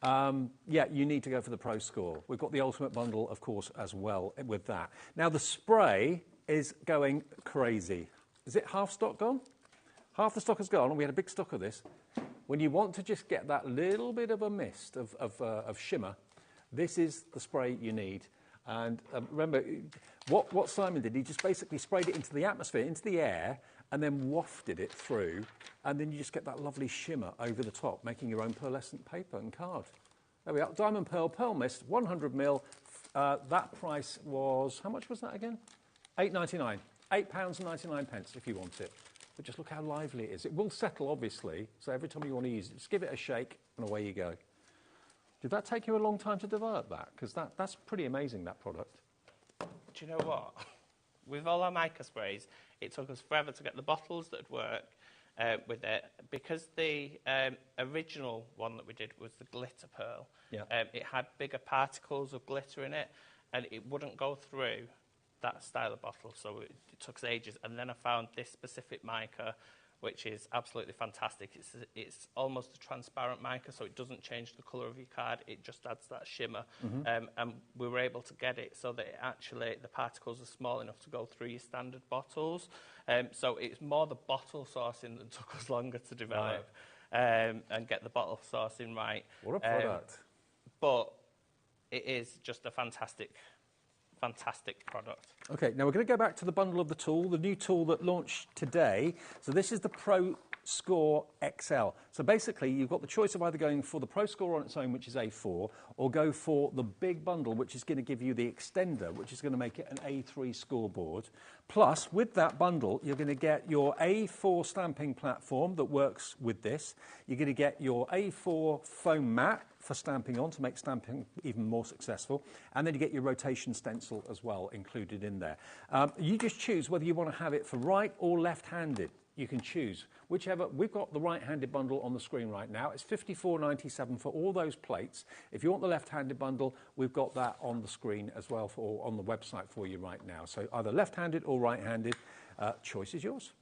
yeah, you need to go for the Pro Score. We've got the Ultimate Bundle, of course, as well with that. Now, the spray is going crazy. Is it half stock gone? Half the stock has gone, and we had a big stock of this. When you want to just get that little bit of a mist of shimmer, this is the spray you need. And remember, what Simon did, he just basically sprayed it into the atmosphere, into the air, and then wafted it through, and then you just get that lovely shimmer over the top, making your own pearlescent paper and card. There we are, Diamond Pearl Mist, 100ml. That price was, how much was that again? £8.99. £8.99 if you want it. But just look how lively it is. It will settle, obviously, so every time you want to use it, just give it a shake and away you go. Did that take you a long time to develop that? Because that's pretty amazing, that product. Do you know what? With all our mica sprays, it took us forever to get the bottles that work with it. Because the original one that we did was the glitter pearl, yeah. It had bigger particles of glitter in it, and it wouldn't go through that style of bottle, so it took us ages. And then I found this specific mica, which is absolutely fantastic. It's almost a transparent mica, so it doesn't change the colour of your card. It just adds that shimmer. Mm-hmm. And we were able to get it so that it actually, the particles are small enough to go through your standard bottles. So it's more the bottle sourcing that took us longer to develop, and get the bottle sourcing right. What a product. But it is just a fantastic product. Okay, now we're going to go back to the bundle of the tool, the new tool that launched today. So this is the Pro Score XL. So basically, you've got the choice of either going for the Pro Score on its own, which is A4, or go for the big bundle, which is going to give you the extender, which is going to make it an A3 scoreboard. Plus, with that bundle, you're going to get your A4 stamping platform that works with this. You're going to get your A4 foam mat for stamping on to make stamping even more successful. And then you get your rotation stencil as well included in there. You just choose whether you want to have it for right or left-handed. You can choose whichever. We've got the right-handed bundle on the screen right now. It's $54.97 for all those plates. If you want the left-handed bundle, we've got that on the screen as well, or on the website for you right now. So either left-handed or right-handed. Choice is yours.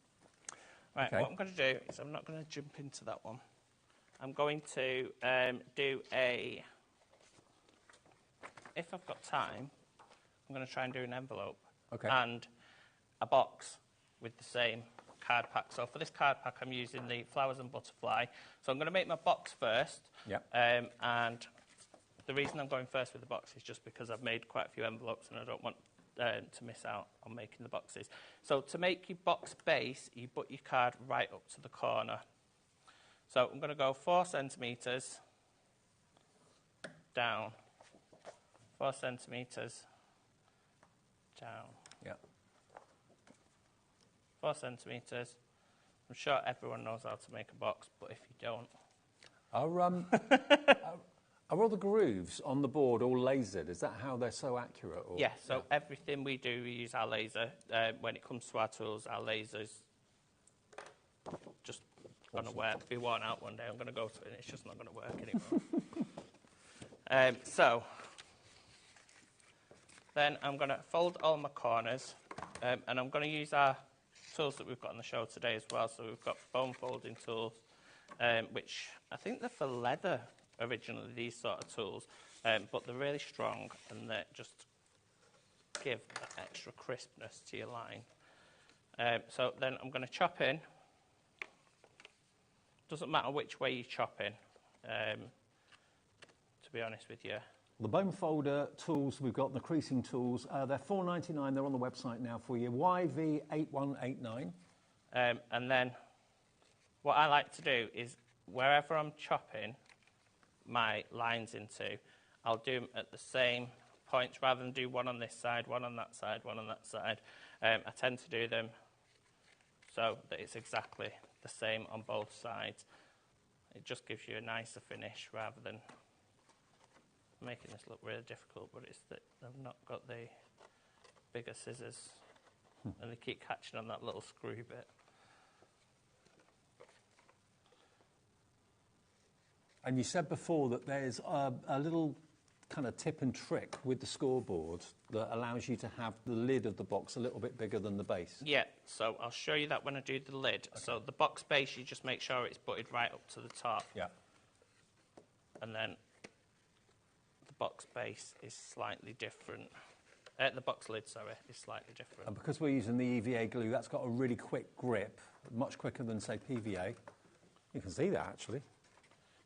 Right, okay. What I'm going to do is I'm not going to jump into that one. I'm going to do a, if I've got time, I'm going to try and do an envelope and a box with the same card pack. So for this card pack, I'm using the flowers and butterfly. So I'm going to make my box first. Yep. And the reason I'm going first with the box is just because I've made quite a few envelopes and I don't want to miss out on making the boxes. So to make your box base, you put your card right up to the corner. So I'm going to go 4 centimetres down, 4 centimetres down. Yeah. 4 centimetres. I'm sure everyone knows how to make a box, but if you don't... Are all the grooves on the board all lasered? Is that how they're so accurate? Or? Yeah, so everything we do, we use our laser. When it comes to our tools, our lasers just going to be worn out one day. I'm going to go to it and it's just not going to work anymore. So then I'm going to fold all my corners and I'm going to use our tools that we've got on the show today as well. So we've got bone folding tools, which I think they're for leather originally, these sort of tools, but they're really strong and they just give that extra crispness to your line. So then I'm going to chop in. Doesn't matter which way you chop in, to be honest with you. The bone folder tools, we've got the creasing tools. They're $4.99. They're on the website now for you. YV8189. And then what I like to do is wherever I'm chopping my lines into, I'll do them at the same points rather than do one on this side, one on that side, one on that side. I tend to do them so that it's exactly the same on both sides. It just gives you a nicer finish rather than making this look really difficult, but it's that I've not got the bigger scissors and they keep catching on that little screw bit. And you said before that there's a little kind of tip and trick with the scoreboard that allows you to have the lid of the box a little bit bigger than the base. Yeah, so I'll show you that when I do the lid. Okay. So the box base, you just make sure it's butted right up to the top. Yeah. And then the box base is slightly different. The box lid, sorry, is slightly different. And because we're using the EVA glue, that's got a really quick grip, much quicker than, say, PVA. You can see that, actually.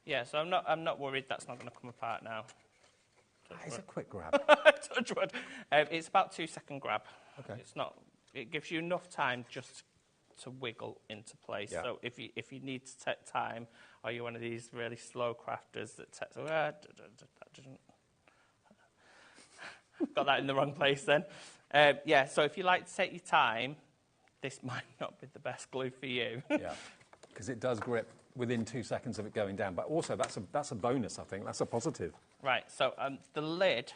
Yeah, so I'm not worried that's not going to come apart now. It's a quick grab. Touch wood. It's about 2-second grab. Okay. It's not. It gives you enough time just to wiggle into place. Yeah. So if you need to take time, or you're one of these really slow crafters that takes, that didn't. Got that in the wrong place then. Yeah. So if you like to take your time, this might not be the best glue for you. Yeah. Because it does grip within 2 seconds of it going down. But also, that's a bonus, I think. That's a positive. Right, so the lid,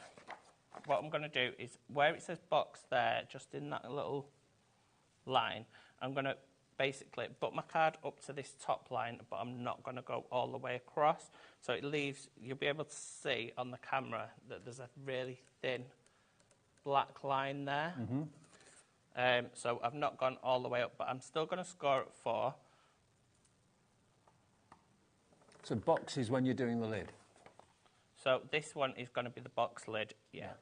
what I'm going to do is, where it says box there, just in that little line, I'm going to basically put my card up to this top line, but I'm not going to go all the way across. So it leaves, you'll be able to see on the camera that there's a really thin black line there. Mm-hmm. So I've not gone all the way up, but I'm still going to score it 4. So box is when you're doing the lid? So this one is going to be the box lid, yeah.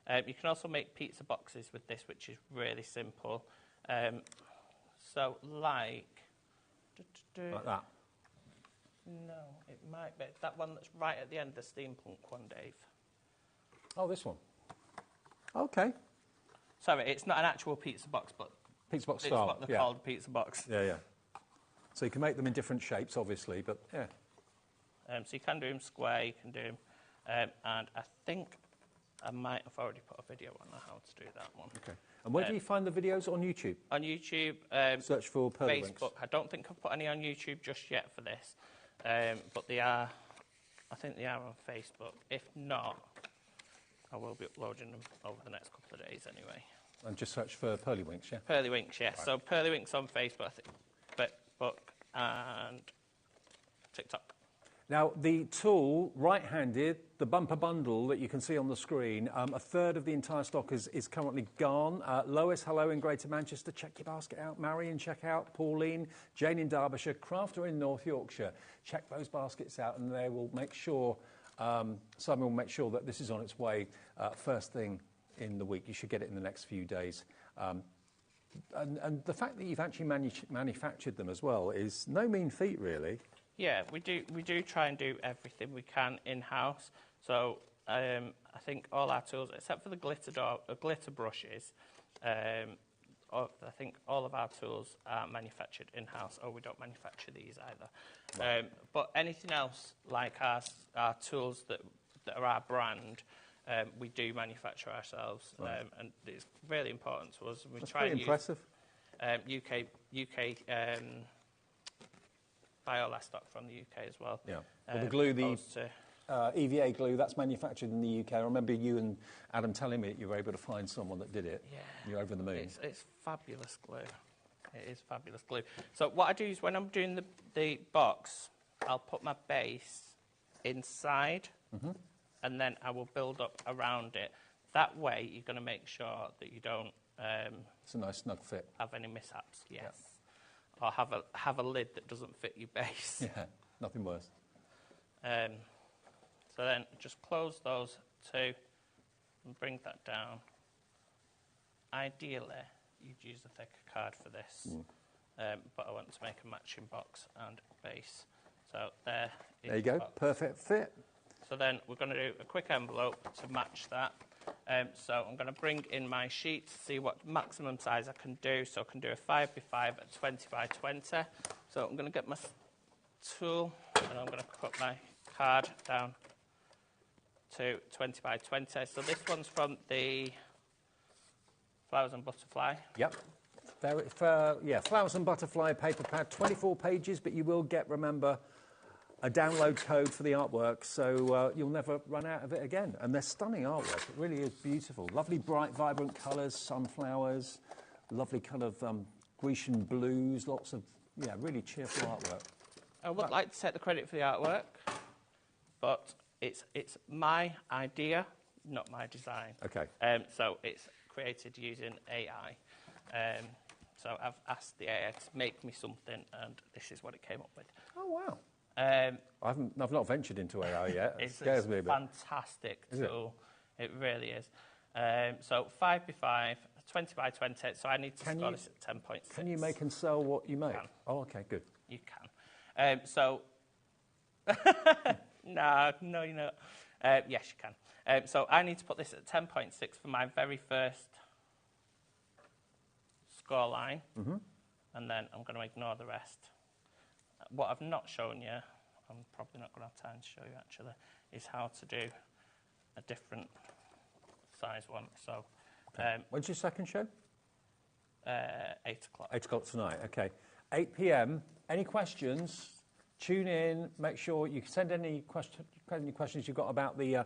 You can also make pizza boxes with this, which is really simple. So like... Like that? No, it might be. That one that's right at the end, the steampunk one, Dave. Oh, this one. Okay. Sorry, it's not an actual pizza box, but... Pizza box it's style, what they're called, pizza box. Yeah, yeah. So you can make them in different shapes, obviously, but yeah. So you can do them square, you can do them... and I think I might have already put a video on how to do that one. Okay. And where do you find the videos? On YouTube? On YouTube. Search for Pearlywinks. Facebook. I don't think I've put any on YouTube just yet for this. But they are, I think they are on Facebook. If not, I will be uploading them over the next couple of days anyway. And just search for Pearlywinks, yeah? Pearlywinks, yeah. Right. So Pearlywinks on Facebook, I think, Facebook and TikTok. Now, the tool, right-handed, the bumper bundle that you can see on the screen, a third of the entire stock is currently gone. Lois, hello in Greater Manchester. Check your basket out. Marion, check out. Pauline, Jane in Derbyshire, Crafter in North Yorkshire. Check those baskets out and they will make sure, Simon will make sure that this is on its way first thing in the week. You should get it in the next few days. And the fact that you've actually manufactured them as well is no mean feat, really. Yeah, we do try and do everything we can in-house. So I think all our tools, except for the glitter brushes, I think all of our tools are manufactured in-house, or we don't manufacture these either. Right. But anything else, like our tools that are our brand, we do manufacture ourselves, right. And it's really important to us. That's try pretty impressive. UK buy all our stock from the UK as well. Yeah. Well, the glue, EVA glue, that's manufactured in the UK. I remember you and Adam telling me that you were able to find someone that did it. Yeah. You're over the moon. It's fabulous glue. It is fabulous glue. So what I do is when I'm doing the box, I'll put my base inside, and then I will build up around it. That way, you're going to make sure that you don't... it's a nice snug fit. ...have any mishaps, yes. Yeah. Or have a lid that doesn't fit your base. Yeah, nothing worse. So then just close those two and bring that down. Ideally, you'd use a thicker card for this, but I want to make a matching box and base. So there you go, perfect fit. So then we're going to do a quick envelope to match that. So I'm going to bring in my sheet to see what maximum size I can do. So I can do a 5x5 at 20 by 20. So I'm going to get my tool and I'm going to cut my card down to 20 by 20. So this one's from the Flowers and Butterfly. Yep. Yeah, Flowers and Butterfly paper pad, 24 pages, but you will get, remember, a download code for the artwork, so you'll never run out of it again. And they're stunning artwork. It really is beautiful. Lovely, bright, vibrant colours, sunflowers, lovely kind of Grecian blues, lots of, really cheerful artwork. I would like to take the credit for the artwork. but it's my idea, not my design. Okay. So it's created using AI. So I've asked the AI to make me something, and this is what it came up with. Oh, wow. I've not ventured into AI yet. It scares me a bit. It's a fantastic tool. It really is. So 5x5, 20 by 20, so I need to score this at 10.6. Can you make and sell what you make? Can. Oh, okay, good. You can. So, no, you're not. Yes, you can. So I need to put this at 10.6 for my very first score line, and then I'm going to ignore the rest. What I've not shown you, I'm probably not going to have time to show you actually, is how to do a different size one. So, when's your second show? 8 o'clock. 8 o'clock tonight. Okay. 8 p.m. Any questions? Tune in. Make sure you send any questions you've got about the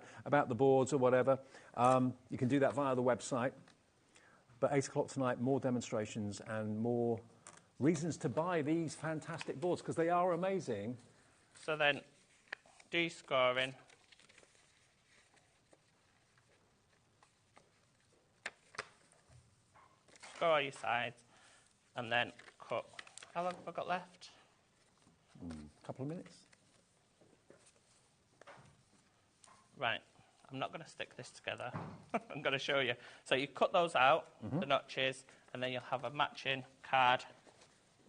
boards or whatever. You can do that via the website. But 8 o'clock tonight, more demonstrations and more reasons to buy these fantastic boards because they are amazing. So then, do your scoring. Score all your sides, and then cut. How long have I got left? A couple of minutes. Right. I'm not going to stick this together. I'm going to show you. So you cut those out, the notches, and then you'll have a matching card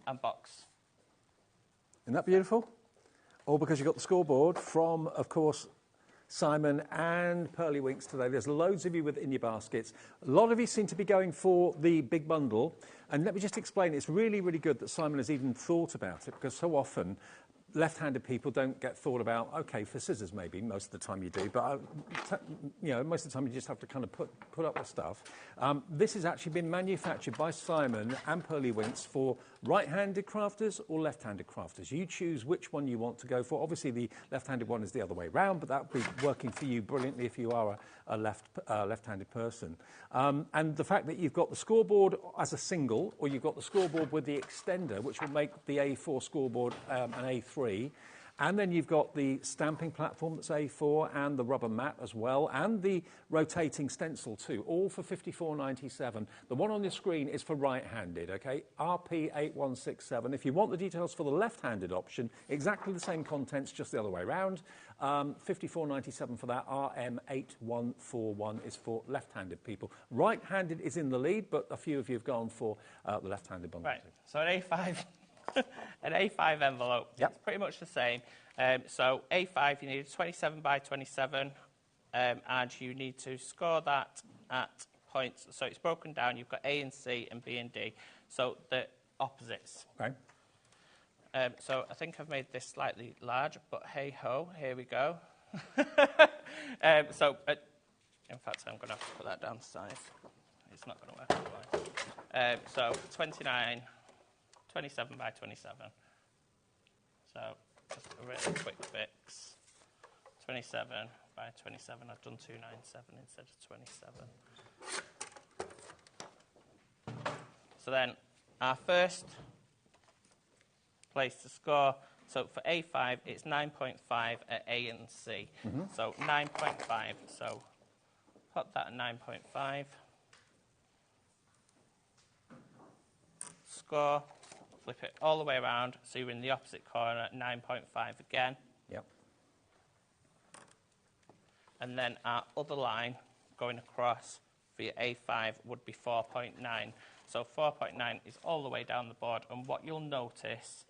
and box. Isn't that beautiful? All because you got the scoreboard from, of course, Simon and Pearly Winks today. There's loads of you in your baskets. A lot of you seem to be going for the big bundle. And let me just explain, it's really, really good that Simon has even thought about it because so often left-handed people don't get thought about, okay, for scissors maybe, most of the time you do, but most of the time you just have to kind of put up with stuff. This has actually been manufactured by Simon and Pearly Winks for right-handed crafters or left-handed crafters. You choose which one you want to go for. Obviously, the left-handed one is the other way round, but that would be working for you brilliantly if you are a left-handed person. And the fact that you've got the scoreboard as a single, or you've got the scoreboard with the extender, which will make the A4 scoreboard an A3, and then you've got the stamping platform that's A4 and the rubber mat as well, and the rotating stencil too, all for $54.97. The one on the screen is for right-handed, okay? RP8167. If you want the details for the left-handed option, exactly the same contents, just the other way around. $54.97 for that. RM8141 is for left-handed people. Right-handed is in the lead, but a few of you have gone for the left-handed one. Right, so an A5... an A5 envelope. Yep. It's pretty much the same. So A5, you need 27 by 27, and you need to score that at points. So it's broken down. You've got A and C and B and D. So the opposites. Okay. So I think I've made this slightly large, but hey ho, here we go. In fact, I'm going to have to put that down to size. It's not going to work otherwise. So 27 by 27. So just a really quick fix. 27 by 27. I've done 297 instead of 27. So then our first place to score. So for A5, it's 9.5 at A and C. So 9.5. So put that at 9.5. Score. Flip it all the way around, so you're in the opposite corner at 9.5 again. Yep. And then our other line going across for your A5 would be 4.9. So 4.9 is all the way down the board, and what you'll notice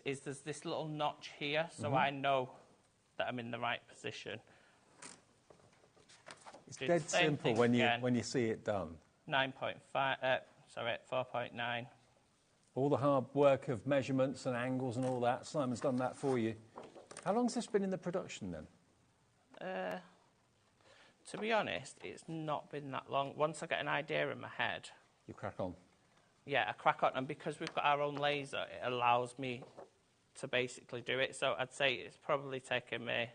is there's this little notch here, so I know that I'm in the right position. It's dead simple when you see it done. 4.9. All the hard work of measurements and angles and all that, Simon's done that for you. How long has this been in the production then? To be honest, it's not been that long. Once I get an idea in my head... You crack on? Yeah, I crack on. And because we've got our own laser, it allows me to basically do it. So I'd say it's probably taken me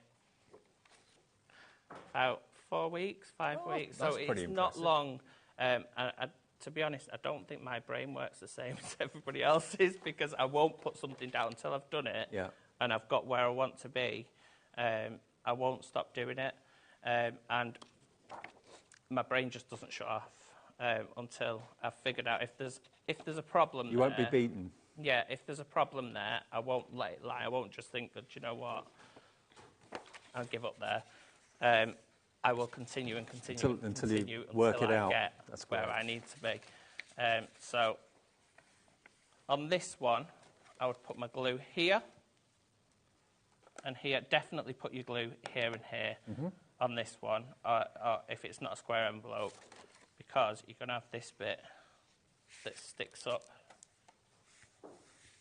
about 4 weeks, 5 weeks. So it's not long. To be honest, I don't think my brain works the same as everybody else's because I won't put something down until I've done it and I've got where I want to be. I won't stop doing it, and my brain just doesn't shut off until I've figured out if there's a problem. You won't be beaten. Yeah, if there's a problem there, I won't let it lie. I won't just think that, you know what, I'll give up there. I will continue and continue until you work it out. Get That's where I need to be. So on this one, I would put my glue here and here. Definitely put your glue here and here on this one, or if it's not a square envelope, because you're going to have this bit that sticks up.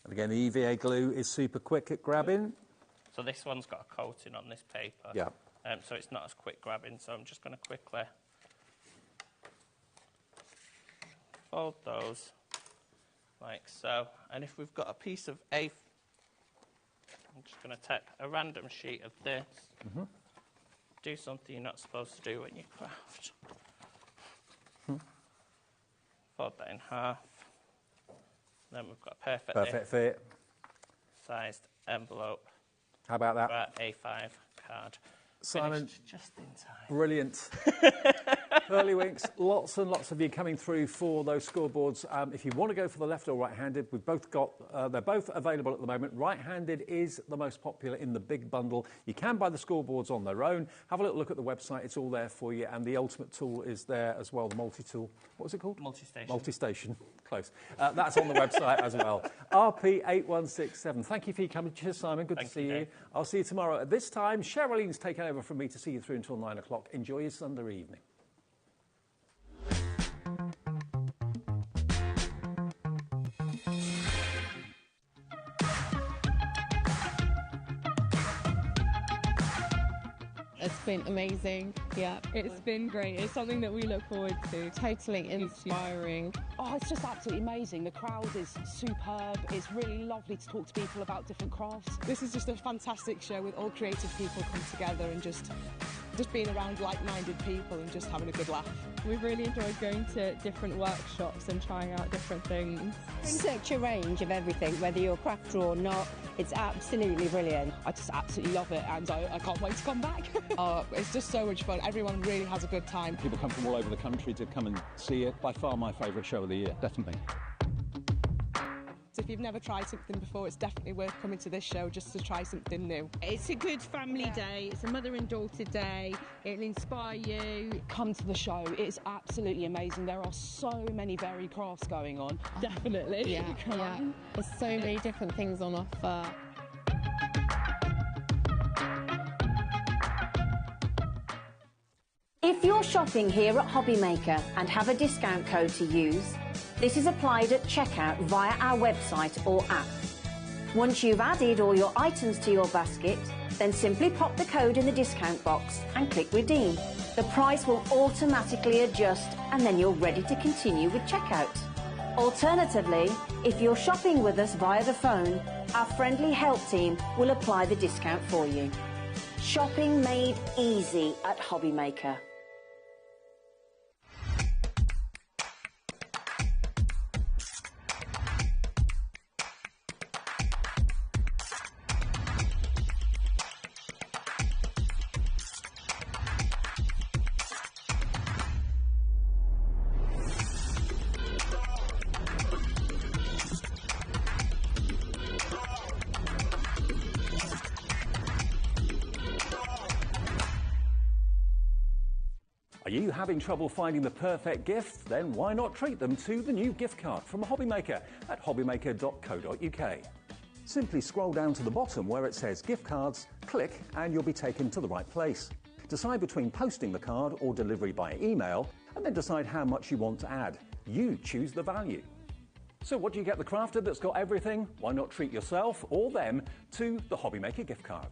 And again, the EVA glue is super quick at grabbing. So this one's got a coating on this paper. Yeah. So it's not as quick grabbing, so I'm just going to quickly fold those like so. And if we've got a piece of I'm just going to take a random sheet of this, do something you're not supposed to do when you craft. Fold that in half. Then we've got a perfect fit sized envelope. How about that? For A5 card. Simon, just in time. Brilliant. Pearly Winks, lots and lots of you coming through for those scoreboards. If you want to go for the left or right-handed, we've both got, they're both available at the moment. Right-handed is the most popular in the big bundle. You can buy the scoreboards on their own. Have a little look at the website, it's all there for you. And the ultimate tool is there as well, the multi-tool. What was it called? Multi-station. Multi-station, close. That's on the website as well. RP8167. Thank you for your coming. Cheers, Simon. Good to see you. I'll see you tomorrow at this time. Cheryllene's taken over from me to see you through until 9 o'clock. Enjoy your Sunday evening. It's been amazing. Yeah, it's been great. It's something that we look forward to. Totally inspiring. Oh, it's just absolutely amazing. The crowd is superb. It's really lovely to talk to people about different crafts. This is just a fantastic show with all creative people come together and just being around like-minded people and just having a good laugh. We've really enjoyed going to different workshops and trying out different things. Such a range of everything, whether you're a crafter or not. It's absolutely brilliant. I just absolutely love it, and I can't wait to come back. It's just so much fun. Everyone really has a good time. People come from all over the country to come and see it. By far my favourite show of the year, definitely. So if you've never tried something before, it's definitely worth coming to this show just to try something new. It's a good family day. It's a mother and daughter day. It'll inspire you. Come to the show. It's absolutely amazing. There are so many varied crafts going on. Definitely. Yeah, yeah. There's so many different things on offer. If you're shopping here at HobbyMaker and have a discount code to use, this is applied at checkout via our website or app. Once you've added all your items to your basket, then simply pop the code in the discount box and click redeem. The price will automatically adjust and then you're ready to continue with checkout. Alternatively, if you're shopping with us via the phone, our friendly help team will apply the discount for you. Shopping made easy at HobbyMaker. Are you having trouble finding the perfect gift? Then why not treat them to the new gift card from HobbyMaker at hobbymaker.co.uk. Simply scroll down to the bottom where it says gift cards, click and you'll be taken to the right place. Decide between posting the card or delivery by email and then decide how much you want to add. You choose the value. So what do you get the crafter that's got everything? Why not treat yourself or them to the HobbyMaker gift card?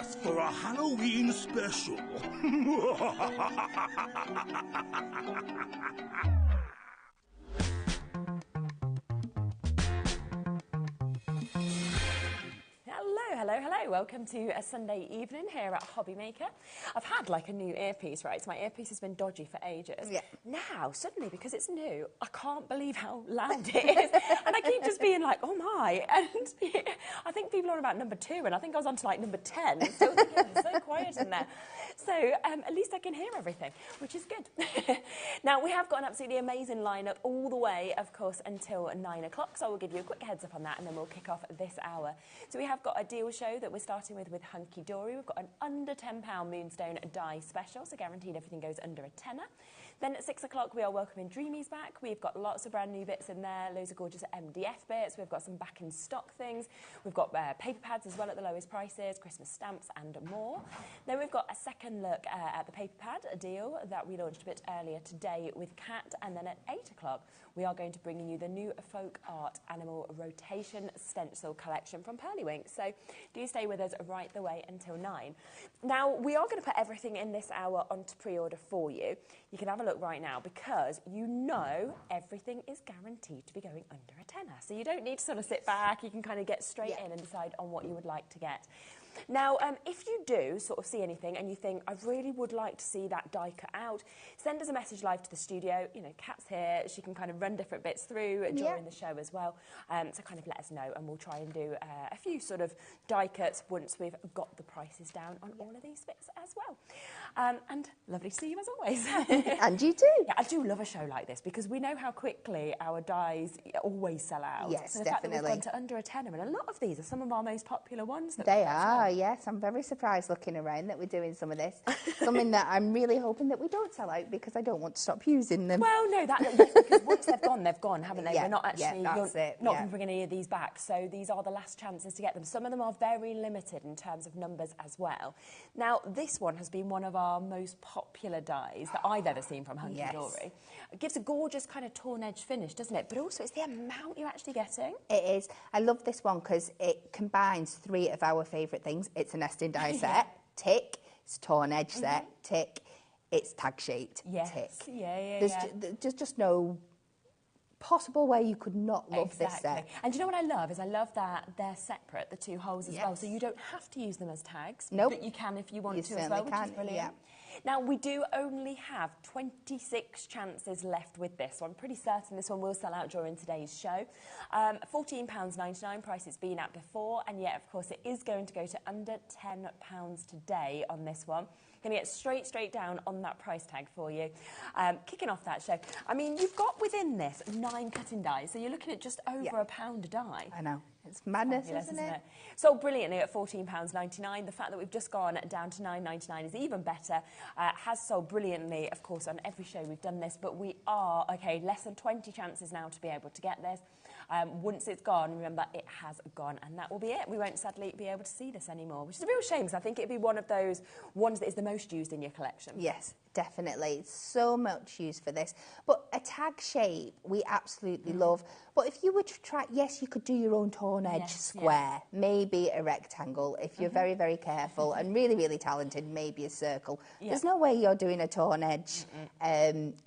us for a Halloween special. Hello. Welcome to a Sunday evening here at HobbyMaker. I've had like a new earpiece, right? So my earpiece has been dodgy for ages. Yeah. Now, suddenly, because it's new, I can't believe how loud it is. And I keep just being like, oh my. And I think people are on about number 2, and I think I was on to like number 10. Still thinking, it's so quiet in there. So at least I can hear everything, which is good. Now, we have got an absolutely amazing lineup all the way, of course, until 9 o'clock. So I will give you a quick heads up on that, and then we'll kick off this hour. So we have got a deal show that we're starting with Hunky Dory. We've got an under £10 Moonstone die special, so guaranteed everything goes under a tenner. Then at 6 o'clock, we are welcoming Dreamees back. We've got lots of brand new bits in there, loads of gorgeous MDF bits. We've got some back in stock things. We've got paper pads as well at the lowest prices, Christmas stamps and more. Then we've got a second look at the paper pad, a deal that we launched a bit earlier today with Cat. And then at 8 o'clock, we are going to bring you the new folk art animal rotation stencil collection from Pearlywink. So do stay with us right the way until 9. Now, we are going to put everything in this hour onto pre-order for you. You can have a look right now because you know everything is guaranteed to be going under a tenner. So you don't need to sort of sit back. You can kind of get straight in and decide on what you would like to get. Now, if you do sort of see anything and you think, I really would like to see that die cut out, send us a message live to the studio. You know, Kat's here. She can kind of run different bits through during the show as well. So kind of let us know and we'll try and do a few sort of die cuts once we've got the prices down on all of these bits as well. And lovely to see you as always. And you too. Yeah, I do love a show like this because we know how quickly our dies always sell out. Yes, so the fact that we've definitely. gone to under a tenner, and a lot of these are some of our most popular ones. That They are, yes. I'm very surprised looking around that we're doing some of this. Something that I'm really hoping that we don't sell out because I don't want to stop using them. Well, no, because once they've gone, haven't they? Yeah, We're not actually that's it, not going to bring any of these back. So these are the last chances to get them. Some of them are very limited in terms of numbers as well. Now, this one has been one of our most popular dies that I've ever seen from Hunky Dory. It gives a gorgeous kind of torn edge finish, doesn't it? But also it's the amount you're actually getting. It is. I love this one because it combines 3 of our favourite things. It's a nesting die set, tick. It's torn edge set, tick. It's tag shaped, tick. There's just no possible way you could not love this set. And do you know what I love is I love that they're separate, the 2 holes as well, so you don't have to use them as tags. Nope. But you can if you want You to as well, which is brilliant. Yeah. Now, we do only have 26 chances left with this one. Pretty certain this one will sell out during today's show. £14.99 price it's been at before, and yet, of course, it is going to go to under £10 today on this one. Going to get straight down on that price tag for you. Kicking off that show. I mean, you've got within this 9 cutting dies, so you're looking at just over a £1 a die. I know. It's madness, isn't it? Sold brilliantly at £14.99. The fact that we've just gone down to £9.99 is even better. Has sold brilliantly, of course, on every show we've done this, but we are, less than 20 chances now to be able to get this. Once it's gone, remember, it has gone, and that will be it. We won't sadly be able to see this anymore, which is a real shame, because I think it'd be one of those ones that is the most used in your collection. Yes, definitely. It's so much used for this. But a tag shape, we absolutely love. But if you were to try, yes, you could do your own torn edge square, maybe a rectangle. If you're very, very careful and really, really talented, maybe a circle. There's no way you're doing a torn edge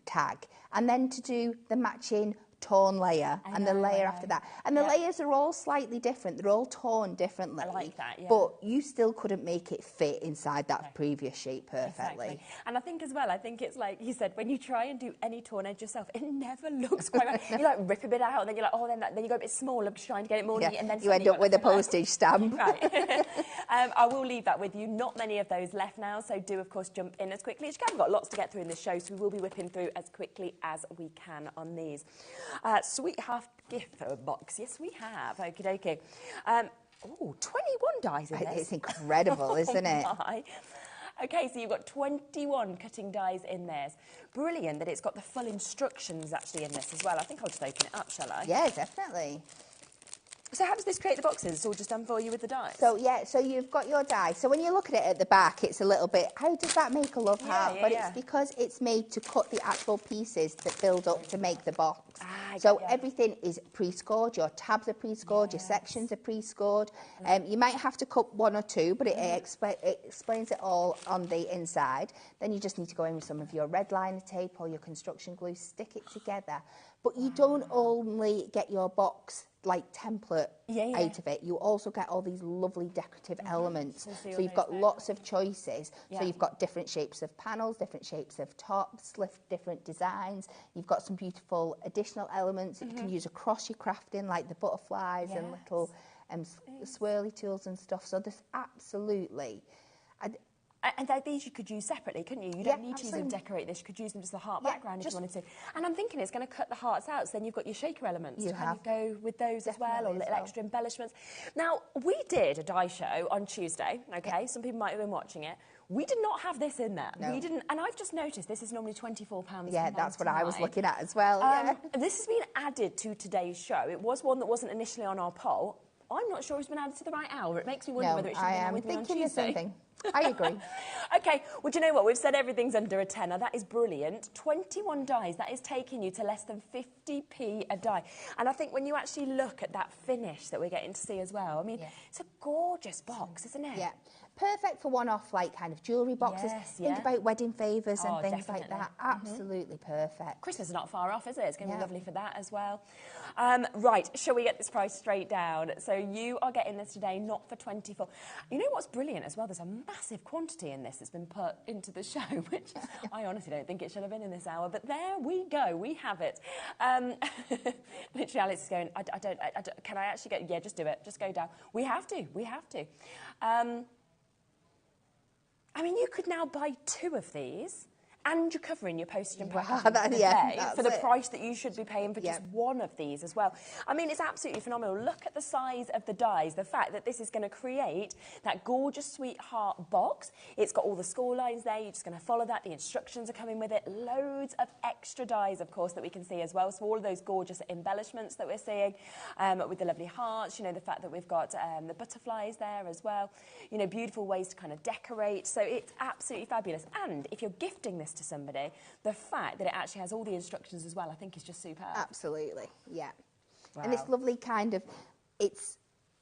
tag. And then to do the matching torn layer and the layer after that. And the layers are all slightly different. They're all torn differently. I like that, But you still couldn't make it fit inside that previous shape perfectly. Exactly. And I think as well, it's like you said, when you try and do any torn edge yourself, it never looks quite right. You like rip a bit out and then you're like, oh, then you go a bit smaller trying to get it more neat, and then you end up with a postage stamp. Right. I will leave that with you. Not many of those left now, so do, of course, jump in as quickly as you can. We've got lots to get through in this show, so we will be whipping through as quickly as we can on these. Sweet half gift box. Yes, we have. Okie dokie. 21 dies in this. It's incredible, isn't it? My. Okay, so you've got 21 cutting dies in there. Brilliant that it's got the full instructions actually in this as well. I think I'll just open it up, shall I? Yeah, definitely. So how does this create the boxes? It's all just done for you with the dies? So, so you've got your die. So when you look at it at the back, it's a little bit, how does that make a love heart? But it's because it's made to cut the actual pieces that build up to make the box. So everything is pre-scored. Your tabs are pre-scored, your sections are pre-scored. You might have to cut one or two, but it explains it all on the inside. Then you just need to go in with some of your red liner tape or your construction glue, stick it together. But you don't only get your box like template out of it, you also get all these lovely decorative elements. So you've got lots of choices. So you've got different shapes of panels, different shapes of tops, different designs. You've got some beautiful additional elements that you can use across your crafting, like the butterflies and little swirly tools and stuff. So there's absolutely... And these you could use separately, couldn't you? You don't need to use them to decorate this. You could use them as the heart background if you wanted to. And I'm thinking it's going to cut the hearts out, so then you've got your shaker elements to kind of go with those as well, or little extra embellishments. Now, we did a die show on Tuesday, okay? Some people might have been watching it. We did not have this in there. No. We didn't, and I've just noticed this is normally £24. Yeah, that's what I was looking at as well. This has been added to today's show. It was one that wasn't initially on our poll. I'm not sure it's been added to the right hour. It makes me wonder whether it should be on with me on Tuesday. The same thing. I agree. OK, well, do you know what? We've said everything's under a tenner. That is brilliant. 21 dies. That is taking you to less than 50p a die. And I think when you actually look at that finish that we're getting to see as well, I mean, it's a gorgeous box, isn't it? Yeah. Perfect for one-off, like, kind of jewellery boxes. Think about wedding favours and things like that. Absolutely perfect. Christmas is not far off, is it? It's going to be lovely for that as well. Right, shall we get this price straight down? So you are getting this today, not for 24. You know what's brilliant as well? There's a massive quantity in this that's been put into the show, which I honestly don't think it should have been in this hour. But there we go. We have it. Literally, Alex is going, I don't, can I actually get... Yeah, just do it. Just go down. We have to. We have to. I mean, you could now buy 2 of these and you're covering your postage and packaging for the price that you should be paying for just one of these as well. I mean, it's absolutely phenomenal. Look at the size of the dies, the fact that this is going to create that gorgeous sweetheart box. It's got all the score lines there. You're just going to follow that. The instructions are coming with it. Loads of extra dies, of course, that we can see as well. So all of those gorgeous embellishments that we're seeing with the lovely hearts, you know, the fact that we've got the butterflies there as well. You know, beautiful ways to kind of decorate. So it's absolutely fabulous. And if you're gifting this to somebody, the fact that it actually has all the instructions as well, I think is just superb. Absolutely, yeah. Wow. And this lovely kind of, it's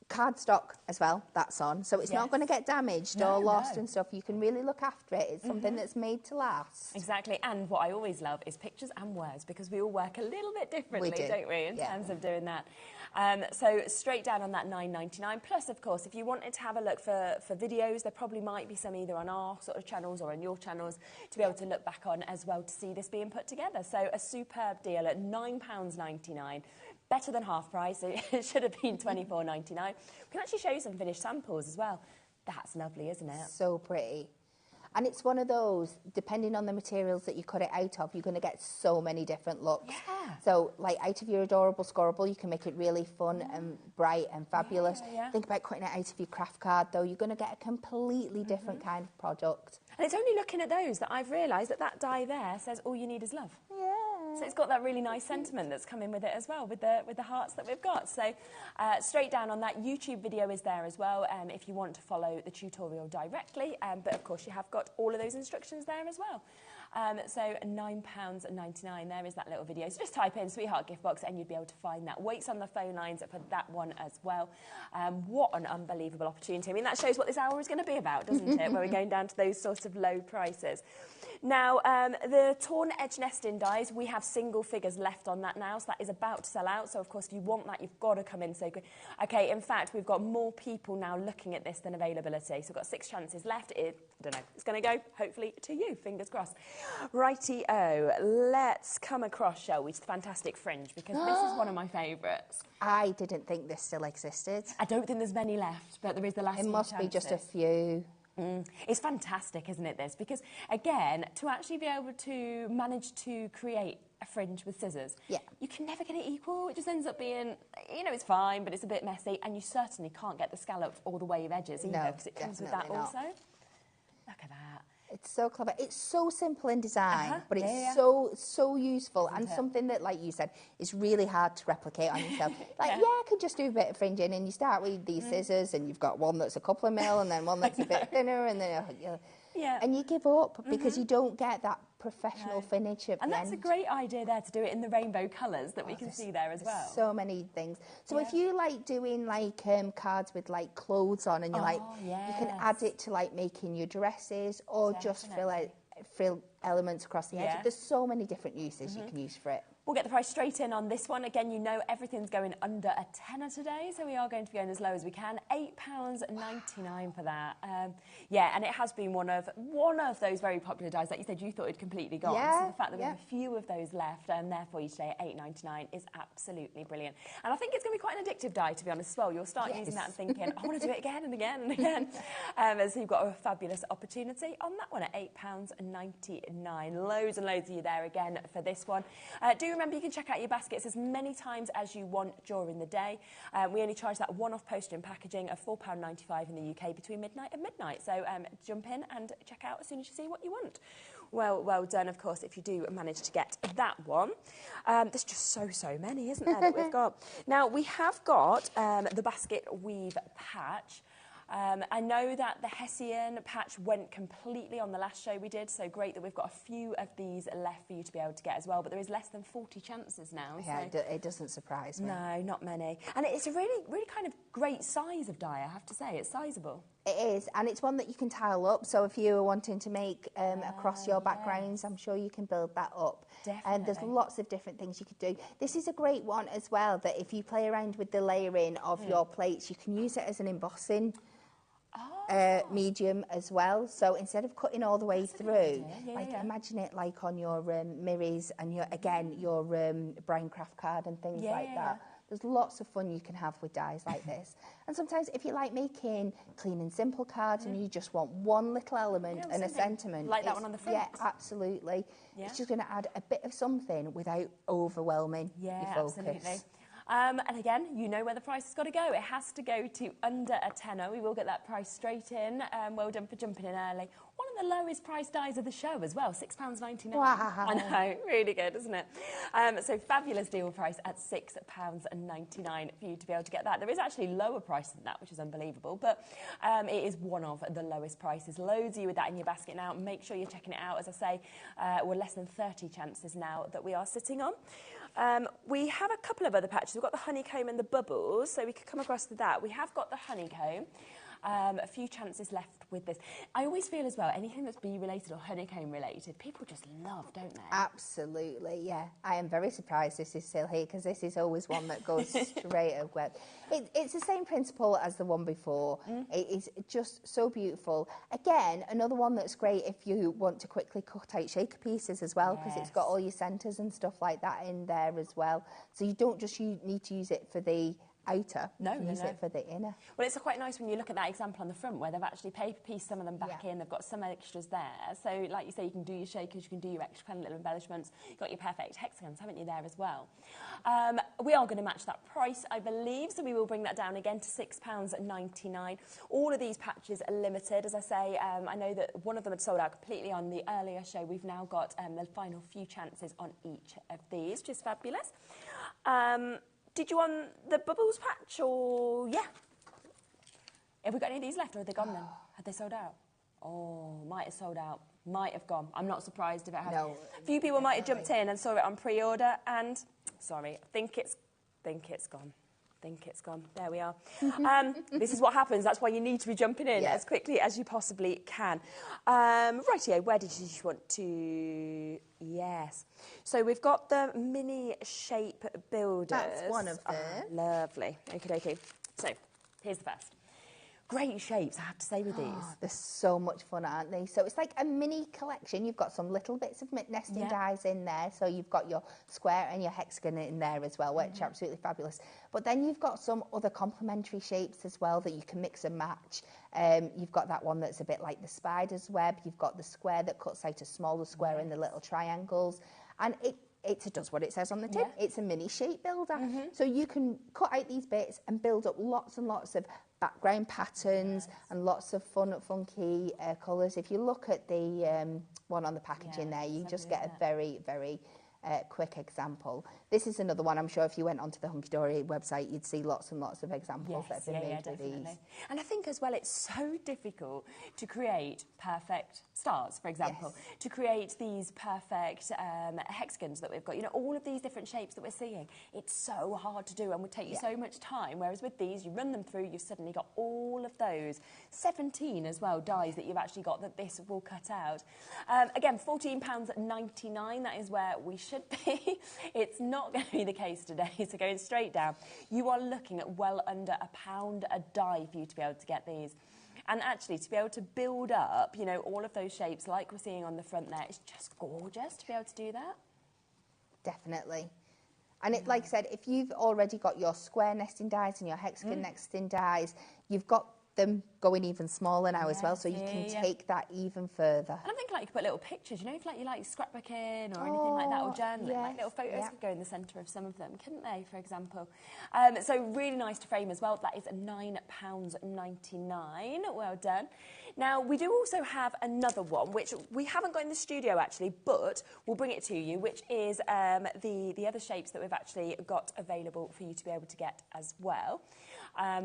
cardstock as well, that's on, so it's not going to get damaged or lost and stuff. You can really look after it. It's something that's made to last. Exactly, and what I always love is pictures and words, because we all work a little bit differently, don't we, in terms of doing that. So straight down on that $9.99. Plus, of course, if you wanted to have a look for videos, there probably might be some either on our sort of channels or on your channels to be able to look back on as well to see this being put together. So a superb deal at £9.99. Better than half price. It should have been $24.99. We can actually show you some finished samples as well. That's lovely, isn't it? So pretty. And it's one of those, depending on the materials that you cut it out of, you're going to get so many different looks. Yeah. So, like, out of your adorable scoreable, you can make it really fun and bright and fabulous. Think about cutting it out of your craft card, though. You're going to get a completely different kind of product. And it's only looking at those that I've realised that that die there says, all you need is love. Yeah. So it's got that really nice sentiment that's coming with it as well, with the hearts that we've got. So straight down on that, YouTube video is there as well if you want to follow the tutorial directly. But, of course, you have got all of those instructions there as well. So £9.99, there is that little video. So just type in Sweetheart Gift Box and you'd be able to find that. Waits on the phone lines for that one as well. What an unbelievable opportunity. I mean, that shows what this hour is going to be about, doesn't it, where we're going down to those sorts of low prices. Now, the torn edge nesting dies, we have single figures left on that now, so that is about to sell out. So, of course, if you want that, you've got to come in so quick. OK, in fact, we've got more people now looking at this than availability. So we've got 6 chances left. I don't know. It's going to go, hopefully, to you. Fingers crossed. Righty-o. Let's come across, shall we, to the fantastic fringe, because this is one of my favourites. I didn't think this still existed. I don't think there's many left, but there is the last few chances. It must be just a few. It's fantastic, isn't it, this? Because, again, to actually be able to manage to create a fringe with scissors, you can never get it equal. It just ends up being, you know, it's fine, but it's a bit messy, and you certainly can't get the scallop or the wave edges either, because it comes with that also. Look at that. It's so clever. It's so simple in design, but it's so useful and something that, like you said, is really hard to replicate on yourself. Like, I could just do a bit of fringing, and you start with these scissors, and you've got one that's a couple of mil, and then one that's a bit thinner, and then and you give up because you don't get that professional finish at and the that's end. a great idea there to do it in the rainbow colours that we can see there as well. So many things. So if you like doing like cards with like clothes on, and you you can add it to like making your dresses, or just fill elements across the edge. There's so many different uses you can use for it. We'll get the price straight in on this one. Again, you know everything's going under a tenner today, so we are going to be going as low as we can. £8.99 for that. And it has been one of those very popular dies that you said you thought had completely gone. So the fact that we have a few of those left and there for you today at £8.99 is absolutely brilliant. And I think it's going to be quite an addictive die, to be honest, as well. You'll start using that and thinking, I want to do it again and again and again. So you've got a fabulous opportunity on that one at £8.99. Loads and loads of you there again for this one. Do remember you can check out your baskets as many times as you want during the day. We only charge that one-off postage and packaging of £4.95 in the UK between midnight and midnight. So jump in and check out as soon as you see what you want. Well done, of course, if you do manage to get that one. There's just so many, isn't there, that we've got. Now, we have got the basket weave patch. I know that the Hessian patch went completely on the last show we did, so great that we've got a few of these left for you to be able to get as well, but there is less than 40 chances now. Yeah, so it doesn't surprise me. No, not many. And it's a really, really kind of great size of die, I have to say. It's sizable. It is, and it's one that you can tile up, so if you are wanting to make across your backgrounds, I'm sure you can build that up. Definitely. And there's lots of different things you could do. This is a great one as well, that if you play around with the layering of your plates, you can use it as an embossing medium as well. So instead of cutting all the way through, imagine it like on your mirrors and your brown craft card and things like that. There's lots of fun you can have with dies like this. And sometimes if you like making clean and simple cards and you just want one little element and a sentiment. Like that one on the front. Yeah, absolutely. Yeah. It's just going to add a bit of something without overwhelming your focus. Absolutely. And again, you know where the price has got to go. It has to go to under a tenner. We will get that price straight in. Well done for jumping in early. One of the lowest price dies of the show as well, £6.99. Wow. I know, really good, isn't it? So fabulous deal price at £6.99 for you to be able to get that. There is actually lower price than that, which is unbelievable, but it is one of the lowest prices. Loads of you with that in your basket now. Make sure you're checking it out. As I say, we're less than 30 chances now that we are sitting on. We have a couple of other patches. We've got the honeycomb and the bubbles, so we could come across to that. We have got the honeycomb. A few chances left with this. I always feel as well, anything that's bee related or honeycomb related, people just love, don't they? Absolutely, yeah. I am very surprised this is still here, because this is always one that goes straight away. It's the same principle as the one before. It is just so beautiful. Again, another one that's great if you want to quickly cut out shaker pieces as well, because it's got all your centres and stuff like that in there as well. So you don't just need to use it for the outer, use it for the inner. Well, it's quite nice when you look at that example on the front where they've actually paper pieced some of them back in. They've got some extras there. So, like you say, you can do your shakers, you can do your extra kind of little embellishments. You've got your perfect hexagons, haven't you, there as well? We are going to match that price, I believe, so we will bring that down again to £6.99. All of these patches are limited. As I say, I know that one of them had sold out completely on the earlier show. We've now got the final few chances on each of these, which is fabulous. Did you want the bubbles patch or... Yeah. Have we got any of these left or have they gone then? Had they sold out? Oh, might have sold out. Might have gone. I'm not surprised if it had. No. A few people might have jumped in and saw it on pre-order and... Sorry, I think it's gone. Think it's gone. There we are. This is what happens. That's why you need to be jumping in as quickly as you possibly can. Rightio, where did you want to... Yes. So we've got the mini shape builders. That's one of them. Oh, lovely. Okie dokie. So, here's the first. Great shapes, I have to say, with these. They're so much fun, aren't they? So it's like a mini collection. You've got some little bits of nesting dies in there. So you've got your square and your hexagon in there as well, which are absolutely fabulous. But then you've got some other complementary shapes as well that you can mix and match. You've got that one that's a bit like the spider's web. You've got the square that cuts out a smaller square in the little triangles. And it does what it says on the tin. It's a mini shape builder. So you can cut out these bits and build up lots and lots of background patterns and lots of fun, funky colours. If you look at the one on the packaging there, you just get a very, very quick example. This is another one. I'm sure if you went onto the Hunky Dory website, you'd see lots and lots of examples that have been made with these. And I think as well, it's so difficult to create perfect stars, for example, to create these perfect hexagons that we've got. You know, all of these different shapes that we're seeing, it's so hard to do and would take you so much time. Whereas with these, you run them through, you've suddenly got all of those 17 as well dies that you've actually got that this will cut out. Again, £14.99, that is where we should be. It's not going to be the case today, so going straight down, you are looking at well under £1 a die for you to be able to get these. And actually, to be able to build up, you know, all of those shapes like we're seeing on the front there, it's just gorgeous to be able to do that. Definitely. And it, like I said, if you've already got your square nesting dies and your hexagon nesting dies, you've got them going even smaller now as well, so you can take that even further. And I think like you could put little pictures, you know, if like you like scrapbooking or anything like that, or journaling, like little photos could go in the centre of some of them, couldn't they, for example? So really nice to frame as well. That is £9.99. Well done. Now, we do also have another one, which we haven't got in the studio, actually, but we'll bring it to you, which is the other shapes that we've actually got available for you to be able to get as well,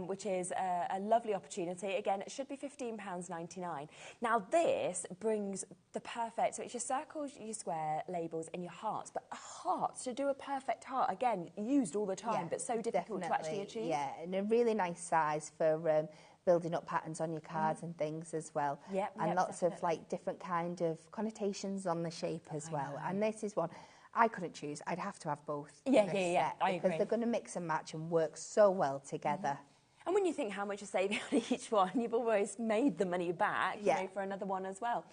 which is a lovely opportunity. Again, it should be £15.99. Now, this brings the perfect, so it's your circles, your square labels, and your hearts. But hearts, to do a perfect heart, again, used all the time, but so difficult to actually achieve. Yeah, and a really nice size for building up patterns on your cards and things as well. And lots of like different kind of connotations on the shape as well. And this is one I couldn't choose. I'd have to have both. I agree. Because they're going to mix and match and work so well together. And when you think how much you're saving on each one, you've always made the money back, you know, for another one as well.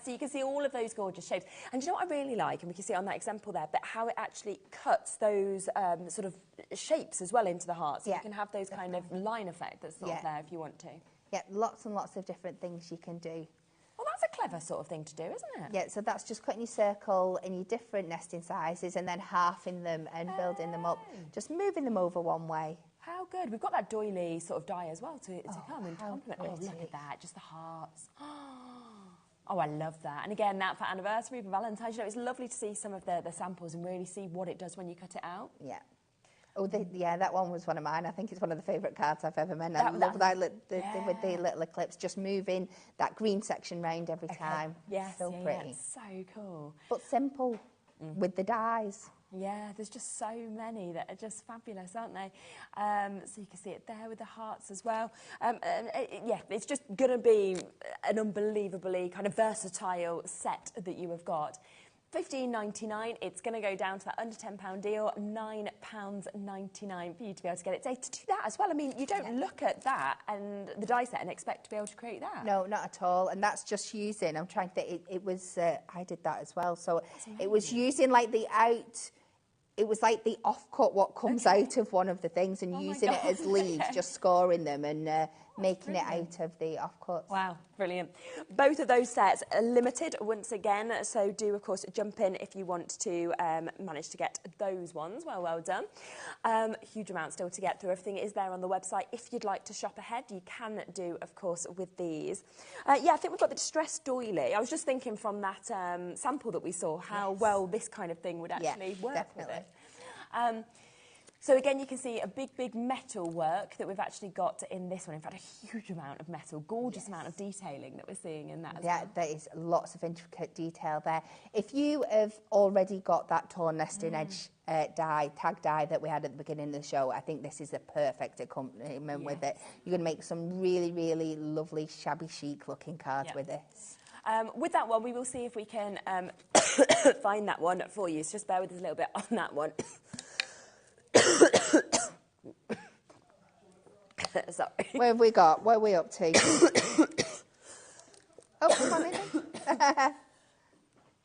So you can see all of those gorgeous shapes. And you know what I really like, and we can see it on that example there, but how it actually cuts those sort of shapes as well into the heart. So you can have those kind of line effect that's sort of there if you want to. Yeah, lots and lots of different things you can do. Well, that's a clever sort of thing to do, isn't it? Yeah, so that's just cutting your circle in your different nesting sizes and then halving them and building them up, just moving them over one way. How good. We've got that doily sort of die as well to come and complement. Oh, look at that, just the hearts. Oh, I love that. And again, that for anniversary, for Valentine's, you know, it's lovely to see some of the samples and really see what it does when you cut it out. Yeah. Oh, that one was one of mine. I think it's one of the favourite cards I've ever made. I love that with the little eclipse, just moving that green section round every time. Yes, so pretty. It's so cool. But simple with the dies. Yeah, there's just so many that are just fabulous, aren't they? So you can see it there with the hearts as well. Yeah, it's just going to be an unbelievably kind of versatile set that you have got. $15.99, it's going to go down to that under £10 deal, £9.99 for you to be able to get it. So to do that as well, I mean, you don't look at that and the die set and expect to be able to create that. No, not at all. And that's just using, I'm trying to think, it was, I did that as well. So it was using like the it was like the off-cut, what comes out of one of the things, and using it as leaves, just scoring them and making it out of the off-cuts. Wow, brilliant. Both of those sets are limited once again, so do, of course, jump in if you want to manage to get those ones. Well done. Huge amount still to get through. Everything is there on the website. If you'd like to shop ahead, you can do, of course, with these. Yeah, I think we've got the distressed doily. I was just thinking from that sample that we saw how well this kind of thing would actually work with it. So again, you can see a big metal work that we've actually got in this one. In fact, a huge amount of metal, gorgeous amount of detailing that we're seeing in that as well. Yeah, there is lots of intricate detail there. If you have already got that torn nesting edge tag die that we had at the beginning of the show, I think this is a perfect accompaniment with it. You're going to make some really lovely shabby chic looking cards with this. With that one, we will see if we can find that one for you. So just bear with us a little bit on that one. Sorry. Where have we got? Where are we up to? Oh, come on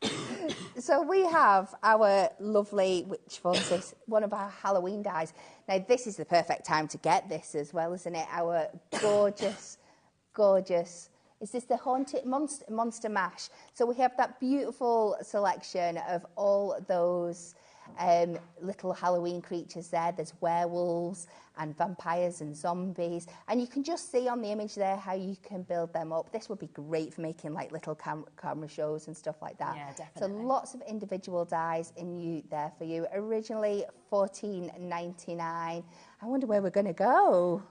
in. So we have our lovely, which one's this? One of our Halloween dies. Now, this is the perfect time to get this as well, isn't it? Our gorgeous... Is this the Haunted Monster Mash? So we have that beautiful selection of all those little Halloween creatures there. There's werewolves and vampires and zombies. And you can just see on the image there how you can build them up. This would be great for making like little camera shows and stuff like that. Yeah, definitely. So lots of individual dies there for you. Originally $14.99. I wonder where we're going to go.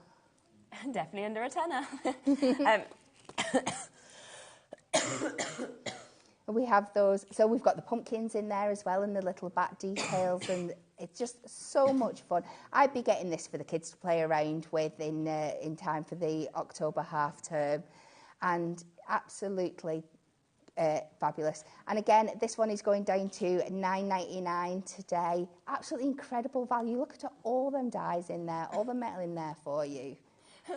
Definitely under a tenner. We have those, so we've got the pumpkins in there as well and the little bat details, and it's just so much fun. I'd be getting this for the kids to play around with in time for the October half term, and absolutely fabulous. And again, this one is going down to $9.99 today. Absolutely incredible value. Look at all them dies in there, all the metal in there for you.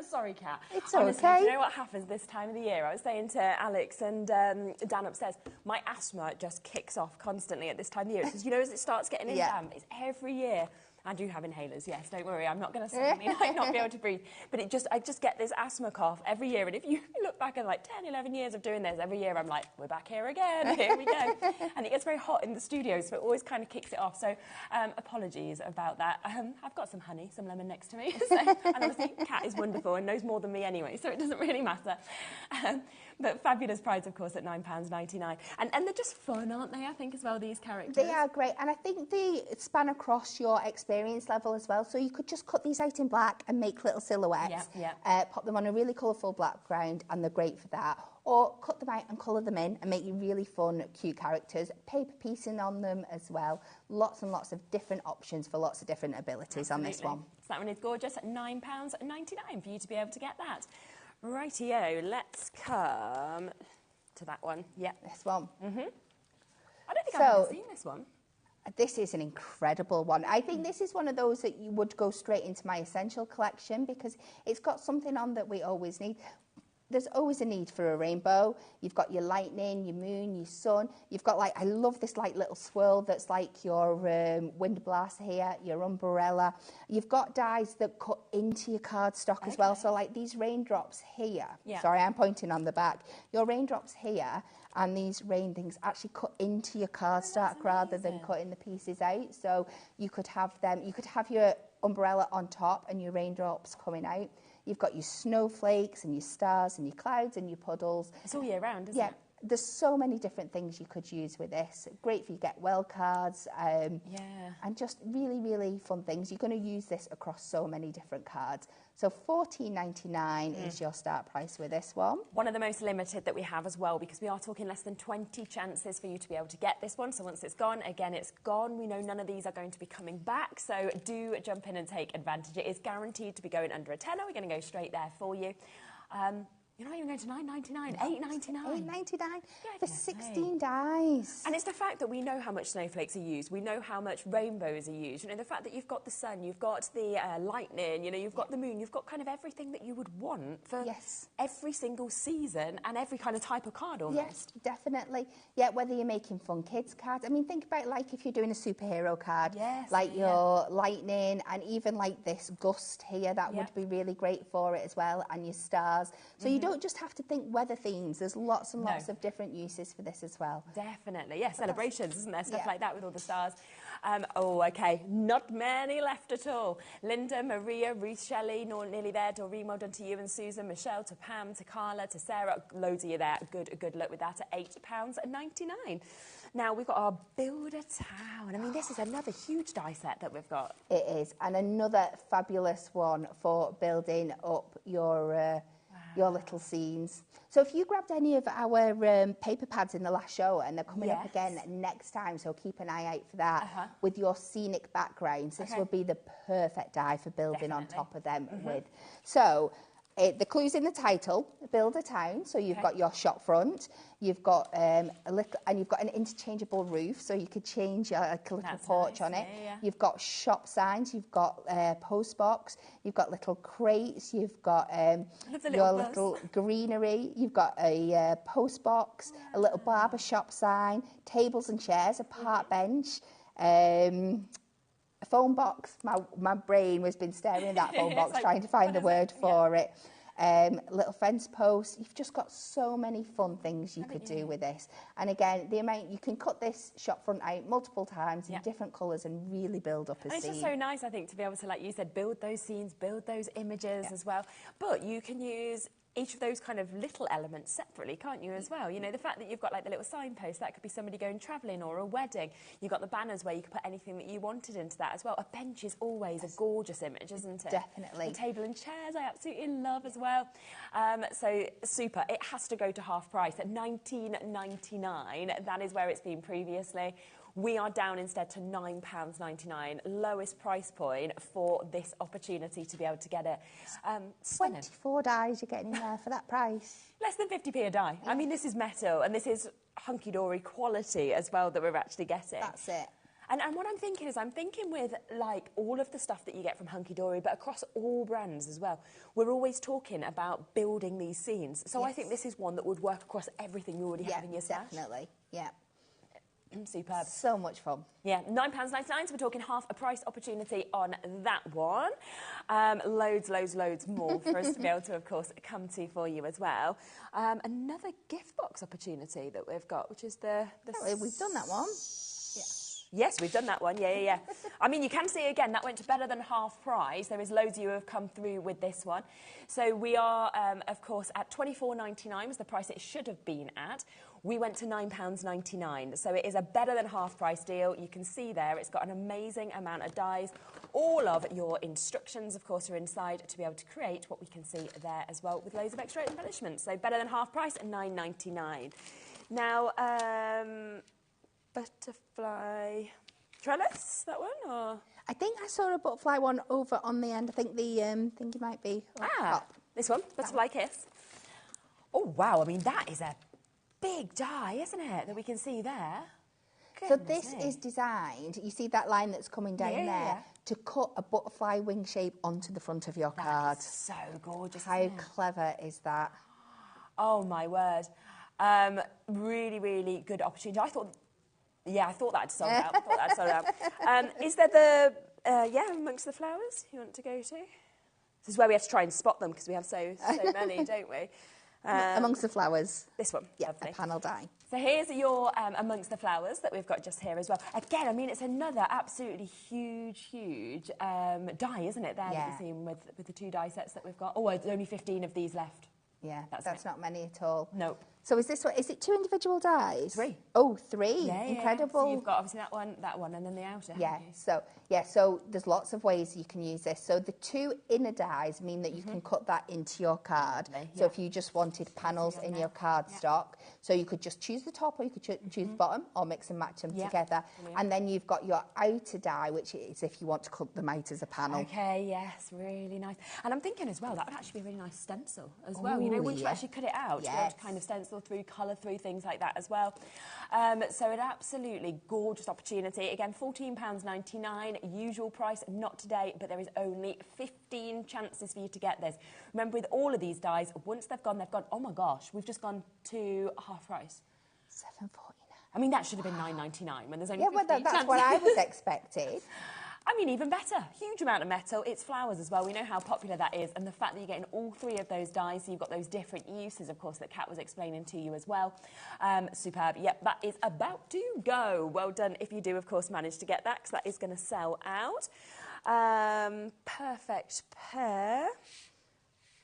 Sorry, Kat. It's Honestly, okay. do you know what happens this time of the year? I was saying to Alex and Dan upstairs, my asthma just kicks off constantly at this time of year. It's just, you know, as it starts getting in damp, it's every year. I do have inhalers, yes, don't worry. I'm not going to say I might not be able to breathe. But I just get this asthma cough every year. And if you look back at like 10, 11 years of doing this, every year I'm like, we're back here again, here we go. And it gets very hot in the studio, so it always kind of kicks it off. So apologies about that. I've got some honey, some lemon next to me. So, and obviously, Kat is wonderful and knows more than me anyway, so it doesn't really matter. But fabulous prize, of course, at £9.99. And they're just fun, aren't they, I think, as well, these characters? They are great. And I think they span across your experience level as well. So you could just cut these out in black and make little silhouettes. Pop them on a really colourful background, and they're great for that. Or cut them out and colour them in and make you really fun, cute characters. Paper piecing on them as well. Lots and lots of different options for lots of different abilities on this one. So that one is gorgeous at £9.99 for you to be able to get that. Rightio, let's come to that one. Yep. This one. I don't think I've ever seen this one. This is an incredible one. I think this is one of those that you would go straight into my essential collection because it's got something on that we always need. There's always a need for a rainbow. You've got your lightning, your moon, your sun. You've got I love this little swirl that's like your wind blast here, your umbrella. You've got dies that cut into your cardstock as well. So like these raindrops here. Yeah. Sorry, I'm pointing on the back. Your raindrops here and these rain things actually cut into your cardstock rather than cutting the pieces out. So you could have them, you could have your umbrella on top and your raindrops coming out. You've got your snowflakes and your stars and your clouds and your puddles. It's all year round, isn't it? There's so many different things you could use with this. Great for you get well cards. And just really, really fun things. You're going to use this across so many different cards. So $14.99 is your start price with this one. One of the most limited that we have as well, because we are talking less than 20 chances for you to be able to get this one. So once it's gone, again, it's gone. We know none of these are going to be coming back. So do jump in and take advantage. It is guaranteed to be going under a tenner. We're going to go straight there for you. You're not even going to $9.99, $8.99. $8.99 for 16 dies. And it's the fact that we know how much snowflakes are used. We know how much rainbows are used. You know, the fact that you've got the sun, you've got the lightning, you know, you've got the moon, you've got kind of everything that you would want for every single season and every kind of type of card almost. Yes, definitely. Yeah, whether you're making fun kids cards. I mean, think about like if you're doing a superhero card, like your lightning and even like this gust here, that would be really great for it as well, and your stars. So you don't just have to think weather themes. There's lots and lots of different uses for this as well. Definitely, yeah. Celebrations, isn't there? Stuff like that with all the stars. Okay. Not many left at all. Linda, Maria, Ruth, Shelley, nearly there. Doreen, well done to you and Susan. Michelle, to Pam, to Carla, to Sarah. Loads of you there. Good luck with that at £8.99. Now, we've got our Builder Town. I mean, this is another huge die set that we've got. It is. And another fabulous one for building up your little scenes. So if you grabbed any of our paper pads in the last show, and they're coming up again next time, so keep an eye out for that, with your scenic backgrounds, this would be the perfect die for building on top of them with. So the clue's in the title, Build a Town. So you've got your shop front, you've got you've got an interchangeable roof, so you could change a little porch on it. You've got shop signs, you've got post box, you've got little crates, you've got your little greenery, you've got a post box, a little barber shop sign, tables and chairs, a park bench. A phone box. My brain has been staring at that phone box trying to find the word for it. little fence posts. You've just got so many fun things you could do with this. And again, the amount you can cut this shop front out multiple times in different colours and really build up a scene. It's just so nice, I think, to be able to, like you said, build those scenes, build those images as well. But you can use each of those kind of little elements separately, can't you, as well? You know, the fact that you've got like the little signpost, that could be somebody going travelling or a wedding. You've got the banners where you could put anything that you wanted into that as well. A bench is always a gorgeous image, isn't it? Definitely. The table and chairs I absolutely love as well. So super. It has to go to half price at $19.99. That is where it's been previously. We are down instead to £9.99, lowest price point for this opportunity to be able to get it. 24 dies you're getting in there for that price. Less than 50p a die. I mean, this is metal, and this is hunky-dory quality as well that we're actually getting. That's it. And what I'm thinking is, I'm thinking with, like, all of the stuff that you get from Hunky Dory, but across all brands as well, we're always talking about building these scenes. So I think this is one that would work across everything you already have in your stash. Definitely, yeah. Superb. So much fun. Yeah, £9.99, so we're talking half a price opportunity on that one. Loads more for us to be able to, of course, come to for you as well. Another gift box opportunity that we've got, which is the... We've done that one. Yes, we've done that one, yeah. I mean, you can see, again, that went to better than half price. There is loads of you who have come through with this one. So we are, of course, at $24.99 was the price it should have been at. We went to £9.99, so it is a better than half price deal. You can see there, it's got an amazing amount of dies. All of your instructions, of course, are inside to be able to create what we can see there as well, with loads of extra embellishments. So better than half price at $9.99. Now, butterfly trellis, that one, or? I think I saw a butterfly one over on the end. I think the thingy might be up. This one, butterfly kiss. Oh wow! I mean, that is a big die, isn't it? That we can see there. So this is designed. You see that line that's coming down there to cut a butterfly wing shape onto the front of your card. So gorgeous. How clever is that? Oh my word! Really good opportunity. I thought that had sold out. Is there the, amongst the flowers you want to go to? This is where we have to try and spot them because we have so many, don't we? Amongst the flowers. This one. Yeah, lovely. a panel die. So here's your amongst the flowers that we've got just here as well. Again, I mean, it's another absolutely huge die, isn't it, there that you've seen with the two die sets that we've got. Oh, there's only 15 of these left. Yeah, that's not many at all. No. So is this what? Is it 2 individual dies? 3. Oh, 3. Yeah, incredible. So you've got obviously that one, and then the outer. So there's lots of ways you can use this. So the 2 inner dies mean that you can cut that into your card. So if you just wanted panels in your card stock, so you could just choose the top or you could choose the bottom or mix and match them together. Brilliant. And then you've got your outer die, which is if you want to cut them out as a panel. Okay, yes, really nice. And I'm thinking as well, that would actually be a really nice stencil as well. You know, once you actually cut it out, you have to kind of stencil through, colour through, things like that as well. So an absolutely gorgeous opportunity. Again, £14.99, usual price, not today, but there is only 15 chances for you to get this. Remember, with all of these dies, once they've gone, oh my gosh, we've just gone to half price. $7.49. I mean, that should have been $9.99 when there's only 15 well, that's what I was expecting. I mean, even better. Huge amount of metal. It's flowers as well. We know how popular that is. And the fact that you're getting all 3 of those dies, so you've got those different uses, of course, that Kat was explaining to you as well. Superb. Yep, that is about to go. Well done if you do, of course, manage to get that, because that is going to sell out. Perfect pair.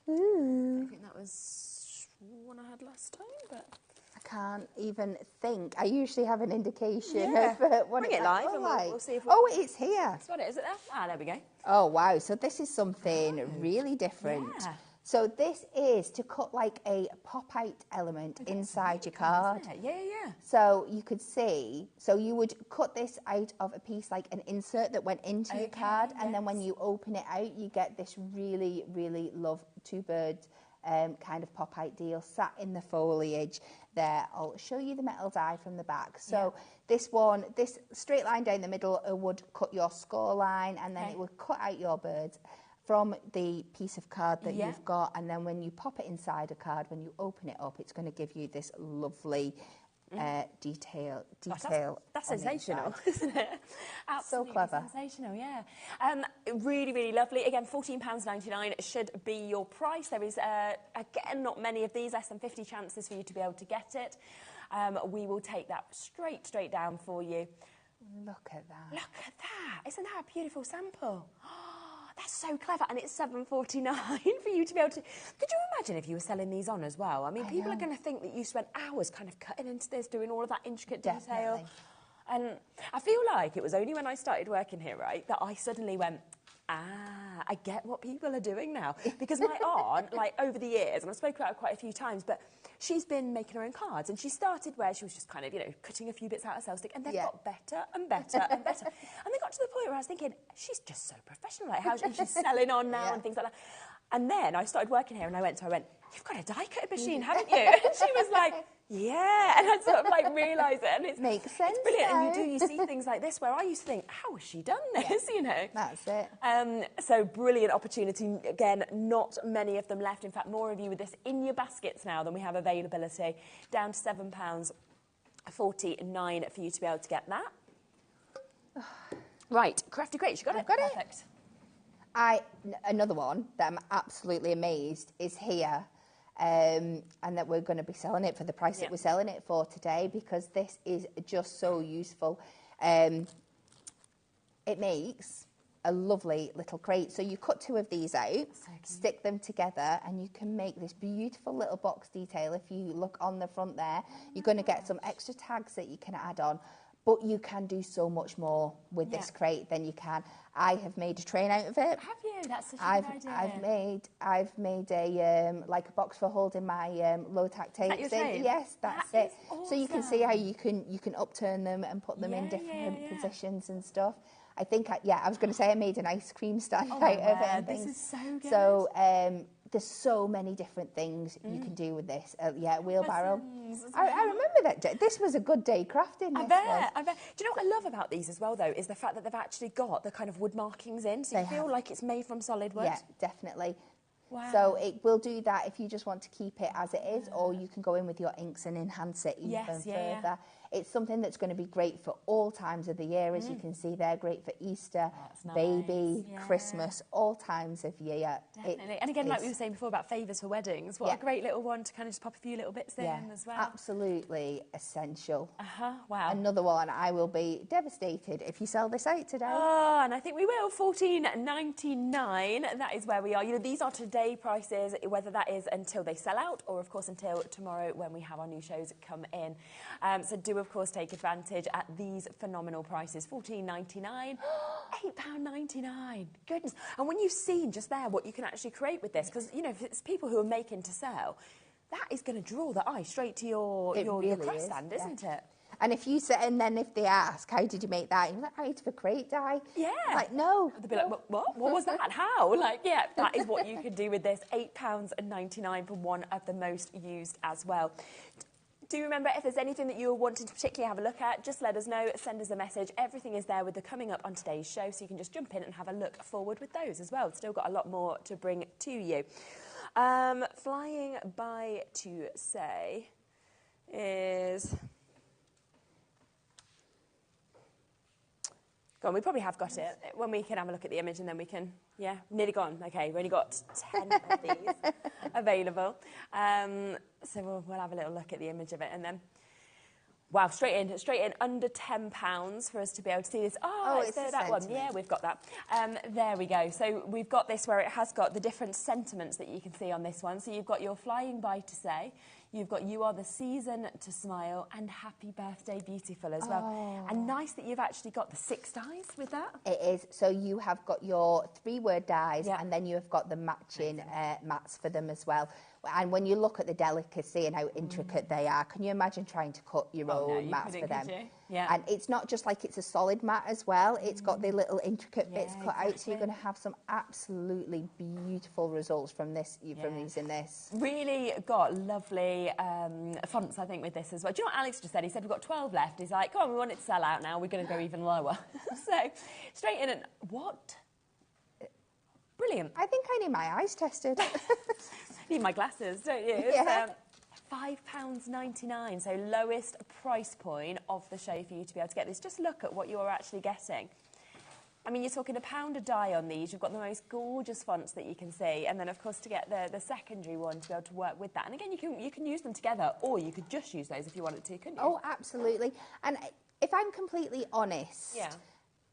Ooh. I think that was one I had last time, but... I can't even think. I usually have an indication of what Bring it live and we'll see if it's here. That's what it is, there? Ah, there we go. Oh, wow. So this is something really different. Yeah. So this is to cut like a pop-out element inside your card. Yeah. So you could see, so you would cut this out of a piece like an insert that went into your card, and then when you open it out, you get this really love 2 birds kind of pop-out deal sat in the foliage there. I'll show you the metal die from the back. So this straight line down the middle would cut your score line, and then it would cut out your birds from the piece of card that you've got, and then when you pop it inside a card, when you open it up, it's going to give you this lovely detail. That's on the sensational, inside. isn't it? Absolutely So clever. sensational, yeah. Really, really lovely. Again, £14.99 should be your price. There is, again, not many of these, less than 50 chances for you to be able to get it. We will take that straight down for you. Look at that. Look at that. Isn't that a beautiful sample? That's so clever, and it's £7.49 for you to be able to... Could you imagine if you were selling these on as well? I mean, people are going to think that you spent hours kind of cutting into this, doing all of that intricate detail. And I feel like it was only when I started working here, right, that I suddenly went, I get what people are doing now. Because my aunt, like, over the years, and I've spoken about it quite a few times, but she's been making her own cards, and she started where she was just kind of, you know, cutting a few bits out of cell stick, and they've got better and better and better. And they got to the point where I was thinking, she's just so professional, like, how she's selling on now and things like that. And then I started working here, and I went, you've got a die-cutting machine, haven't you? And she was like, yeah. And I sort of, like, realised it, and it makes sense. It's brilliant, and you see things like this where I used to think, how has she done this, you know? That's it. So brilliant opportunity. Again, not many of them left. In fact, more of you with this in your baskets now than we have availability. Down to £7.49 for you to be able to get that. Right, Crafty Crates, you got it? Perfect. Another one that I'm absolutely amazed is here, and that we're going to be selling it for the price that we're selling it for today, because this is just so useful. It makes a lovely little crate. So you cut 2 of these out, stick them together, and you can make this beautiful little box detail. If you look on the front there, you're going to get some extra tags that you can add on. But you can do so much more with this crate than you can. I have made a train out of it. Have you? That's such a good idea. I've made a like a box for holding my low tack tapes in. Yes, that's it. Awesome. So you can see how you can upturn them and put them in different positions and stuff. I think I was going to say I made an ice cream stand out of it. And this things. is so good. So there's so many different things you can do with this. Wheelbarrow. I remember that. This was a good day crafting. I bet. Do you know what I love about these as well, though, is the fact that they've actually got the kind of wood markings in, so you feel like it's made from solid wood. Yeah, definitely. Wow. So it will do that if you just want to keep it as it is, or you can go in with your inks and enhance it even further. Yeah. It's something that's going to be great for all times of the year, as you can see there. Great for Easter, baby, Christmas, all times of year. Definitely. And again, like we were saying before about favours for weddings, what a great little one to kind of just pop a few little bits in as well. Absolutely essential. Wow. Another one, I will be devastated if you sell this out today. Oh, and I think we will. $14.99. That is where we are. You know, these are today prices, whether that is until they sell out or, of course, until tomorrow when we have our new shows come in. So do, of course, take advantage at these phenomenal prices. $14.99, £8.99. Goodness. And when you've seen just there what you can actually create with this, because, you know, if it's people who are making to sell, that is going to draw the eye straight to your craft stand, isn't it? And if you say, and then if they ask, how did you make that? You're like, I made it for crate dye. Yeah. Like, no. They'll be like, what? What was that? How? Like, yeah, that is what you can do with this. £8.99 for one of the most used as well. Do remember, if there's anything that you're wanting to particularly have a look at, just let us know, send us a message. Everything is there with the coming up on today's show, so you can just jump in and have a look forward with those as well. Still got a lot more to bring to you. Flying by to say is... Go on, we probably have got it. When we can have a look at the image and then we can, nearly gone. Okay, we've only got 10 of these available. So we'll have a little look at the image of it and then, wow, straight in, under £10 for us to be able to see this. Oh, it's that one. Yeah, we've got that. There we go. So we've got this where it has got the different sentiments that you can see on this one. So you've got your flying by to say, you've got you are the season to smile, and happy birthday beautiful as well. And nice that you've actually got the 6 dies with that. It is. So you have got your 3-word dies and then you have got the matching mats for them as well. And when you look at the delicacy and how intricate they are, can you imagine trying to cut your own mats for them? Yeah. And it's not just like it's a solid mat as well. It's got the little intricate bits cut out, so you're going to have some absolutely beautiful results from this, from using this. Really got lovely fonts, I think, with this as well. Do you know what Alex just said? He said, we've got 12 left. He's like, come on, we want it to sell out now. We're going to go even lower. So, straight in and... What? Brilliant. I think I need my eyes tested. Need my glasses, don't you? Yeah. £5.99, so lowest price point of the show for you to be able to get this. Just look at what you're actually getting. I mean, you're talking £1 a die on these. You've got the most gorgeous fonts that you can see. And then, of course, to get the secondary one to be able to work with that. And again, you can use them together, or you could just use those if you wanted to, couldn't you? Oh, absolutely. And if I'm completely honest, yeah.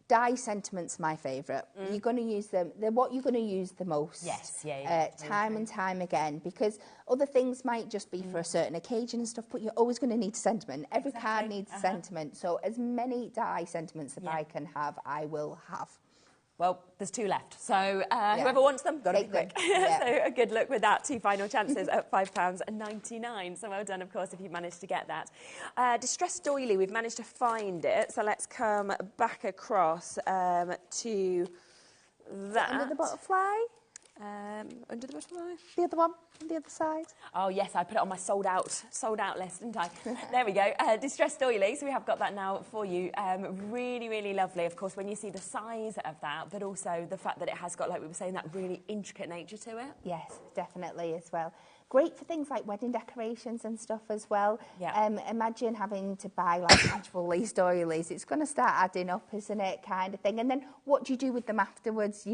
die sentiment's my favourite. You're going to use them. They're what you're going to use the most. Yes, yeah. Time and time again, because other things might just be for a certain occasion and stuff, but you're always going to need sentiment. Every card needs sentiment. So as many die sentiments as I can have, I will have. Well, there's 2 left, so whoever wants them, got to be quick. So a good look with that. 2 final chances at £5.99. So well done, of course, if you managed to get that. Distressed doily, we've managed to find it. So let's come back across to that. Under the butterfly? Under the butterfly? The other one, on the other side. Oh, yes, I put it on my sold out list, didn't I? There we go. Distressed doily, so we have got that now for you. Really, really lovely, of course, when you see the size of that, but also the fact that it has got, like we were saying, that really intricate nature to it. Yes, definitely as well. Great for things like wedding decorations and stuff as well. Yeah. Imagine having to buy like actual lace doilies. It's going to start adding up, isn't it, kind of thing. And then what do you do with them afterwards?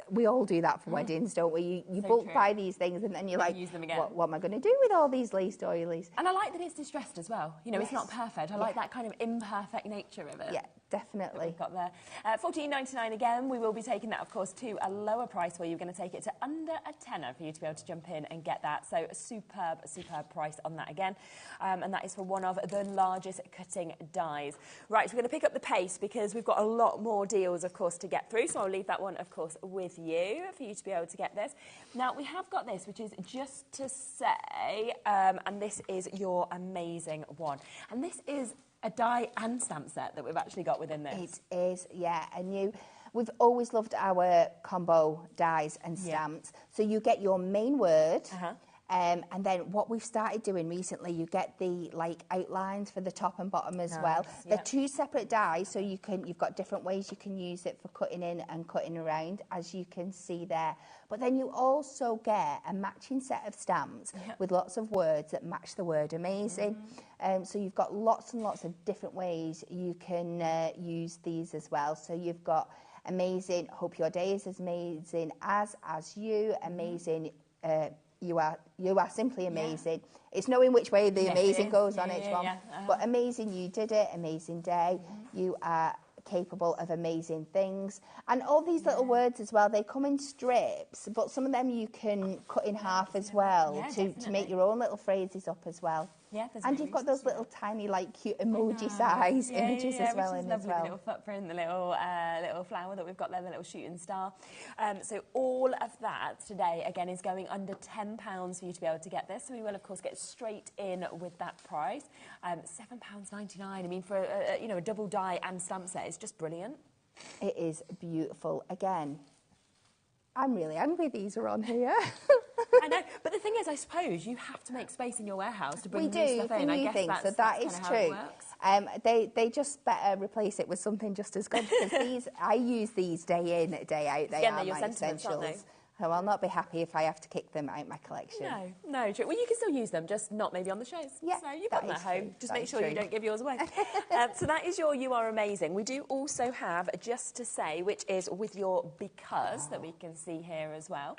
We all do that for weddings, don't we? You So bulk true. buy these things and then you're like, use them again. What am I going to do with all these lace doilies? And I like that it's distressed as well. You know, it's not perfect. I like that kind of imperfect nature of it. Yeah, definitely. We've got there. £14.99 again. We will be taking that, of course, to a lower price where you're going to take it to under a tenner for you to be able to jump in and get that. So a superb, superb price on that again. And that is for one of the largest cutting dies. Right, so we're going to pick up the pace because we've got a lot more deals, of course, to get through. So I'll leave that one, of course, with you for you to be able to get this. Now, we have got this, which is just to say, and this is your amazing one. And this is a die and stamp set that we've actually got within this. It is, yeah. And we've always loved our combo dies and stamps. So you get your main word. And then what we've started doing recently, you get the outlines for the top and bottom as well. They're 2 separate dies, so you've got different ways you can use it for cutting in and cutting around, as you can see there. But then you also get a matching set of stamps with lots of words that match the word amazing. So you've got lots and lots of different ways you can use these as well. So you've got amazing, hope your day is as amazing as you, amazing, you are simply amazing. It's knowing which way the amazing goes on each one. But amazing, you did it. Amazing day. You are capable of amazing things. And all these little words as well, they come in strips, but some of them you can cut in half as well to make your own little phrases up as well. Yeah, and you've got those little tiny, cute emoji size images as well. Which is lovely, the little footprint, the little flower that we've got there, the little shooting star. So all of that today, again, is going under £10 for you to be able to get this. So we will, of course, get straight in with that price. £7.99. I mean, for a double die and stamp set, it's just brilliant. It is beautiful. Again, I'm really angry these are on here. I know, but the thing is, I suppose you have to make space in your warehouse to bring new stuff in. I guess so that is true. They just better replace it with something just as good, because I use these day in, day out. They are my essentials. So I'll not be happy if I have to kick them out my collection. No, true. Well, you can still use them, just not maybe on the shows. Yeah, so you've got them at home. Just make sure you don't give yours away. So that is your You Are Amazing. We do also have Just to Say, which is with your Because that we can see here as well.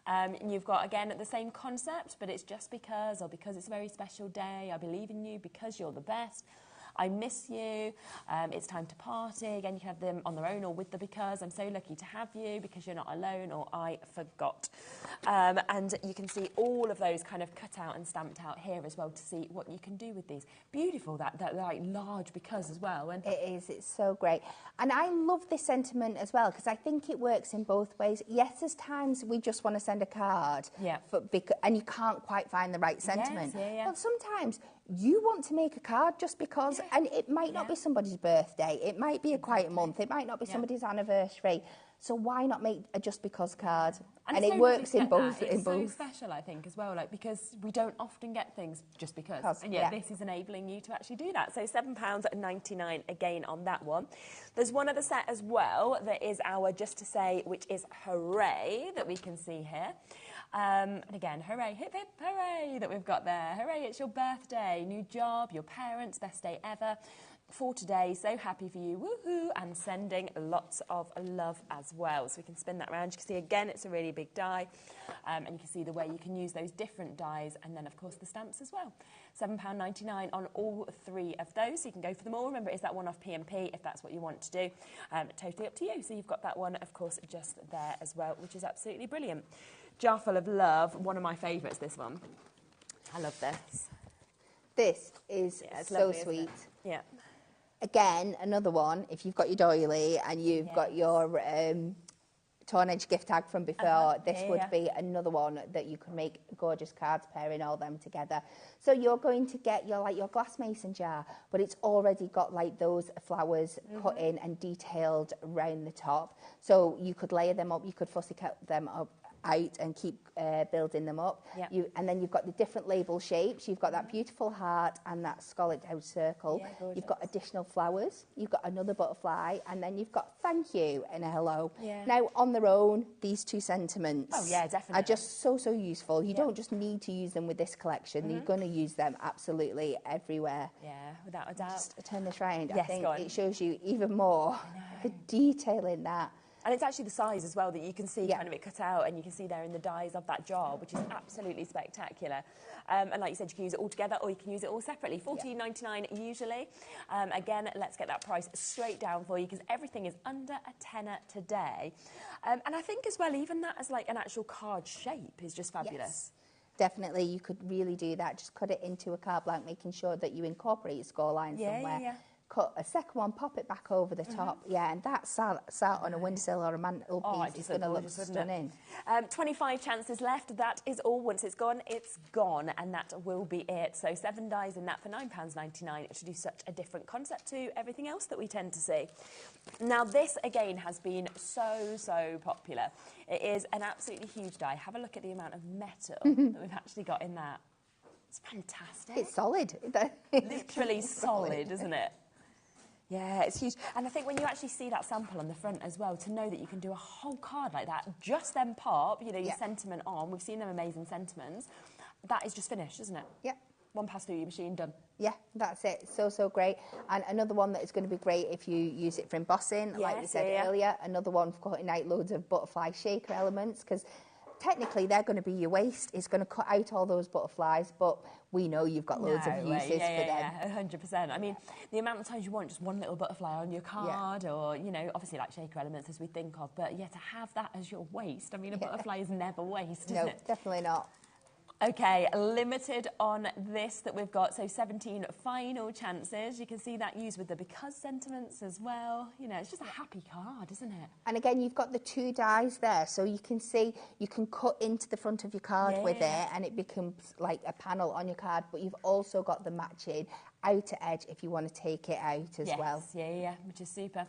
And you've got, again, the same concept, but it's just because, or because it's a very special day, I believe in you, because you're the best, I miss you, it's time to party. Again, you can have them on their own or with the Because, I'm so lucky to have you, because you're not alone, or I forgot. And you can see all of those kind of cut out and stamped out here as well to see what you can do with these. Beautiful, that large Because as well. And it is, it's so great. And I love this sentiment as well, because I think it works in both ways. Yes, there's times we just want to send a card, and you can't quite find the right sentiment. But sometimes you want to make a card just because, and it might not be somebody's birthday, it might be a quiet month, it might not be somebody's anniversary. So why not make a just because card? And it works in both. It's so special, I think, as well, because we don't often get things just because. And this is enabling you to actually do that. So £7.99 again on that one. There's one other set as well that is our Just to Say, which is Hooray, that we can see here. And again, hooray, hip hip, hooray that we've got there. Hooray, it's your birthday, new job, your parents' best day ever. For today, so happy for you, woohoo, and sending lots of love as well. So we can spin that around. You can see again, it's a really big die, and you can see the way you can use those different dies, and then of course the stamps as well. £7.99 on all 3 of those. So you can go for them all. Remember, it's that one off P&P if that's what you want to do. Totally up to you. So you've got that one, of course, just there as well, which is absolutely brilliant. Jar full of love. One of my favourites. This one. I love this. This is so lovely, sweet. Yeah. Again, another one, if you've got your doily and you've got your torn edge gift tag from before, this would be another one that you could make gorgeous cards pairing all them together. So you're going to get your glass mason jar, but it's already got like those flowers cut in and detailed around the top. So you could layer them up, you could fussy cut them up out and keep building them up. And then you've got the different label shapes. You've got that beautiful heart and that scalloped out circle. You've got additional flowers. You've got another butterfly, and then you've got thank you and a hello. Now, on their own, these 2 sentiments are just so useful. You don't just need to use them with this collection. You're going to use them absolutely everywhere. Yeah, without a doubt. Just turn this round. Yes, I think it shows you even more the detail in that. And it's actually the size as well that you can see kind of it cut out, and you can see there in the dies of that jar, which is absolutely spectacular. And like you said, you can use it all together or you can use it all separately. $14.99 usually. Again, let's get that price straight down for you because everything is under a tenner today. And I think as well, even that as like an actual card shape is just fabulous. Yes. Definitely, you could really do that. Just cut it into a card blank, making sure that you incorporate your scoreline somewhere. Cut a second one, pop it back over the top. Yeah, and that sat on a windowsill or a mantelpiece. It's going to look stunning. 25 chances left. That is all. Once it's gone, and that will be it. So 7 dies in that for £9.99. It should do such a different concept to everything else that we tend to see. Now, this, again, has been so popular. It is an absolutely huge die. Have a look at the amount of metal that we've actually got in that. It's fantastic. It's solid. Literally solid, isn't it? Yeah, it's huge. And I think when you actually see that sample on the front as well, to know that you can do a whole card like that, just then pop, you know, your sentiment on. We've seen them amazing sentiments. That is just finished, isn't it? Yeah. One pass through your machine, done. Yeah, that's it. So great. And another one that is going to be great if you use it for embossing, like we said earlier. Another one for cutting out loads of butterfly shaker elements, because technically they're going to be your waste. It's going to cut out all those butterflies, but we know you've got loads of uses for them. Yeah, 100%. I mean, the amount of times you want just one little butterfly on your card, or, you know, obviously like shaker elements as we think of, but to have that as your waste, I mean, a butterfly is never waste, is it? No, definitely not. Okay, limited on this that we've got, so 17 final chances. You can see that used with the because sentiments as well. You know, it's just a happy card, isn't it? And again, you've got the 2 dies there, so you can see you can cut into the front of your card with it, and it becomes like a panel on your card, but you've also got the matching outer edge if you want to take it out as well. Yeah, which is super.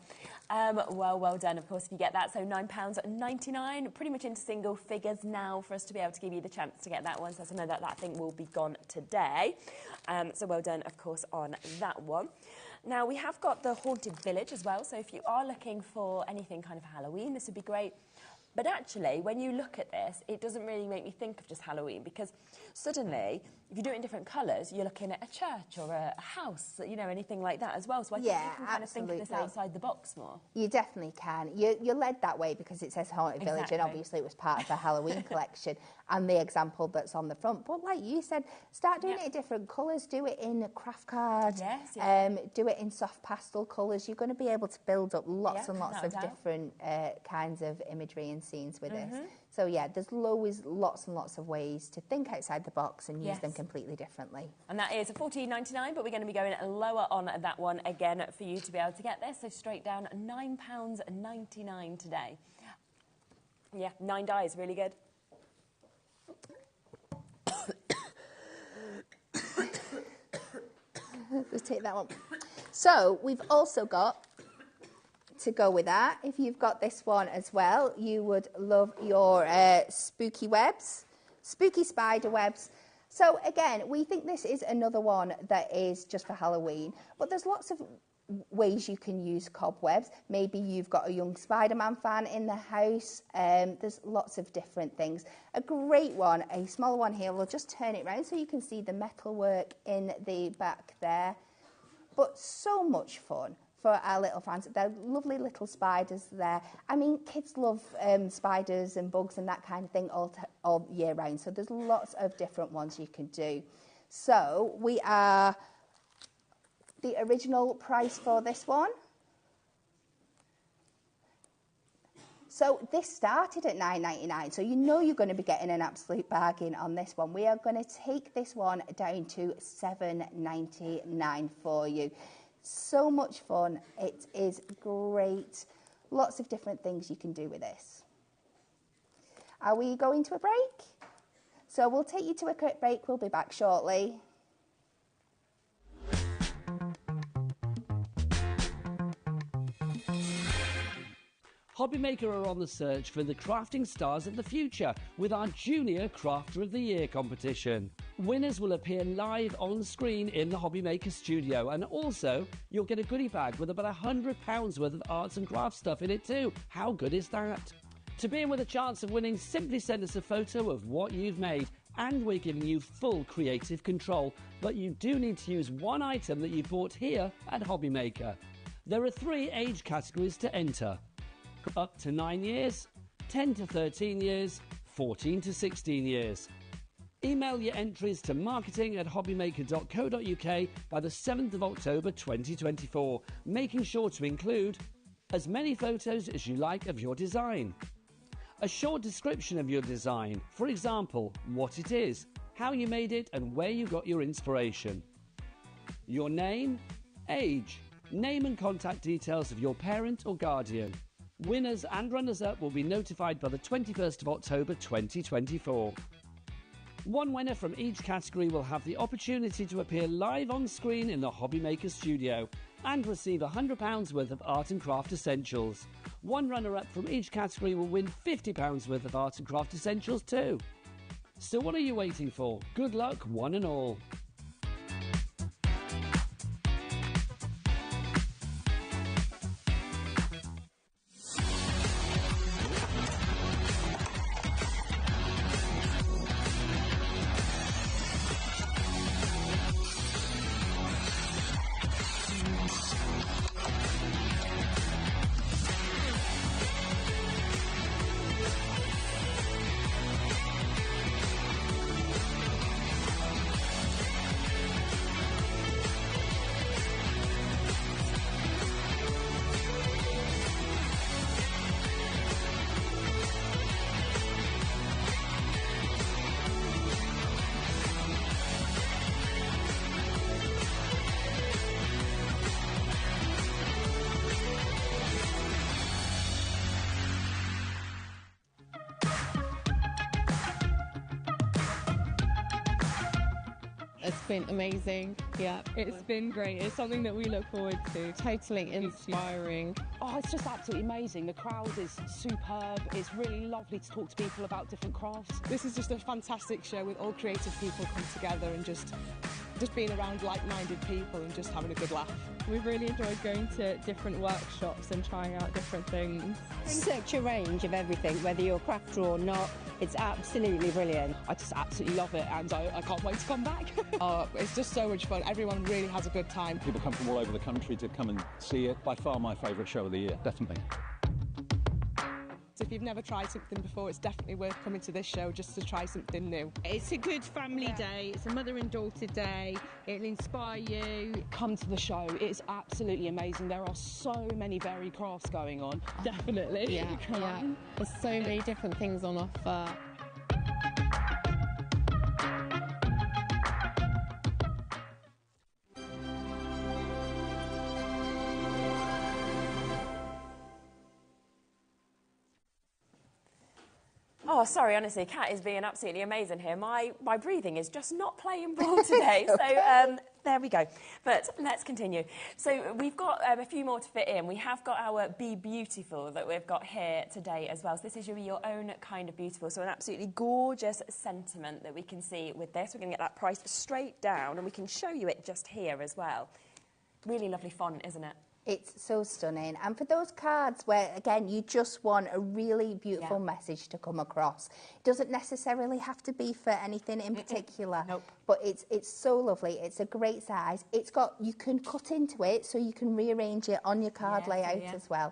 Well done, of course, if you get that. So £9.99, pretty much into single figures now for us to be able to give you the chance to get that one. So I know that thing will be gone today. So well done, of course, on that one. Now, we have got the Haunted Village as well. So if you are looking for anything kind of Halloween, this would be great. But actually, when you look at this, it doesn't really make me think of just Halloween, because suddenly, if you do it in different colours, you're looking at a church or a house, you know, anything like that as well. So I think you can kind of think of this outside the box more. You definitely can. You're led that way because it says Haunted Village, and obviously it was part of the Halloween collection and the example that's on the front. But like you said, start doing it in different colours. Do it in a craft card. Do it in soft pastel colours. You're going to be able to build up lots and lots of different kinds of imagery and scenes with this. So yeah, there's always lots and lots of ways to think outside the box and use them completely differently. And that is $14.99, but we're going to be going lower on that one again for you to be able to get this. So straight down, £9.99 today. Yeah, 9 dies, really good. Let's take that one. So we've also got, to go with that, if you've got this one as well, you would love your spooky webs, spooky spider webs. So again, we think this is another one that is just for Halloween, but there's lots of ways you can use cobwebs. Maybe you've got a young Spider-Man fan in the house. There's lots of different things. A great one, a small one here, we'll just turn it around so you can see the metalwork in the back there. But so much fun for our little fans. They're lovely little spiders there. I mean, kids love spiders and bugs and that kind of thing all year round. So there's lots of different ones you can do. So we are... The original price for this one. So this started at $9.99, so you know you're going to be getting an absolute bargain on this one. We are going to take this one down to $7.99 for you. So much fun. It is great. Lots of different things you can do with this. Are we going to a break? So we'll take you to a quick break. We'll be back shortly. HobbyMaker are on the search for the crafting stars of the future with our Junior Crafter of the Year competition. Winners will appear live on screen in the HobbyMaker studio, and also you'll get a goodie bag with about £100 worth of arts and crafts stuff in it too. How good is that? To be in with a chance of winning, simply send us a photo of what you've made, and we're giving you full creative control. But you do need to use one item that you bought here at HobbyMaker. There are 3 age categories to enter. Up to 9 years, 10 to 13 years, 14 to 16 years. Email your entries to marketing@hobbymaker.co.uk by the 7th of October 2024, making sure to include as many photos as you like of your design, a short description of your design, for example, what it is, how you made it and where you got your inspiration, your name, age, name and contact details of your parent or guardian. Winners and runners-up will be notified by the 21st of October 2024. One winner from each category will have the opportunity to appear live on screen in the HobbyMaker studio and receive £100 worth of art and craft essentials. One runner-up from each category will win £50 worth of art and craft essentials too. So what are you waiting for? Good luck, one and all. It's been amazing. Yeah, it's been great. It's something that we look forward to. Totally inspiring. Oh, it's just absolutely amazing. The crowd is superb. It's really lovely to talk to people about different crafts. This is just a fantastic show with all creative people come together and just being around like-minded people and just having a good laugh. We've really enjoyed going to different workshops and trying out different things. Such a range of everything, whether you're a crafter or not. It's absolutely brilliant. I just absolutely love it, and I can't wait to come back. It's just so much fun. Everyone really has a good time. People come from all over the country to come and see it. By far my favourite show of the year, definitely. So if you've never tried something before, it's definitely worth coming to this show just to try something new. It's a good family day. It's a mother and daughter day. It'll inspire you. Come to the show. It's absolutely amazing. There are so many varied crafts going on. Definitely. Yeah, yeah. There's so many different things on offer. Oh, sorry, honestly, Kat is being absolutely amazing here. My breathing is just not playing ball today, so there we go. But let's continue. So we've got a few more to fit in. We have got our Be Beautiful that we've got here today as well. So this is your own kind of beautiful. So an absolutely gorgeous sentiment that we can see with this. We're going to get that priced straight down, and we can show you it just here as well. Really lovely font, isn't it? It's so stunning. And for those cards where, again, you just want a really beautiful message to come across, it doesn't necessarily have to be for anything in particular. Nope. But it's so lovely. It's a great size. It's got, you can cut into it so you can rearrange it on your card layout as well.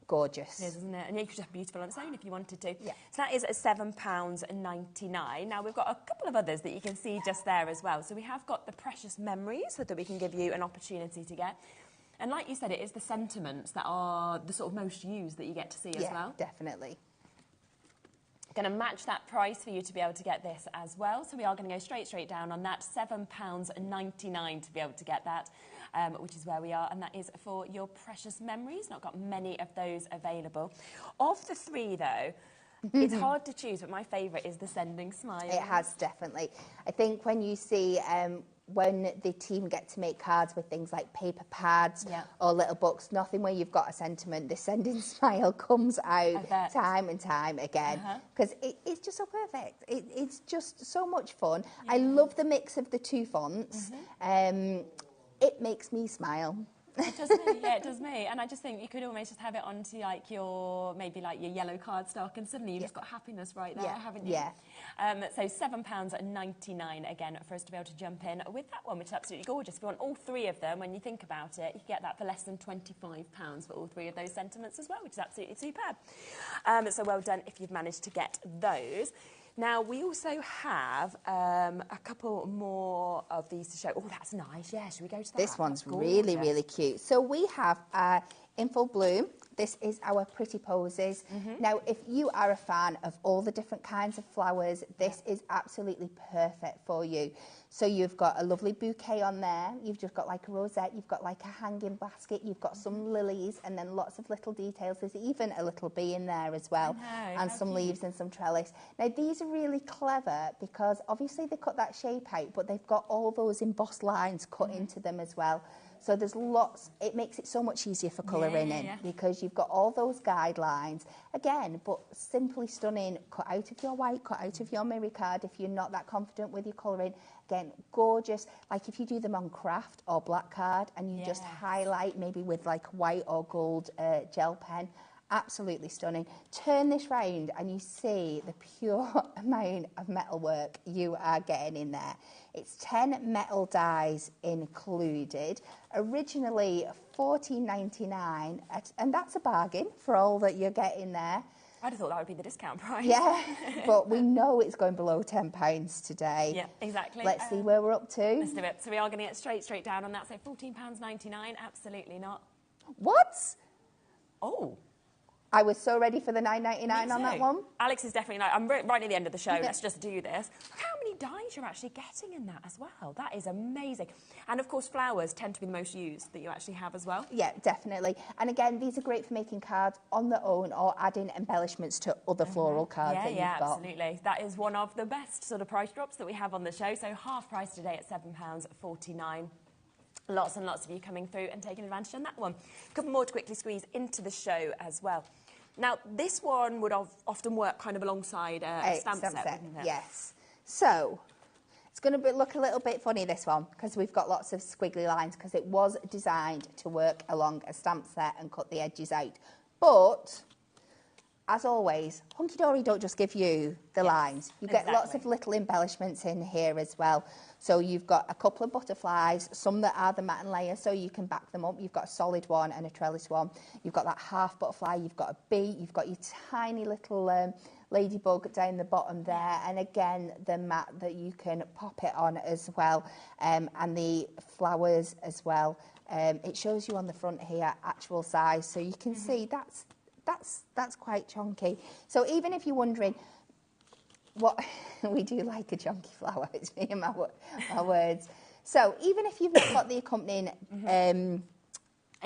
Gorgeous. It is, isn't it? And you could just have beautiful on its own if you wanted to. Yeah. So that is £7.99. Now we've got a couple of others that you can see just there as well. So we have got the Precious Memories that we can give you an opportunity to get. And like you said, it is the sentiments that are the sort of most used that you get to see as well. Yeah, definitely. Going to match that price for you to be able to get this as well. So we are going to go straight down on that, £7.99 to be able to get that, which is where we are. And that is for your Precious Memories. Not got many of those available. Of the three, though, it's hard to choose, but my favourite is the Sending Smile. It has, definitely. I think when you see when the team get to make cards with things like paper pads or little books, nothing where you've got a sentiment, the Sending Smile comes out time and time again because it's just so perfect. It's just so much fun. I love the mix of the two fonts. It makes me smile. It does me, yeah, it does me. And I just think you could almost just have it onto like your, maybe like your yellow cardstock, and suddenly you've just got happiness right there, haven't you? Yeah. So £7.99 again for us to be able to jump in with that one, which is absolutely gorgeous. If you want all three of them, when you think about it, you can get that for less than £25 for all three of those sentiments as well, which is absolutely superb. So well done if you've managed to get those. Now, we also have a couple more of these to show. Oh, that's nice. Yeah, should we go to that? This one's really, really cute. So we have In Full Bloom. This is our Pretty Poses. Now, if you are a fan of all the different kinds of flowers, this is absolutely perfect for you. So you've got a lovely bouquet on there. You've just got like a rosette. You've got like a hanging basket. You've got some lilies and then lots of little details. There's even a little bee in there as well. And some leaves and some trellis. Now, these are really clever because obviously they cut that shape out, but they've got all those embossed lines cut into them as well. So there's lots, it makes it so much easier for colouring in because you've got all those guidelines. Again, but simply stunning, cut out of your white, cut out of your mirror card if you're not that confident with your colouring. Again, gorgeous. Like if you do them on craft or black card and you just highlight maybe with like white or gold gel pen. Absolutely stunning. Turn this round and you see the pure amount of metalwork you are getting in there. It's 10 metal dies included. Originally $14.99, and that's a bargain for all that you're getting there. I'd have thought that would be the discount price. Yeah, but we know it's going below £10 today. Yeah, exactly. Let's see where we're up to. Let's do it. So we are going to get straight down on that. So £14.99, absolutely not. What? Oh. I was so ready for the $9.99 on that one. Alex is definitely like, I'm right at the end of the show, let's just do this. Look how many dies you're actually getting in that as well. That is amazing. And of course, flowers tend to be the most used that you actually have as well. Yeah, definitely. And again, these are great for making cards on their own or adding embellishments to other floral cards that you've got. Yeah, absolutely. That is one of the best sort of price drops that we have on the show. So half price today at £7.49. Lots and lots of you coming through and taking advantage on that one. A couple more to quickly squeeze into the show as well. Now, this one would often work kind of alongside a stamp set, wouldn't it? Yes. So, it's going to look a little bit funny, this one, because we've got lots of squiggly lines, because it was designed to work along a stamp set and cut the edges out. But, as always, Hunky Dory don't just give you the lines. You get lots of little embellishments in here as well. So you've got a couple of butterflies, some that are the matte and layer, so you can back them up. You've got a solid one and a trellis one. You've got that half butterfly, you've got a bee, you've got your tiny little ladybug down the bottom there, and again, the matte that you can pop it on as well, and the flowers as well. It shows you on the front here actual size, so you can see that's quite chunky. So even if you're wondering, what we do like a chunky flower, it's me and my words. So even if you've not got the accompanying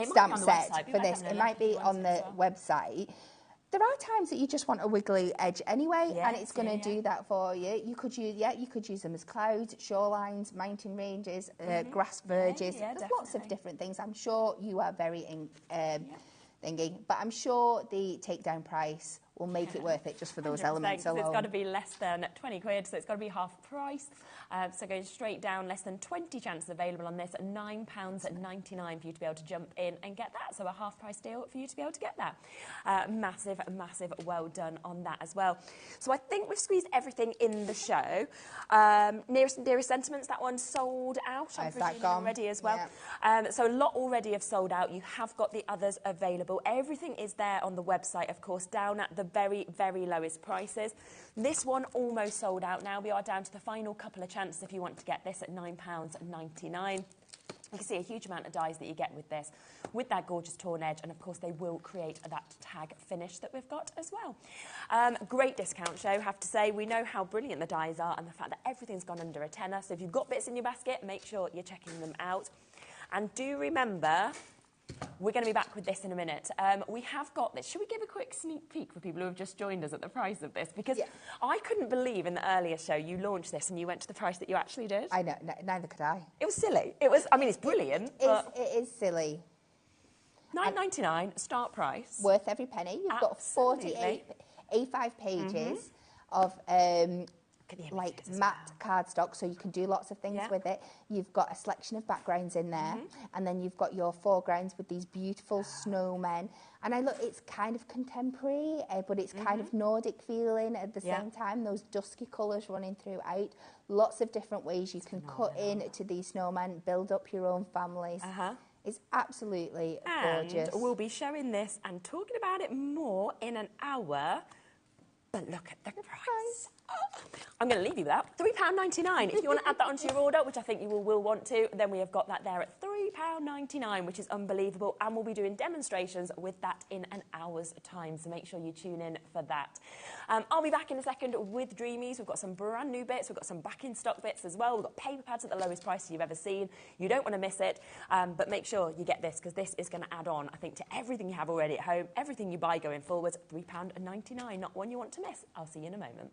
stamp set for this, it might be on the website. There are times that you just want a wiggly edge anyway, and it's going to do that for you. You could use them as clouds, shorelines, mountain ranges, grass verges. There's lots of different things. I'm sure you are very thingy, but I'm sure the takedown price will make it worth it just for those 100%, elements alone. It's got to be less than 20 quid, so it's got to be half price. So going straight down, less than 20 chances available on this at £9.99 for you to be able to jump in and get that. So a half price deal for you to be able to get that. Massive, massive well done on that as well. So I think we've squeezed everything in the show. Nearest and Dearest Sentiments, that one's sold out. I'm presuming already as well. Yeah. So a lot already have sold out. You have got the others available. Everything is there on the website, of course, down at the very, very lowest prices. This one almost sold out now. We are down to the final couple of chances if you want to get this at £9.99. You can see a huge amount of dies that you get with this, with that gorgeous torn edge, and of course they will create that tag finish that we've got as well. Great discount show, have to say. We know how brilliant the dies are and the fact that everything's gone under a tenner. So if you've got bits in your basket, make sure you're checking them out. And do remember, we're going to be back with this in a minute. We have got this. Should we give a quick sneak peek for people who have just joined us at the price of this? Because I couldn't believe in the earlier show you launched this and you went to the price that you actually did. I know, neither could I. It was silly. It was, I mean, it's brilliant. It is silly. $9.99 start price. Worth every penny. You've got 48 A5 pages of like matte cardstock, so you can do lots of things with it. You've got a selection of backgrounds in there, and then you've got your foregrounds with these beautiful snowmen. And it's kind of contemporary, but it's kind of Nordic feeling at the same time. Those dusky colours running throughout. Lots of different ways you can cut in to these snowmen, build up your own families. It's absolutely gorgeous. And we'll be showing this and talking about it more in an hour. But look at the price. I'm going to leave you with that. £3.99. If you want to add that onto your order, which I think you will want to, then we have got that there at £3.99, which is unbelievable. And we'll be doing demonstrations with that in an hour's time. So make sure you tune in for that. I'll be back in a second with Dreamees. We've got some brand new bits. We've got some back in stock bits as well. We've got paper pads at the lowest price you've ever seen. You don't want to miss it. But make sure you get this, because this is going to add on, I think, to everything you have already at home, everything you buy going forwards. £3.99. Not one you want to miss. I'll see you in a moment.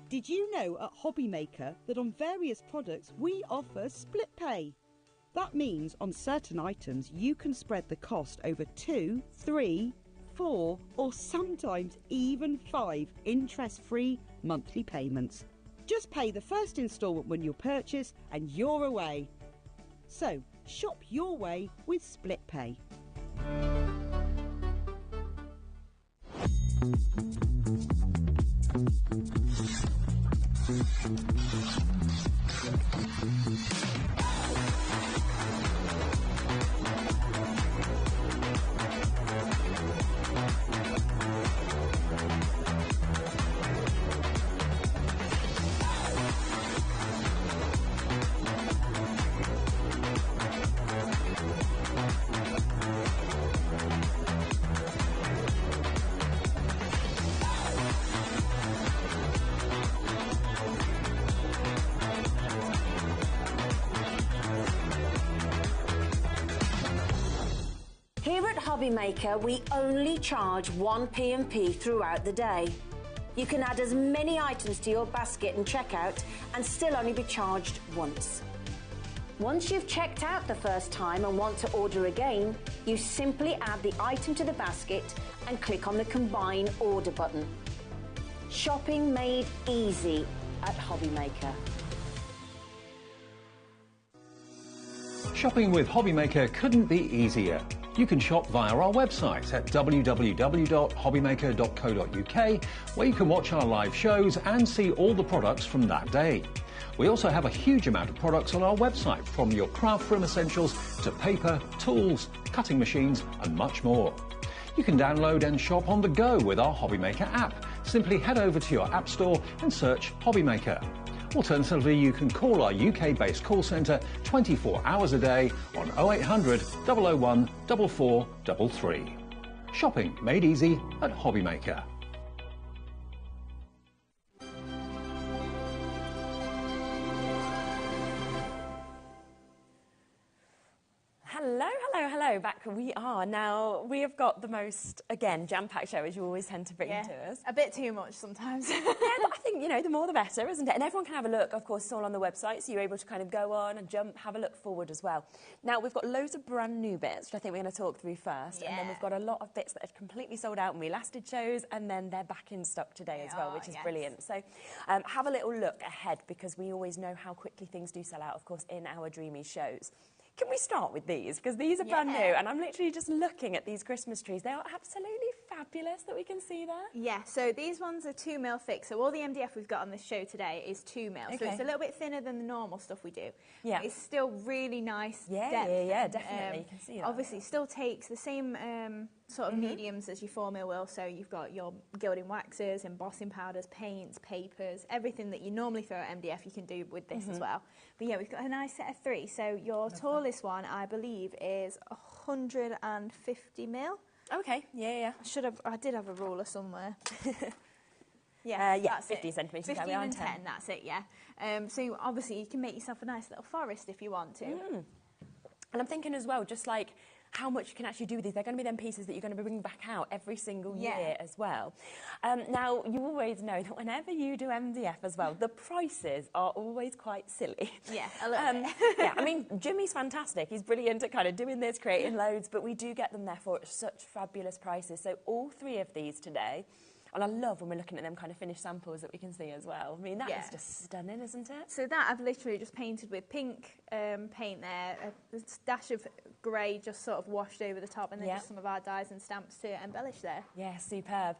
Did you know at HobbyMaker that on various products we offer split pay? That means on certain items you can spread the cost over 2, 3, 4 or sometimes even 5 interest-free monthly payments. Just pay the first instalment when you purchase and you're away. So shop your way with split pay. Here at HobbyMaker, we only charge one P&P throughout the day. You can add as many items to your basket and checkout and still only be charged once. Once you've checked out the first time and want to order again, you simply add the item to the basket and click on the Combine Order button. Shopping made easy at HobbyMaker. Shopping with HobbyMaker couldn't be easier. You can shop via our website at www.hobbymaker.co.uk, where you can watch our live shows and see all the products from that day. We also have a huge amount of products on our website, from your craft room essentials to paper, tools, cutting machines and much more. You can download and shop on the go with our HobbyMaker app. Simply head over to your app store and search HobbyMaker. Alternatively, you can call our UK-based call centre 24 hours a day on 0800 001 4433. Shopping made easy at HobbyMaker. Hello, hello, hello. Back we are. Now, we have got the most, again, jam-packed show, as you always tend to bring to us. A bit too much sometimes. Yeah, but I think, you know, the more the better, isn't it? And everyone can have a look. Of course, it's all on the website, so you're able to kind of go on and jump, have a look forward as well. Now, we've got loads of brand new bits, which I think we're going to talk through first. And then we've got a lot of bits that are completely sold out when we last did shows, and then they're back in stock today as well, which is brilliant. So have a little look ahead, because we always know how quickly things do sell out, of course, in our Dreamees shows. Can we start with these? Because these are brand new, and I'm literally just looking at these Christmas trees. They are absolutely fabulous that we can see there. Yeah, so these ones are 2 mil thick. So all the MDF we've got on this show today is 2 mil. So it's a little bit thinner than the normal stuff we do. Yeah. It's still really nice depth. Yeah, definitely. You can see that. Obviously, still takes the same sort of mediums as your 4 mil will. So you've got your gilding waxes, embossing powders, paints, papers, everything that you normally throw at MDF you can do with this as well. But yeah, we've got a nice set of 3. So your tallest one, I believe, is 150 mil. Okay, yeah. I did have a ruler somewhere. Yeah, that's 50 it. centimetres. 15 and 10, that's it, yeah. So obviously you can make yourself a nice little forest if you want to. And I'm thinking as well, just like how much you can actually do with these. They're going to be them pieces that you're going to be bringing back out every single year as well. Now, you always know that whenever you do MDF as well, the prices are always quite silly. Yeah, a little bit. Yeah, I mean, Jimmy's fantastic. He's brilliant at kind of doing this, creating loads, but we do get them there for such fabulous prices. So all 3 of these today. And I love when we're looking at them kind of finished samples that we can see as well. I mean, that is just stunning, isn't it? So that I've literally just painted with pink paint there, a dash of grey just sort of washed over the top, and then just some of our dyes and stamps to embellish there. Yeah, superb.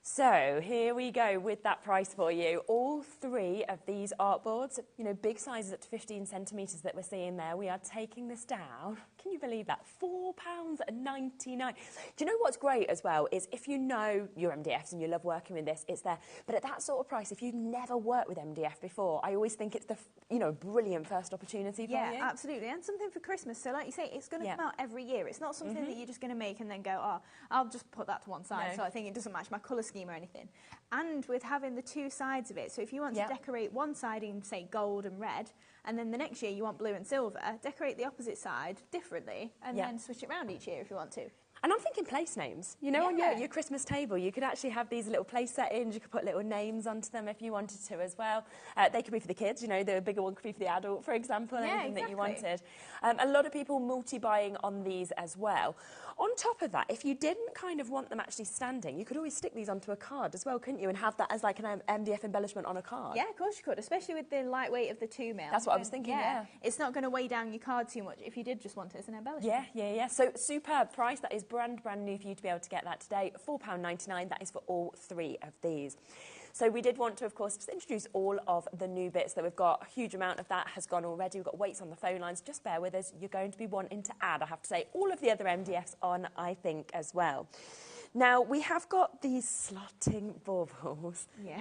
So here we go with that price for you. All 3 of these artboards, you know, big sizes up to 15 centimetres that we're seeing there. We are taking this down. Can you believe that? £4.99. Do you know what's great as well is if you know your MDFs and you love working with this, it's there. But at that sort of price, if you've never worked with MDF before, I always think it's the, you know, brilliant first opportunity for you. Yeah, absolutely. And something for Christmas. So like you say, it's going to come out every year. It's not something that you're just going to make and then go, oh, I'll just put that to one side. So I think it doesn't match my colour scheme or anything. And with having the 2 sides of it, so if you want to decorate one side in, say, gold and red, and then the next year you want blue and silver, decorate the opposite side differently, and then switch it around each year if you want to. And I'm thinking place names. You know, on your Christmas table, you could actually have these little place settings. You could put little names onto them if you wanted to as well. They could be for the kids, you know, the bigger one could be for the adult, for example, anything that you wanted. A lot of people multi-buying on these as well. On top of that, if you didn't kind of want them actually standing, you could always stick these onto a card as well, couldn't you? And have that as like an MDF embellishment on a card. Yeah, of course you could, especially with the lightweight of the 2 mil. That's what I was thinking, yeah. It's not going to weigh down your card too much if you did just want it as an embellishment. Yeah. So superb price. That is brand new for you to be able to get that today. £4.99. That is for all 3 of these. So we did want to, of course, just introduce all of the new bits that we've got. A huge amount of that has gone already. We've got weights on the phone lines. Just bear with us. You're going to be wanting to add, I have to say, all of the other MDFs on, I think, as well. Now, we have got these slotting baubles. Yeah.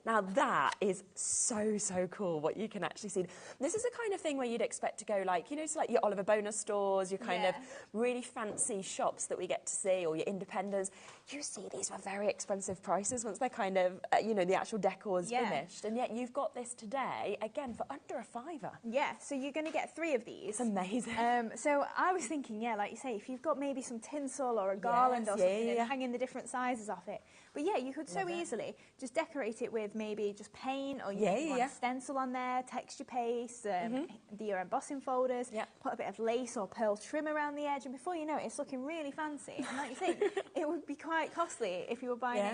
Now, that is so, so cool, what you can actually see. This is the kind of thing where you'd expect to go, like, you know, to like your Oliver Bonas stores, your kind of really fancy shops that we get to see, or your independents. You see these for very expensive prices once they're kind of, you know, the actual decor's finished. And yet you've got this today, again, for under a £5. Yeah, so you're going to get 3 of these. It's amazing. So I was thinking, like you say, if you've got maybe some tinsel or a garland or something and hanging the different sizes off it. But yeah, you could so easily just decorate it with maybe just paint, or you want a stencil on there, texture paste, your embossing folders, put a bit of lace or pearl trim around the edge, and before you know it, it's looking really fancy. And like you say, it would be quite costly if you were buying it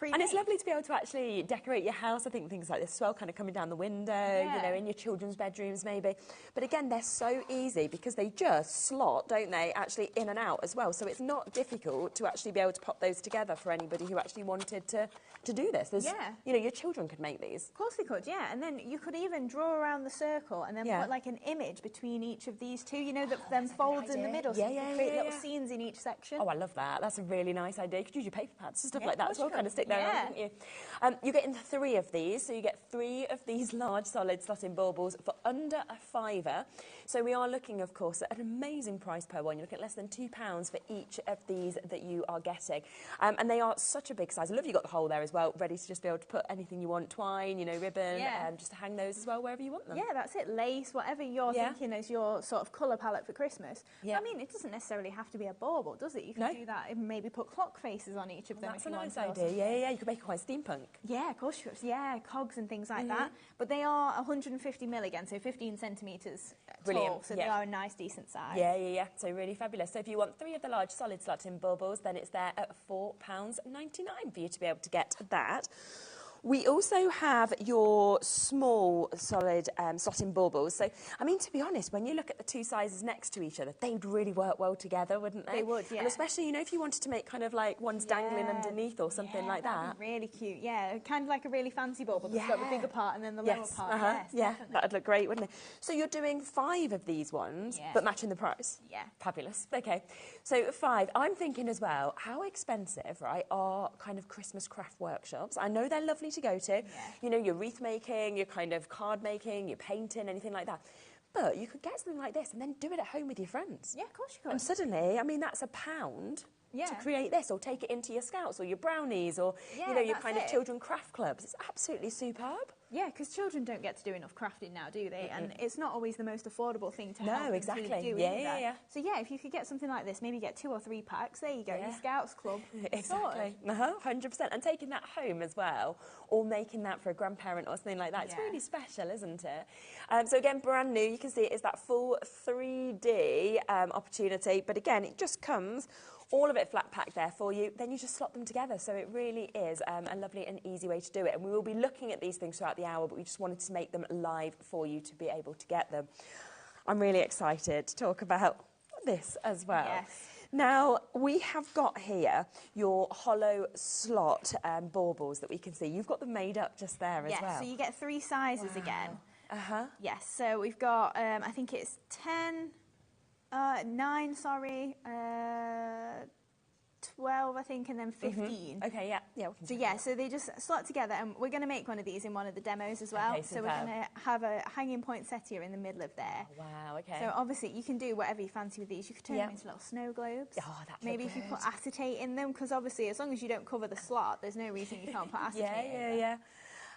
And it's lovely to be able to actually decorate your house. I think things like this swell kind of coming down the window, you know, in your children's bedrooms maybe. But again, they're so easy because they just slot, don't they, actually in and out as well. So it's not difficult to actually be able to pop those together for anybody who actually wanted to do this. There's, you know, your children could make these. Of course they could, yeah. And then you could even draw around the circle and then put like an image between each of these two, you know, them folds in the middle. So you could create little scenes in each section. Oh, I love that. That's a really nice idea. You could use your paper pads and stuff like that as well, kind of stick there, wouldn't you? You're getting 3 of these, so you get 3 of these large solid slotting baubles for under £5. So we are looking, of course, at an amazing price per one. You're looking at less than £2 for each of these that you are getting. And they are such a big size. I love you've got the hole there as well, ready to just be able to put anything you want, twine, you know, ribbon, just to hang those as well wherever you want them. Yeah, that's it, lace, whatever you're thinking as your sort of colour palette for Christmas. I mean, it doesn't necessarily have to be a bauble, does it? You can do that and maybe put clock faces on each of them. That's a nice idea. Yeah, you could make it quite steampunk. Yeah, of course you could. Yeah, cogs and things like that. But they are 150mm again, so 15 centimetres tall, so they are a nice, decent size. Yeah. So really fabulous. So if you want 3 of the large solid slotting baubles, then it's there at £4.99 for you to be able to get that. We also have your small solid slotting baubles. So, I mean, to be honest, when you look at the 2 sizes next to each other, they would really work well together, wouldn't they? They would, yeah. And especially, you know, if you wanted to make kind of like ones dangling underneath or something like that. That'd be really cute, yeah. Kind of like a really fancy bauble that's got the bigger part and then the lower part. Yes, that'd look great, wouldn't it? So you're doing 5 of these ones, but matching the price? Yeah. Fabulous. Okay. So 5. I'm thinking as well, how expensive, right, are kind of Christmas craft workshops? I know they're lovely to go to. You know, your wreath making, your kind of card making, your painting, anything like that. But you could get something like this and then do it at home with your friends. Yeah, of course you could. And suddenly, I mean, that's £1 to create this, or take it into your scouts or your brownies or, you know, your kind of children craft clubs. It's absolutely superb. Yeah, because children don't get to do enough crafting now, do they? And it's not always the most affordable thing to help them to do either. So yeah, if you could get something like this, maybe get 2 or 3 packs, there you go, your Scouts Club. Exactly. 100%. And taking that home as well, or making that for a grandparent or something like that, it's really special, isn't it? So again, brand new, you can see it is that full 3D opportunity, but again, it just comes all of it flat packed there for you, then you just slot them together. So it really is a lovely and easy way to do it. And we will be looking at these things throughout the hour, but we just wanted to make them live for you to be able to get them. I'm really excited to talk about this as well. Yes. Now, we have got here your hollow slot baubles that we can see. You've got them made up just there as well. So you get 3 sizes again. Yes, so we've got, I think it's 9, sorry, 12, I think, and then 15. Okay, yeah. So yeah, so they just slot together, and we're going to make one of these in one of the demos as well. Okay, so we're going to have a hanging poinsettia in the middle of there. Oh, wow, okay. So obviously you can do whatever you fancy with these. You could turn them into little snow globes. Oh, that's maybe if you put acetate in them, because obviously as long as you don't cover the slot, there's no reason you can't put acetate in. Yeah.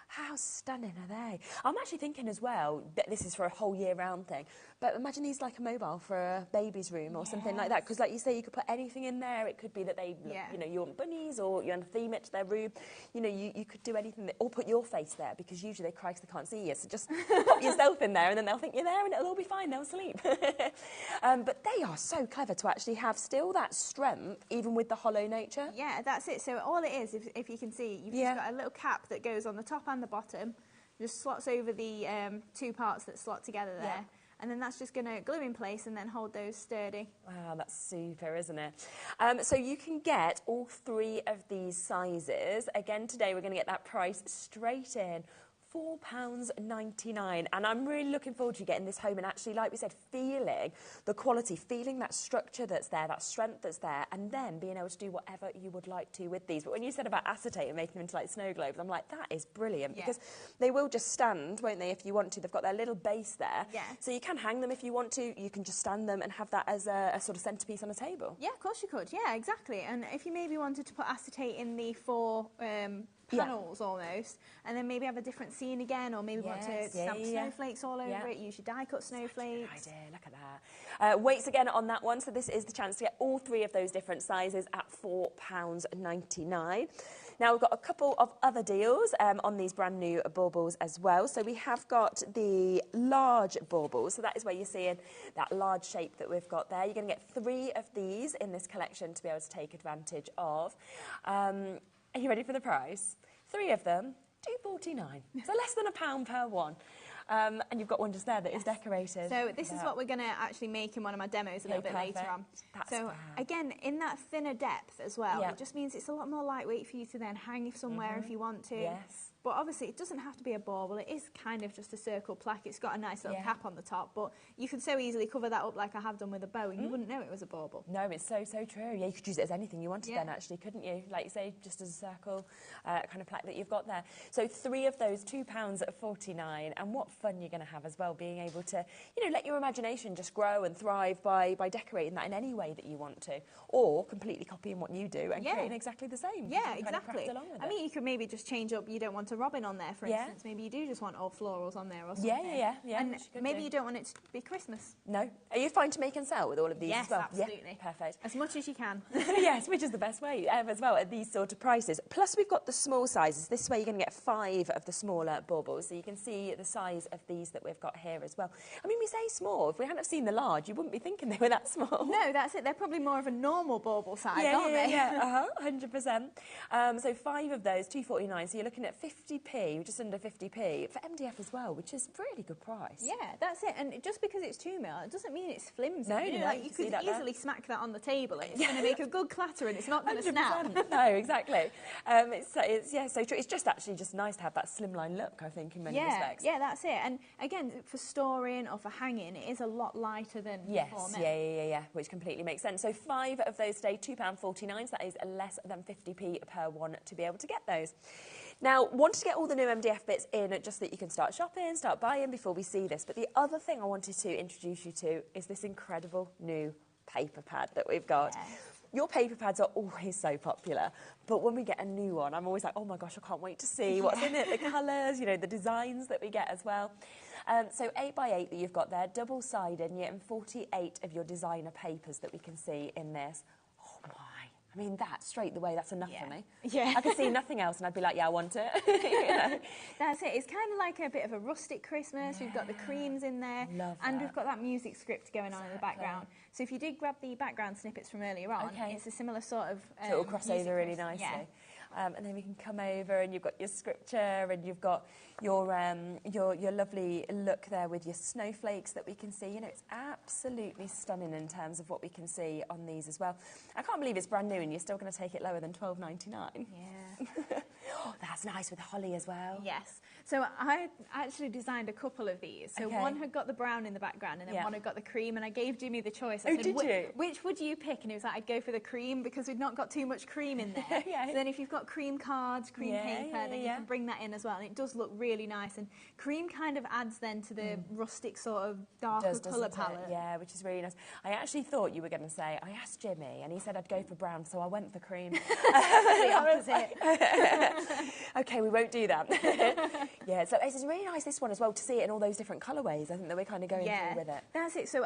How stunning are they? I'm actually thinking as well that this is for a whole year-round thing, but imagine these like a mobile for a baby's room or something like that, because like you say, you could put anything in there. It could be that they, you know, you want bunnies, or you want to theme it to their room. You know, you could do anything, or put your face there, because usually they cry because they can't see you, so just pop yourself in there and then they'll think you're there and it'll all be fine, they'll sleep. But they are so clever to actually have still that strength, even with the hollow nature. Yeah, that's it. So all it is, if you can see, you've just got a little cap that goes on the top and the bottom, just slots over the 2 parts that slot together there, and then that's just going to glue in place and then hold those sturdy. Wow, that's super, isn't it? So you can get all 3 of these sizes. Again, today we're going to get that price straight in. £4.99, and I'm really looking forward to getting this home and actually, like we said, feeling the quality, feeling that structure that's there, that strength that's there, and then being able to do whatever you would like to with these. But when you said about acetate and making them into like snow globes, I'm like, that is brilliant, because they will just stand, won't they, if you want to. They've got their little base there, so you can hang them if you want to. You can just stand them and have that as a sort of centrepiece on a table. Yeah, of course you could. Yeah, exactly. And if you maybe wanted to put acetate in the 4 panels almost, and then maybe have a different scene again, or maybe want to stamp snowflakes all over it, use your die-cut snowflakes. That's a good idea, look at that. Weights again on that one, so this is the chance to get all 3 of those different sizes at £4.99. Now, we've got a couple of other deals on these brand new baubles as well. So we have got the large baubles, so that is where you're seeing that large shape that we've got there. You're going to get 3 of these in this collection to be able to take advantage of. Are you ready for the price? 3 of them, £2.49. So less than £1 per one. And you've got one just there that is decorated. So this is what we're going to actually make in one of my demos a little bit later on. So again, in that thinner depth as well, it just means it's a lot more lightweight for you to then hang somewhere if you want to. Yes. But obviously it doesn't have to be a bauble, it is kind of just a circle plaque. It's got a nice little cap on the top, but you could so easily cover that up like I have done with a bow and you wouldn't know it was a bauble. No, it's so true. Yeah, you could use it as anything you wanted then actually, couldn't you? Like you say, just as a circle kind of plaque that you've got there. So 3 of those, £2.49, and what fun you're going to have as well, being able to, you know, let your imagination just grow and thrive by decorating that in any way that you want to, or completely copying what you do and creating exactly the same. Yeah, exactly. I mean, you could maybe just change up, you don't want a robin on there, for instance. Maybe you do just want all florals on there or something. Yeah. And maybe you don't want it to be Christmas. No. Are you fine to make and sell with all of these as well? Absolutely. Yeah, perfect. As much as you can. Yes, which is the best way as well at these sort of prices. Plus we've got the small sizes. This way you're going to get 5 of the smaller baubles. So you can see the size of these that we've got here as well. I mean, we say small. If we hadn't have seen the large, you wouldn't be thinking they were that small. No, that's it. They're probably more of a normal bauble size, aren't they? Yeah, 100%. So 5 of those, £2.49. So you're looking at 50p, just under 50p for MDF as well, which is a really good price. Yeah, that's it. And just because it's 2mm, it doesn't mean it's flimsy. No, you know, like, you could easily smack that on the table and it's going to make a good clatter and it's not going to snap. No, exactly. It's so true. It's just actually just nice to have that slimline look, I think, in many respects. Yeah, that's it. And again, for storing or for hanging, it is a lot lighter than 4mm. Yeah, which completely makes sense. So 5 of those today, £2.49, so that is less than 50p per one to be able to get those. Now, wanted to get all the new MDF bits in just so that you can start shopping, start buying before we see this. But the other thing I wanted to introduce you to is this incredible new paper pad that we've got. Yes. Your paper pads are always so popular, but when we get a new one, I'm always like, oh my gosh, I can't wait to see what's in it, the colours, you know, the designs that we get as well. So 8x8 that you've got there, double-sided, and you're getting 48 of your designer papers that we can see in this. Oh my. I mean, that, straight away, that's enough for me. Yeah. I could see nothing else and I'd be like, yeah, I want it. You know? That's it. It's kind of like a bit of a rustic Christmas. We've got the creams in there. And we've got that music script going on in the background. So if you did grab the background snippets from earlier on, it's a similar sort of so it'll cross over really nicely. Yeah. And then we can come over and you've got your scripture and you've got your lovely look there with your snowflakes that we can see. You know, it's absolutely stunning in terms of what we can see on these as well. I can't believe it's brand new and you're still going to take it lower than £12.99. Yeah. Oh, that's nice with holly as well. Yes. So I actually designed a couple of these. So one had got the brown in the background and then one had got the cream, and I gave Jimmy the choice. I said, which would you pick? And he was like, I'd go for the cream because we'd not got too much cream in there. So then if you've got cream cards, cream paper, then you can bring that in as well. And it does look really nice. And cream kind of adds then to the rustic sort of darker colour palette. Yeah, which is really nice. I actually thought you were going to say, I asked Jimmy and he said I'd go for brown, so I went for cream. The opposite. Okay, we won't do that. Yeah, so it's really nice, this one as well, to see it in all those different colourways. I think that we're kind of going through with it. That's it. So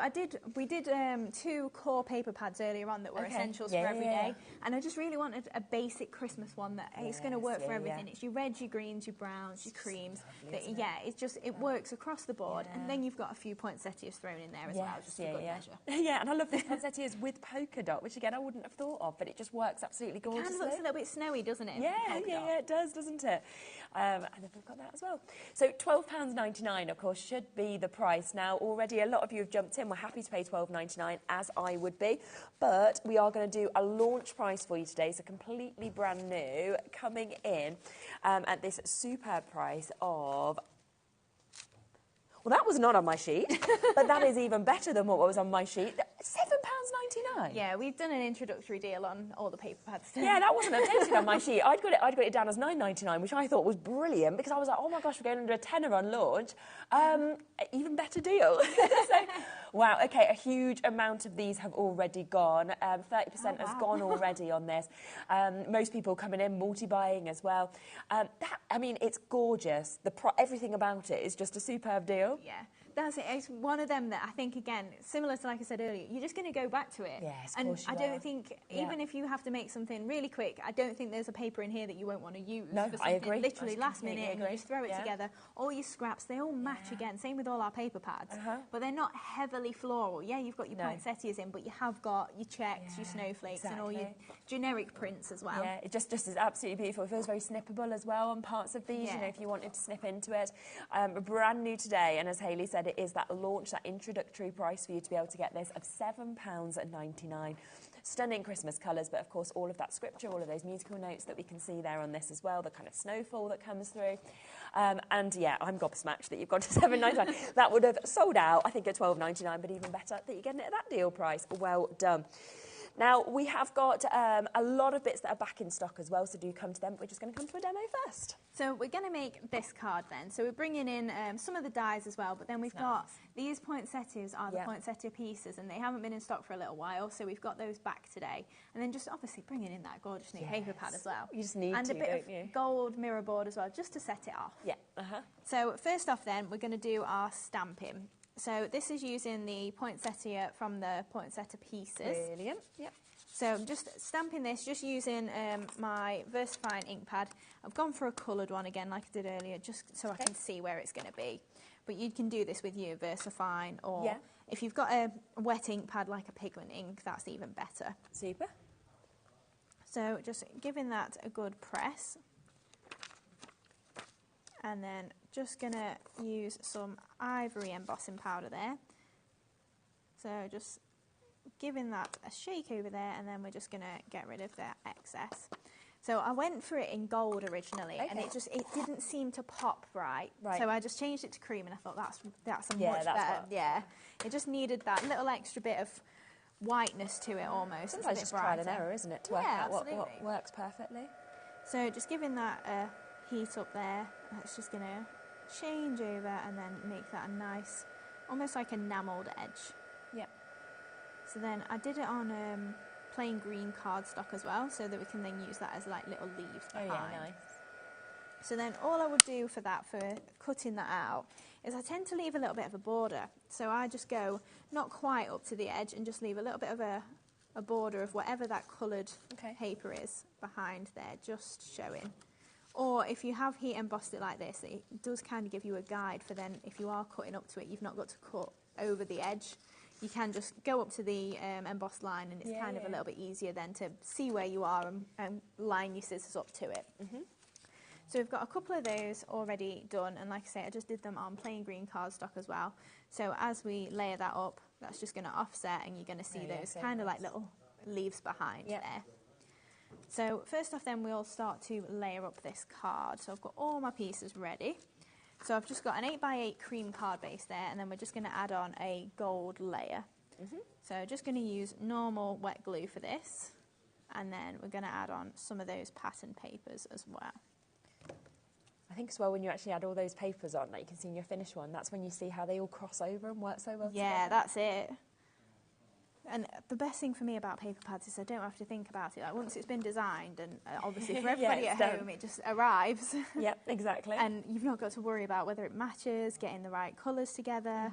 we did 2 core paper pads earlier on that were essentials for every day. And I just really wanted a basic Christmas one that it's going to work for everything. It's your reds, your greens, your browns, your creams. It works across the board. And then you've got a few poinsettias thrown in there as well, just for good measure. Yeah, and I love this poinsettias with polka dot, which again I wouldn't have thought of, but it just works absolutely gorgeously. It kind of looks a little bit snowy, doesn't it? Yeah, it does, doesn't it? And then we've got that as well. So £12.99, of course, should be the price. Now, already a lot of you have jumped in. We're happy to pay £12.99, as I would be. But we are going to do a launch price for you today, so completely brand new, coming in at this superb price of... Well, that was not on my sheet, but that is even better than what was on my sheet. £7.99. Yeah, we've done an introductory deal on all the paper pads. Yeah, that wasn't updated on my sheet. I'd got it down as £9.99, which I thought was brilliant because I was like, oh my gosh, we're going under a tenner on launch. Even better deal. So, wow, okay, a huge amount of these have already gone. 30% has gone already on this. Most people coming in, multi-buying as well. I mean, it's gorgeous. Everything about it is just a superb deal. Yeah. that's it. It's one of them that I think, again, similar to like I said earlier, you're just going to go back to it. Yes, of and course you I are. don't think, even if you have to make something really quick, I don't think there's a paper in here that you won't want to use No, for I something agree. literally I last completely minute, and agree. you just throw it together. All your scraps, they all match again. Same with all our paper pads. But they're not heavily floral. Yeah, you've got your poinsettias in, but you have got your checks, your snowflakes, and all your generic prints as well. Yeah, it just is absolutely beautiful. It feels very snippable as well on parts of these, you know, if you wanted to snip into it. Brand new today, and as Hayley said, it is that launch, that introductory price for you to be able to get this of £7.99. Stunning Christmas colours, but of course all of that scripture, all of those musical notes that we can see there on this as well, the kind of snowfall that comes through. And yeah, I'm gobsmacked that you've gone to £7.99. That would have sold out, I think, at £12.99, but even better that you're getting it at that deal price. Well done. Now, we have got a lot of bits that are back in stock as well, so do come to them. We're just going to come to a demo first. So we're going to make this card then. So we're bringing in some of the dies as well, but then we've got these poinsettias are the poinsettia pieces, and they haven't been in stock for a little while, so we've got those back today. And then just obviously bringing in that gorgeous new paper pad as well. You just need and to, a bit don't of you? gold mirror board as well, just to set it off. Yeah. So first off then, we're going to do our stamping. So this is using the poinsettia from the poinsettia pieces. Brilliant. Yep. So I'm just stamping this, just using my VersaFine ink pad. I've gone for a coloured one again, like I did earlier, just so I can see where it's going to be. But you can do this with your VersaFine, or if you've got a wet ink pad like a pigment ink, that's even better. Super. So just giving that a good press. And then just going to use some ivory embossing powder there. So just giving that a shake over there, and then we're just going to get rid of that excess. So I went for it in gold originally, and it didn't seem to pop right. So I just changed it to cream, and I thought that's a much better. Yeah, it just needed that little extra bit of whiteness to it almost. Sometimes just trial and error, isn't it, to work out what works perfectly. So just giving that heat up there. That's just going to change over and then make that a nice, almost like enamelled edge. Yep. So then I did it on plain green cardstock as well, so that we can then use that as like little leaves behind. Oh yeah, nice. So then all I would do for that, for cutting that out, is I tend to leave a little bit of a border. So I just go not quite up to the edge and just leave a little bit of a border of whatever that coloured paper is behind there, just showing. Or if you have heat embossed it like this, it does kind of give you a guide for then, if you are cutting up to it, you've not got to cut over the edge. You can just go up to the embossed line, and it's kind of a little bit easier then to see where you are and line your scissors up to it. So we've got a couple of those already done, and like I say, I just did them on plain green cardstock as well. So as we layer that up, that's just going to offset, and you're going to see those kind of like little leaves behind there. So first off then, we'll start to layer up this card. So I've got all my pieces ready. So I've just got an 8x8 cream card base there, and then we're just going to add on a gold layer. So just going to use normal wet glue for this, and then we're going to add on some of those pattern papers as well. I think as well, when you actually add all those papers on, like you can see in your finished one, that's when you see how they all cross over and work so well together. Yeah, that's it. And the best thing for me about paper pads is I don't have to think about it. Like once it's been designed, and obviously for everybody at home, it just arrives. Yep, exactly. And you've not got to worry about whether it matches, getting the right colours together.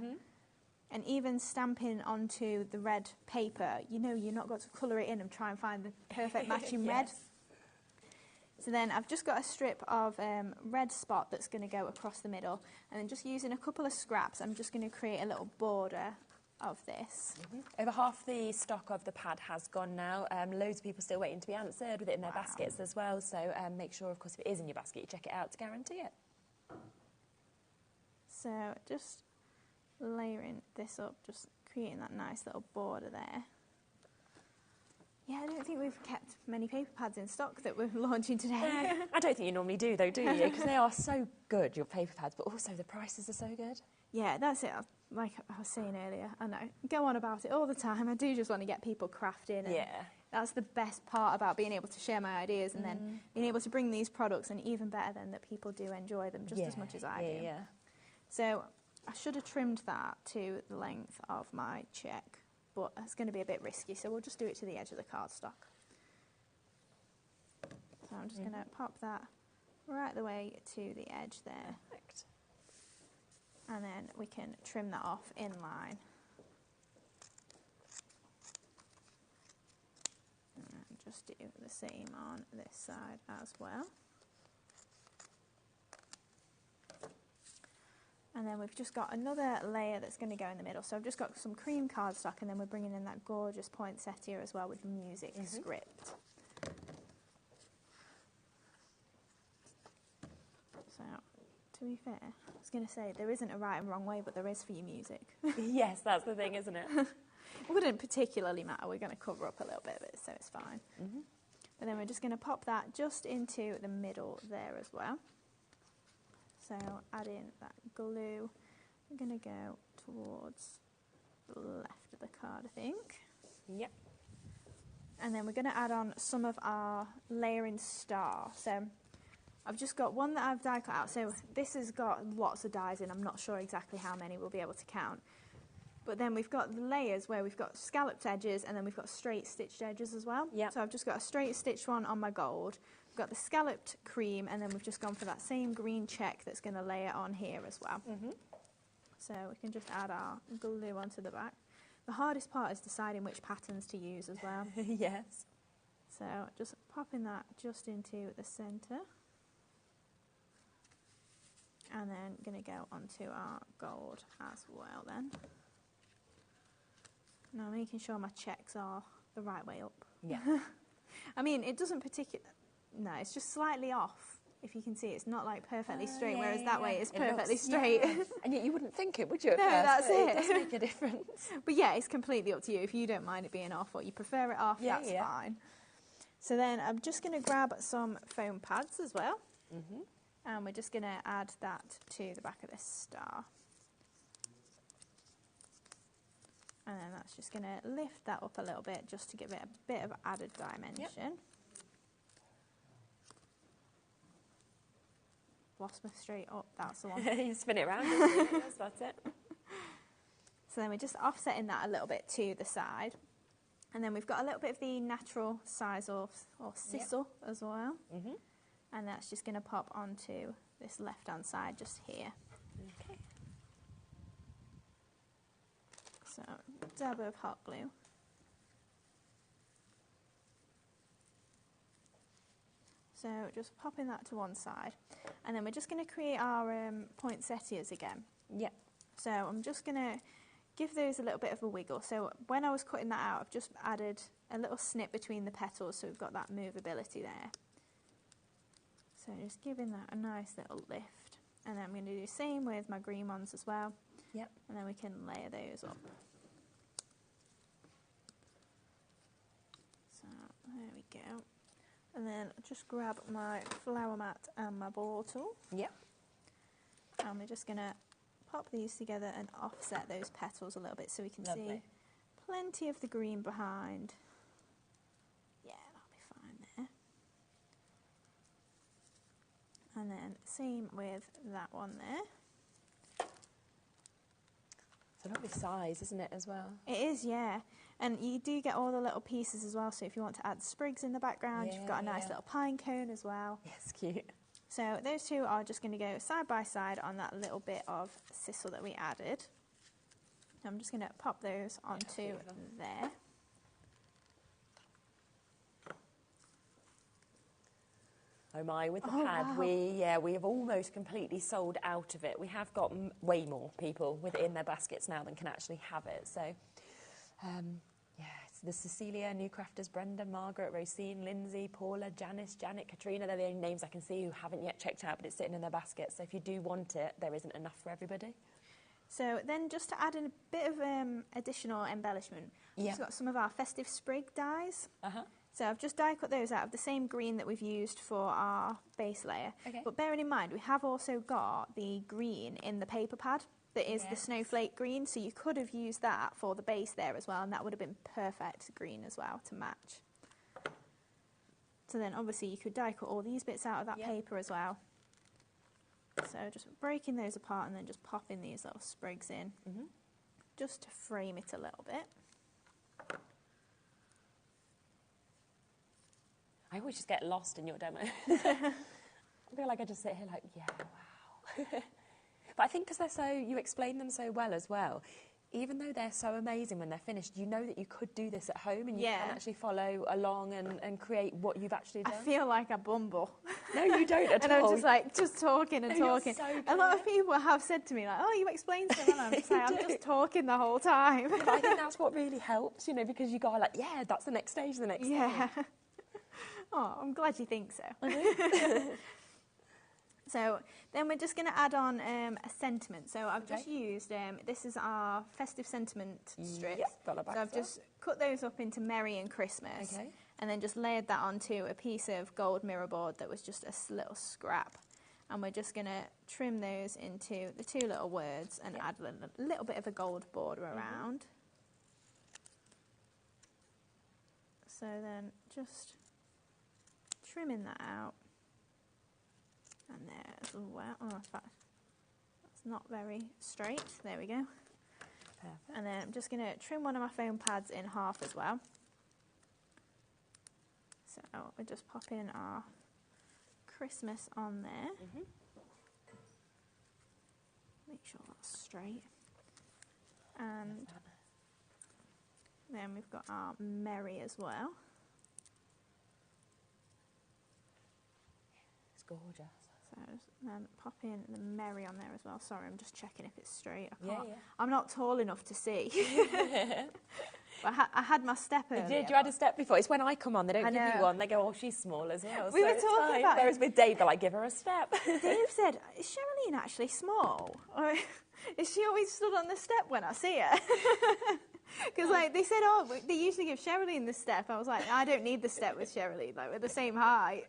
And even stamping onto the red paper, you know, you've not got to colour it in and try and find the perfect matching red. So then I've just got a strip of red spot that's going to go across the middle, and then just using a couple of scraps, I'm just going to create a little border of this. Over half the stock of the pad has gone now. Loads of people still waiting to be answered with it in their baskets as well. So make sure, of course, if it is in your basket, you check it out to guarantee it. So just layering this up, just creating that nice little border there. Yeah, I don't think we've kept many paper pads in stock that we're launching today. I don't think you normally do, though, do you? Because they are so good, your paper pads, but also the prices are so good. Yeah, that's it. Like I was saying earlier, I know, go on about it all the time. I do just want to get people crafting. And that's the best part about being able to share my ideas, and then being able to bring these products, and even better than that people do enjoy them just as much as I do. So I should have trimmed that to the length of my check, but it's going to be a bit risky, so we'll just do it to the edge of the cardstock. So I'm just going to pop that right the way to the edge there. Perfect. And then we can trim that off in line. And just do the same on this side as well. And then we've just got another layer that's going to go in the middle. So I've just got some cream cardstock, and then we're bringing in that gorgeous poinsettia as well with music script. So, to be fair, I was going to say there isn't a right and wrong way, but there is for your music. Yes, that's the thing, isn't it? It wouldn't particularly matter. We're going to cover up a little bit of it, so it's fine. But then we're just going to pop that just into the middle there as well. So add in that glue. We're going to go towards the left of the card, I think. Yep. And then we're going to add on some of our layering star. So I've just got one that I've die cut out. So this has got lots of dies in. I'm not sure exactly how many we'll be able to count. But then we've got the layers where we've got scalloped edges, and then we've got straight stitched edges as well. Yep. So I've just got a straight stitched one on my gold. We've got the scalloped cream, and then we've just gone for that same green check that's going to layer on here as well. So we can just add our glue onto the back. The hardest part is deciding which patterns to use as well. Yes. So just popping that just into the centre. And then going to go onto our gold as well then. Now making sure my checks are the right way up. Yeah. I mean, it doesn't particularly... No, it's just slightly off. If you can see, it's not like perfectly straight, whereas that way it's perfectly straight. Yeah. And yet you wouldn't think it, would you? At No, first, that's but it. It does make a difference. But yeah, it's completely up to you. If you don't mind it being off or you prefer it off, that's fine. So then I'm just going to grab some foam pads as well. And we're just going to add that to the back of this star. And then that's just going to lift that up a little bit just to give it a bit of added dimension. Lost my straight up, that's the one. You spin it around, yes, that's it. So then we're just offsetting that a little bit to the side. And then we've got a little bit of the natural size or sisal as well. And that's just going to pop onto this left-hand side just here. Okay. So, dab of hot glue. So just popping that to one side. And then we're just going to create our poinsettias again. Yep. So I'm just going to give those a little bit of a wiggle. So when I was cutting that out, I've just added a little snip between the petals so we've got that movability there. So just giving that a nice little lift. And then I'm going to do the same with my green ones as well. Yep. And then we can layer those up. So there we go. And then just grab my flower mat and my bottle. Yep. And we're just going to pop these together and offset those petals a little bit so we can see plenty of the green behind. Yeah, that'll be fine there. And then same with that one there. It's a lovely size, isn't it, as well? It is, yeah. And you do get all the little pieces as well, so if you want to add sprigs in the background, you've got a nice little pine cone as well. Yes, cute. So those two are just going to go side by side on that little bit of sisal that we added. I'm just going to pop those onto there. Oh my, with the pad, we have almost completely sold out of it. We have got way more people within their baskets now than can actually have it. So, it's the Cecilia, new crafters, Brenda, Margaret, Rosine, Lindsay, Paula, Janice, Janet, Katrina. They're the only names I can see who haven't yet checked out, but it's sitting in their basket. So if you do want it, there isn't enough for everybody. So then just to add in a bit of additional embellishment, we've got some of our festive sprig dies. So I've just die cut those out of the same green that we've used for our base layer. But bearing in mind, we have also got the green in the paper pad that is the snowflake green, so you could have used that for the base there as well, and that would have been perfect green as well to match. So then obviously you could die cut all these bits out of that paper as well. So just breaking those apart and then just popping these little sprigs in, just to frame it a little bit. I always just get lost in your demo. I feel like I just sit here like, yeah, wow. But I think because you explain them so well as well, even though they're so amazing when they're finished, you know that you could do this at home and you can actually follow along and create what you've actually done. I feel like a bumble. No, you don't at and all. I'm just like, just talking and talking. So a lot of people have said to me, like, oh, you explain so well. I'm just like, I'm just talking the whole time. Yeah, but I think that's what really helps, you know, because you go like, yeah, that's the next stage, the next stage. Oh, I'm glad you think so. So then we're just going to add on a sentiment. So I've just used, this is our festive sentiment strips. Yep, got that back so I've just cut those up into Merry and Christmas. Okay. And then just layered that onto a piece of gold mirror board that was just a little scrap. And we're just going to trim those into the two little words and add a little bit of a gold border around. So then just trimming that out. And there as well. Oh, in fact, that's not very straight. There we go. Perfect. And then I'm just going to trim one of my foam pads in half as well. So we're just popping our Christmas on there. Make sure that's straight. And then we've got our Merry as well. It's gorgeous. So then pop in the Merry on there as well. Sorry, I'm just checking if it's straight. I can't. Yeah. I'm not tall enough to see. But I had my step earlier. Did you had a step before? It's when I come on, they don't give you one. They go, oh, she's small as well. We were talking about Whereas with Dave, they're like, give her a step. Dave said, is Sherilyn actually small? Or is she always stood on the step when I see her? Because like they said, oh, they usually give Sherilyn the step. I was like, I don't need the step with Sherilyn. Like we're the same height.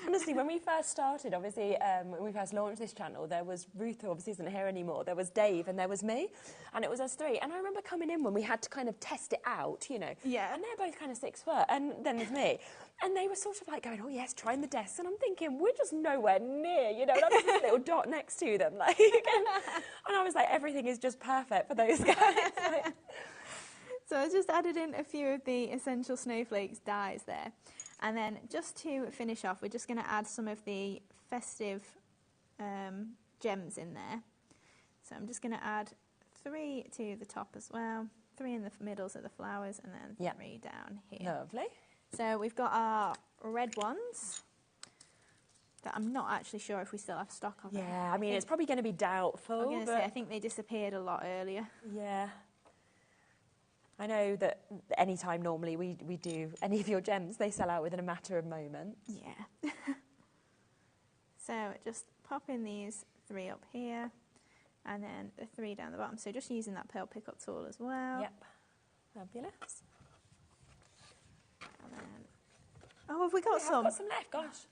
Honestly, when we first started, obviously, when we first launched this channel, there was Ruth, who obviously isn't here anymore, there was Dave, and there was me, and it was us three. And I remember coming in when we had to kind of test it out, you know. Yeah. And they're both kind of 6 foot, and then there's me. And they were sort of like going, oh, yes, trying the desk. And I'm thinking, we're just nowhere near, you know, that's this little dot next to them. Like, and I was like, everything is just perfect for those guys. So I just added in a few of the Essential Snowflakes dies there. And then just to finish off, we're just going to add some of the festive gems in there. So I'm just going to add 3 to the top as well, 3 in the middles of the flowers, and then 3 down here. Lovely. So we've got our red ones that I'm not actually sure if we still have stock of. Yeah, I mean, it's probably going to be doubtful. I'm going to say, I think they disappeared a lot earlier. Yeah. I know that any time normally we do any of your gems, they sell out within a matter of moments. Yeah. So just pop in these 3 up here and then the 3 down the bottom. So just using that pearl pickup tool as well. Yep. Fabulous. And then, have we got some? I've got some left, gosh.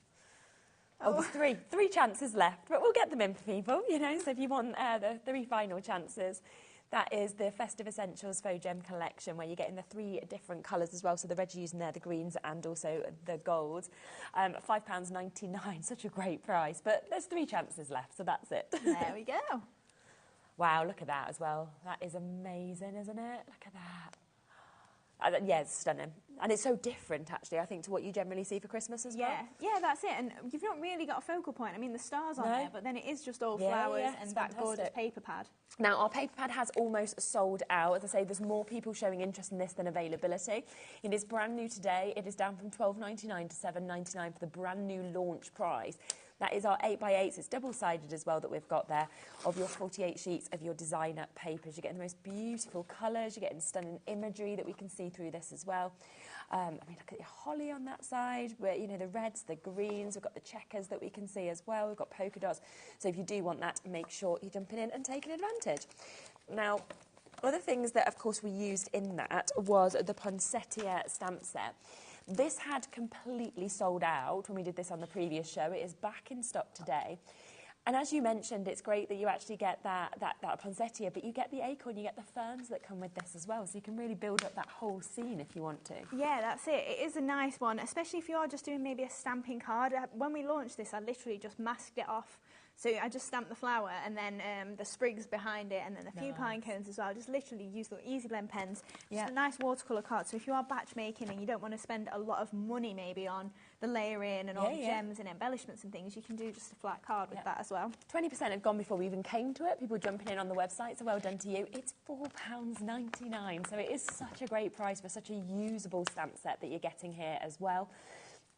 Oh, there's 3 chances left, but we'll get them in for people, you know. So if you want the 3 final chances, that is the Festive Essentials Faux Gem Collection, where you're getting the 3 different colours as well. So the red you're using there, the greens, and also the golds. £5.99, such a great price. But there's 3 chances left, so that's it. There we go. Wow, look at that as well. That is amazing, isn't it? Look at that. Yeah, it's stunning. And it's so different, actually, I think, to what you generally see for Christmas as well. Yeah, that's it. And you've not really got a focal point. I mean, the stars on there, but then it is just all flowers and that gorgeous paper pad. Now, our paper pad has almost sold out. As I say, there's more people showing interest in this than availability. It is brand new today. It is down from £12.99 to £7.99 for the brand new launch price. That is our 8x8s. It's double-sided as well that we've got there, of your 48 sheets of your designer papers. You're getting the most beautiful colours. You're getting stunning imagery that we can see through this as well. I mean, look at your holly on that side, where, you know, the reds, the greens. We've got the checkers that we can see as well. We've got polka dots. So if you do want that, make sure you're jumping in and taking advantage. Now, other things that, of course, we used in that was the poinsettia stamp set. This had completely sold out when we did this on the previous show. It is back in stock today. And as you mentioned, it's great that you actually get that poinsettia, but you get the acorn, you get the ferns that come with this as well, so you can really build up that whole scene if you want to. Yeah, that's it. It is a nice one, especially if you are just doing maybe a stamping card. When we launched this, I literally just masked it off. So I just stamped the flower and then the sprigs behind it and then a few pine cones as well. Just literally use the Easy Blend pens. Just a nice watercolour card. So if you are batch making and you don't want to spend a lot of money maybe on the layering and all the gems and embellishments and things, you can do just a flat card with that as well. 20% have gone before we even came to it. People jumping in on the website, so well done to you. It's £4.99, so it is such a great price for such a usable stamp set that you're getting here as well.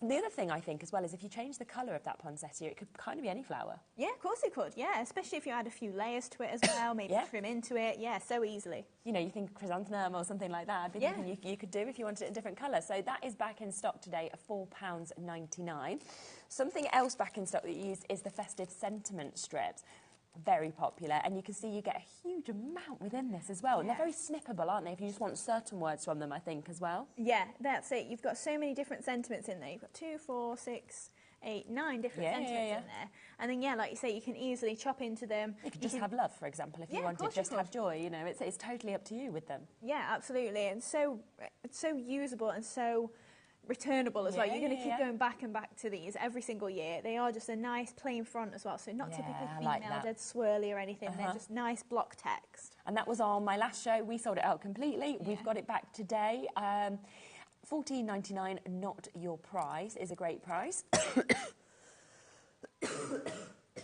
And the other thing I think as well is if you change the colour of that poinsettia, it could kind of be any flower. Yeah, of course it could, yeah, especially if you add a few layers to it as well, maybe trim into it, so easily. You know, you think chrysanthemum or something like that, I'd be thinking you could do if you wanted it in a different colour. So that is back in stock today at £4.99. Something else back in stock that you use is the Festive sentiment strips. Very popular, and you can see you get a huge amount within this as well. And they're very snippable, aren't they, if you just want certain words from them, I think, as well. Yeah, that's it. You've got so many different sentiments in there. You've got 2, 4, 6, 8, 9 different sentiments in there. And then, like you say, you can easily chop into them. You could just have love, for example, if you wanted, just have joy, you know, it's totally up to you with them. Yeah, absolutely, and so usable and so returnable as well. You're going to keep going back and back to these every single year. They are just a nice plain front as well, so not typically female, dead swirly or anything. They're just nice block text. And that was on my last show. We sold it out completely. We've got it back today. $14.99, not your price, is a great price.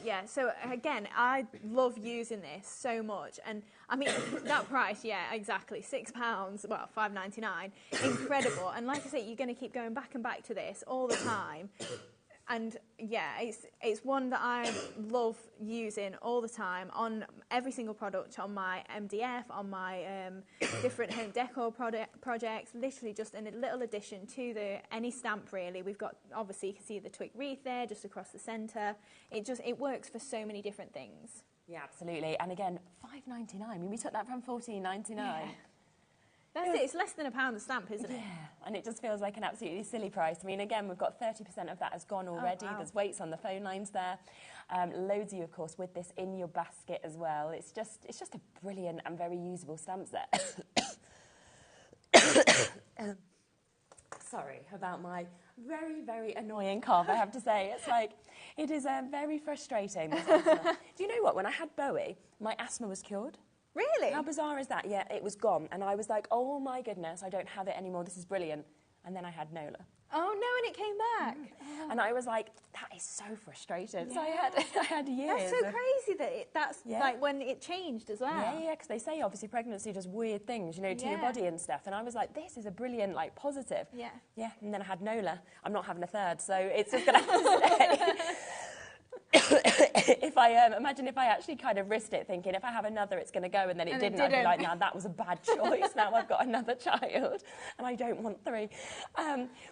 Yeah, so again, I love using this so much, and I mean that price, exactly, £6, well, $5.99, incredible. And like I say, you're going to keep going back and back to this all the time. And it's one that I love using all the time on every single product, on my MDF, on my different home decor projects, literally just a little addition to any stamp really. We've got, obviously you can see the twig wreath there just across the centre. It works for so many different things. Yeah, absolutely. And again, $5.99, I mean we took that from $14.99. Yeah. That's it, it's less than £1 a stamp, isn't it? Yeah, and it just feels like an absolutely silly price. I mean, again, we've got 30% of that has gone already. Oh, wow. There's weights on the phone lines there. Loads of you, of course, with this in your basket as well. It's just a brilliant and very usable stamp set. Sorry about my very, very annoying cough, I have to say. It's like, it is very frustrating. This asthma. Do you know what? When I had Bowie, my asthma was cured. Really? How bizarre is that? Yeah, it was gone. And I was like, oh my goodness, I don't have it anymore. This is brilliant. And then I had Nola. Oh no, and it came back. And I was like, that is so frustrating. So I had years. That's so crazy that that's like when it changed as well. Yeah, because they say obviously pregnancy does weird things, you know, to your body and stuff. And I was like, this is a brilliant, like, positive. Yeah. Yeah, and then I had Nola. I'm not having a third, so it's just going to have to stay. If I imagine if I actually kind of risked it, thinking if I have another, it's going to go, and then it didn't. I'd be like, now that was a bad choice. Now I've got another child, and I don't want 3.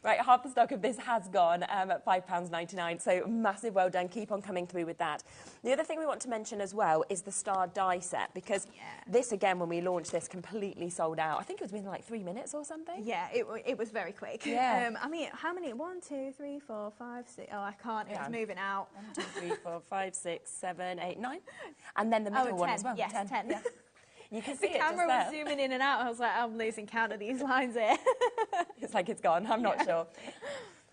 Right, half the stock of this has gone at £5.99. So massive well done. Keep on coming through with that. The other thing we want to mention as well is the star die set, because this again, when we launched this, completely sold out. I think it was within like 3 minutes or something. Yeah, it was very quick. Yeah. I mean, how many? 1, 2, 3, 4, 5, 6. Oh, I can't. It was moving out. 1, 2, 3, 4, 5, 6, 7, 8, 9. And then the middle one 10. as well. Yes, 10. Yeah. You can see the camera was zooming in and out. I was like, I'm losing count of these lines here. It's like it's gone. I'm not sure.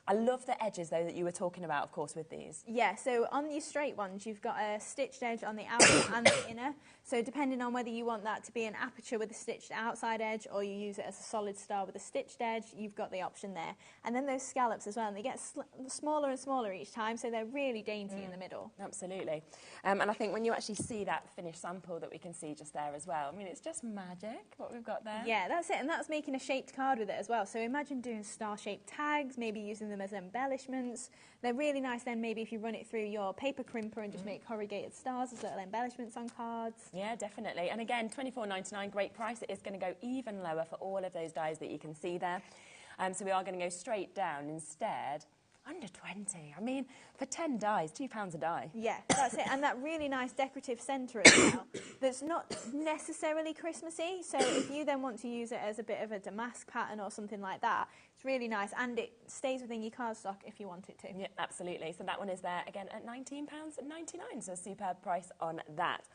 I love the edges, though, that you were talking about, of course, with these. Yeah, so on your straight ones, you've got a stitched edge on the outer and the inner. So depending on whether you want that to be an aperture with a stitched outside edge or you use it as a solid star with a stitched edge, you've got the option there. And then those scallops as well, and they get smaller and smaller each time, so they're really dainty in the middle. Absolutely. And I think when you actually see that finished sample that we can see just there as well, I mean, it's just magic what we've got there. Yeah, that's it, and that's making a shaped card with it as well. So imagine doing star-shaped tags, maybe using them as embellishments. They're really nice then maybe if you run it through your paper crimper and just make corrugated stars as little embellishments on cards. Yeah, definitely. And again, $24.99, great price. It is going to go even lower for all of those dies that you can see there. So we are going to go straight down instead. Under 20. I mean, for 10 dies, £2 a die. Yeah, that's it. And that really nice decorative centre as well, that's not necessarily Christmassy. So if you then want to use it as a bit of a damask pattern or something like that, it's really nice. And it stays within your cardstock if you want it to. Yeah, absolutely. So that one is there, again, at £19.99. So a superb price on that.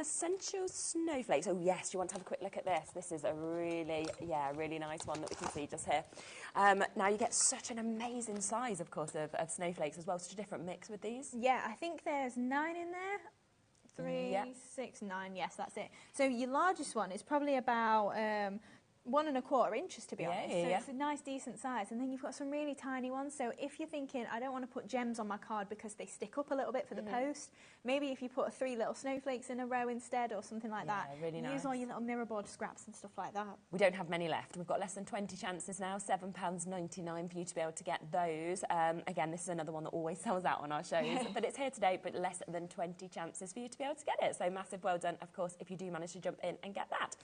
Essential snowflakes. Oh yes, you want to have a quick look at this. This is a really nice one that we can see just here. Now you get such an amazing size, of course, of snowflakes as well. Such a different mix with these. Yeah, I think there's 9 in there. 3, 6, 9. Yes, that's it. So your largest one is probably about 1 1/4 inches, to be honest. So yeah. it's a nice, decent size. And then you've got some really tiny ones. So if you're thinking, I don't want to put gems on my card because they stick up a little bit for the post, maybe if you put 3 little snowflakes in a row instead or something like that. Really nice. Use all your little mirror board scraps and stuff like that. We don't have many left. We've got less than 20 chances now, £7.99 for you to be able to get those. Again, this is another one that always sells out on our shows, but it's here today, but less than 20 chances for you to be able to get it. So massive well done, of course, if you do manage to jump in and get that.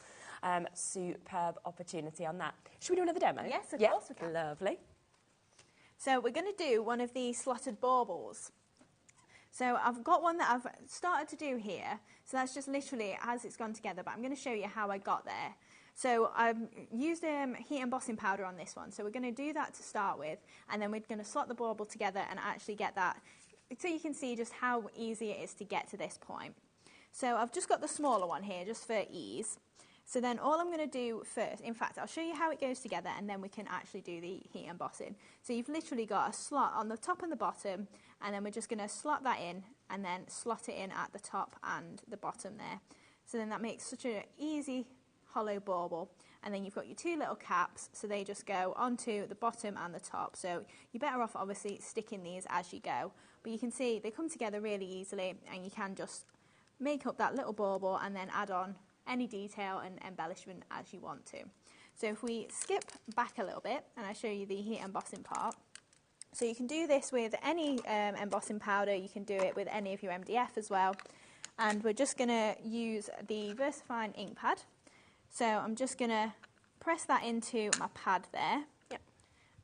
Superb opportunity on that. Should we do another demo? Yes, of course we can. Lovely. So we're going to do one of these slotted baubles. So I've got one that I've started to do here. So that's just literally as it's gone together, but I'm going to show you how I got there. So I've used heat embossing powder on this one. So we're going to do that to start with, and then we're going to slot the bauble together and actually get that, so you can see just how easy it is to get to this point. So I've just got the smaller one here just for ease. So then all I'm going to do first, in fact, I'll show you how it goes together and then we can actually do the heat embossing. So you've literally got a slot on the top and the bottom, and then we're just going to slot that in and then slot it in at the top and the bottom there. So then that makes such an easy hollow bauble. And then you've got your 2 little caps, so they just go onto the bottom and the top. So you're better off obviously sticking these as you go. But you can see they come together really easily, and you can just make up that little bauble and then add on any detail and embellishment as you want to. So if we skip back a little bit and I show you the heat embossing part. So you can do this with any embossing powder, you can do it with any of your MDF as well. And we're just going to use the VersaFine ink pad. So I'm just going to press that into my pad there. Yep.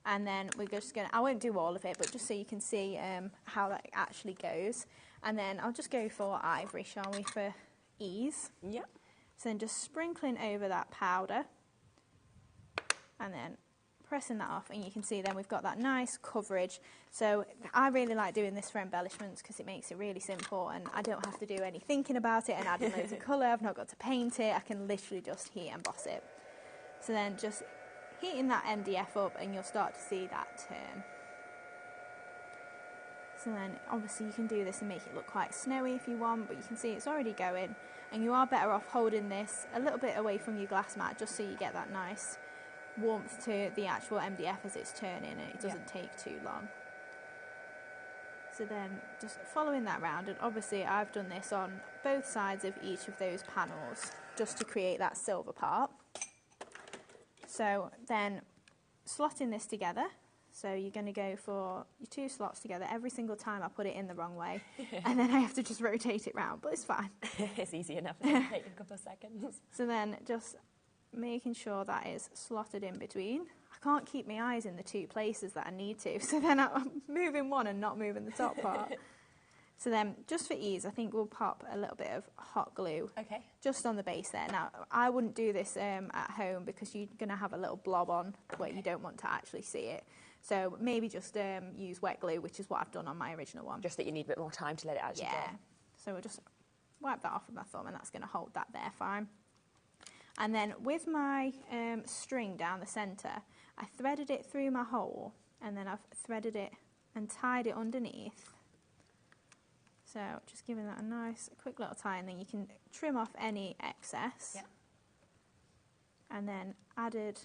And then we're just going to, I won't do all of it, but just so you can see how that actually goes. And then I'll just go for ivory, shall we, for ease. Yep. So then just sprinkling over that powder and then pressing that off, and you can see then we've got that nice coverage. So I really like doing this for embellishments because it makes it really simple and I don't have to do any thinking about it and adding loads of colour. I've not got to paint it. I can literally just heat emboss it. So then just heating that MDF up and you'll start to see that turn. So then obviously you can do this and make it look quite snowy if you want, but you can see it's already going, and you are better off holding this a little bit away from your glass mat just so you get that nice warmth to the actual MDF as it's turning and it doesn't take too long. So then just following that round, and obviously I've done this on both sides of each of those panels just to create that silver part. So then slotting this together. So you're going to go for your 2 slots together. Every single time I put it in the wrong way. And then I have to just rotate it round, but it's fine. It's easy enough. It'll take a couple of seconds. So then just making sure that is slotted in between. I can't keep my eyes in the 2 places that I need to. So then I'm moving one and not moving the top part. So then, just for ease, I think we'll pop a little bit of hot glue just on the base there. Now, I wouldn't do this at home because you're going to have a little blob on where you don't want to actually see it. So maybe just use wet glue, which is what I've done on my original one. Just that you need a bit more time to let it actually dry. So we'll just wipe that off with my thumb, and that's going to hold that there fine. And then with my string down the centre, I threaded it through my hole, and then I've threaded it and tied it underneath. So just giving that a nice quick little tie, and then you can trim off any excess. And then added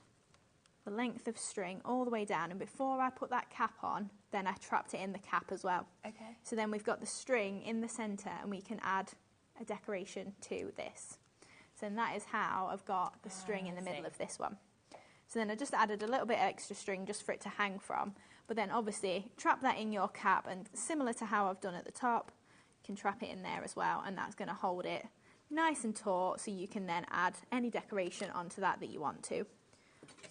the length of string all the way down, and before I put that cap on, then I trapped it in the cap as well. So then we've got the string in the centre, and we can add a decoration to this. So then that is how I've got the string in the middle of this one. So then I just added a little bit extra string just for it to hang from, but then obviously trap that in your cap, and similar to how I've done at the top, you can trap it in there as well, and that's going to hold it nice and taut, so you can then add any decoration onto that you want to.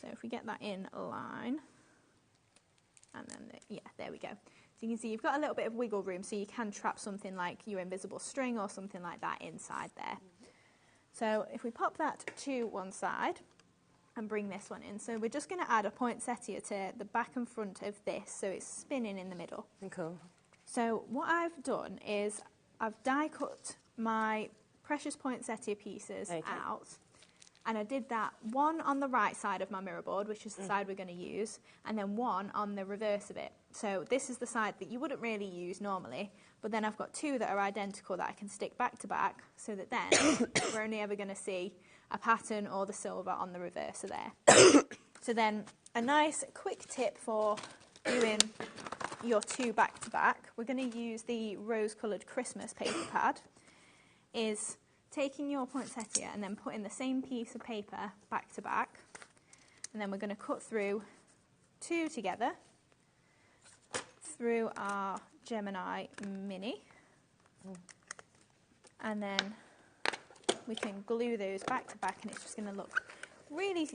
So if we get that in line, and then, there we go. So you can see you've got a little bit of wiggle room, so you can trap something like your invisible string or something like that inside there. So if we pop that to one side and bring this one in, so we're just going to add a poinsettia to the back and front of this, so it's spinning in the middle. Cool. So what I've done is I've die cut my precious poinsettia pieces out, and I did that one on the right side of my mirror board, which is the side we're going to use, and then one on the reverse of it. So this is the side that you wouldn't really use normally, but then I've got 2 that are identical that I can stick back to back, so that then we're only ever going to see a pattern or the silver on the reverse of there. So then a nice quick tip for doing your 2 back to back, we're going to use the rose coloured Christmas paper pad, is taking your poinsettia and then putting the same piece of paper back to back, and then we're going to cut through 2 together through our Gemini Mini, and then we can glue those back to back, and it's just going to look really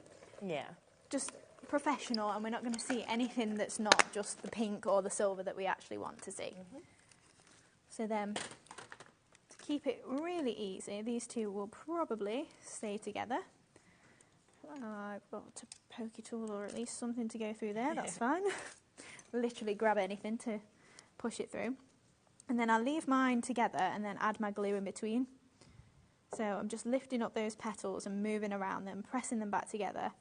just professional, and we're not going to see anything that's not just the pink or the silver that we actually want to see. So then, to keep it really easy, these 2 will probably stay together. I've got a pokey tool or at least something to go through there, that's fine. Literally grab anything to push it through. And then I'll leave mine together and then add my glue in between. So I'm just lifting up those petals and moving around them, pressing them back together.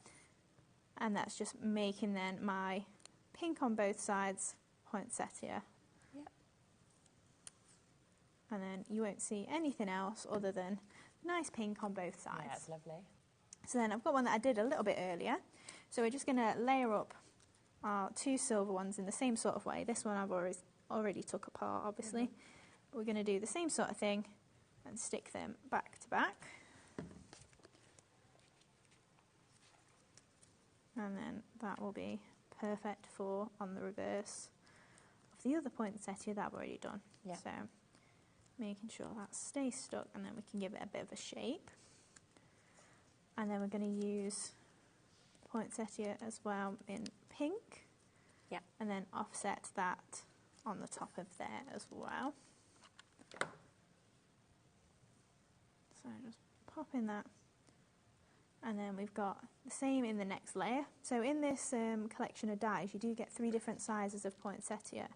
And that's just making then my pink on both sides poinsettia. Yep. And then you won't see anything else other than nice pink on both sides. Yeah, it's lovely. So then I've got one that I did a little bit earlier. So we're just going to layer up our 2 silver ones in the same sort of way. This one I've already took apart, obviously. We're going to do the same sort of thing and stick them back to back. And then that will be perfect for on the reverse of the other poinsettia that I've already done. Yeah. So making sure that stays stuck, and then we can give it a bit of a shape. And then we're going to use poinsettia as well in pink. Yeah. And then offset that on the top of there as well. So just pop in that. And then we've got the same in the next layer. So in this collection of dies, you do get 3 different sizes of poinsettia.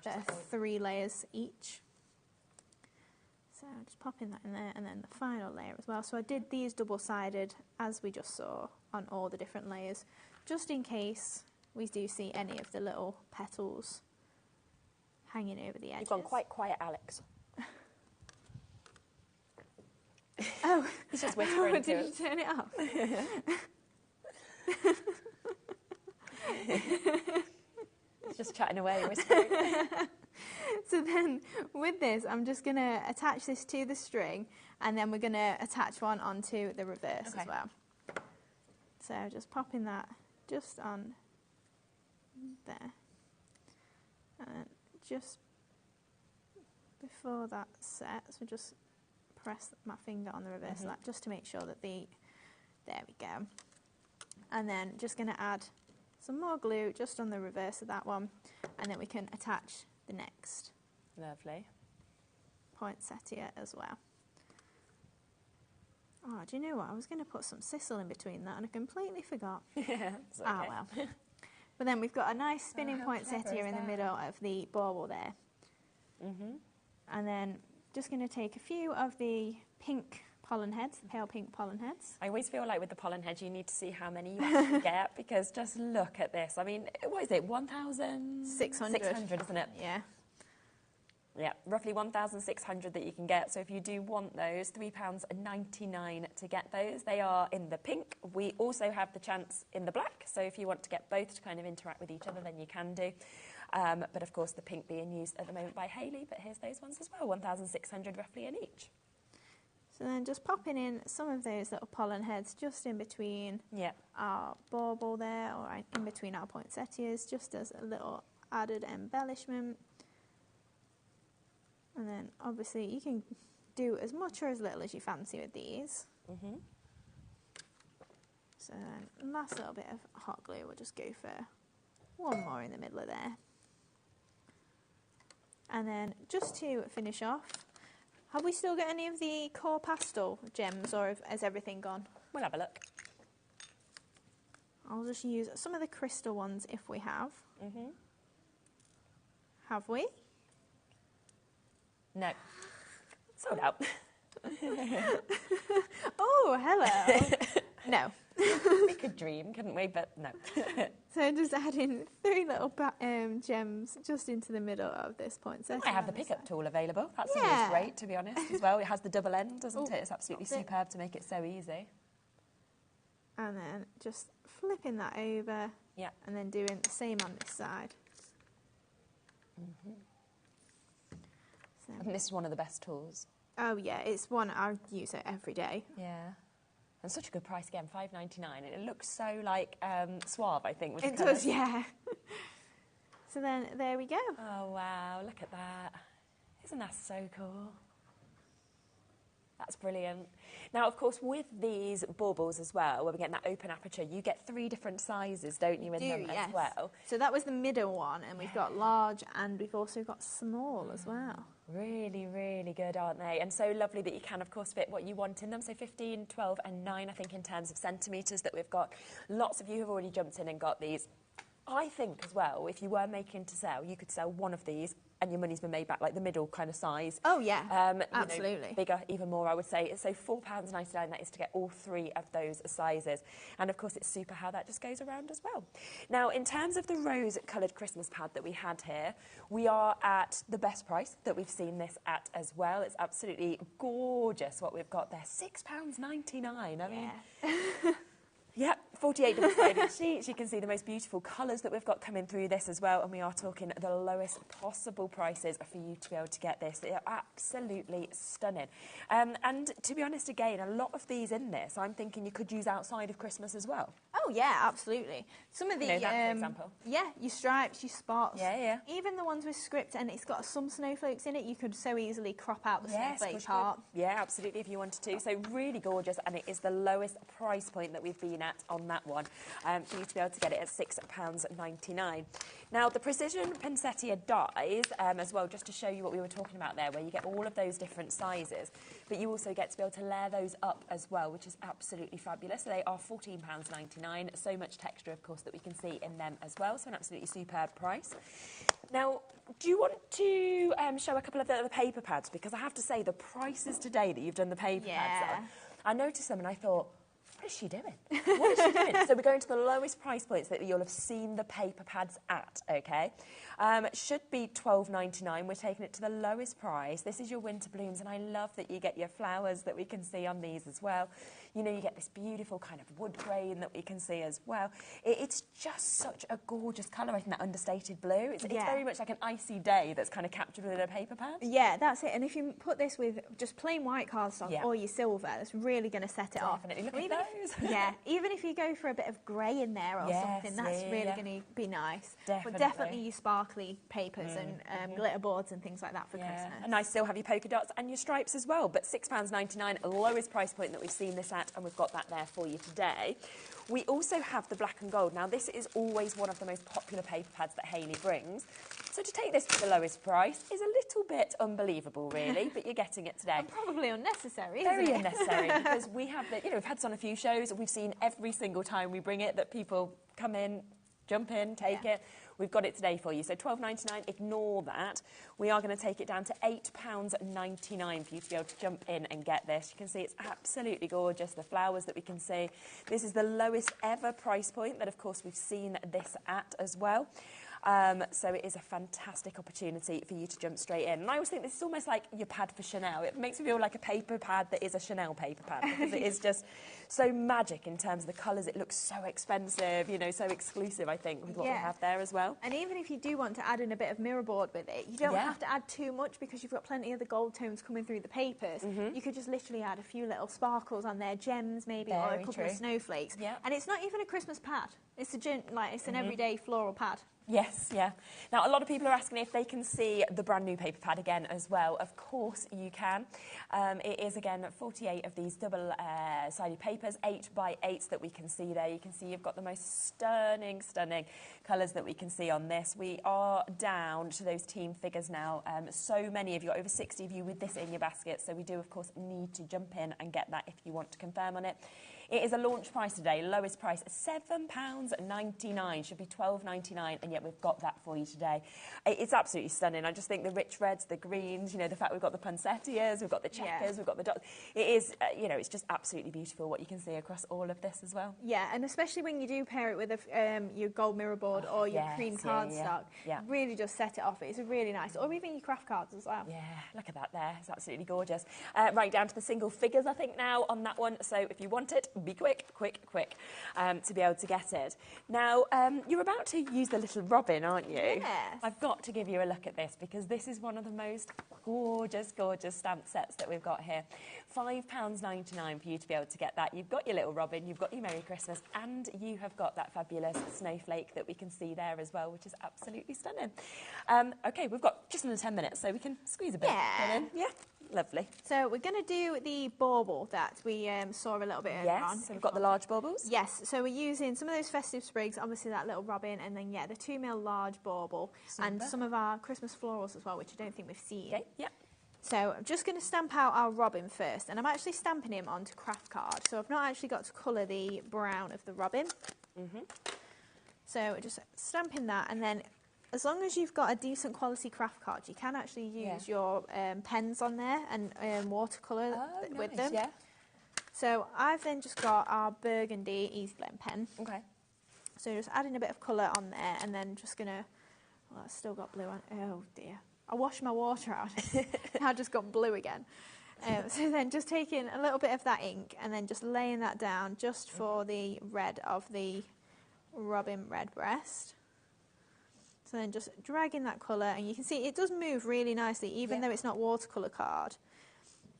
That are 3 layers each. So just popping that in there, and then the final layer as well. So I did these double-sided, as we just saw, on all the different layers, just in case we do see any of the little petals hanging over the edges. You've gone quite quiet, Alex. Oh, he's just whispering to did us. you turn it off? He's just chatting away, whispering. So then, with this, I'm just going to attach this to the string, and then we're going to attach one onto the reverse as well. So just popping that just on there. And just before that sets, we just press my finger on the reverse of that, just to make sure that there we go. And then just going to add some more glue just on the reverse of that one, and then we can attach the next lovely poinsettia as well. Oh, do you know what? I was going to put some sisal in between that and I completely forgot. Yeah, it's okay. Ah, well. But then we've got a nice spinning poinsettia in the middle of the bauble there. And then just going to take a few of the pink pollen heads, the pale pink pollen heads. I always feel like with the pollen heads you need to see how many you actually get, because just look at this. I mean, what is it, 1,600, isn't it? Yeah. Yeah, roughly 1,600 that you can get. So if you do want those, £3.99 to get those. They are in the pink. We also have the chance in the black. So if you want to get both to kind of interact with each other, then you can do. But of course, the pink being used at the moment by Hayley. But here's those ones as well, 1,600 roughly in each. So then just popping in some of those little pollen heads just in between our bauble there, or in between our poinsettias, just as a little added embellishment. And then obviously you can do as much or as little as you fancy with these. So then last little bit of hot glue, we'll just go for one more in the middle of there. And then just to finish off, have we still got any of the core pastel gems, or has everything gone? We'll have a look. I'll just use some of the crystal ones if we have. Have we? No. Sold out. Oh, hello. No. We could dream, couldn't we? But no. So just adding 3 little gems just into the middle of this poinsettia. I have the pickup tool available. That's always great, to be honest, as well. It has the double end, doesn't it? It's absolutely superb to make it so easy. And then just flipping that over. Yeah. And then doing the same on this side. So. I think this is one of the best tools. Oh yeah, it's one I use it every day. Yeah. And such a good price again, $5.99. And it looks so like suave, I think. With It the does, colours. yeah. So then there we go. Oh wow, look at that. Isn't that so cool? That's brilliant. Now, of course, with these baubles as well, where we're getting that open aperture, you get 3 different sizes, don't you, in them yes. as well? So that was the middle one, and we've got large, and we've also got small as well. Really, really good, aren't they? And so lovely that you can, of course, fit what you want in them. So 15, 12 and 9, I think, in terms of centimetres that we've got. Lots of you have already jumped in and got these. I think as well, if you were making to sell, you could sell one of these and your money's been made back, like the middle kind of size. Oh, yeah, absolutely. You know, bigger, even more, I would say. So £4.99, that is to get all 3 of those sizes. And, of course, it's super how that just goes around as well. Now, in terms of the rose-coloured Christmas pad that we had here, we are at the best price that we've seen this at as well. It's absolutely gorgeous what we've got there. £6.99. I mean... Yep, 48 double-sided sheets. You can see the most beautiful colours that we've got coming through this as well, and we are talking the lowest possible prices for you to be able to get this. They are absolutely stunning. And to be honest, again, a lot of these in this, I'm thinking you could use outside of Christmas as well. Oh, yeah, absolutely. Some of the, that, for example. Yeah, your stripes, your spots. Yeah, yeah. Even the ones with script and it's got some snowflakes in it, you could so easily crop out the snowflake part. Yeah, absolutely, if you wanted to. So really gorgeous, and it is the lowest price point that we've been at on that one, for you to be able to get it at £6.99. Now, the Precision Poinsettia dies, as well, just to show you what we were talking about there, where you get all of those different sizes, but you also get to be able to layer those up as well, which is absolutely fabulous. So they are £14.99, so much texture, of course, that we can see in them as well, so an absolutely superb price. Now, do you want to show a couple of the other paper pads? Because I have to say, the prices today that you've done the paper pads on, I noticed them and I thought, what is she doing? What is she doing? So we're going to the lowest price points that you'll have seen the paper pads at, okay? It should be £12.99. We're taking it to the lowest price. This is your winter blooms, and I love that you get your flowers that we can see on these as well. You know, you get this beautiful kind of wood grain that we can see as well. It's just such a gorgeous colour, I think, that understated blue. It's very much like an icy day that's kind of captured within a paper pad. Yeah, that's it. And if you put this with just plain white cardstock or your silver, that's really going to set it off. Definitely. Look at those. Yeah, even if you go for a bit of grey in there or something, that's really going to be nice. But definitely your sparkly papers and glitter boards and things like that for Christmas. And I still have your polka dots and your stripes as well, but £6.99, lowest price point that we've seen this at, and we've got that there for you today. We also have the black and gold. Now, this is always one of the most popular paper pads that Hayley brings. So to take this to the lowest price is a little bit unbelievable, really, but you're getting it today. And probably unnecessary, Very unnecessary, because we have the, we've had this on a few shows, and we've seen every single time we bring it that people come in, jump in, take it. We've got it today for you. So £12.99, ignore that. We are going to take it down to £8.99 for you to be able to jump in and get this. You can see it's absolutely gorgeous, the flowers that we can see. This is the lowest ever price point that, of course, we've seen this at as well. So it is a fantastic opportunity for you to jump straight in. And I always think this is almost like your pad for Chanel. It makes me feel like a paper pad that is a Chanel paper pad, because it is just so magic in terms of the colours. It looks so expensive, so exclusive, I think, with what we have there as well. And even if you do want to add in a bit of mirror board with it, you don't have to add too much, because you've got plenty of the gold tones coming through the papers. You could just literally add a few little sparkles on there, gems maybe, or a couple of snowflakes. And it's not even a Christmas pad. It's it's an everyday floral pad. Yes, yeah. Now, a lot of people are asking if they can see the brand new paper pad again as well. Of course you can. It is, again, 48 of these double-sided papers, 8x8s that we can see there. You can see you've got the most stunning colours that we can see on this. We are down to those team figures now. So many of you, over 60 of you with this in your basket. So we do, of course, need to jump in and get that if you want to confirm on it. It is a launch price today, lowest price, £7.99, should be £12.99, and yet we've got that for you today. It's absolutely stunning. I just think the rich reds, the greens, the fact we've got the poinsettias, we've got the checkers, we've got the dots. It is, it's just absolutely beautiful what you can see across all of this as well. Yeah, and especially when you do pair it with your gold mirror board or your cream cardstock, really just set it off. It's really nice. Or even your craft cards as well. Yeah, look at that there. It's absolutely gorgeous. Right down to the single figures, I think, now on that one. So if you want it, be quick, to be able to get it. Now, you're about to use the little robin, aren't you? Yes. I've got to give you a look at this because this is one of the most gorgeous, gorgeous stamp sets that we've got here. £5.99 for you to be able to get that. You've got your little robin, you've got your Merry Christmas, and you have got that fabulous snowflake that we can see there as well, which is absolutely stunning. OK, we've got just under 10 minutes, so we can squeeze a bit. Yeah, lovely. So we're going to do the bauble that we saw a little bit earlier on. So we've got the large baubles? Yes, so we're using some of those festive sprigs, obviously that little robin, and then, yeah, the 2mm large bauble, and some of our Christmas florals as well, which I don't think we've seen. Okay, yep. So I'm just going to stamp out our robin first, and I'm actually stamping him onto craft card, so I've not actually got to colour the brown of the robin. So just stamping that, and then as long as you've got a decent quality craft card, you can actually use your pens on there and watercolour with them. Yeah. So I've then just got our burgundy Easy Blend pen. Okay. So just adding a bit of colour on there, and then just going to, well, it's still got blue on. Oh dear. I washed my water out. I just got blue again. So then just taking a little bit of that ink and then just laying that down just for the red of the robin redbreast. So then just dragging that colour, and you can see it does move really nicely, even though it's not watercolour card.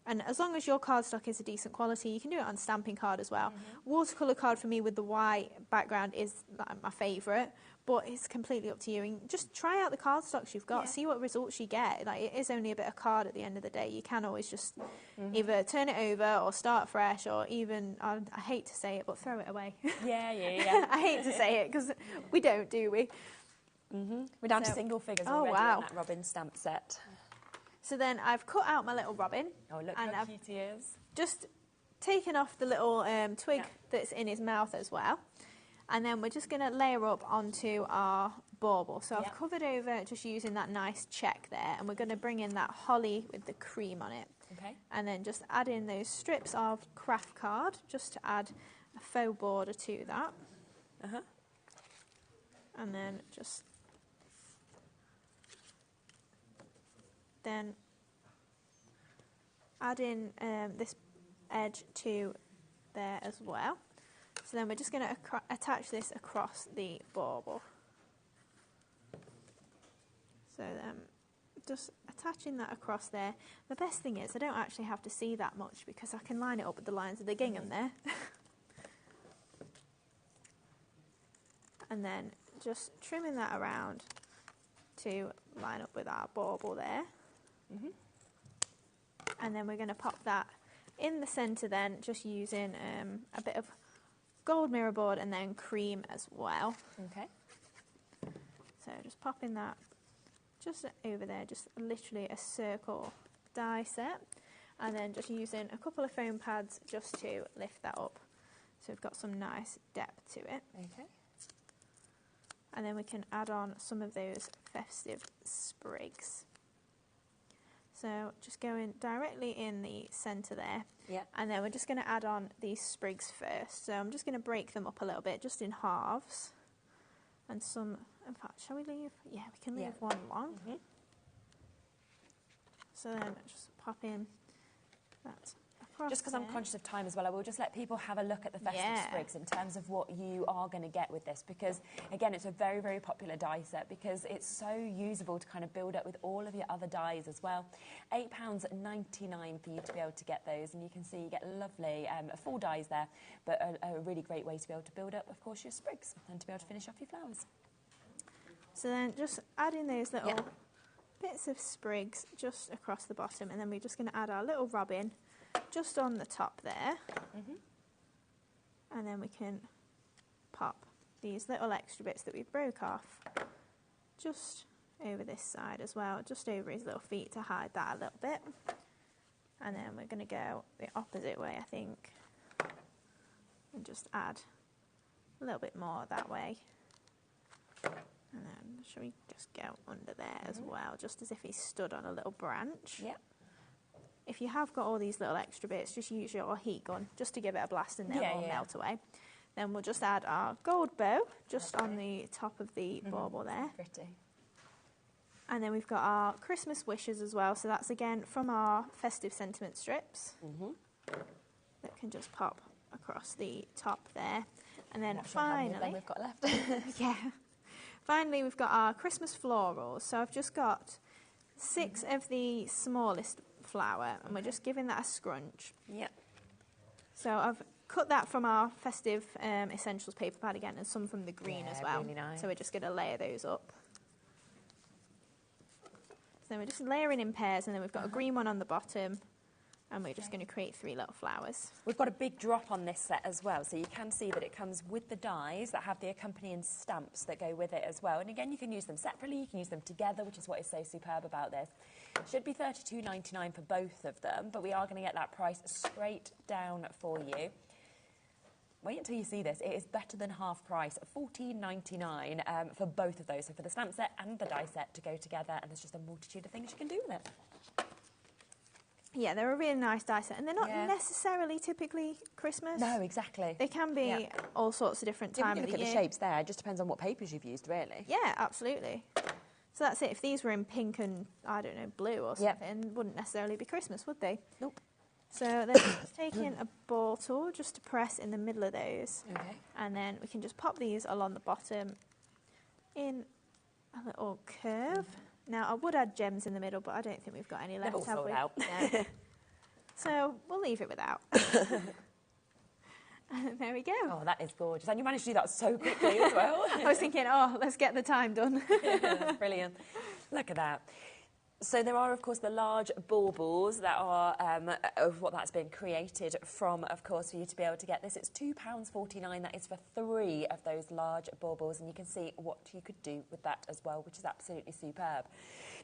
And as long as your cardstock is a decent quality, you can do it on stamping card as well. Watercolour card for me with the white background is my favourite, but it's completely up to you. And just try out the cardstocks you've got, see what results you get. Like, it is only a bit of card at the end of the day. You can always just either turn it over or start fresh, or even, I hate to say it, but throw it away. Yeah. I hate to say it because we don't, do we? We're down to single figures already on that robin stamp set. So then I've cut out my little robin. Oh, look and how I've cute he is. just taken off the little twig that's in his mouth as well. And then we're just going to layer up onto our bauble. So I've covered over just using that nice check there, and we're going to bring in that holly with the cream on it. Okay. And then just add in those strips of craft card just to add a faux border to that. And then just then add in this edge to there as well. So then we're just going to attach this across the bauble. So then just attaching that across there. The best thing is I don't actually have to see that much because I can line it up with the lines of the gingham there. And then just trimming that around to line up with our bauble there. And then we're going to pop that in the centre then, just using a bit of gold mirror board and then cream as well. Okay. So just popping that just over there, just literally a circle die set, and then just using a couple of foam pads just to lift that up so we've got some nice depth to it. Okay. And then we can add on some of those festive sprigs. So just going directly in the centre there. And then we're just going to add on these sprigs first. So I'm just going to break them up a little bit, just in halves. And some, in fact, shall we leave? Yeah, we can leave one long. So then just pop in that across. Just because I'm conscious of time as well, I will just let people have a look at the festive sprigs in terms of what you are going to get with this, because again, it's a very, very popular die set because it's so usable to kind of build up with all of your other dies as well. £8.99 for you to be able to get those, and you can see you get lovely full dies there, but a really great way to be able to build up, of course, your sprigs and to be able to finish off your flowers. So then just adding those little bits of sprigs just across the bottom, and then we're just going to add our little robin just on the top there. And then we can pop these little extra bits that we broke off just over this side as well, just over his little feet to hide that a little bit. And then we're going to go the opposite way, I think, and just add a little bit more that way. And then shall we just go under there as well, just as if he stood on a little branch. If you have got all these little extra bits, just use your heat gun just to give it a blast and they'll all melt away. Then we'll just add our gold bow just on the top of the bauble there. Pretty. And then we've got our Christmas wishes as well. So that's again from our festive sentiment strips that can just pop across the top there. And then Not sure how many of them finally, we've got left. yeah, finally we've got our Christmas florals. So I've just got 6 of the smallest flower, and we're just giving that a scrunch. Yep. So I've cut that from our Festive Essentials paper pad again, and some from the green as well. Really nice. So we're just going to layer those up. So we're just layering in pairs, and then we've got a green one on the bottom, and we're just going to create 3 little flowers. We've got a big drop on this set as well, so you can see that it comes with the dies that have the accompanying stamps that go with it as well. And again, you can use them separately, you can use them together, which is what is so superb about this. It should be $32.99 for both of them, but we are going to get that price straight down for you. Wait until you see this. It is better than half price, $14.99 for both of those. So for the stamp set and the die set to go together, and there's just a multitude of things you can do with it. Yeah, they're a really nice die set, and they're not necessarily typically Christmas. No, exactly. They can be all sorts of different time of the year. Look at the shapes there. It just depends on what papers you've used, really. Yeah, absolutely. So that's it. If these were in pink and, I don't know, blue or something, wouldn't necessarily be Christmas, would they? Nope. So then just taking a ball tool just to press in the middle of those. Okay. And then we can just pop these along the bottom in a little curve. Now, I would add gems in the middle, but I don't think we've got any left, have we? Out. No. So we'll leave it without. And there we go. Oh, that is gorgeous. And you managed to do that so quickly as well. I was thinking, oh, let's get the time done. That's brilliant. Look at that. So there are, of course, the large baubles that are of what that's been created from, of course, for you to be able to get this. It's £2.49. That is for 3 of those large baubles, and you can see what you could do with that as well, which is absolutely superb.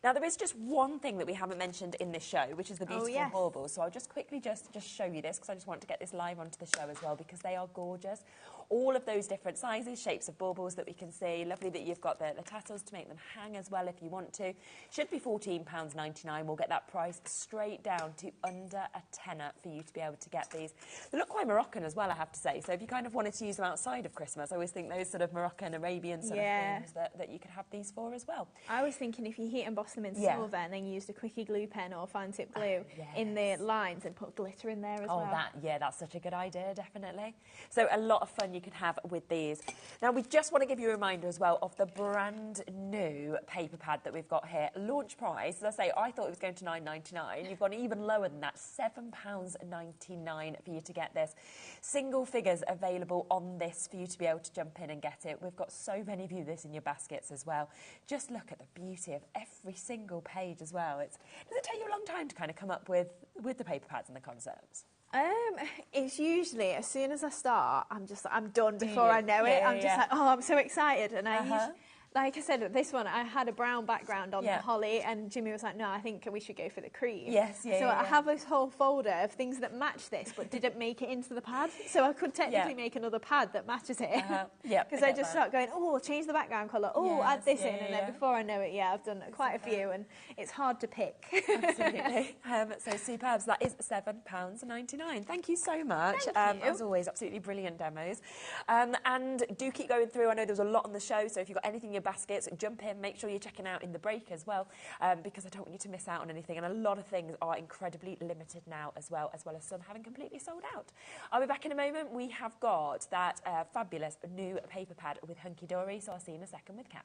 Now, there is just one thing that we haven't mentioned in this show, which is the beautiful baubles. So I'll just quickly just show you this, because I just want to get this live onto the show as well, because they are gorgeous. All of those different sizes, shapes of baubles that we can see. Lovely that you've got the tassels to make them hang as well if you want to. Should be £14.99. We'll get that price straight down to under a tenner for you to be able to get these. They look quite Moroccan as well, I have to say. So if you kind of wanted to use them outside of Christmas, I always think those sort of Moroccan, Arabian sort of themes that you could have these for as well. I was thinking if you heat emboss them in silver and then used a quickie glue pen or fine tip glue in the lines and put glitter in there as well. That's such a good idea, definitely. So a lot of fun you can have with these. Now, we just want to give you a reminder as well of the brand new paper pad that we've got here. Launch price, as I say, I thought it was going to £9.99. You've gone even lower than that, £7.99 for you to get this. Single figures available on this for you to be able to jump in and get it. We've got so many of you this in your baskets as well. Just look at the beauty of every single page as well. Does it take you a long time to kind of come up with the paper pads and the concepts? It's usually as soon as I start, I'm done before I know it. I'm just like, oh, I'm so excited, and I usually, like I said, with this one, I had a brown background on the holly, and Jimmy was like, no, I think we should go for the cream. I have this whole folder of things that match this, but didn't make it into the pad, so I could technically make another pad that matches it. Because I just start going, oh, change the background colour, add this in, and then before I know it, I've done quite a few, and it's hard to pick. Absolutely. So superb. So that is £7.99. Thank you so much. Thank you. As always, absolutely brilliant demos. And do keep going through. I know there's a lot on the show, so if you've got anything in your baskets, jump in, make sure you're checking out in the break as well, because I don't want you to miss out on anything, and a lot of things are incredibly limited now as well as some having completely sold out. I'll be back in a moment. We have got that fabulous new paper pad with Hunky Dory, so I'll see you in a second with Kat.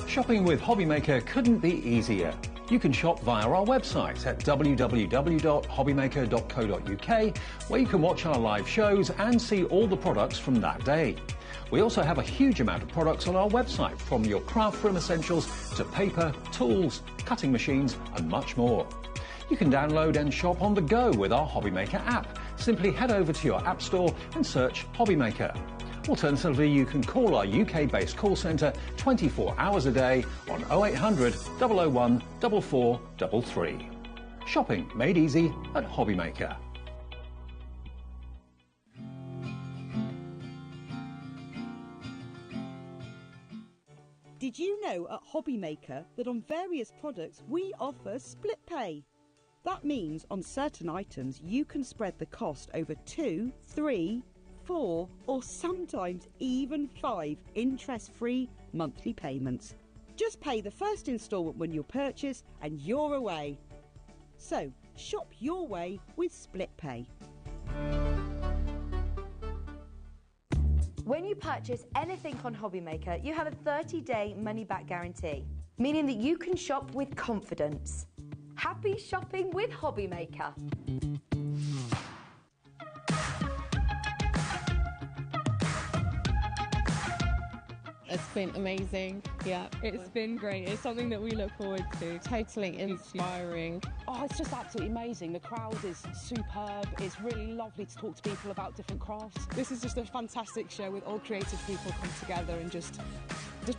Shopping with HobbyMaker couldn't be easier. You can shop via our website at www.hobbymaker.co.uk, where you can watch our live shows and see all the products from that day. We also have a huge amount of products on our website, from your craft room essentials to paper, tools, cutting machines and much more. You can download and shop on the go with our HobbyMaker app. Simply head over to your app store and search HobbyMaker. Alternatively, you can call our UK-based call centre 24 hours a day on 0800 001 4433. Shopping made easy at HobbyMaker. Did you know at HobbyMaker that on various products we offer split pay? That means on certain items you can spread the cost over 2, 3, 4 or sometimes even 5 interest-free monthly payments. Just pay the first instalment when you purchase and you're away. So shop your way with split pay. When you purchase anything on HobbyMaker, you have a 30-day money-back guarantee, meaning that you can shop with confidence. Happy shopping with HobbyMaker. It's been amazing. Yeah, it's been great. It's something that we look forward to. Totally inspiring. Oh, it's just absolutely amazing. The crowd is superb. It's really lovely to talk to people about different crafts. This is just a fantastic show with all creative people come together and just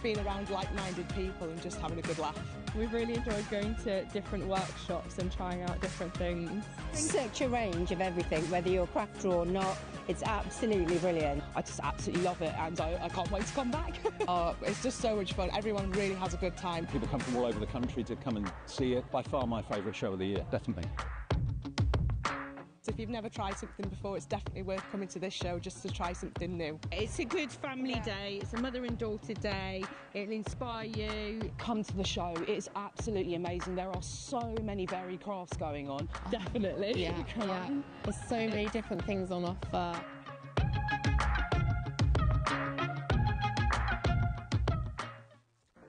being around like-minded people and just having a good laugh. We've really enjoyed going to different workshops and trying out different things. Such a range of everything, whether you're a crafter or not. It's absolutely brilliant. I just absolutely love it and I can't wait to come back. It's just so much fun. Everyone really has a good time. People come from all over the country to come and see it. By far my favourite show of the year, definitely. So if you've never tried something before, it's definitely worth coming to this show just to try something new. It's a good family day. It's a mother and daughter day. It'll inspire you. Come to the show. It's absolutely amazing. There are so many varied crafts going on. Definitely. Yeah, yeah. There's so many different things on offer.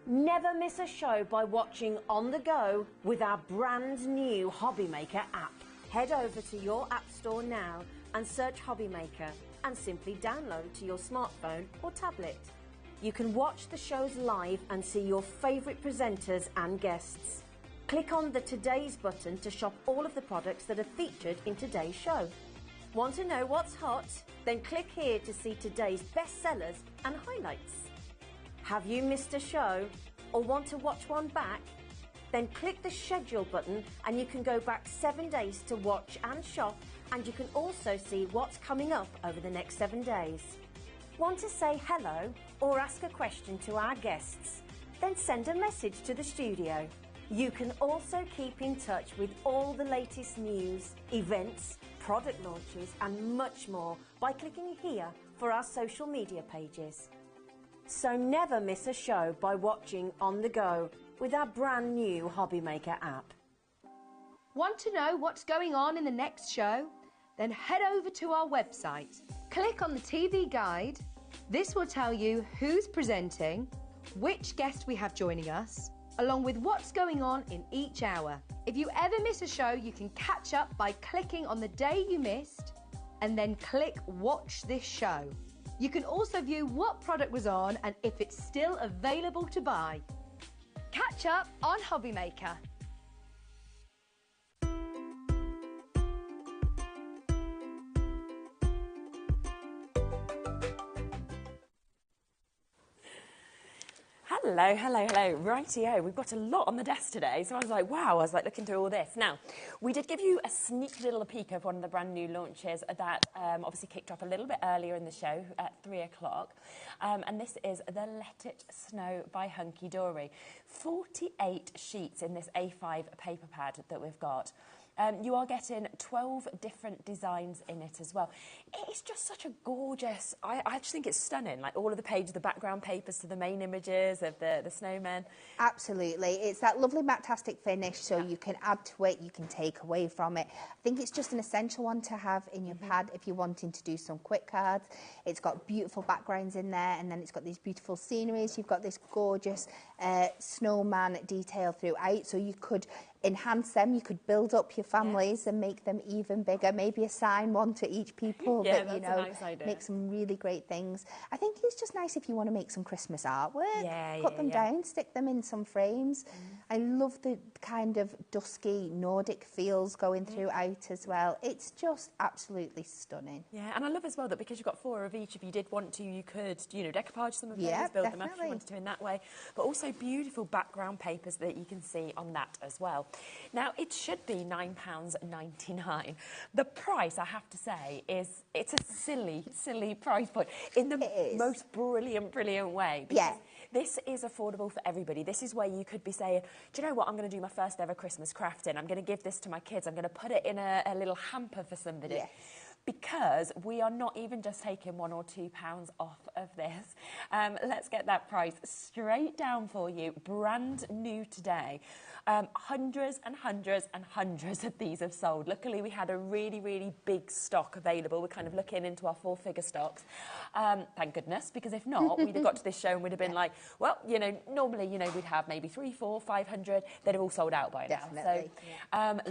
Never miss a show by watching on the go with our brand new HobbyMaker app. Head over to your app store now and search HobbyMaker and simply download to your smartphone or tablet. You can watch the shows live and see your favourite presenters and guests. Click on the Today's button to shop all of the products that are featured in today's show. Want to know what's hot? Then click here to see today's bestsellers and highlights. Have you missed a show or want to watch one back? Then click the schedule button and you can go back 7 days to watch and shop, and you can also see what's coming up over the next 7 days. Want to say hello or ask a question to our guests? Then send a message to the studio. You can also keep in touch with all the latest news, events, product launches and much more by clicking here for our social media pages. So never miss a show by watching on the go with our brand new HobbyMaker app. Want to know what's going on in the next show? Then head over to our website. Click on the TV guide. This will tell you who's presenting, which guest we have joining us, along with what's going on in each hour. If you ever miss a show, you can catch up by clicking on the day you missed and then click Watch This Show. You can also view what product was on and if it's still available to buy. Catch up on HobbyMaker. Hello, hello, hello. Rightio, we've got a lot on the desk today, so I was like, wow, I was like looking through all this. Now, we did give you a sneak little peek of one of the brand new launches that obviously kicked off a little bit earlier in the show at 3 o'clock. And this is the Let It Snow by Hunky Dory. 48 sheets in this A5 paper pad that we've got. You are getting 12 different designs in it as well. It's just such a gorgeous, I just think it's stunning, like all of the pages, the background papers to the main images of the snowmen. Absolutely. It's that lovely matastic finish, so you can add to it, you can take away from it. I think it's just an essential one to have in your pad if you're wanting to do some quick cards. It's got beautiful backgrounds in there, and then it's got these beautiful sceneries. You've got this gorgeous snowman detail throughout, so you could enhance them. You could build up your families and make them even bigger. Maybe assign one to each people that, you know, make some really great things. I think it's just nice if you want to make some Christmas artwork. Put them down, stick them in some frames. I love the kind of dusky Nordic feels going throughout as well. It's just absolutely stunning. Yeah, and I love as well that because you've got 4 of each, if you did want to, you could, you know, decoupage some of those, build them up if you wanted to in that way. But also beautiful background papers that you can see on that as well. Now, it should be £9.99. The price, I have to say, is it's a silly, silly price point in the most brilliant way. Because this is affordable for everybody. This is where you could be saying, do you know what, I'm going to do my first ever Christmas crafting. I'm going to give this to my kids. I'm going to put it in a little hamper for somebody. Yes. Because we are not even just taking £1 or £2 off of this. Let's get that price straight down for you, brand new today. Hundreds and hundreds and hundreds of these have sold. Luckily, we had a really, really big stock available. We're kind of looking into our 4-figure stocks. Thank goodness, because if not, we'd have got to this show and we'd have been like, well, you know, normally, you know, we'd have maybe 300, 400, 500. They'd have all sold out by now. So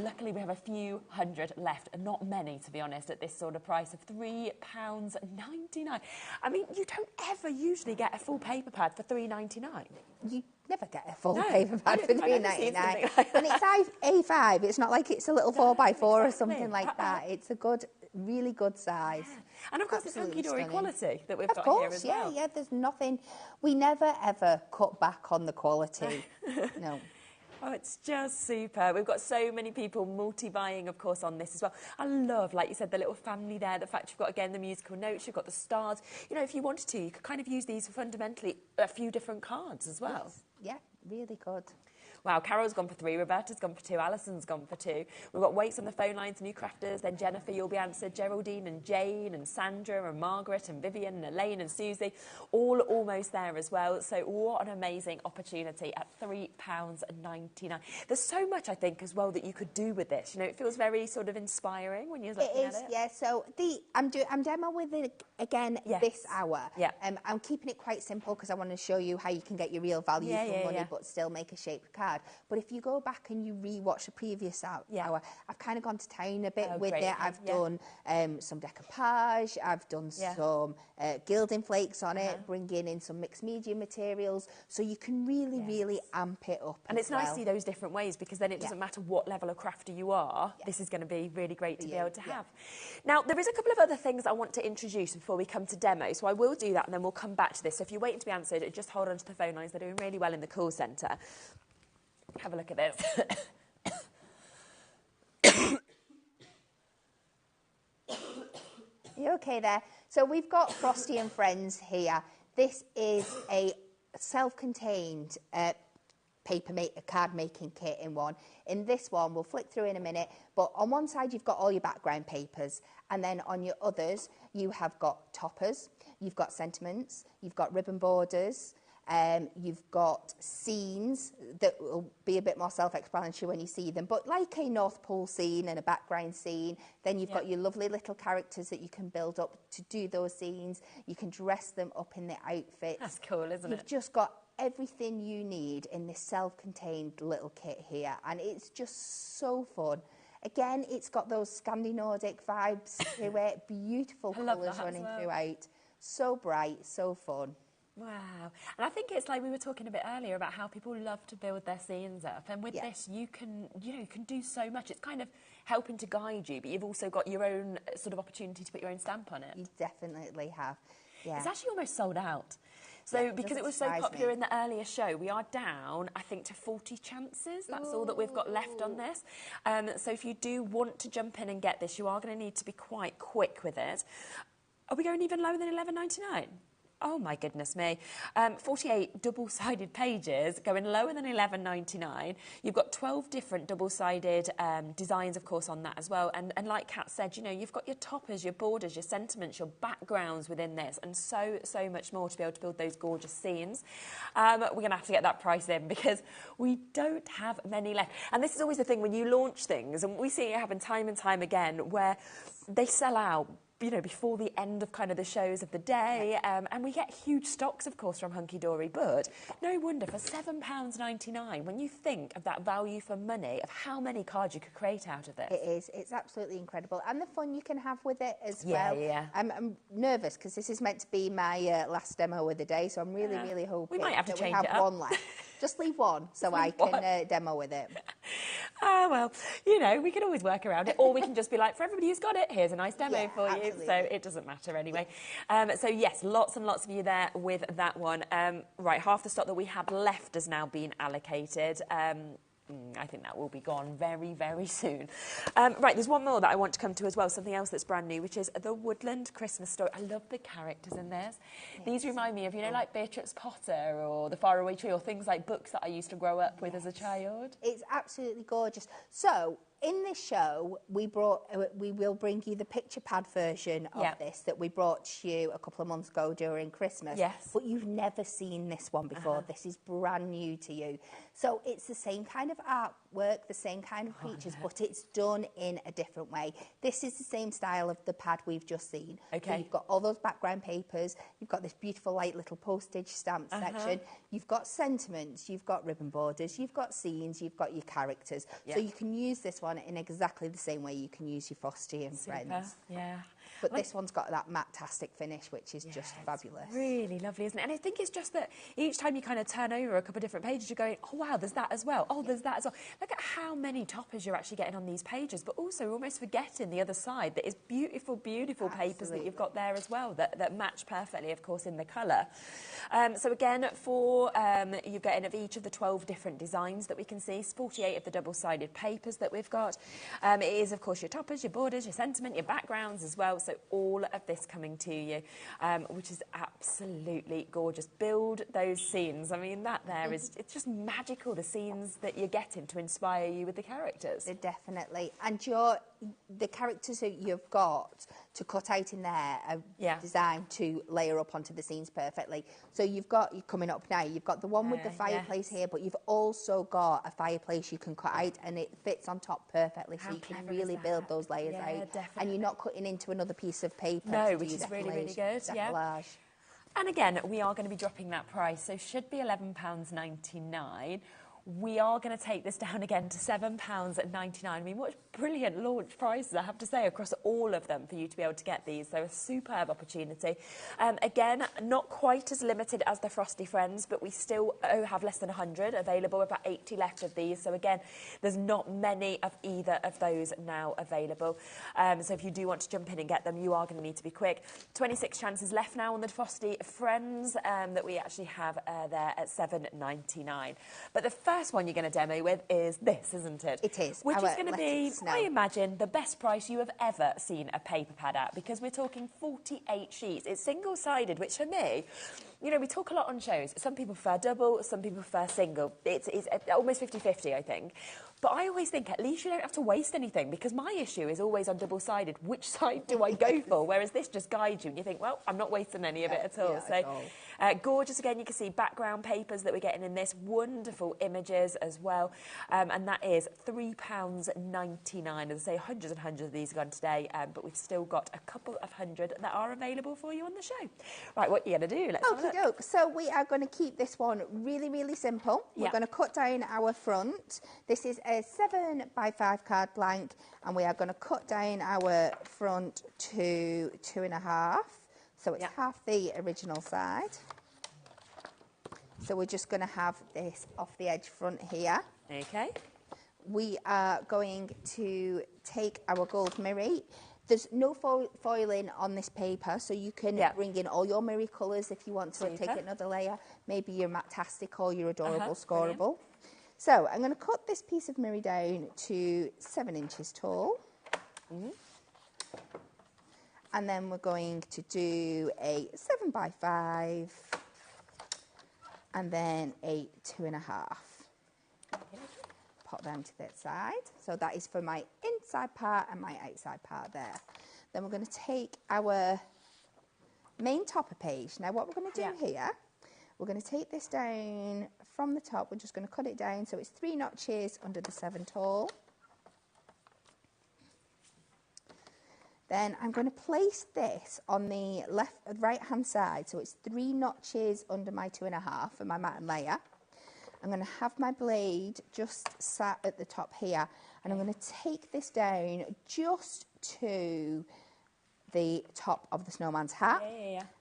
luckily, we have a few hundred left, and not many, to be honest, at this sort of price of £3.99. I mean, you don't ever usually get a full paper pad for £3.99. You never get a full paper pad for £3.99. And it's A5. It's not like it's a little 4x4 or something like that. It's a good, really good size. Yeah. And of course, it's hunky-dory quality that we've got here as well. Of course, yeah, there's nothing. We never, ever cut back on the quality. No. Oh, it's just super. We've got so many people multi-buying, of course, on this as well. I love, like you said, the little family there, the fact you've got, again, the musical notes, you've got the stars. You know, if you wanted to, you could kind of use these for fundamentally a few different cards as well. Yes. Yeah, really good. Wow, Carol's gone for 3, Roberta's gone for 2, Alison's gone for 2. We've got Waits on the phone lines, new crafters, then Jennifer, you'll be answered, Geraldine and Jane and Sandra and Margaret and Vivian and Elaine and Susie, all almost there as well. So what an amazing opportunity at £3.99. There's so much, I think, as well that you could do with this. You know, it feels very sort of inspiring when you're looking at it. Yeah. So I'm demoing it again this hour. Yeah. I'm keeping it quite simple because I want to show you how you can get your real value for money, but still make a shaped card. But if you go back and you re-watch the previous hour, I've kind of gone to town a bit with it. I've done some decoupage, I've done some gilding flakes on it, bringing in some mixed media materials, so you can really, really amp it up. And it's nice to see those different ways, because then it doesn't matter what level of crafter you are, this is going to be really great to be able to have. Now, there is a couple of other things I want to introduce before we come to demo, so I will do that and then we'll come back to this. So if you're waiting to be answered, just hold on to the phone lines. They're doing really well in the call centre. Have a look at this. You okay there? So we've got Frosty and Friends here. This is a self-contained card making kit in one. In this one, we'll flick through in a minute, but on one side you've got all your background papers, and then on your others you have got toppers, you've got sentiments, you've got ribbon borders, you've got scenes that will be a bit more self-explanatory when you see them, but like a North Pole scene and a background scene. Then you've got your lovely little characters that you can build up to do those scenes. You can dress them up in their outfits. That's cool, isn't it? You've just got everything you need in this self-contained little kit here, and it's just so fun. Again, it's got those Scandi-Nordic vibes to it. Beautiful colours running throughout. So bright, so fun. Wow. And I think it's like we were talking a bit earlier about how people love to build their scenes up, and with this you can do so much. It's kind of helping to guide you, but you've also got your own sort of opportunity to put your own stamp on it. You definitely have. Yeah. It's actually almost sold out. So because it was so popular in the earlier show, we are down, I think, to 40 chances. That's all that we've got left on this. So if you do want to jump in and get this, you are going to need to be quite quick with it. Are we going even lower than $11.99? Oh my goodness me. 48 double-sided pages, going lower than $11.99. You've got 12 different double-sided designs, of course, on that as well. And like Kat said, you know, you've got your toppers, your borders, your sentiments, your backgrounds within this, and so much more to be able to build those gorgeous scenes. We're going to have to get that price in because we don't have many left. And this is always the thing when you launch things, and we see it happen time and time again, where they sell out, you know, before the end of kind of the shows of the day, and we get huge stocks, of course, from Hunky Dory, but no wonder for £7.99, when you think of that value for money, of how many cards you could create out of this. It is. It's absolutely incredible. And the fun you can have with it as well. Yeah. I'm nervous because this is meant to be my last demo of the day, so I'm really hoping we might have to that change we have it up. one left. Just leave one so I can demo with it. Ah, well, you know, we can always work around it, or we can just be like, for everybody who's got it, here's a nice demo for you. So it doesn't matter anyway. So yes, lots and lots of you there with that one. Right, half the stock that we had left has now been allocated. I think that will be gone very, very soon. Right, there's one more that I want to come to as well, something else that's brand new, which is the Woodland Christmas story. I love the characters in this. Yes. These remind me of, you know, like Beatrix Potter or The Faraway Tree, or things like books that I used to grow up with as a child. It's absolutely gorgeous. So, in this show, we will bring you the picture pad version of this that we brought to you a couple of months ago during Christmas. Yes. But you've never seen this one before. This is brand new to you. So it's the same kind of artwork, the same kind of creatures, but it's done in a different way. This is the same style of the pad we've just seen. Okay. So you've got all those background papers, you've got this beautiful like little postage stamp section, you've got sentiments, you've got ribbon borders, you've got scenes, you've got your characters. So you can use this one in exactly the same way you can use your Frosty and Friends. Yeah. But this one's got that matte-tastic finish, which is just fabulous. Really lovely, isn't it? And I think it's just that each time you kind of turn over a couple of different pages, you're going, oh, wow, there's that as well. Oh, there's that as well. Look at how many toppers you're actually getting on these pages, but also almost forgetting the other side that is beautiful, beautiful papers that you've got there as well that match perfectly, of course, in the colour. So again, you're getting of each of the 12 different designs that we can see, 48 of the double-sided papers that we've got. It is, of course, your toppers, your borders, your sentiment, your backgrounds as well. So all of this coming to you, which is absolutely gorgeous. Build those scenes. I mean, that there is, it's just magical, the scenes that you're getting to inspire you with the characters. Definitely. And the characters that you've got to cut out in there are designed to layer up onto the scenes perfectly. So you're coming up now, you've got the one with the fireplace here, but you've also got a fireplace you can cut out and it fits on top perfectly. So you can really build those layers out. Definitely. And you're not cutting into another piece of paper. No, which is really, really good. Decollage. And again, we are going to be dropping that price, so should be £11.99. We are going to take this down again to £7.99. I mean, what brilliant launch prices, I have to say, across all of them for you to be able to get these. So a superb opportunity. Again, not quite as limited as the Frosty Friends, but we still have less than 100 available, about 80 left of these. So again, there's not many of either of those now available. So if you do want to jump in and get them, you are going to need to be quick. 26 chances left now on the Frosty Friends that we actually have there at £7.99. But the first one you're going to demo with is this, isn't it? It is. Which is going to be, I imagine, the best price you have ever seen a paper pad at, because we're talking 48 sheets. It's single-sided, which for me, you know, we talk a lot on shows. Some people prefer double, some people prefer single. It's almost 50-50, I think. But I always think at least you don't have to waste anything, because my issue is always on double-sided. Which side do I go for? Whereas this just guides you and you think, well, I'm not wasting any of it at all. Gorgeous. Again, you can see background papers that we're getting in this. Wonderful images as well. And that is £3.99. As I say, hundreds and hundreds of these are gone today, but we've still got a couple of hundred that are available for you on the show. Right, what are you going to do? Let's have a look. So we are going to keep this one really, really simple. We're going to cut down our front. This is a 7x5 card blank, and we are going to cut down our front to 2.5. So it's half the original side. So we're just going to have this off the edge front here. Okay. We are going to take our gold mirror. There's no foiling on this paper, so you can bring in all your mirror colours if you want to take another layer. Maybe your matte-tastic or your adorable scoreable. Brilliant. So I'm going to cut this piece of mirror down to 7 inches tall. And then we're going to do a 7x5 and then a 2.5. Pop them to that side. So that is for my inside part and my outside part there. Then we're going to take our main topper page. Now what we're going to do here, we're going to take this down from the top. We're just going to cut it down so it's 3 notches under the 7 tall. Then I'm going to place this on the right-hand side, so it's 3 notches under my 2.5 for my matte layer. I'm going to have my blade just sat at the top here, and I'm going to take this down just to the top of the snowman's hat.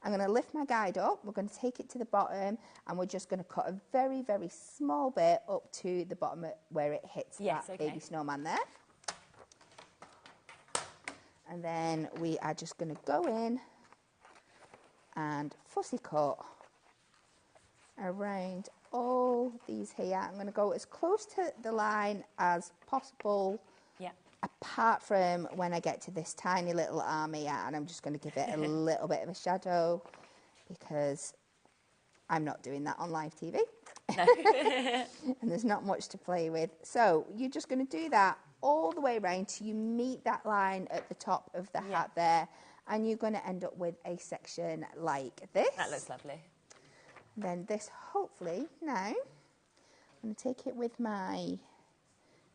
I'm going to lift my guide up, we're going to take it to the bottom, and we're just going to cut a very, very small bit up to the bottom where it hits that baby snowman there. And then we are just going to go in and fussy cut around all these here. I'm going to go as close to the line as possible, apart from when I get to this tiny little arm here, and I'm just going to give it a little bit of a shadow because I'm not doing that on live TV. And there's not much to play with. So you're just going to do that all the way around till you meet that line at the top of the hat there, and you're going to end up with a section like this. That looks lovely. Then this, hopefully, now, I'm going to take it with my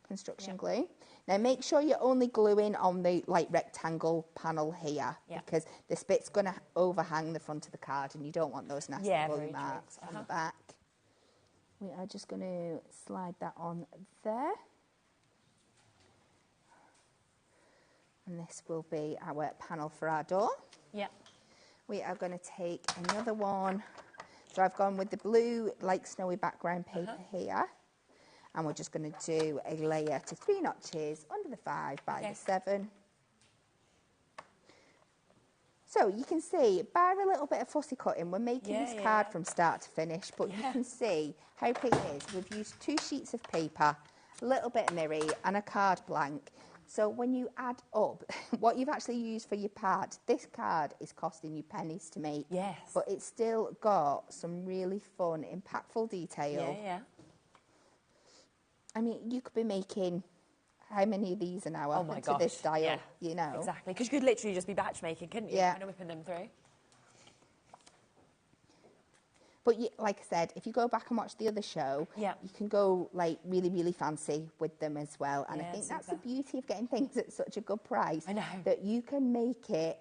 construction glue. Now make sure you're only gluing on the rectangle panel here, because this bit's going to overhang the front of the card and you don't want those nasty woolly marks on the back. We are just going to slide that on there. And this will be our panel for our door. We are going to take another one. So I've gone with the blue, snowy background paper here. And we're just going to do a layer to 3 notches under the 5 by the 7. So you can see, bar a little bit of fussy cutting, we're making this card from start to finish, but you can see how pretty it is. We've used 2 sheets of paper, a little bit of mirri and a card blank. So when you add up what you've actually used for your card, this card is costing you pennies to make. But it's still got some really fun, impactful detail. I mean, you could be making how many of these an hour to this style, you know? Exactly, because you could literally just be batch making, couldn't you? Kind of whipping them through. But like I said, if you go back and watch the other show, you can go really, really fancy with them as well. And I think that's the beauty of getting things at such a good price. I know. That you can make it,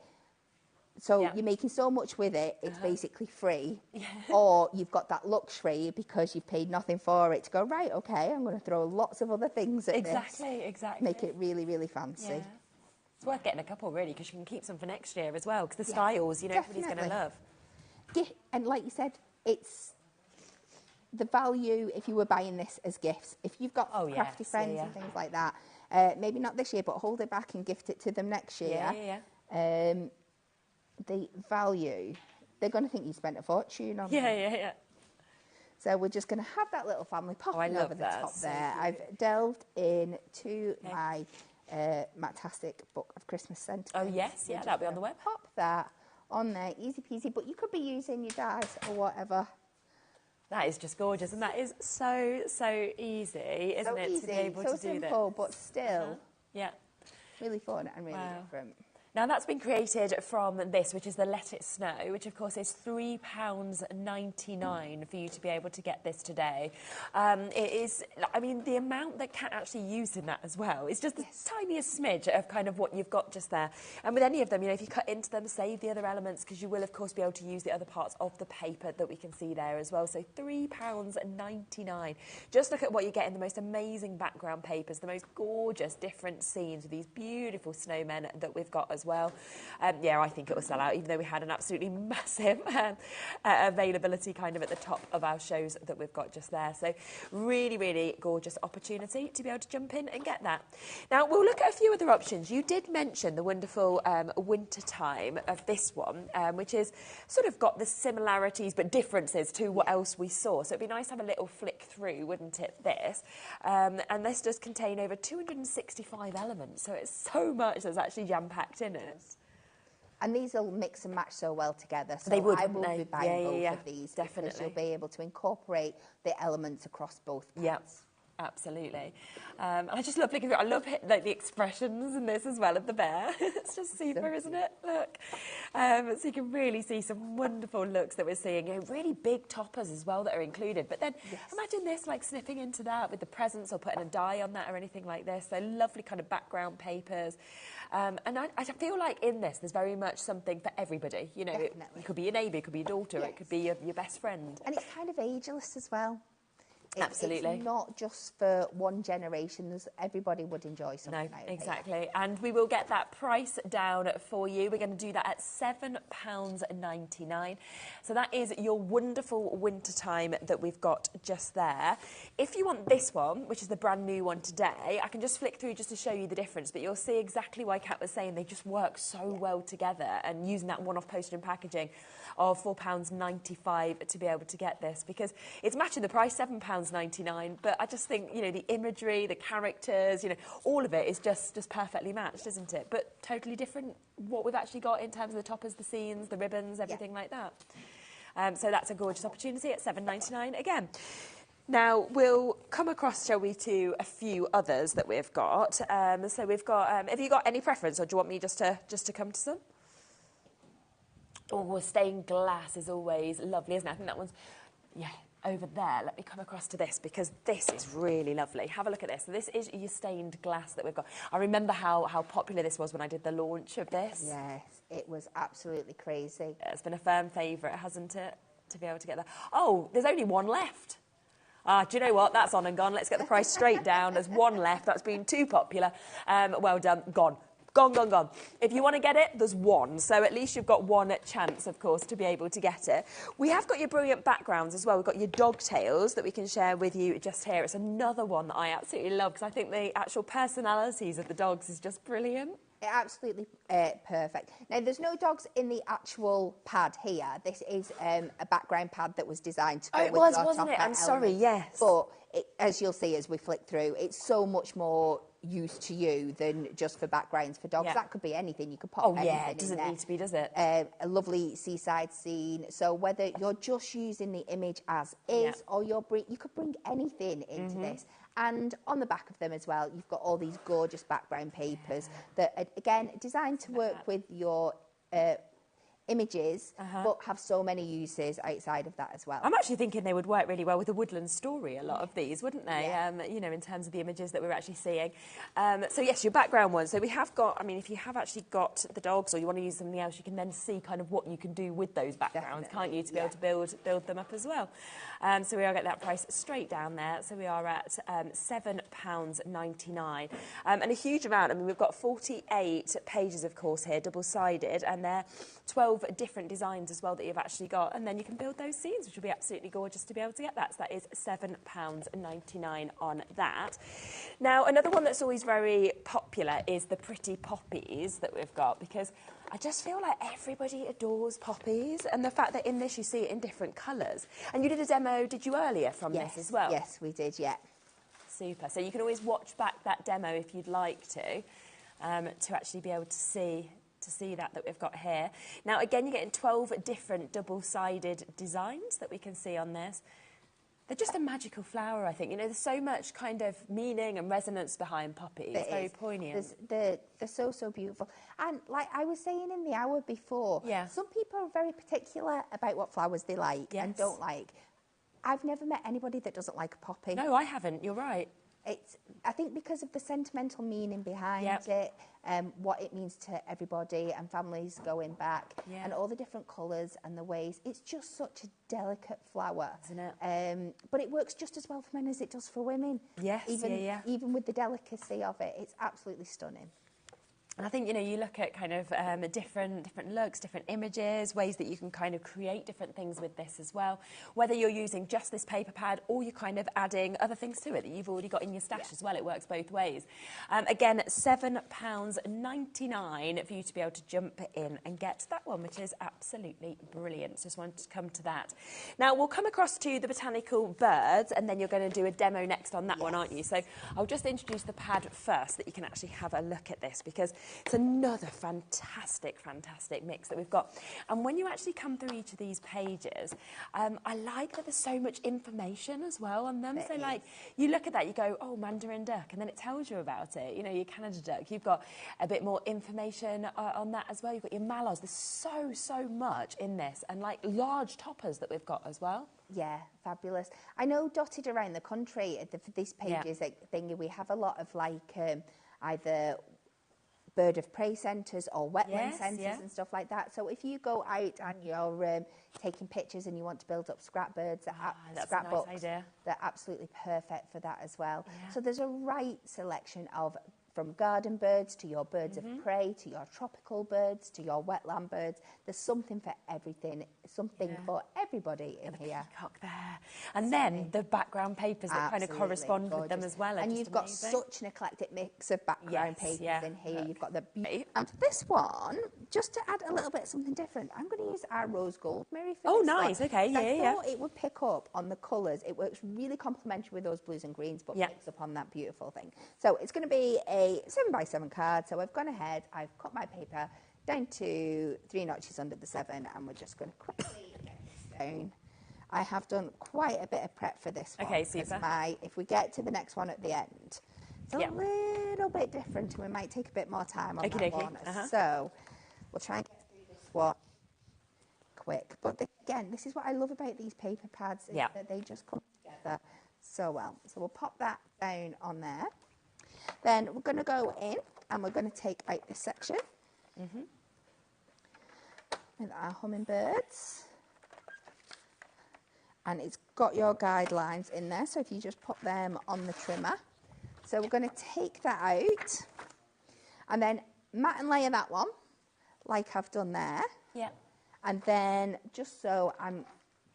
so you're making so much with it, it's basically free. Or you've got that luxury because you've paid nothing for it to go, right, okay, I'm going to throw lots of other things at this. Exactly. Make it really, really fancy. It's worth getting a couple, really, because you can keep some for next year as well, because the styles, you know, everybody's going to love. And like you said, it's the value if you were buying this as gifts. If you've got crafty friends and things like that, maybe not this year, but hold it back and gift it to them next year. The value, they're going to think you spent a fortune on them. So we're just going to have that little family popping over the top there. I've delved into my Matastic Book of Christmas Sentiments. Oh, yes, that'll be on the web. Pop that on there, easy peasy, but you could be using your dies or whatever. That is just gorgeous, and that is so easy, isn't it, to be able to do this? So simple, but still really fun and really different. Now, that's been created from this, which is the Let It Snow, which, of course, is £3.99 for you to be able to get this today. It is, I mean, the amount that Kat actually used in that as well is just the tiniest smidge of kind of what you've got just there. And with any of them, you know, if you cut into them, save the other elements, because you will, of course, be able to use the other parts of the paper that we can see there as well. So £3.99. Just look at what you get in the most amazing background papers, the most gorgeous different scenes with these beautiful snowmen that we've got as well. I think it will sell out, even though we had an absolutely massive availability kind of at the top of our shows that we've got just there. So really, really gorgeous opportunity to be able to jump in and get that. Now, we'll look at a few other options. You did mention the wonderful winter time of this one, which is sort of got the similarities but differences to what else we saw. So it'd be nice to have a little flick through, wouldn't it, this? And this does contain over 265 elements, so it's so much that's actually jam-packed in it. And these will mix and match so well together. So they would, I will be buying both of these, definitely, because you'll be able to incorporate the elements across both parts. Absolutely. And I just love looking at it. I love the expressions in this as well of the bear. It's just super, isn't it? Look. So you can really see some wonderful looks that we're seeing. You know, really big toppers as well that are included. But then imagine this, like snipping into that with the presents or putting a die on that or anything like this. So lovely kind of background papers. And I feel like in this, there's very much something for everybody. You know, it could be your neighbour, it could be your daughter, it could be your best friend. And it's kind of ageless as well. Absolutely. It's not just for one generation. Everybody would enjoy something No, out of it. exactly. And we will get that price down for you. We're going to do that at £7.99. So that is your wonderful winter time that we've got just there. If you want this one, which is the brand new one today, I can just flick through just to show you the difference, but you'll see exactly why Kat was saying they just work so well together, and using that one-off postage and packaging of £4.95 to be able to get this, because it's matching the price, £7.99, but I just think, you know, the imagery, the characters, you know, all of it is just perfectly matched, isn't it? But totally different what we've actually got in terms of the toppers, the scenes, the ribbons, everything like that. So that's a gorgeous opportunity at £7.99 again. Now, we'll come across, shall we, to a few others that we've got. So we've got, have you got any preference, or do you want me just to come to some? Oh, stained glass is always lovely, isn't it? I think that one's, yeah, over there. Let me come across to this, because this is really lovely. Have a look at this. So this is your stained glass that we've got. I remember how popular this was when I did the launch of this. Yes, it was absolutely crazy. It's been a firm favourite, hasn't it, to be able to get that? Oh, there's only one left. Do you know what? That's on and gone. Let's get the price straight down. There's one left. That's been too popular. Well done. Gone. Gone. If you want to get it, there's one. So at least you've got one chance, of course, to be able to get it. We have got your brilliant backgrounds as well. We've got your Dogtails that we can share with you just here. It's another one that I absolutely love, because I think the actual personalities of the dogs is just brilliant. Absolutely perfect. Now, there's no dogs in the actual pad here. This is a background pad that was designed to go with your wasn't it? I'm sorry, yes. But as you'll see as we flick through, it's so much more use to you than just for backgrounds for dogs. Yeah. That could be anything. You could pop anything in there. It doesn't need to be, does it? A lovely seaside scene. So whether you're just using the image as is, or you could bring anything into this. And on the back of them as well, you've got all these gorgeous background papers that are, again, designed to work with your images, but have so many uses outside of that as well. I'm actually thinking they would work really well with the Woodland story, a lot of these, wouldn't they? Yeah. You know, in terms of the images that we're actually seeing. So yes, your background one. So we have got, I mean, if you have actually got the dogs, or you want to use something else, you can then see kind of what you can do with those backgrounds, can't you, to be able to build them up as well. So we are getting that price straight down there. So we are at £7.99. And a huge amount. I mean, we've got 48 pages, of course, here, double-sided, and they're 12 different designs as well that you've actually got, and then you can build those scenes, which will be absolutely gorgeous to be able to get that. So that is £7.99 on that. Now, another one that's always very popular is the pretty poppies that we've got, because I just feel like everybody adores poppies, and the fact that in this you see it in different colours. And you did a demo, did you, earlier from this as well? Yes, we did, yeah. Super. So you can always watch back that demo if you'd like to actually be able to see that we've got here. Now, again, you're getting 12 different double-sided designs that we can see on this. They're just a magical flower, I think. You know, there's so much kind of meaning and resonance behind poppies. It's very poignant. They're so beautiful. And like I was saying in the hour before, some people are very particular about what flowers they like and don't like. I've never met anybody that doesn't like a poppy. No, I haven't. You're right. I think because of the sentimental meaning behind it, what it means to everybody and families going back, and all the different colours and the ways. It's just such a delicate flower, isn't it? But it works just as well for men as it does for women. Yes, even with the delicacy of it, it's absolutely stunning. And I think, you know, you look at kind of different looks, different images, ways that you can kind of create different things with this as well. Whether you're using just this paper pad or you're kind of adding other things to it that you've already got in your stash as well. It works both ways. Again, £7.99 for you to be able to jump in and get that one, which is absolutely brilliant. So just wanted to come to that. Now, we'll come across to the Botanical birds, and then you're going to do a demo next on that one, aren't you? So I'll just introduce the pad first, that you can actually have a look at this, because it's another fantastic mix that we've got. And when you actually come through each of these pages, I like that there's so much information as well on them. So, like, you look at that, you go, oh, Mandarin duck, and then it tells you about it. You know, your Canada duck. You've got a bit more information on that as well. You've got your mallows. There's so much in this, and, like, large toppers that we've got as well. Yeah, fabulous. I know dotted around the country for these pages thingy, we have a lot of, like, either bird of prey centres or wetland Yes, centres yeah. and stuff like that. So if you go out and you're taking pictures and you want to build up scrap birds, that's a nice scrapbooks, idea. they're absolutely perfect for that as well. Yeah. So there's a right selection of, from garden birds to your birds of prey, to your tropical birds, to your wetland birds. There's something for everything, something for everybody in here. Peacock there. And then the background papers that kind of Absolutely correspond with them gorgeous. as well. Are And just you've got amazing. such an eclectic mix of background Yes, papers yeah. in here. You've got the and this one, just to add a little bit something different, I'm going to use our rose gold mirror for Oh, this nice. one. Okay, I yeah. thought it would pick up on the colours. It works really complementary with those blues and greens, but picks up on that beautiful thing. So it's going to be a 7x7 card. So I've gone ahead, I've cut my paper down to 3 notches under the 7, and we're just going to quickly get this down. I have done quite a bit of prep for this one. Okay, super. If we get to the next one at the end, it's a little bit different, and we might take a bit more time on that one. So we'll try and get through this one quick. But again, this is what I love about these paper pads, is that they just come together so well. So we'll pop that down on there. Then we're going to go in and we're going to take out this section with our hummingbirds. And it's got your guidelines in there, so if you just put them on the trimmer. So we're going to take that out and then mat and layer that one like I've done there. Yeah. And then, just so I'm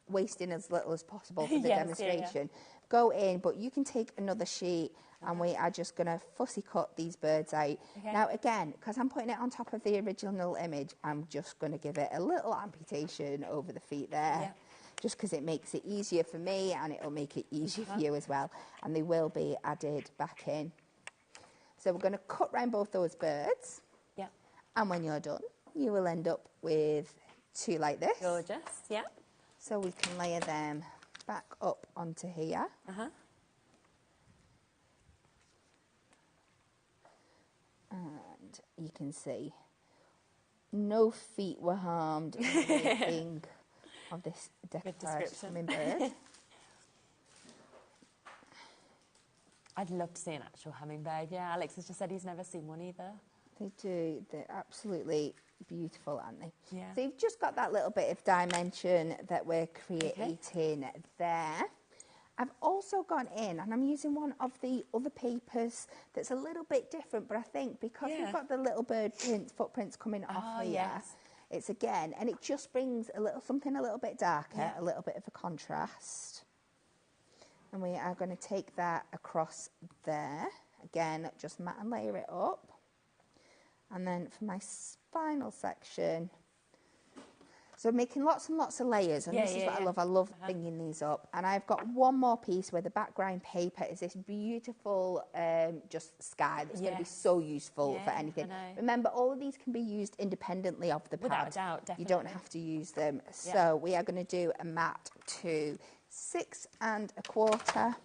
wasting as little as possible for the demonstration, go in, but you can take another sheet and we are just going to fussy cut these birds out. Okay. Now, again, because I'm putting it on top of the original image, I'm just going to give it a little amputation over the feet there, just because it makes it easier for me and it'll make it easier for you as well. And they will be added back in. So we're going to cut round both those birds. Yeah. And when you're done, you will end up with 2 like this. Gorgeous, yeah. So we can layer them back up onto here. And you can see no feet were harmed in the making of this Decorative hummingbird. I'd love to see an actual hummingbird. Yeah, Alex has just said he's never seen one either. They do. They're absolutely beautiful, aren't they? Yeah. So you've just got that little bit of dimension that we're creating there. I've also gone in and I'm using one of the other papers that's a little bit different, but I think because we've got the little bird footprints coming off here, it's again, and it just brings a little something a little bit darker, a little bit of a contrast. And we are going to take that across there. Again, just mat and layer it up. And then for my final section, so making lots and lots of layers, and this is what I love. I love bringing these up. And I've got one more piece where the background paper is this beautiful just sky that's going to be so useful for anything. Remember, all of these can be used independently of the pad. Without a doubt, definitely. You don't have to use them. So we are going to do a mat to 6 1/4.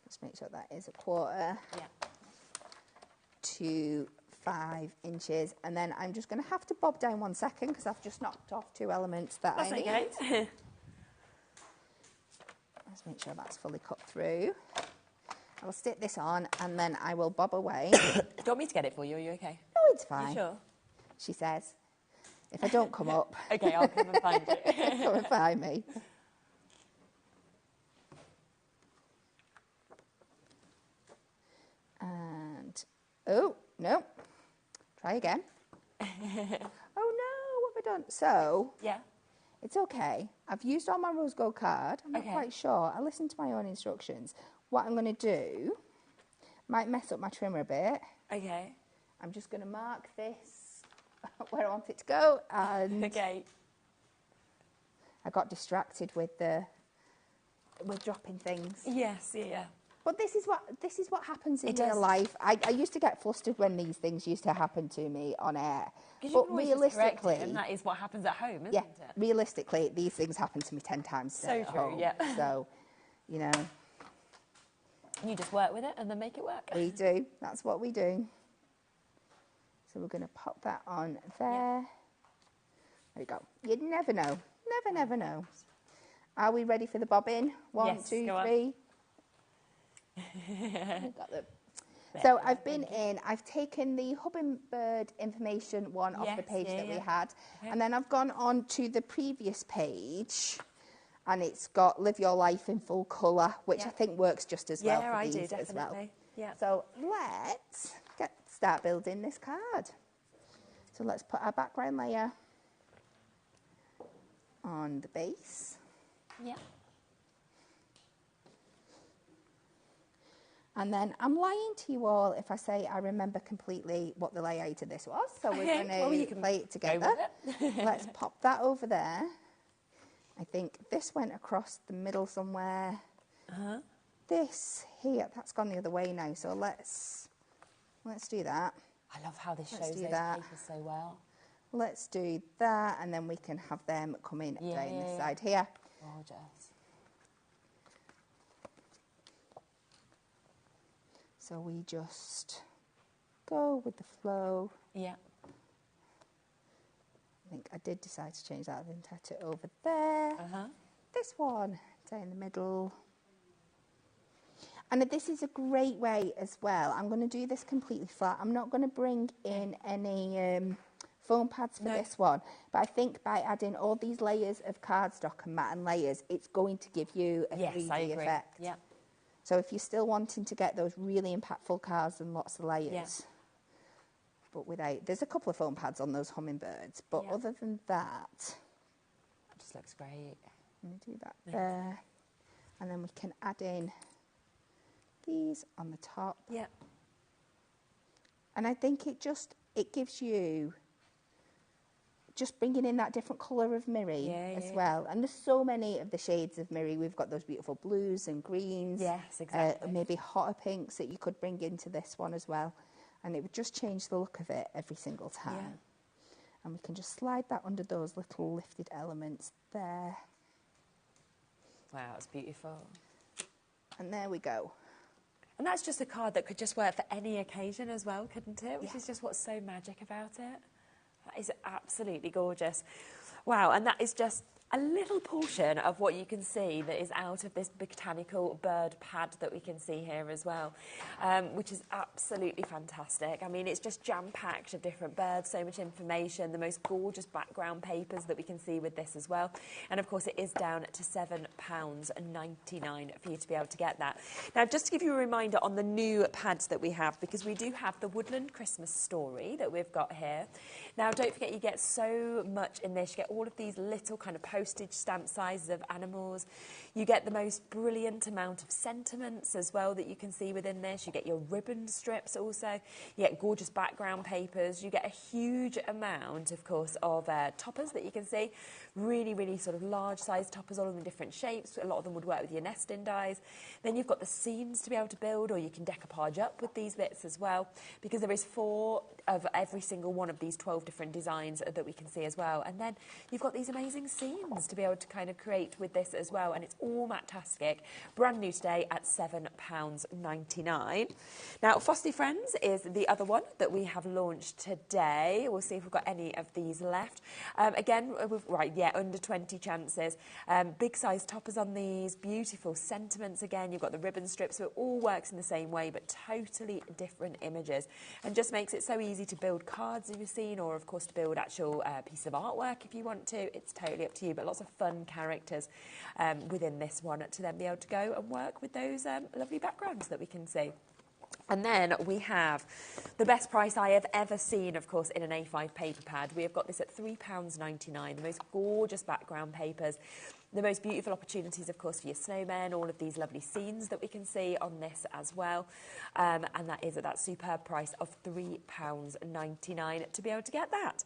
Let's make sure that is 1/4 to 5 inches, and then I'm just going to have to bob down 1 second because I've just knocked off 2 elements that I need. Okay. Let's make sure that's fully cut through. I will stick this on and then I will bob away. Do you want me to get it for you? Are you okay? No, it's fine. You sure? She says. If I don't come up. Okay, I'll come and find you. Come and find me. And, oh, no. Try again. Oh no, what have I done? So, it's okay. I've used all my rose gold card. I'm not quite sure. I listened to my own instructions. What I'm going to do, might mess up my trimmer a bit. Okay. I'm just going to mark this where I want it to go. And okay. I got distracted with dropping things. Yes, yeah. But this is what happens in real life. I used to get flustered when these things used to happen to me on air. But realistically, and that is what happens at home, isn't it? Realistically, these things happen to me 10 times a day at home. So, you know. You just work with it and then make it work. We do. That's what we do. So we're going to pop that on there. There we go. You'd never know. Never know. Are we ready for the bobbin? 1, 2, 3. Got them. So I've been in, I've taken the Hummingbird information one off the page that we had, and then I've gone on to the previous page, and it's got Live Your Life in Full Colour, which I think works just as well for these as well. Yeah. So let's start building this card. So let's put our background layer on the base. Yeah. And then I'm lying to you all if I say I remember completely what the layout of this was. So we're going to play it together. Let's pop that over there. I think this went across the middle somewhere. This here, that's gone the other way now. So let's do that. I love how this shows those papers so well. Let's do that, and then we can have them come in down this side here. Gorgeous. So we just go with the flow. Yeah. I think I did decide to change that, didn't I, to over there. This one down the middle. And this is a great way as well. I'm going to do this completely flat. I'm not going to bring in any foam pads for this one. But I think by adding all these layers of cardstock and matte and layers, it's going to give you a 3D effect. Yeah. So if you're still wanting to get those really impactful cards and lots of layers, but without, there's a couple of foam pads on those hummingbirds, but other than that, just looks great. I'm going to do that there, and then we can add in these on the top. Yeah. And I think it gives you just bringing in that different colour of mirri as well. And there's so many of the shades of mirri. We've got those beautiful blues and greens. Yes, exactly. Maybe hotter pinks that you could bring into this one as well. And it would just change the look of it every single time. Yeah. And we can just slide that under those little lifted elements there. Wow, it's beautiful. And there we go. And that's just a card that could just work for any occasion as well, couldn't it? Which is just what's so magic about it. That is absolutely gorgeous. Wow, and that is just a little portion of what you can see that is out of this botanical bird pad that we can see here as well, which is absolutely fantastic. I mean, it's just jam-packed of different birds, so much information, the most gorgeous background papers that we can see with this as well. And of course, it is down to £7.99 for you to be able to get that. Now, just to give you a reminder on the new pads that we have, because we do have the Woodland Christmas story that we've got here. Now, don't forget, you get so much in this. You get all of these little kind of postage stamp sizes of animals. You get the most brilliant amount of sentiments as well that you can see within this. You get your ribbon strips also. You get gorgeous background papers. You get a huge amount, of course, of toppers that you can see. Really, really sort of large size toppers, all of them different shapes. A lot of them would work with your nesting dies. Then you've got the scenes to be able to build, or you can decoupage up with these bits as well, because there is 4 of every single one of these 12 different designs that we can see as well. And then you've got these amazing scenes to be able to kind of create with this as well, and it's all matte-tastic, brand new today at £7.99. Now, Frosty Friends is the other one that we have launched today. We'll see if we've got any of these left. Again, under 20 chances. Big size toppers on these, beautiful sentiments again. You've got the ribbon strips, so it all works in the same way, but totally different images, and just makes it so easy to build cards, as you've seen, or of course to build actual piece of artwork if you want to. It's totally up to you, but lots of fun characters within this one to then be able to go and work with those lovely backgrounds that we can see. And then we have the best price I have ever seen, of course, in an A5 paper pad. We have got this at £3.99, the most gorgeous background papers. The most beautiful opportunities, of course, for your snowmen, all of these lovely scenes that we can see on this as well. And that is at that superb price of £3.99 to be able to get that.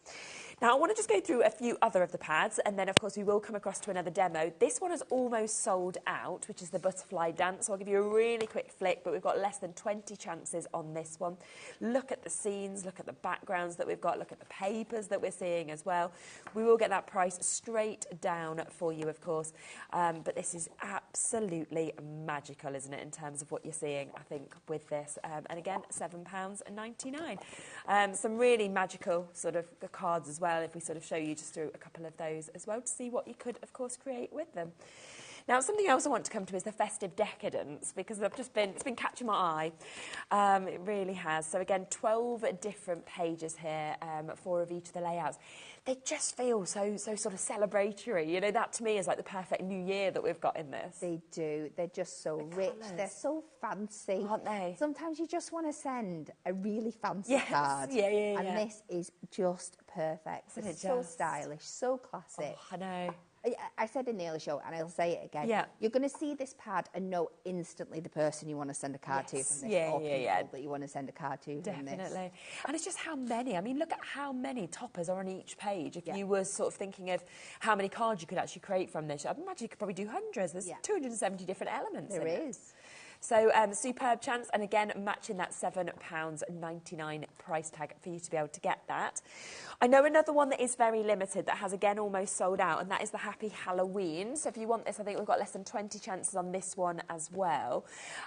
Now, I want to just go through a few other of the pads, and then, of course, we will come across to another demo. This one is almost sold out, which is the butterfly dance. So I'll give you a really quick flick, but we've got less than 20 chances on this one. Look at the scenes, look at the backgrounds that we've got, look at the papers that we're seeing as well. We will get that price straight down for you, of course. But this is absolutely magical, isn't it, in terms of what you're seeing, I think, with this. And again, £7.99. Some really magical sort of cards as well, if we sort of show you just through a couple of those as well, to see what you could, of course, create with them. Now, something else I want to come to is the festive decadence, because it's been catching my eye. It really has. So again, 12 different pages here, 4 of each of the layouts. They just feel so sort of celebratory. You know, that to me is like the perfect new year that we've got in this. They do. They're just so rich. Colours. They're so fancy. Aren't they? Sometimes you just want to send a really fancy card. Yeah. And this is just perfect. Isn't it It's so just? stylish, so classic. Oh, I know. I said in the early show, and I'll say it again. Yeah. You're going to see this pad and know instantly the person you want to send a card to from this, or people that you want to send a card to from this. Definitely. And it's just how many. I mean, look at how many toppers are on each page. If you were sort of thinking of how many cards you could actually create from this, I'd imagine you could probably do hundreds. There's 270 different elements There in it. is. So superb chance, and again, matching that £7.99 price tag for you to be able to get that. I know another one that is very limited that has, again, almost sold out, and that is the Happy Halloween. So if you want this, I think we've got less than 20 chances on this one as well.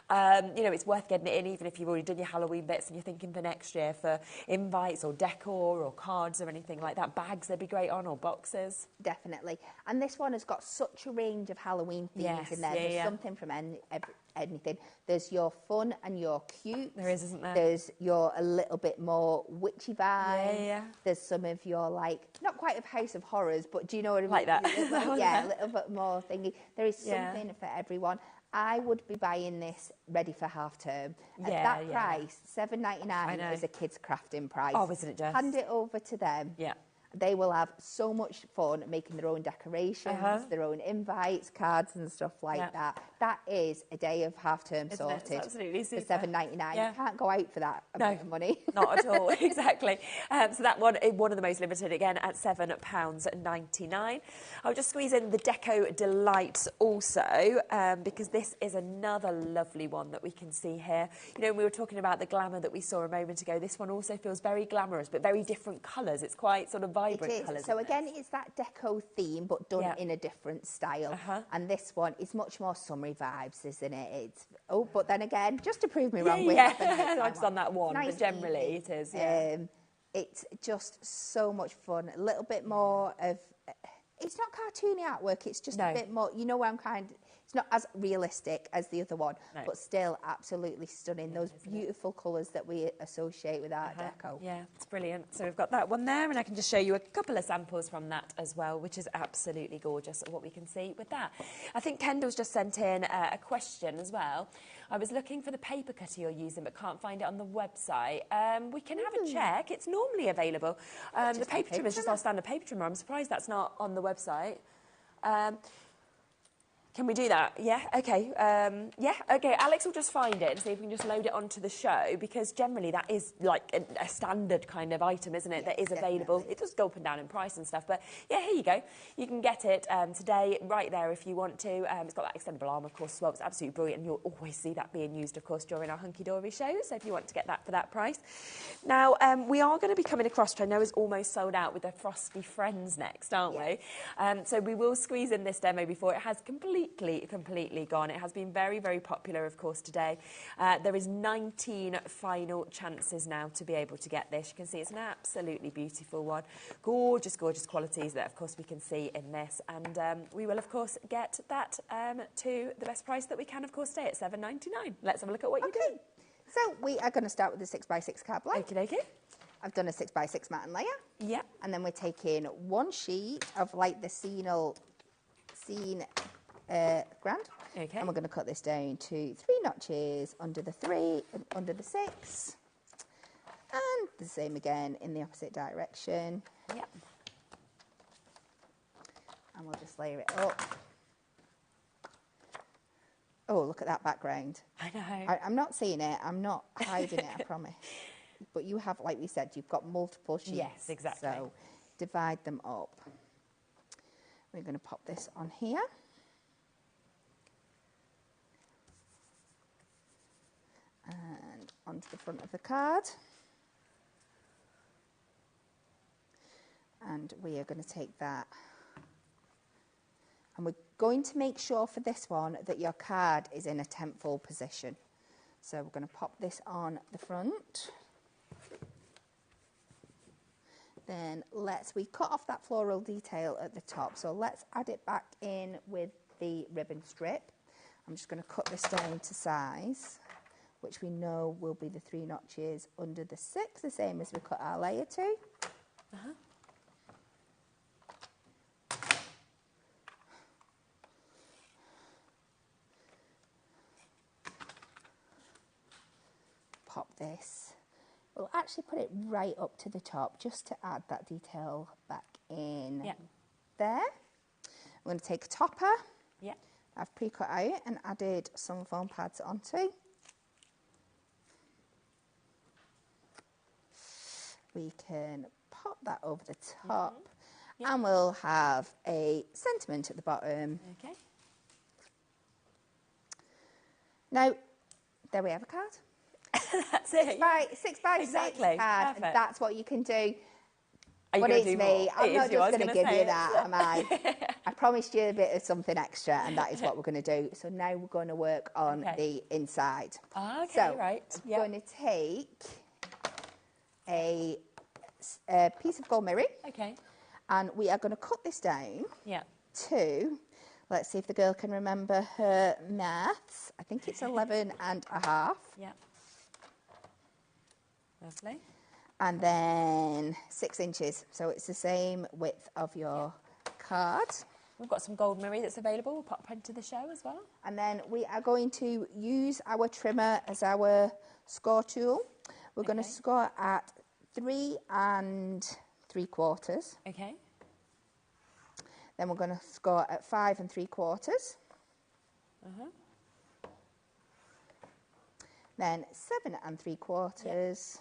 You know, it's worth getting it in, even if you've already done your Halloween bits and you're thinking for next year for invites or decor or cards or anything like that. Bags they'd be great on, or boxes. Definitely. And this one has got such a range of Halloween themes in there. There's something from anything. There's your fun and your cute. There is, isn't there? There's your a little bit more witchy vibe. Yeah. There's some of your, like, not quite a House of Horrors, but do you know what I mean? Like that. Yeah, a little bit more thingy. There is something for everyone. I would be buying this ready for half term. At that price, $7.99 is a kid's crafting price. Oh, isn't it just? Hand it over to them. Yeah. They will have so much fun making their own decorations, their own invites, cards and stuff like that. That is a day of half-term sorted. It's absolutely super. For $7.99. You can't go out for that amount of money. Not at all, exactly. So that one of the most limited, again, at £7.99. I'll just squeeze in the Deco Delight also, because this is another lovely one that we can see here. You know, we were talking about the glamour that we saw a moment ago. This one also feels very glamorous, but very different colours. It's quite sort of vibrant colours. So again, it's that deco theme, but done in a different style. And this one is much more summery vibes, isn't it? It's but then again, just to prove me wrong, I'm just on that one, nice, but generally it is. It's just so much fun. A little bit more of. It's not cartoony artwork. It's just a bit more. You know, it's not as realistic as the other one, but still absolutely stunning. Those beautiful colours that we associate with Art Deco. Yeah, it's brilliant. So we've got that one there, and I can just show you a couple of samples from that as well, which is absolutely gorgeous what we can see with that. I think Kendall's just sent in a question as well. I was looking for the paper cutter you're using, but can't find it on the website. We can have a check. It's normally available. The paper trimmer is just our standard paper trimmer. I'm surprised that's not on the website. Can we do that? Yeah, okay. Okay, Alex will just find it and see if we can just load it onto the show, because generally that is like a standard kind of item, isn't it, that is available. It does go up and down in price and stuff, but yeah, here you go. You can get it today right there if you want to. It's got that extendable arm, of course, as well. It's absolutely brilliant, and you'll always see that being used, of course, during our Hunky Dory shows, so if you want to get that for that price. Now, we are going to be coming across, which I know is almost sold out, with the Frosty Friends next, aren't we? So we will squeeze in this demo before it has completely gone. It has been very, very popular, of course, today. There is 19 final chances now to be able to get this. You can see it's an absolutely beautiful one. Gorgeous, gorgeous qualities that, of course, we can see in this. And we will, of course, get that to the best price that we can, of course, stay at $7.99. Let's have a look at what you do. So we are going to start with the 6x6 card blank. Okie dokie. I've done a 6x6 matte and layer. Yeah. And then we're taking one sheet of like the scene grand. Okay. And we're going to cut this down to 3 notches under the 3 and under the 6. And the same again in the opposite direction. Yep. And we'll just layer it up. Oh, look at that background. I know. I'm not seeing it. I'm not hiding it, I promise. But you have, like we said, you've got multiple sheets. Yes, exactly. So divide them up. We're going to pop this on here. And onto the front of the card. And we are going to take that. And we're going to make sure for this one that your card is in a tenfold position. So we're going to pop this on the front. Then we cut off that floral detail at the top. So let's add it back in with the ribbon strip. I'm just going to cut this down to size, which we know will be the 3 notches under the 6, the same as we cut our layer to. Pop this. We'll actually put it right up to the top just to add that detail back in there. I'm going to take a topper. I've pre-cut out and added some foam pads onto. We can pop that over the top and we'll have a sentiment at the bottom. Okay. Now, there we have a card. That's it. 6 by 6 Exactly. card. Perfect. That's what you can do. Are you But gonna it's do me. more? I'm It not is you. just I was going to gonna give say you it. that, am I? I promised you a bit of something extra, and that is what we're going to do. So now we're going to work on the inside. Okay, so right. I'm going to take a piece of gold mirror. Okay. And we are going to cut this down Yeah. to, let's see if the girl can remember her maths. I think it's 11 and a half. Yeah. Lovely. And then 6 inches. So it's the same width of your card. We've got some gold mirror that's available. We'll pop into the show as well. And then we are going to use our trimmer as our score tool. We're going to score at 3 3/4. Okay. Then we're going to score at 5 3/4. Then 7 3/4.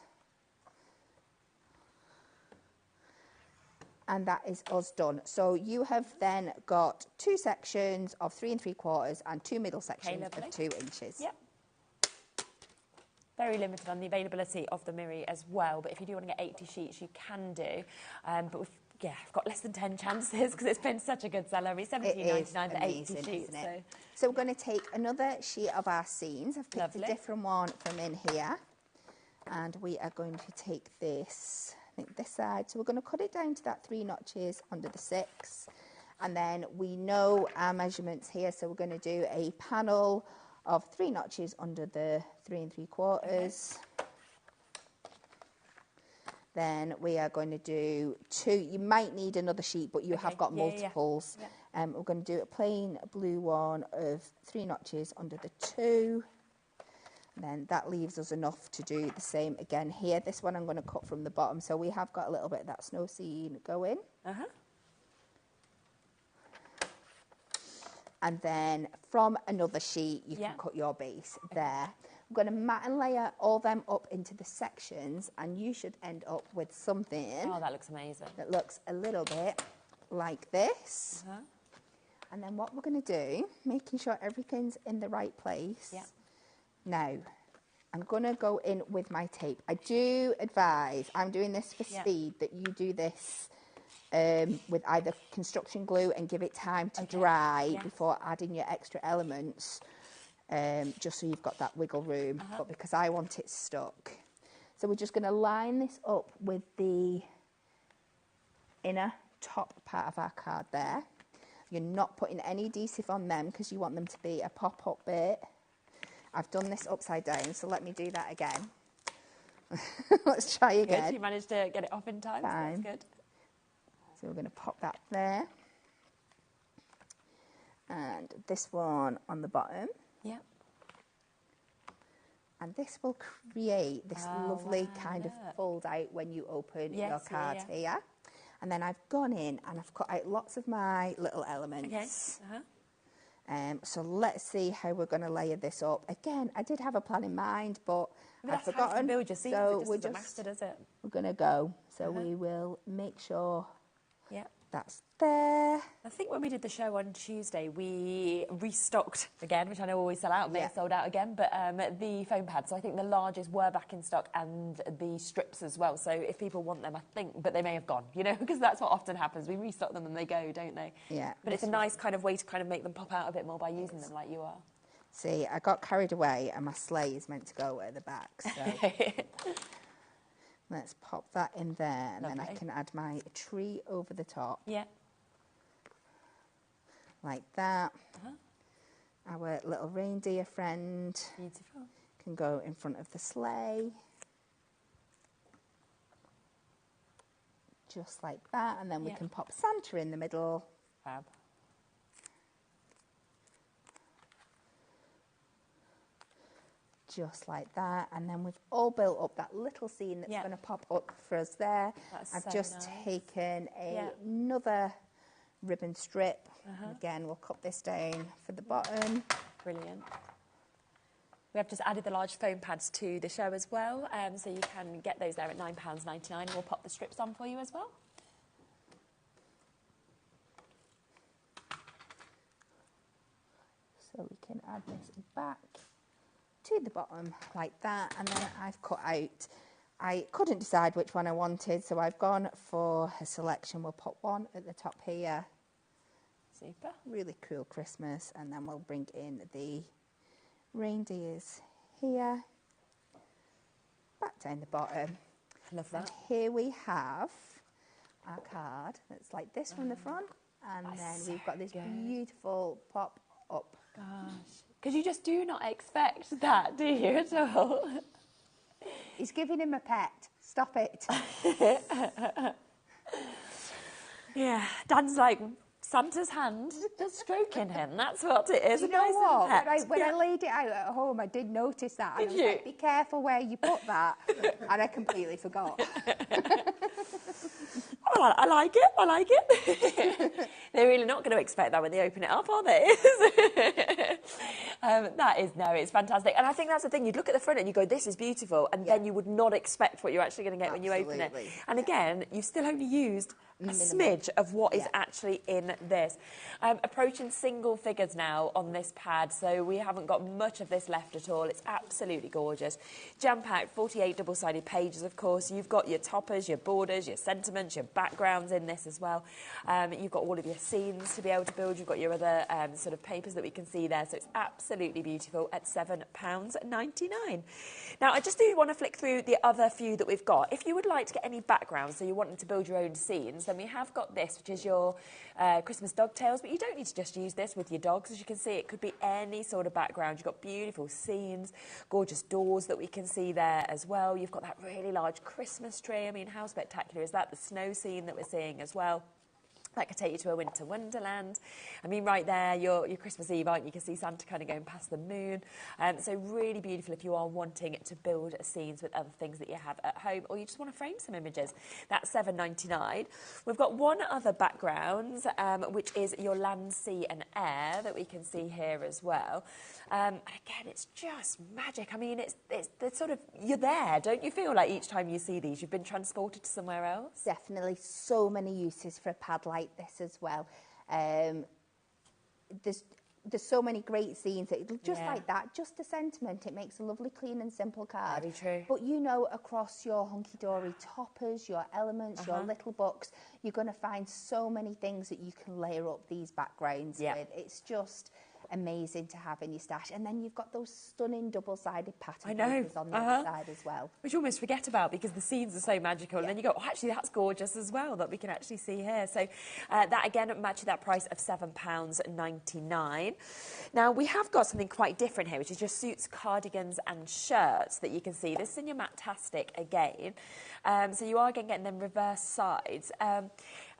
And that is us done. So you have then got 2 sections of 3 3/4 and 2 middle sections of 2 inches. Yep. Very limited on the availability of the mirror as well, but if you do want to get 80 sheets, you can do. But we've got less than 10 chances because it's been such a good seller. It's $17.99 for 80 sheets. So we're going to take another sheet of our scenes. I've picked a different one from in here. And we are going to take this, I think this side. So we're going to cut it down to that 3 notches under the 6. And then we know our measurements here. So we're going to do a panel of 3 notches under the 3 3/4. Then we are going to do 2. You might need another sheet, but you have got multiples. We're going to do a plain blue one of 3 notches under the 2. And then that leaves us enough to do the same again here. This one I'm going to cut from the bottom, so we have got a little bit of that snow scene going. And then from another sheet, you can cut your base there. I'm going to mat and layer all them up into the sections, and you should end up with something. Oh, that looks amazing. That looks a little bit like this. And then what we're going to do, making sure everything's in the right place. Now, I'm going to go in with my tape. I do advise, I'm doing this for speed, that you do this with either construction glue and give it time to dry before adding your extra elements, just so you've got that wiggle room. But because I want it stuck. So we're just going to line this up with the inner top part of our card there. You're not putting any adhesive on them because you want them to be a pop-up bit. I've done this upside down, so let me do that again. Let's try again. Good. You managed to get it off in time, so that's good. So we're going to pop that there. And this one on the bottom. Yeah. And this will create this lovely kind of fold out when you open your card here. And then I've gone in and I've cut out lots of my little elements. So let's see how we're going to layer this up. Again, I did have a plan in mind, but I've forgotten. How you build your scenes. So it just master, does it? We're going to go. So we will make sure Yeah. that's there. I think when we did the show on Tuesday, we restocked again, which I know always sell out, may have sold out again, but the foam pads. So I think the larges were back in stock and the strips as well. So if people want them, I think, but they may have gone, you know, because that's what often happens. We restock them and they go, don't they? Yeah. But it's a nice kind of way to kind of make them pop out a bit more by using them like you are. See, I got carried away and my sleigh is meant to go at the back. So let's pop that in there and then I can add my tree over the top. Yeah. like that. Our little reindeer friend can go in front of the sleigh. Just like that, and then we can pop Santa in the middle. Fab. Just like that, and then we've all built up that little scene that's going to pop up for us there. I've just taken another ribbon strip. Again, we'll cut this down for the bottom. Brilliant. We have just added the large foam pads to the show as well, so you can get those there at £9.99. We'll pop the strips on for you as well. So we can add this back to the bottom like that, and then I've cut out, I couldn't decide which one I wanted, so I've gone for a selection. We'll put one at the top here. Super. Really cool Christmas, and then we'll bring in the reindeers here, back down the bottom. Love that. And here we have our card that's like this from the front, and then we've got this beautiful pop up. Gosh, because you just do not expect that, do you, at all? He's giving him a pet. Stop it. Yeah, Dan's like, Santa's hand just stroking him. That's what it is. You know what? When I laid it out at home, I did notice that. And I was like, be careful where you put that. And I completely forgot. Oh, I like it. I like it. They're really not going to expect that when they open it up, are they? It's fantastic. And I think that's the thing. You'd look at the front and you go, this is beautiful. And then you would not expect what you're actually going to get when you open it. And again, you've still only used a smidge of what is actually in this. Approaching single figures now on this pad, so we haven't got much of this left at all. It's absolutely gorgeous. Jam-packed, 48 double-sided pages, of course. You've got your toppers, your borders, your sentiments, your backgrounds in this as well. You've got all of your scenes to be able to build. You've got your other sort of papers that we can see there, so it's absolutely beautiful at £7.99. Now, I just do want to flick through the other few that we've got. If you would like to get any backgrounds, so you're wanting to build your own scenes, then we have got this, which is your Christmas Dogtails, but you don't need to just use this with your dogs. As you can see, it could be any sort of background. You've got beautiful scenes, gorgeous doors that we can see there as well. You've got that really large Christmas tree. I mean, how spectacular is that? The snow scene that we're seeing as well. That could take you to a winter wonderland. I mean, right there, your Christmas Eve, aren't you? You can see Santa kind of going past the moon. So really beautiful if you are wanting to build scenes with other things that you have at home, or you just want to frame some images. That's £7.99. We've got one other background, which is your land, sea and air that we can see here as well. And again, it's just magic. I mean, it's sort of, you're there. Don't you feel like each time you see these, you've been transported to somewhere else? Definitely so many uses for a pad like this as well. There's so many great scenes that just like that, just the sentiment, it makes a lovely, clean and simple card. Very true. But you know, across your hunky-dory toppers, your elements, your little books, you're going to find so many things that you can layer up these backgrounds with. It's just amazing to have in your stash. And then you've got those stunning double-sided pattern papers on the other side as well. Which you almost forget about because the scenes are so magical. And then you go, oh, actually, that's gorgeous as well, that we can actually see here. So that, again, matches that price of £7.99. Now, we have got something quite different here, which is your suits, cardigans and shirts that you can see. This is in your Matte-tastic again. So you are again getting them reverse sides.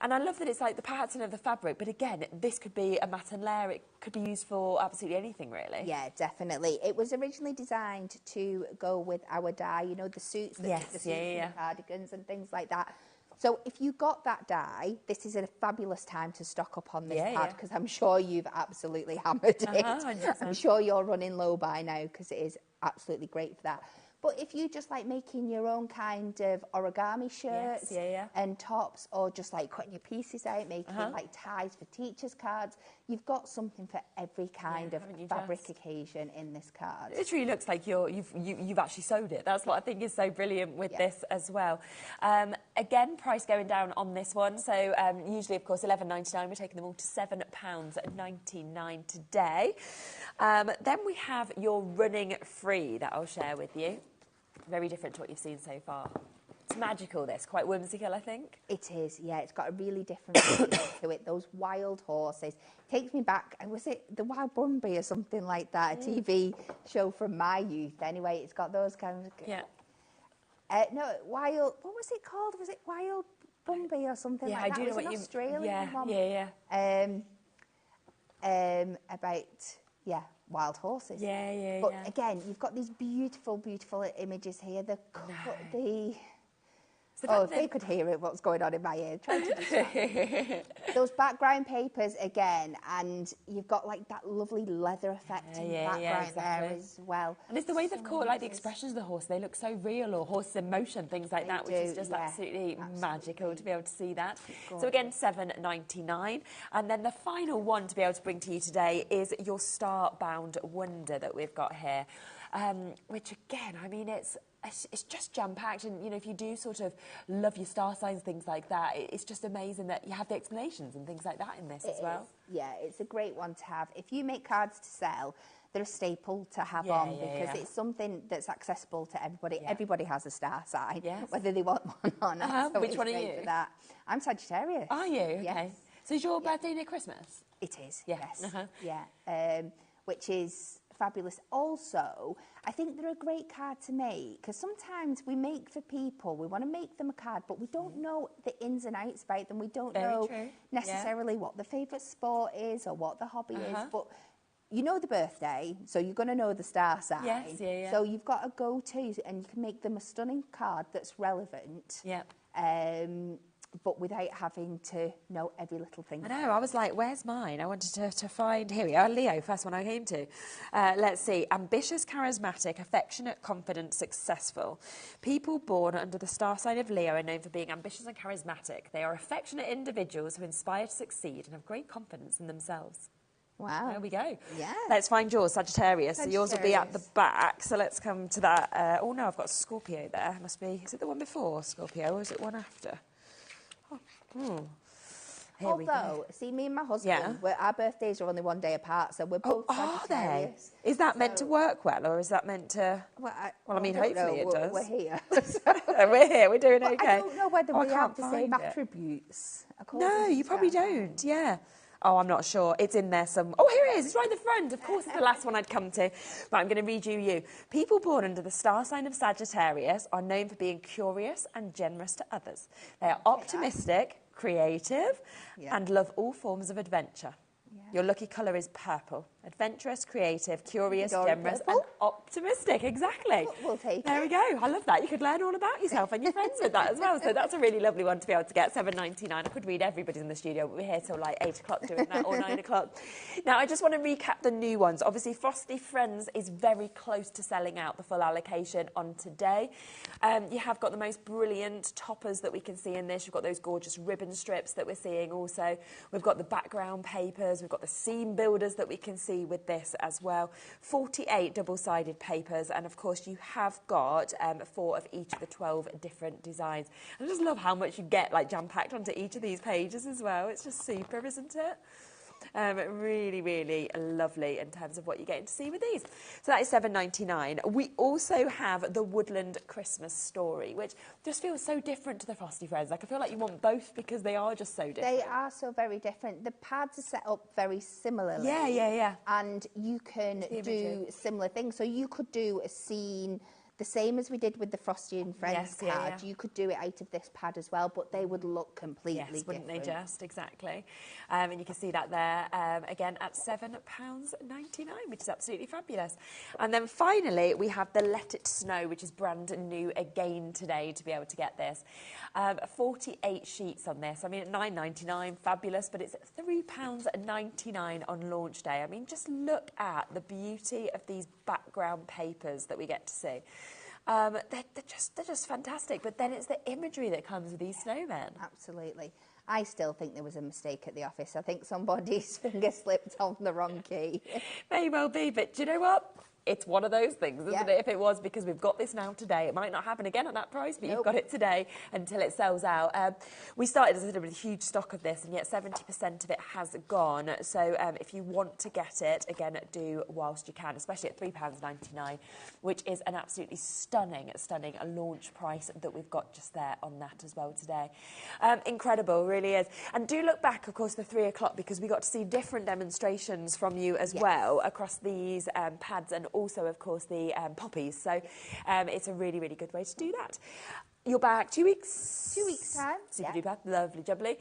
And I love that it's like the pattern of the fabric, but again, this could be a matte and layer. It could be used for absolutely anything, really. Yeah, definitely. It was originally designed to go with our dye, you know, the suits, the suits and the cardigans and things like that. So if you got that dye, this is a fabulous time to stock up on this pad because I'm sure you've absolutely hammered it. 100%. I'm sure you're running low by now because it is absolutely great for that. But if you just like making your own kind of origami shirts and tops, or just like cutting your pieces out, making like ties for teachers' cards, you've got something for every kind of fabric occasion in this card. It really looks like you've actually sewed it. That's what I think is so brilliant with this as well. Again, price going down on this one. So usually, of course, £11.99. We're taking them all to £7.99 today. Then we have your running free that I'll share with you. Very different to what you've seen so far. It's magical, this. Quite whimsical, I think. It is, yeah. It's got a really different feel to it. Those wild horses. Takes me back, was it The Wild Bunbury or something like that? A TV show from my youth. Anyway, it's got those kinds of... Yeah. No, Wild... What was it called? Was it Wild Bunbury or something like that? I do know what you... Australian one. Yeah. About... Yeah, wild horses. Yeah. But again, you've got these beautiful, beautiful images here. If they could hear it, what's going on in my ear. Trying to distract. Those background papers again, and you've got like that lovely leather effect in the background there as well. And it's the way they've caught like the expressions of the horse. They look so real, or horses in motion, things like that, which is just absolutely magical to be able to see that. So again, £7.99. And then the final one to be able to bring to you today is your Starbound Wonder that we've got here. Which again, I mean, it's just jam-packed, and you know, if you do sort of love your star signs, things like that, it's just amazing that you have the explanations and things like that in this as well. Yeah, it's a great one to have. If you make cards to sell, they're a staple to have on because it's something that's accessible to everybody. Yeah. Everybody has a star sign, whether they want one or not. So which one are you? For that. I'm Sagittarius. Are you? Okay. Yes. So is your birthday near Christmas? It is, yes. Yeah, which is fabulous. Also, I think they're a great card to make because sometimes we make for people, we want to make them a card, but we don't know the ins and outs about them. We don't know necessarily what the favourite sport is or what the hobby is, but you know the birthday, so you're going to know the star sign. Yes, So you've got a go-to, and you can make them a stunning card that's relevant. But without having to know every little thing. I know, I was like, where's mine? I wanted to find, here we are, Leo, first one I came to. Let's see, ambitious, charismatic, affectionate, confident, successful. People born under the star sign of Leo are known for being ambitious and charismatic. They are affectionate individuals who inspire to succeed and have great confidence in themselves. Wow. There we go. Yeah. Let's find yours, Sagittarius. So yours will be at the back. So let's come to that. Oh, no, I've got Scorpio there. Must be, is it the one before Scorpio or is it one after? Although, see, me and my husband, our birthdays are only one day apart, so we're both Sagittarius. Are they? Is that meant to work well, or is that meant to... Well, I mean, hopefully it does. We're here. We're here, we're doing okay. I don't know whether we have the same attributes. No, you probably don't, Oh, I'm not sure. It's in there some... Oh, here it is. It's right at the front. Of course, it's the last one I'd come to. Right, I'm going to read you. People born under the star sign of Sagittarius are known for being curious and generous to others. They are optimistic, creative, and love all forms of adventure. Your lucky colour is purple. Adventurous, creative, curious, generous, and optimistic. Exactly. We'll take it. There we go. I love that. You could learn all about yourself and your friends with that as well. So that's a really lovely one to be able to get. £7.99. I could read everybody's in the studio, but we're here till like 8 o'clock doing that, or 9 o'clock. Now, I just want to recap the new ones. Obviously, Frosty Friends is very close to selling out the full allocation on today. You have got the most brilliant toppers that we can see in this. You've got those gorgeous ribbon strips that we're seeing also. We've got the background papers. We've got the seam builders that we can see with this as well. 48 double-sided papers, and of course you have got 4 of each of the 12 different designs. I just love how much you get like jam-packed onto each of these pages as well. It's just super, isn't it? Really, really lovely in terms of what you're getting to see with these. So that is £7.99. We also have the Woodland Christmas story, which just feels so different to the Frosty Friends. Like, I feel like you want both because they are just so different. They are so very different. The pads are set up very similarly. Yeah. And you can do similar things. So you could do a scene the same as we did with the Frosty and Friends card. You could do it out of this pad as well, but they would look completely different. Wouldn't they just? Exactly. And you can see that there, again, at £7.99, which is absolutely fabulous. And then finally, we have the Let It Snow, which is brand new again today to be able to get this. 48 sheets on this. I mean, at £9.99, fabulous, but it's £3.99 on launch day. I mean, just look at the beauty of these background papers that we get to see. They're just fantastic, but then it's the imagery that comes with these snowmen. Absolutely. I still think there was a mistake at the office. I think somebody's finger slipped on the wrong key. May well be, but do you know what? it's one of those things, isn't it? If it was, because we've got this now today. It might not happen again at that price, but you've got it today until it sells out. We started, as I said, with a huge stock of this, and yet 70% of it has gone. So if you want to get it, again, do whilst you can, especially at £3.99, which is an absolutely stunning launch price that we've got just there on that as well today. Incredible, really is. And do look back, of course, for 3 o'clock, because we got to see different demonstrations from you as well across these pads, and also, of course, the poppies. So it's a really, really good way to do that. You're back 2 weeks? 2 weeks' time. Super duper, lovely, jubbly.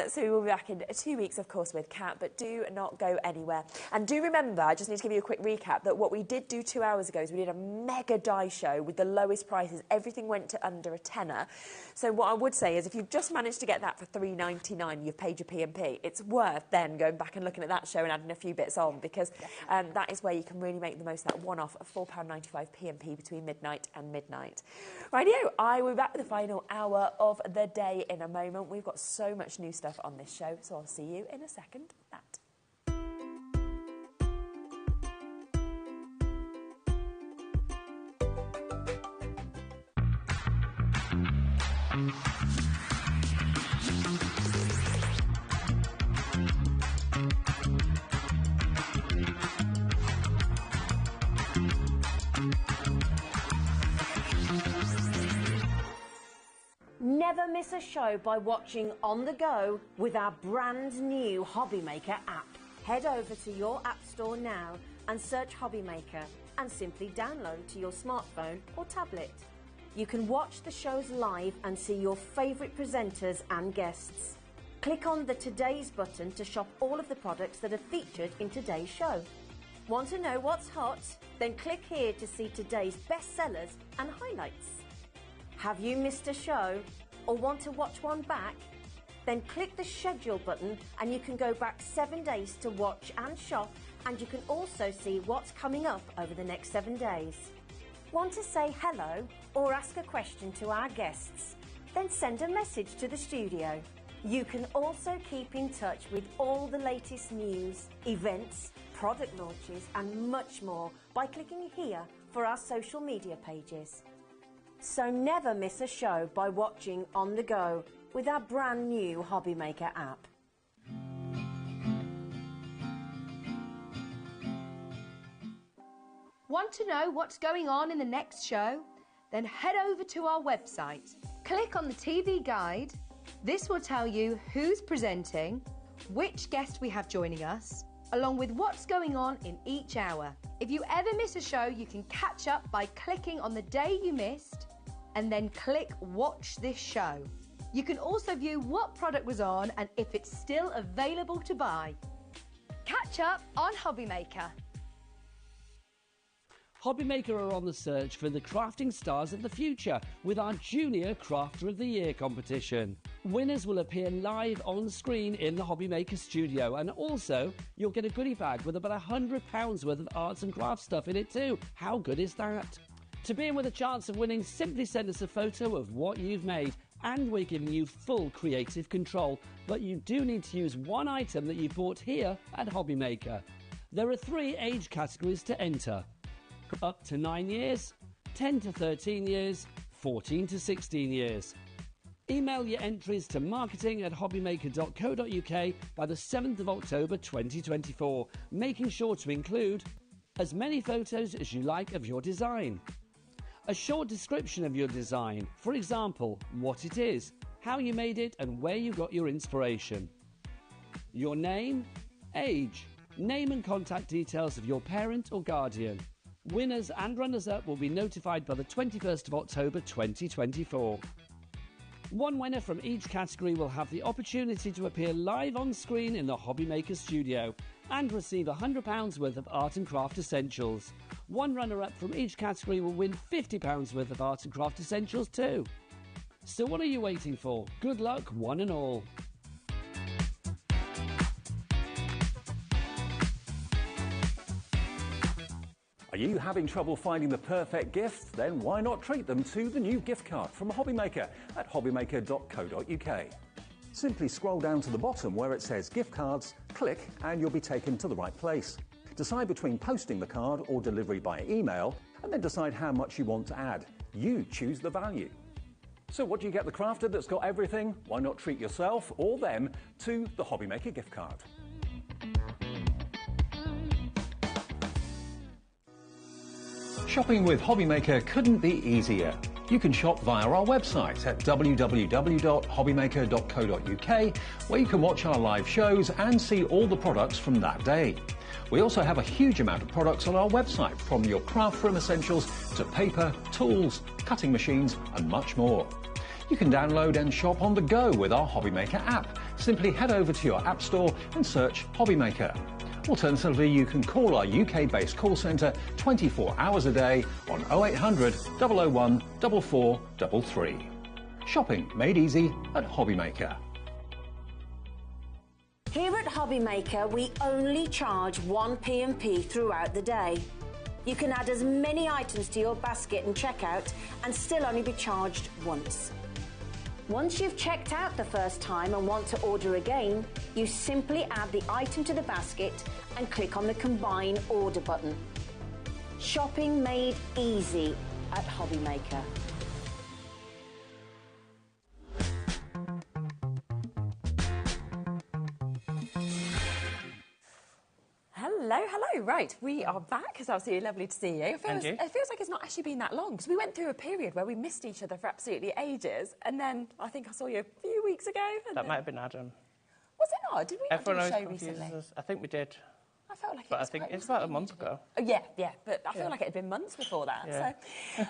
So we will be back in 2 weeks, of course, with Kat, but do not go anywhere. And do remember, I just need to give you a quick recap, that what we did do 2 hours ago is we did a mega die show with the lowest prices. Everything went to under a tenner. So what I would say is, if you've just managed to get that for £3.99, you've paid your P&P. It's worth then going back and looking at that show and adding a few bits on, because that is where you can really make the most of that one-off of £4.95 P&P between midnight and midnight. Rightio, I will be back with the final hour of the day in a moment. We've got so much new stuff on this show, so I'll see you in a second with that. Never miss a show by watching on the go with our brand new HobbyMaker app. Head over to your app store now and search HobbyMaker and simply download to your smartphone or tablet. You can watch the shows live and see your favourite presenters and guests. Click on the Today's button to shop all of the products that are featured in today's show. Want to know what's hot? Then click here to see today's bestsellers and highlights. Have you missed a show or want to watch one back? Then click the schedule button and you can go back 7 days to watch and shop, and you can also see what's coming up over the next 7 days. Want to say hello or ask a question to our guests? Then send a message to the studio. You can also keep in touch with all the latest news, events, product launches and much more by clicking here for our social media pages. So never miss a show by watching on the go with our brand new HobbyMaker app. Want to know what's going on in the next show? Then head over to our website. Click on the TV guide. This will tell you who's presenting, which guest we have joining us, along with what's going on in each hour. If you ever miss a show, you can catch up by clicking on the day you missed and then click Watch This Show. You can also view what product was on and if it's still available to buy. Catch up on HobbyMaker. HobbyMaker are on the search for the crafting stars of the future with our Junior Crafter of the Year competition. Winners will appear live on screen in the HobbyMaker studio, and also you'll get a goodie bag with about £100 worth of arts and crafts stuff in it too. How good is that? To be in with a chance of winning, simply send us a photo of what you've made, and we're giving you full creative control, but you do need to use one item that you bought here at HobbyMaker. There are 3 age categories to enter: up to 9 years, 10 to 13 years, 14 to 16 years. Email your entries to marketing@hobbymaker.co.uk by the 7th of October 2024, making sure to include as many photos as you like of your design, a short description of your design, for example, what it is, how you made it and where you got your inspiration, your name, age, name and contact details of your parent or guardian. Winners and runners-up will be notified by the 21st of October 2024. One winner from each category will have the opportunity to appear live on screen in the HobbyMaker studio and receive £100 worth of art and craft essentials. One runner-up from each category will win £50 worth of art and craft essentials too. So what are you waiting for? Good luck, one and all. Are you having trouble finding the perfect gift? Then why not treat them to the new gift card from HobbyMaker at hobbymaker.co.uk. Simply scroll down to the bottom where it says gift cards, click and you'll be taken to the right place. Decide between posting the card or delivery by email, and then decide how much you want to add. You choose the value. So what do you get the crafter that's got everything? Why not treat yourself or them to the HobbyMaker gift card? Shopping with HobbyMaker couldn't be easier. You can shop via our website at www.hobbymaker.co.uk, where you can watch our live shows and see all the products from that day. We also have a huge amount of products on our website, from your craft room essentials to paper, tools, cutting machines and much more. You can download and shop on the go with our HobbyMaker app. Simply head over to your app store and search HobbyMaker. Alternatively, you can call our UK-based call centre 24 hours a day on 0800 001 4433. Shopping made easy at HobbyMaker. Here at HobbyMaker, we only charge 1 P&P throughout the day. You can add as many items to your basket and checkout and still only be charged once. Once you've checked out the first time and want to order again, you simply add the item to the basket and click on the Combine Order button. Shopping made easy at HobbyMaker. Hello. Right, we are back. It's absolutely lovely to see you. It feels like it's not actually been that long, because we went through a period where we missed each other for absolutely ages, and then I think I saw you a few weeks ago. That might have been Adam. Was it not? Did we not do Everyone a show always confuses recently? us. I think we did. I felt like But I think it's about a month ago. Oh, yeah, but I feel like it had been months before that. Yeah.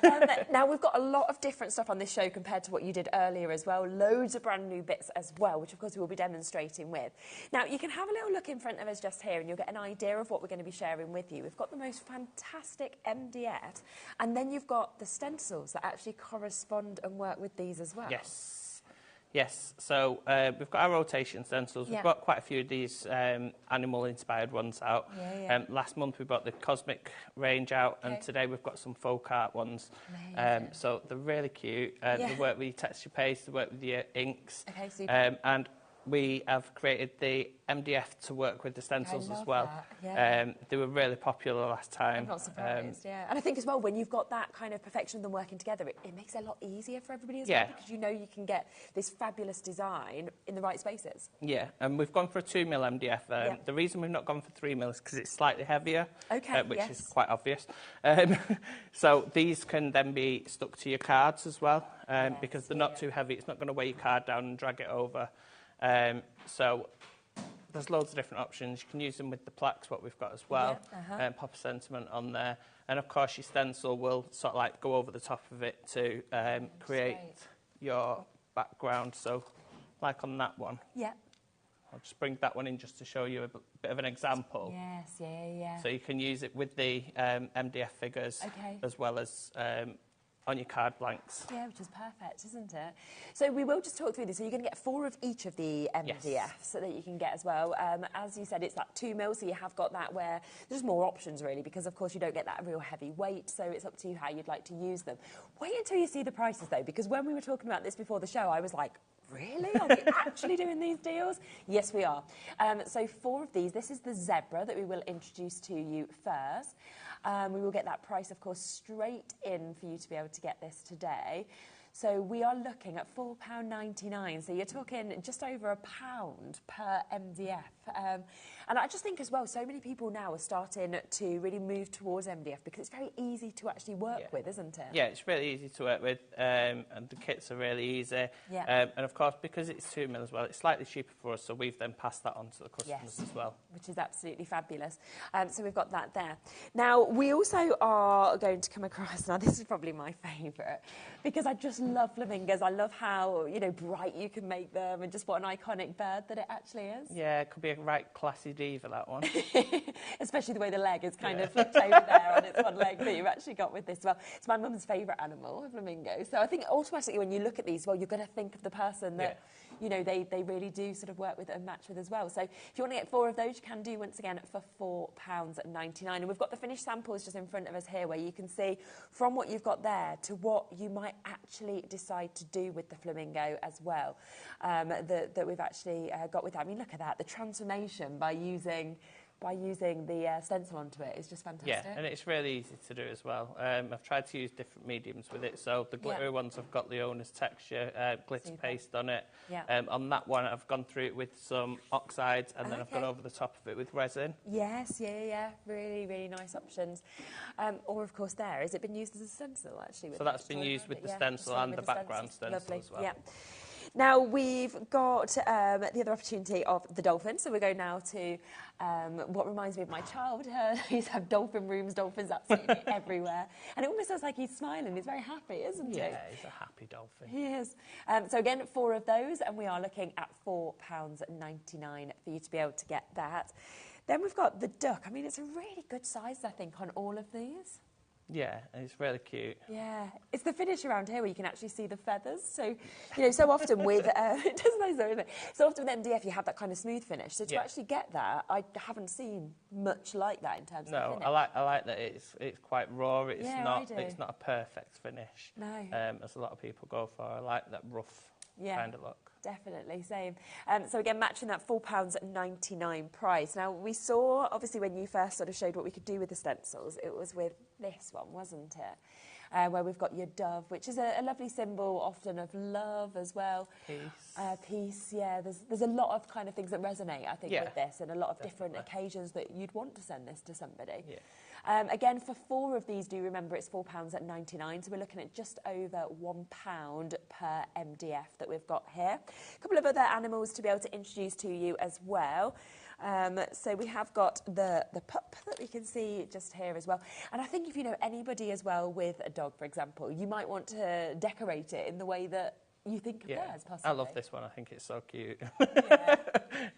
So, now, we've got a lot of different stuff on this show compared to what you did earlier as well. Loads of brand new bits as well, which, of course, we will be demonstrating with. Now, you can have a little look in front of us just here, and you'll get an idea of what we're going to be sharing with you. We've got the most fantastic MDF, and then you've got the stencils that actually correspond and work with these as well. Yes, so we've got our rotation stencils. We've got quite a few of these animal-inspired ones out. Last month we brought the Cosmic range out, and today we've got some folk art ones. So they're really cute. They work with your texture paste, they work with your inks. And we have created the MDF to work with the stencils as well. They were really popular last time. I'm not surprised, And I think as well, when you've got that kind of perfection of them working together, it makes it a lot easier for everybody as well, because you know you can get this fabulous design in the right spaces. And we've gone for a 2mm MDF. The reason we've not gone for 3mm is because it's slightly heavier, which is quite obvious. So these can then be stuck to your cards as well, because they're not too heavy. It's not going to weigh your card down and drag it over. So there's loads of different options. You can use them with the plaques, what we've got as well, pop a sentiment on there. And, of course, your stencil will sort of like go over the top of it to create your background. So, like on that one. I'll just bring that one in just to show you a bit of an example. So you can use it with the MDF figures as well as on your card blanks. Which is perfect, isn't it? So we will just talk through this. So you're going to get 4 of each of the MDFs that you can get as well. As you said, it's that 2mm, so you have got that where there's more options really, because of course you don't get that real heavy weight, so it's up to you how you'd like to use them. Wait until you see the prices though, because when we were talking about this before the show, I was like, really? Are we actually doing these deals? Yes, we are. So 4 of these. This is the zebra that we will introduce to you first. We will get that price, of course, straight in for you to be able to get this today. So we are looking at £4.99. So you're talking just over £1 per MDF. And I just think as well, so many people now are starting to really move towards MDF because it's very easy to actually work with, isn't it? Yeah, it's really easy to work with, and the kits are really easy. And of course, because it's 2mm as well, it's slightly cheaper for us, so we've then passed that on to the customers as well. Which is absolutely fabulous. So we've got that there. Now, we also are going to come across, now this is probably my favourite, because I just love flamingos. I love how, you know, bright you can make them and just what an iconic bird that it actually is. Yeah, it could be a right classy diva, that one. Especially the way the leg is kind of flipped over there on its one leg that you've actually got with this. Well, it's my mum's favourite animal, a flamingo. So I think automatically when you look at these, well, you're going to think of the person that, you know, they really do sort of work with and match with as well. So if you want to get 4 of those, you can do once again for £4.99. And we've got the finished samples just in front of us here where you can see from what you've got there to what you might actually decide to do with the flamingo as well, that we've actually got with that. I mean, look at that, the transformation by using by using the stencil onto it is just fantastic. Yeah, and it's really easy to do as well. I've tried to use different mediums with it. So the glittery ones have got Leona's texture, glitter paste on it. Yeah. On that one, I've gone through it with some oxides, and then I've gone over the top of it with resin. Yes, yeah. Really, really nice options. Or, of course, has it been used as a stencil, actually? So that's been used with the stencil and the background stencil as well. Yeah. Now, we've got the other opportunity of the dolphin. So we're going now to what reminds me of my childhood. I used to have dolphin rooms, dolphins absolutely everywhere. And it almost looks like he's smiling. He's very happy, isn't he? Yeah, he's a happy dolphin. He is. So again, 4 of those, and we are looking at £4.99 for you to be able to get that. Then we've got the duck. I mean, it's a really good size, I think, on all of these. Yeah, and it's really cute. Yeah, it's the finish around here where you can actually see the feathers. So, you know, so often with, it does nice though, isn't it? So often with MDF you have that kind of smooth finish. So to actually get that, I haven't seen much like that in terms of finish. No, I like that it's quite raw. It's not a perfect finish. No. As a lot of people go for. I like that rough kind of look. Definitely, same. So again, matching that £4.99 price. Now, we saw, obviously, when you first sort of showed what we could do with the stencils, it was with this one, wasn't it? Where we've got your dove, which is a lovely symbol, often of love as well. Peace, yeah. There's a lot of kind of things that resonate, I think, with this, and a lot of different occasions that you'd want to send this to somebody. Yeah. Again, for 4 of these, do remember it's £4.99, so we're looking at just over £1 per MDF that we've got here. A couple of other animals to be able to introduce to you as well. So we have got the pup that we can see just here as well. And I think if you know anybody as well with a dog, for example, you might want to decorate it in the way that you think of theirs, possibly. I love this one. I think it's so cute.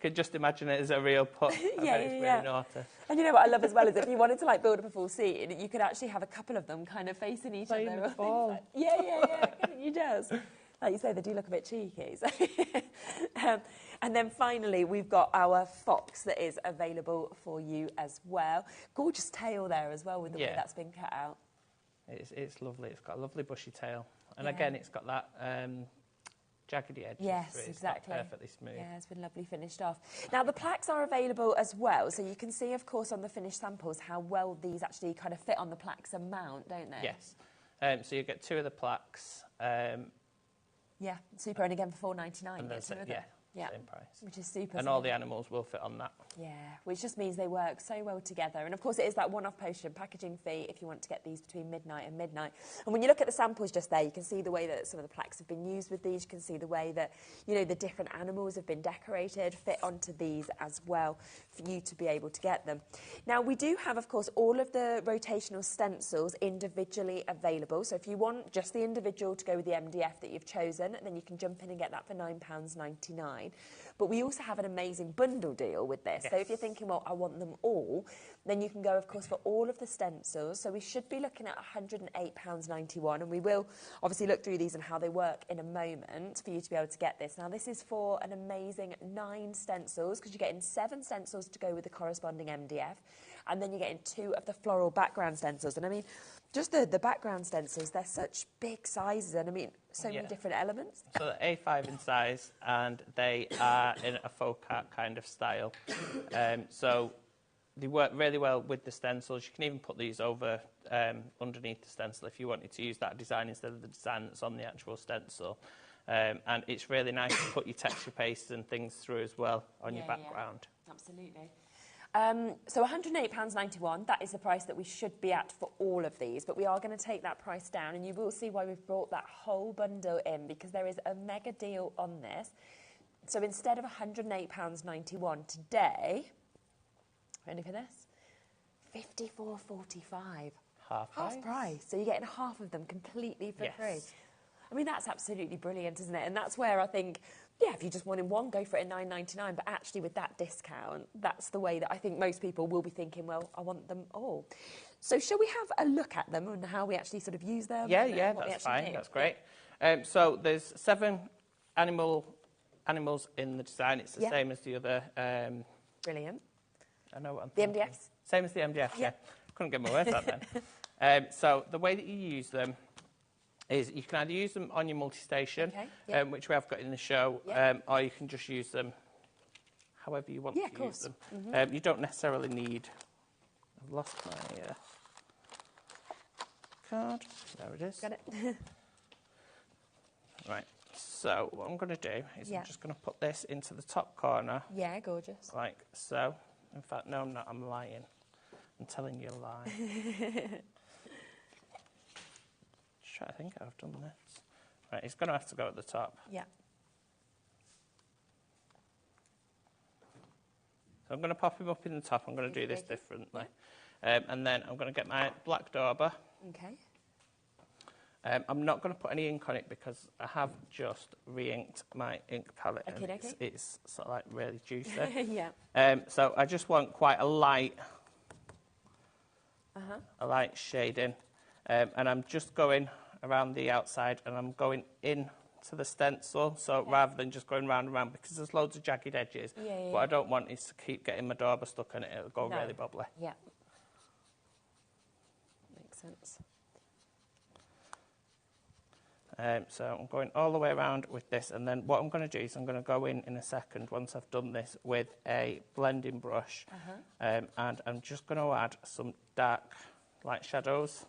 Could just imagine it as a real pup. I bet it's really naughty. And you know what I love as well is if you wanted to like build up a full scene, you could actually have a couple of them kind of facing each other. The ball. He does. Like you say, they do look a bit cheeky. So. And then finally, we've got our fox that is available for you as well. Gorgeous tail there as well with the way that's been cut out. It's lovely. It's got a lovely bushy tail. And again, it's got that jaggedy edges. Yes, exactly. Perfectly smooth. Yeah, it's been lovely finished off. Now, the plaques are available as well, so you can see, of course, on the finished samples how well these actually kind of fit on the plaques and mount, don't they? Yes. So you get 2 of the plaques. Yeah, super. And again, for £4.99, you get 2 of them. Same price. Which is super. And all the animals will fit on that. Yeah, which just means they work so well together. And of course, it is that one-off postage and packaging fee if you want to get these between midnight and midnight. And when you look at the samples just there, you can see the way that some of the plaques have been used with these. You can see the way that, you know, the different animals have been decorated, fit onto these as well for you to be able to get them. Now, we do have, of course, all of the rotational stencils individually available. So if you want just the individual to go with the MDF that you've chosen, then you can jump in and get that for £9.99. But we also have an amazing bundle deal with this. So if you're thinking, well, I want them all, then you can go, of course, for all of the stencils. So we should be looking at £108.91, and we will obviously look through these and how they work in a moment for you to be able to get this. Now, this is for an amazing 9 stencils, because you're getting 7 stencils to go with the corresponding MDF, and then you're getting 2 of the floral background stencils. And I mean, just the background stencils, they're such big sizes, and I mean, so many different elements. So they're A5 in size, and they are in a faux art kind of style. So they work really well with the stencils. You can even put these over underneath the stencil if you wanted to use that design instead of the design that's on the actual stencil. And it's really nice to put your texture paste and things through as well on your background. Yeah. Absolutely. So £108.91, that is the price that we should be at for all of these, but we are going to take that price down, and you will see why we've brought that whole bundle in, because there is a mega deal on this. So instead of £108.91 today, ready for this? £54.45. Half price. So you're getting half of them completely for free. I mean, that's absolutely brilliant, isn't it? And that's where I think, yeah, if you just wanted one, go for it at $9.99. But actually, with that discount, that's the way that I think most people will be thinking, well, I want them all. So shall we have a look at them and how we actually sort of use them? Yeah, that's fine. That's great. So there's 7 animals in the design. It's the same as the other. Brilliant. I know what I'm The thinking. MDFs? Same as the MDF, yeah. Couldn't get my words out then. So the way that you use them is you can either use them on your multi-station, which we have got in the show, or you can just use them however you want Yeah, to of use course. them. You don't necessarily need... I've lost my card. There it is. Got it. Right, so what I'm going to do is Yeah. I'm just going to put this into the top corner. Yeah, gorgeous. Like so. In fact, no, I'm not. I'm lying. I'm telling you a lie. I think I've done this. Right, it's going to have to go at the top. Yeah. So I'm going to pop him up in the top. I'm going to do this differently. And then I'm going to get my black dauber. Okay. I'm not going to put any ink on it because I have just re-inked my ink palette. Okay, and okay. It's sort of like really juicy. Yeah. So I just want quite a light shading. And I'm just going around the outside and I'm going in to the stencil, so rather than just going round and round, because there's loads of jagged edges, what I don't want is to keep getting my dauber stuck in it. It'll go really bubbly. Yeah. Makes sense. So I'm going all the way around with this, and then what I'm going to do is I'm going to go in a second once I've done this with a blending brush, and I'm just going to add some dark light shadows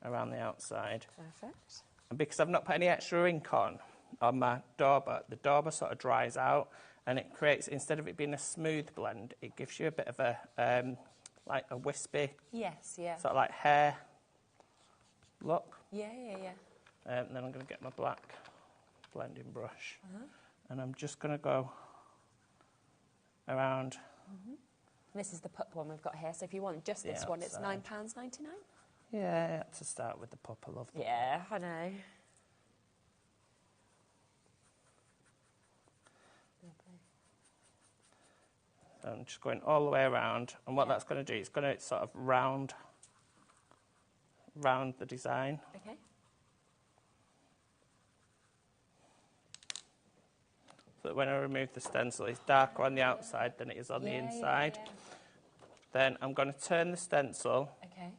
around the outside. Perfect. And because I've not put any extra ink on my dauber, the dauber sort of dries out, and it creates, instead of it being a smooth blend, it gives you a bit of a like a wispy, Yes, yeah. sort of like hair look. Yeah, yeah, yeah. And then I'm going to get my black blending brush, and I'm just going to go around. This is the pup one we've got here, so if you want just this one, it's £9.99. Yeah, to start with the pup, I love that. Yeah, I know. So I'm just going all the way around, and what that's going to do is going to sort of round the design. Okay. So that when I remove the stencil, it's darker on the outside than it is on the inside. Yeah. Then I'm going to turn the stencil Okay.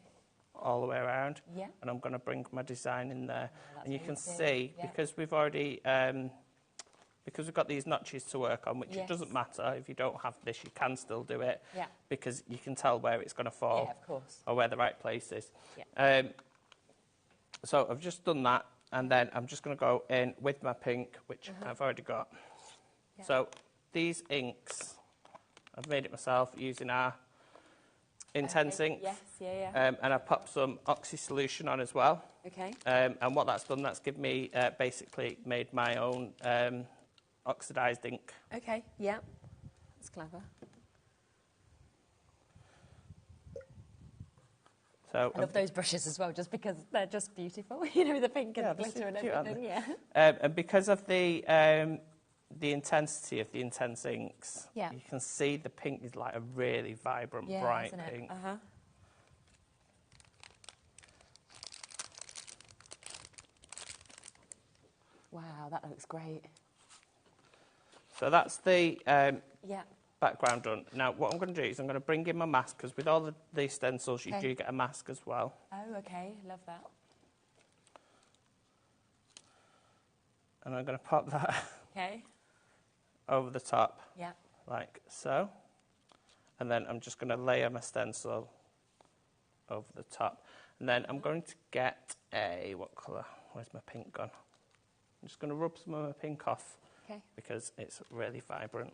all the way around, Yeah. and I'm going to bring my design in there. And you can amazing. see, Yeah. because we've already, because we've got these notches to work on, which it doesn't matter, if you don't have this, you can still do it, because you can tell where it's going to fall, Yeah, of course. or where the right place is. Yeah. So I've just done that, and then I'm just going to go in with my pink, which I've already got. Yeah. So these inks, I've made it myself using our Intense inks. Yes, yeah. And I've popped some Oxy solution on as well. Okay. And what that's done, that's given me, basically made my own oxidised ink. Okay, yeah. That's clever. So I love those brushes as well, just because they're just beautiful. You know, the pink and the glitter and everything. Yeah. And because of the intensity of the intense inks, Yeah. you can see the pink is like a really vibrant, bright isn't it? pink. Wow, that looks great. So that's the Yeah. background done. Now, what I'm going to do is I'm going to bring in my mask, because with all the stencils, you Okay. do get a mask as well. Oh, okay. Love that. And I'm going to pop that Okay. over the top, Yeah. like so. And then I'm just going to layer my stencil over the top. And then I'm going to get a, what colour? Where's my pink gone? I'm just going to rub some of my pink off. Okay. Because it's really vibrant.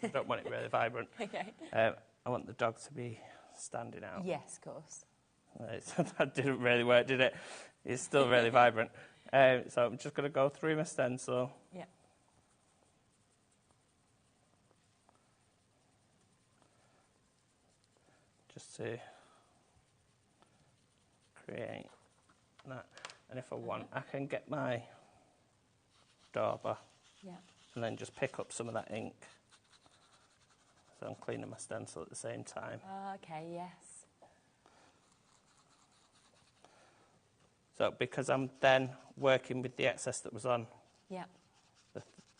I don't want it really vibrant. Okay. I want the dog to be standing out. Yes, of course. That didn't really work, did it? It's still really vibrant. So I'm just going to go through my stencil. Yeah. Just to create that. And if I want, I can get my dauber. Yeah. And then just pick up some of that ink. So I'm cleaning my stencil at the same time. Okay, yes. So because I'm then working with the excess that was on Yeah.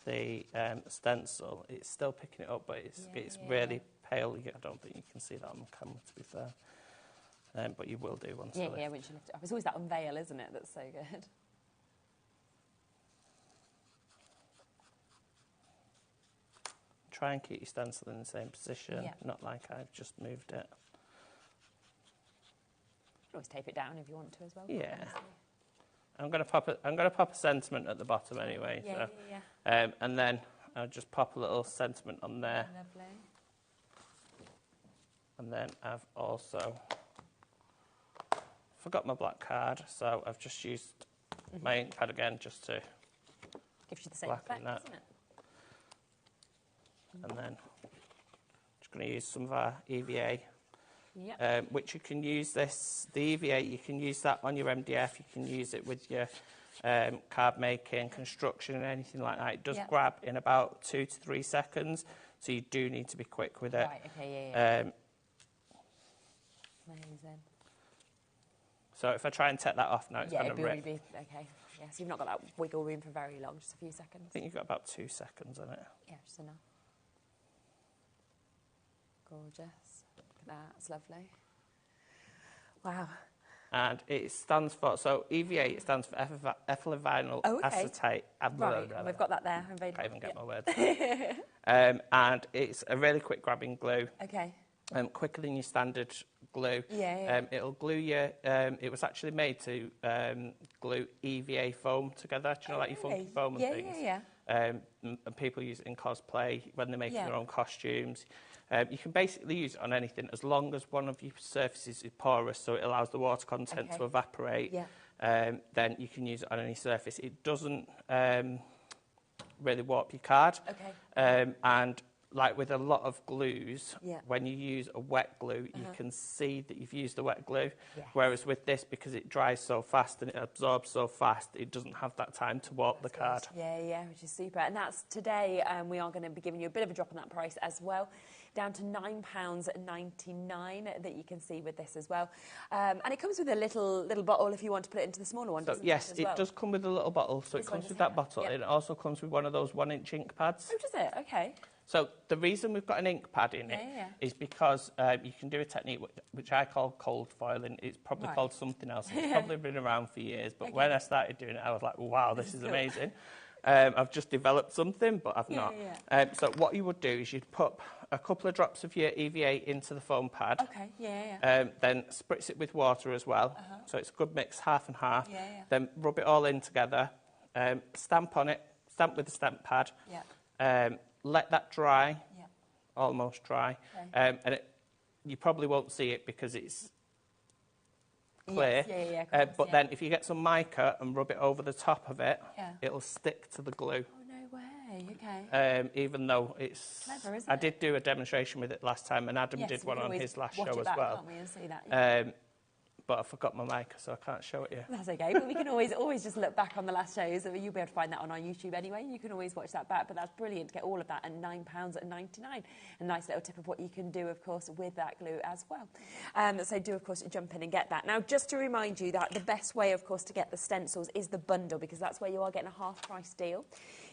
the stencil, it's still picking it up, but it's really pale. I don't think you can see that on camera, to be fair. But you will do once. Yeah, once you lift it up. It's always that unveil, isn't it, that's so good. try and keep your stencil in the same position, Yeah. not like I've just moved it. You can always tape it down if you want to as well. Yeah. I'm going to pop a sentiment at the bottom anyway. Yeah, so. yeah. And then I'll just pop a little sentiment on there. Lovely. And then I've also forgot my black card, so I've just used my ink pad again just to gives you the same blacken effect, that. doesn't it? And then just going to use some of our EVA. Yep. Which you can use this, the EVA, you can use that on your MDF, you can use it with your card making, construction and anything like that. It does grab in about 2 to 3 seconds, so you do need to be quick with it. Right, okay, yeah. Amazing. So if I try and take that off now, it's going to rip. Okay, yeah, so you've not got that wiggle room for very long, just a few seconds. I think you've got about 2 seconds on it. Yeah, just enough. Gorgeous. Look at that, it's lovely. Wow. And it stands for, so EVA, it stands for ethyl vinyl acetate. Right, and we've got that there. I can't even get my words. And it's a really quick grabbing glue. Okay. Quicker than your standard glue. Yeah. It'll glue your, it was actually made to glue EVA foam together. Do you know, like your funky foam and things? Yeah. And people use it in cosplay when they're making their own costumes. You can basically use it on anything as long as one of your surfaces is porous, so it allows the water content to evaporate. Yeah. Then you can use it on any surface. It doesn't really warp your card. Okay. And like with a lot of glues, when you use a wet glue, you can see that you've used a wet glue. Whereas with this, because it dries so fast and it absorbs so fast, it doesn't have that time to warp the card. Yeah, which is super. And that's today, we are going to be giving you a bit of a drop on that price as well, down to £9.99 that you can see with this as well. And it comes with a little bottle if you want to put it into the smaller one, So yes, it does come with a little bottle. So it comes with that bottle. It also comes with one of those 1-inch ink pads. Oh, does it? Okay. So the reason we've got an ink pad in it is because you can do a technique which I call cold foiling. It's probably called something else. It's probably been around for years. But when I started doing it, I was like, wow, this is amazing. I've just developed something, but I've not. So what you would do is you'd put a couple of drops of your EVA into the foam pad. Okay, then spritz it with water as well. So it's a good mix, half and half. Then rub it all in together. Stamp on it. Stamp with the stamp pad. Let that dry, almost dry, and you probably won't see it because it's clear. But then if you get some mica and rub it over the top of it, it'll stick to the glue. Oh, no way, okay. Even though it's... Clever, isn't it? I did do a demonstration with it last time, and Adam did one on his last show as well. Can't we, and see that? But I forgot my mica, so I can't show it you. That's okay, but we can always just look back on the last shows. You'll be able to find that on our YouTube anyway. You can always watch that back, but that's brilliant to get all of that at £9.99. A nice little tip of what you can do, of course, with that glue as well. So do, of course, jump in and get that. Now, just to remind you that the best way, of course, to get the stencils is the bundle, because that's where you are getting a half-price deal.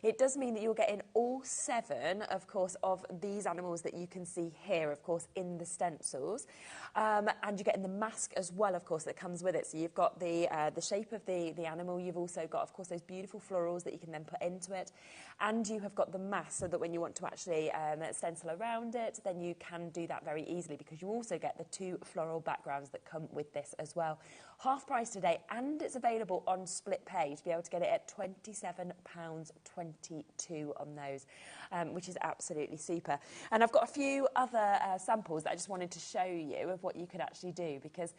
It does mean that you're getting all 7, of course, of these animals that you can see here, of course, in the stencils. And you're getting the mask as well, of course, that comes with it. So you've got the shape of the animal. You've also got, of course, those beautiful florals that you can then put into it. And you have got the mask, so that when you want to actually stencil around it, then you can do that very easily, because you also get the 2 floral backgrounds that come with this as well. Half price today, and it's available on split pay to be able to get it at £27.22 on those, which is absolutely super. And I've got a few other samples that I just wanted to show you of what you could actually do, because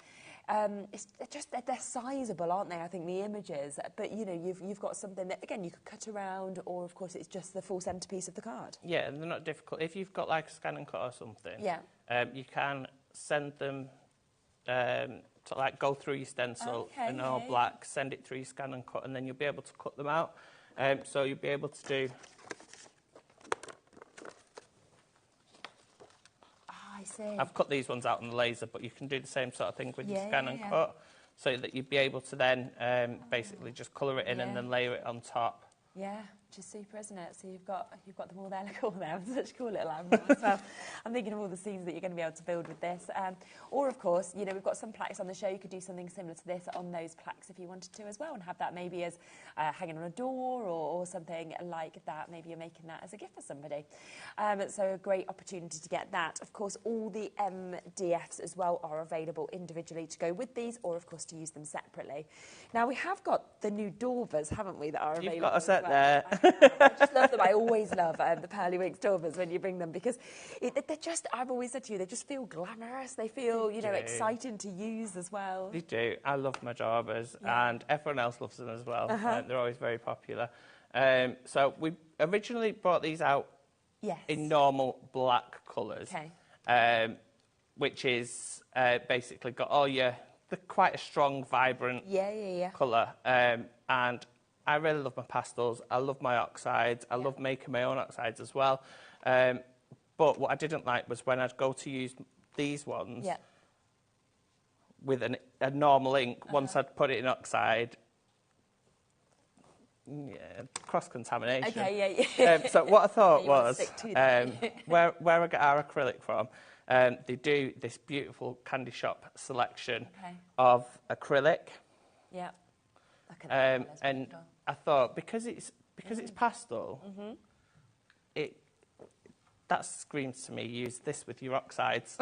they're sizable, aren't they? I think the images, but you know, you've got something that again you could cut around, or of course it's just the full centerpiece of the card. Yeah, and they're not difficult. If you've got like a scan and cut or something, you can send them to like go through your stencil in all black, send it through your scan and cut, and then you'll be able to cut them out. So you'll be able to do. I see. I've cut these ones out on the laser, but you can do the same sort of thing with your scan and cut, so that you'd be able to then basically just colour it in and then layer it on top. Yeah, which is super, isn't it? So you've got them all there. Look all there. Such a cool little animal as well. I'm thinking of all the scenes that you're going to be able to build with this. Or of course, you know, we've got some plaques on the show. You could do something similar to this on those plaques if you wanted to as well, and have that maybe as hanging on a door or something like that. Maybe you're making that as a gift for somebody. So a great opportunity to get that. Of course, all the MDFs as well are available individually to go with these, or of course to use them separately. Now we have got the new Daubers, haven't we, that are available. You've got a set there. I just love them. I always love the Pearly Winks Daubers when you bring them, because they're just, I've always said to you, they just feel glamorous. They feel, you know, exciting to use as well. They do. I love my Daubers, and everyone else loves them as well. They're always very popular. So we originally brought these out in normal black colours, which is basically got all quite a strong, vibrant colour. And I really love my pastels. I love my oxides. I love making my own oxides as well. But what I didn't like was when I'd go to use these ones with a normal ink, once I'd put it in oxide, cross-contamination. So what I thought was, where I get our acrylic from, they do this beautiful candy shop selection of acrylic. And I thought, because it's pastel, that screams to me, use this with your oxides.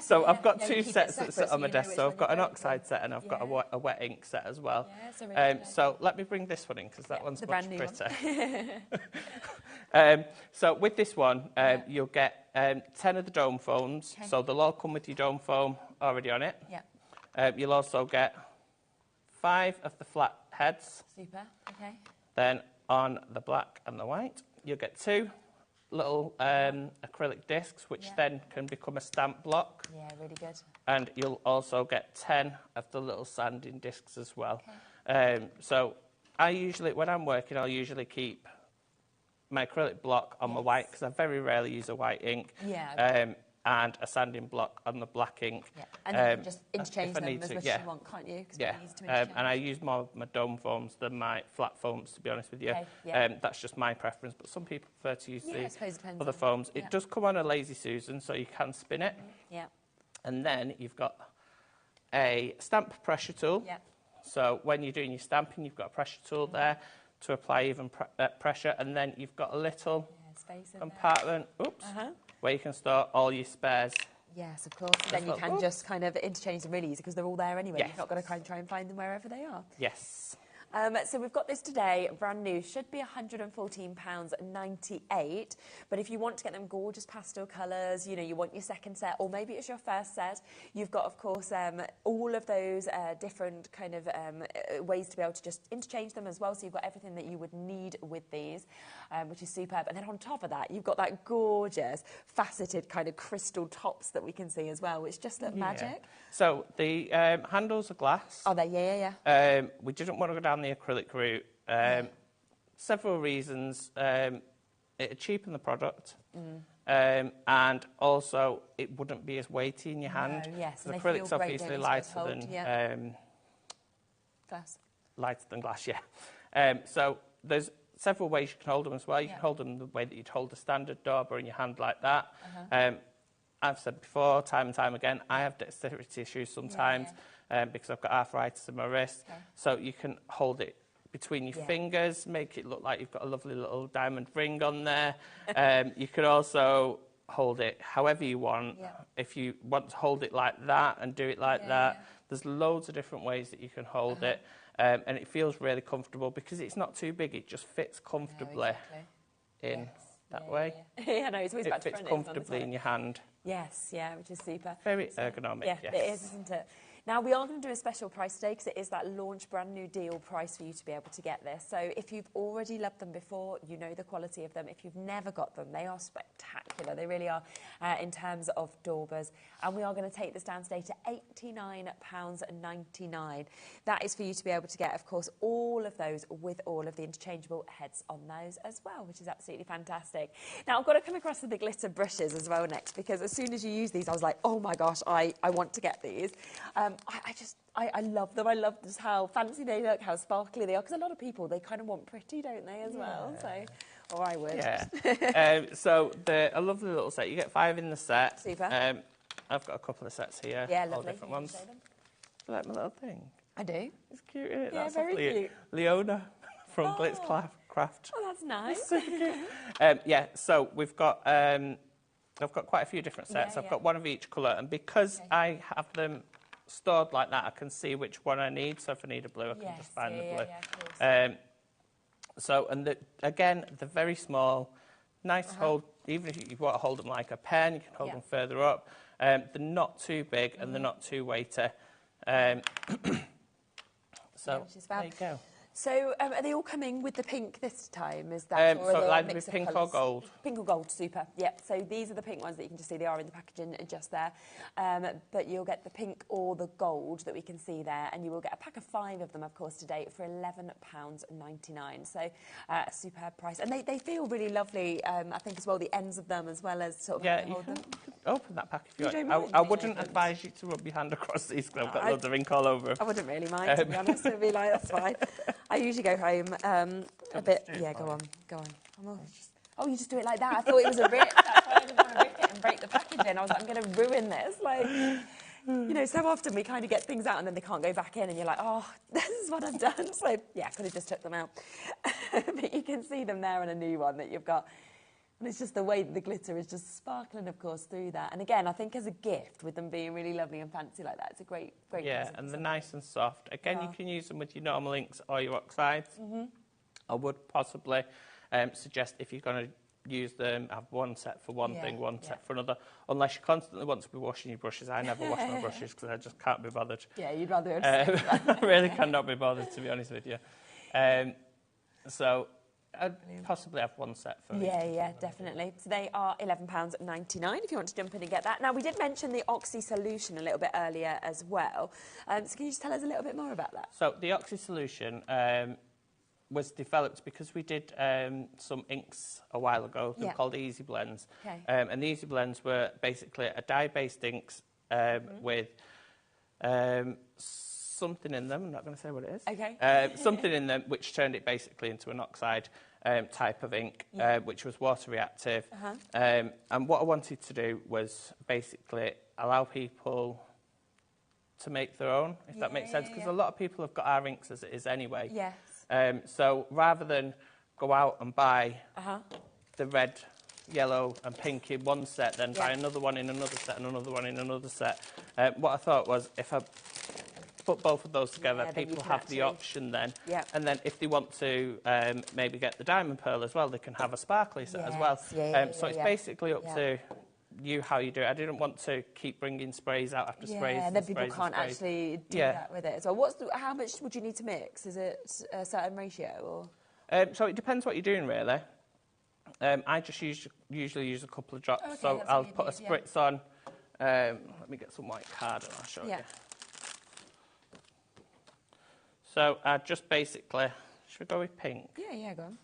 So I've got two sets that sit on my desk. So I've got an oxide set and I've got a wet ink set as well. So let me bring this one in, because that one's much prettier. So with this one, you'll get 10 of the dome foams. So they'll all come with your dome foam already on it. You'll also get 5 of the flat heads. Then on the black and the white, you'll get 2 little acrylic discs, which then can become a stamp block. Really good. And you'll also get 10 of the little sanding discs as well. So I usually, when I'm working, I'll usually keep my acrylic block on my white, because I very rarely use a white ink. And a sanding block on the black ink. And then you can just interchange them as much as you want, can't you? And I use more of my dome foams than my flat foams, to be honest with you. That's just my preference, but some people prefer to use the other foams. It does come on a Lazy Susan, so you can spin it. And then you've got a stamp pressure tool. So when you're doing your stamping, you've got a pressure tool there to apply even pressure, and then you've got a little compartment where you can store all your spares. Yes, of course. Then you can just kind of interchange them really easy, because they're all there anyway. You've not got to try and find them wherever they are. So we've got this today, brand new, should be £114.98. But if you want to get them gorgeous pastel colours, you know, you want your second set, or maybe it's your first set, you've got, of course, all of those different kind of ways to be able to just interchange them as well. So you've got everything that you would need with these, which is superb. And then on top of that, you've got that gorgeous faceted kind of crystal tops that we can see as well, which just look magic. So the handles are glass. Oh, we didn't want to go down the acrylic route. Several reasons. It'd cheapen the product, and also it wouldn't be as weighty in your hand. The acrylic's obviously lighter than glass. Lighter than glass, so there's several ways you can hold them as well. You can hold them the way that you'd hold a standard Dauber in your hand, like that. I've said before, time and time again, I have dexterity issues sometimes because I've got arthritis in my wrist. So you can hold it between your fingers, make it look like you've got a lovely little diamond ring on there. You can also hold it however you want. If you want to hold it like that and do it like that, there's loads of different ways that you can hold it. And it feels really comfortable because it's not too big. It just fits comfortably in that way. No, it's always it fits comfortably in your hand. Which is super. Very ergonomic. It is, isn't it? Now, we are going to do a special price today because it is that launch brand new deal price for you to be able to get this. So if you've already loved them before, you know the quality of them. If you've never got them, they are spectacular. They really are in terms of Daubers. And we are going to take this down today to £89.99. That is for you to be able to get, of course, all of those with all of the interchangeable heads on those as well, which is absolutely fantastic. Now, I've got to come across to the glitter brushes as well next, because as soon as you use these, I was like, oh my gosh, I want to get these. I love them. I love just how fancy they look, how sparkly they are, because a lot of people, they kind of want pretty, don't they, as well? So, or I would. Yeah. So they're a lovely little set. You get 5 in the set. Super. I've got a couple of sets here. Yeah, all lovely. different ones. You like my little thing? I do. It's cute, isn't it? Yeah, That's very cute. Leona from Glitz Craft. Oh, that's nice. Super cute. Yeah, so we've got... I've got quite a few different sets. I've got one of each colour, and because I have them stored like that, I can see which one I need. So if I need a blue, I can just find the blue. Yeah, so, and again, they're very small, nice to hold. Even if you want to hold them like a pen, you can hold them further up. They're not too big and they're not too weighty. So there you go. So are they all coming with the pink this time? Is that or so are like mix of pink colours? or gold? Pink or gold, super. Yeah, so these are the pink ones that you can just see. They are in the packaging just there. But you'll get the pink or the gold that we can see there, and you will get a pack of 5 of them, of course, today for £11.99. So a superb price. And they feel really lovely, I think, as well, the ends of them, as well as sort of... Yeah, you can open that pack if you want. I wouldn't advise you to rub your hand across these, because I've got loads of ink all over. I wouldn't really mind, to be honest. I'd be like, that's fine. I usually go home a bit... Yeah, go on. Oh, you just do it like that? I thought it was a rip. That's why I didn't want to rip it and break the packaging. I was like, I'm going to ruin this. Like, you know, so often we kind of get things out and then they can't go back in, and you're like, oh, this is what I've done. So, yeah, I could have just took them out. But you can see them there on a new one that you've got. And it's just the way that the glitter is just sparkling, of course, through that. And again, I think as a gift, with them being really lovely and fancy like that, it's a great Yeah, and they're nice and soft. Again, you can use them with your normal inks or your oxides. I would possibly suggest, if you're going to use them, have one set for one thing, one set for another, unless you constantly want to be washing your brushes. I never wash my brushes because I just can't be bothered. Yeah, you'd rather... I really cannot be bothered, to be honest with you. So I'd possibly have one set for Yeah, definitely. So they are £11.99 if you want to jump in and get that. Now, we did mention the Oxy solution a little bit earlier as well. So can you just tell us a little bit more about that? So the Oxy solution was developed because we did some inks a while ago. They were called Easy Blends. Okay. And the Easy Blends were basically a dye-based inks with something in them. I'm not going to say what it is. Okay. Something in them which turned it basically into an oxide type of ink, which was water reactive. And what I wanted to do was basically allow people to make their own, if that makes sense, because a lot of people have got our inks as it is anyway. Yes. So rather than go out and buy the red, yellow and pink in one set, then buy another one in another set and another one in another set, what I thought was, if I put both of those together, people have the option then. And then if they want to maybe get the diamond pearl as well, they can have a sparkly set as well. So it's basically up to you how you do it. I didn't want to keep bringing sprays out after sprays. Yeah, then people can't actually do that with it. So how much would you need to mix? Is it a certain ratio? Or? So it depends what you're doing, really. I just usually use a couple of drops. Okay, so I'll put a spritz on. Let me get some white card and I'll show you. So I just basically, should we go with pink? Yeah, go on.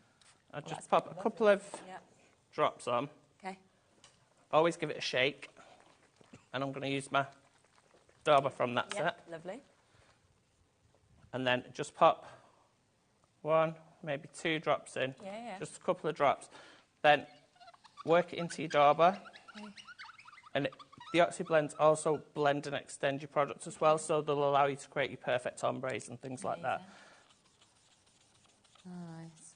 I'll just pop a couple of drops on. Okay. Always give it a shake. And I'm going to use my dauber from that set. Lovely. And then just pop 1, maybe 2 drops in. Just a couple of drops. Then work it into your dauber. And the Oxy blends also blend and extend your product as well, so they'll allow you to create your perfect ombres and things like that. Nice.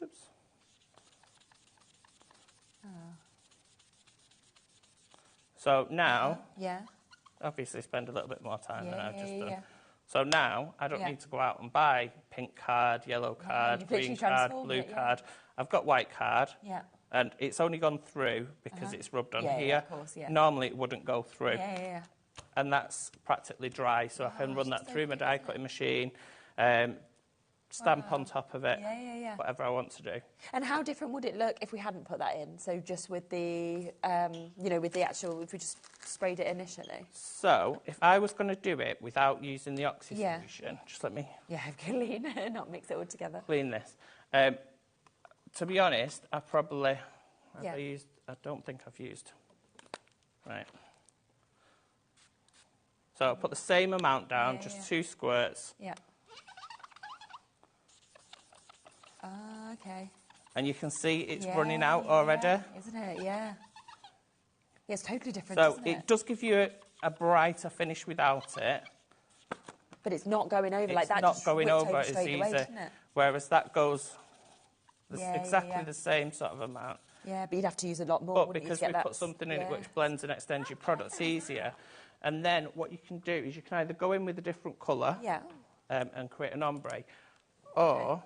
Oops. So now, obviously spend a little bit more time than I've just done. So now, I don't need to go out and buy pink card, yellow card, green card, blue card. I've got white card. And it's only gone through because it's rubbed on here. Of course, Normally it wouldn't go through. And that's practically dry, so I can run that through my die cutting machine, stamp on top of it, whatever I want to do. And how different would it look if we hadn't put that in? So just with the, with the actual, if we just sprayed it initially? So if I was going to do it without using the Oxy solution, just let me... clean, not mix it all together. Clean this. To be honest, I probably... I don't think I've used... Right. So I'll put the same amount down, just 2 squirts. Yeah. Okay. And you can see it's running out already. Isn't it? Yeah. Yeah, it's totally different, So isn't it? it does give you a brighter finish without it. But it's not going over like that. It's not going over as easy. Away, whereas that goes Yeah, exactly the same sort of amount. Yeah, but you'd have to use a lot more. But because we put something in it which blends and extends your products easier. And then what you can do is you can either go in with a different colour and create an ombre, or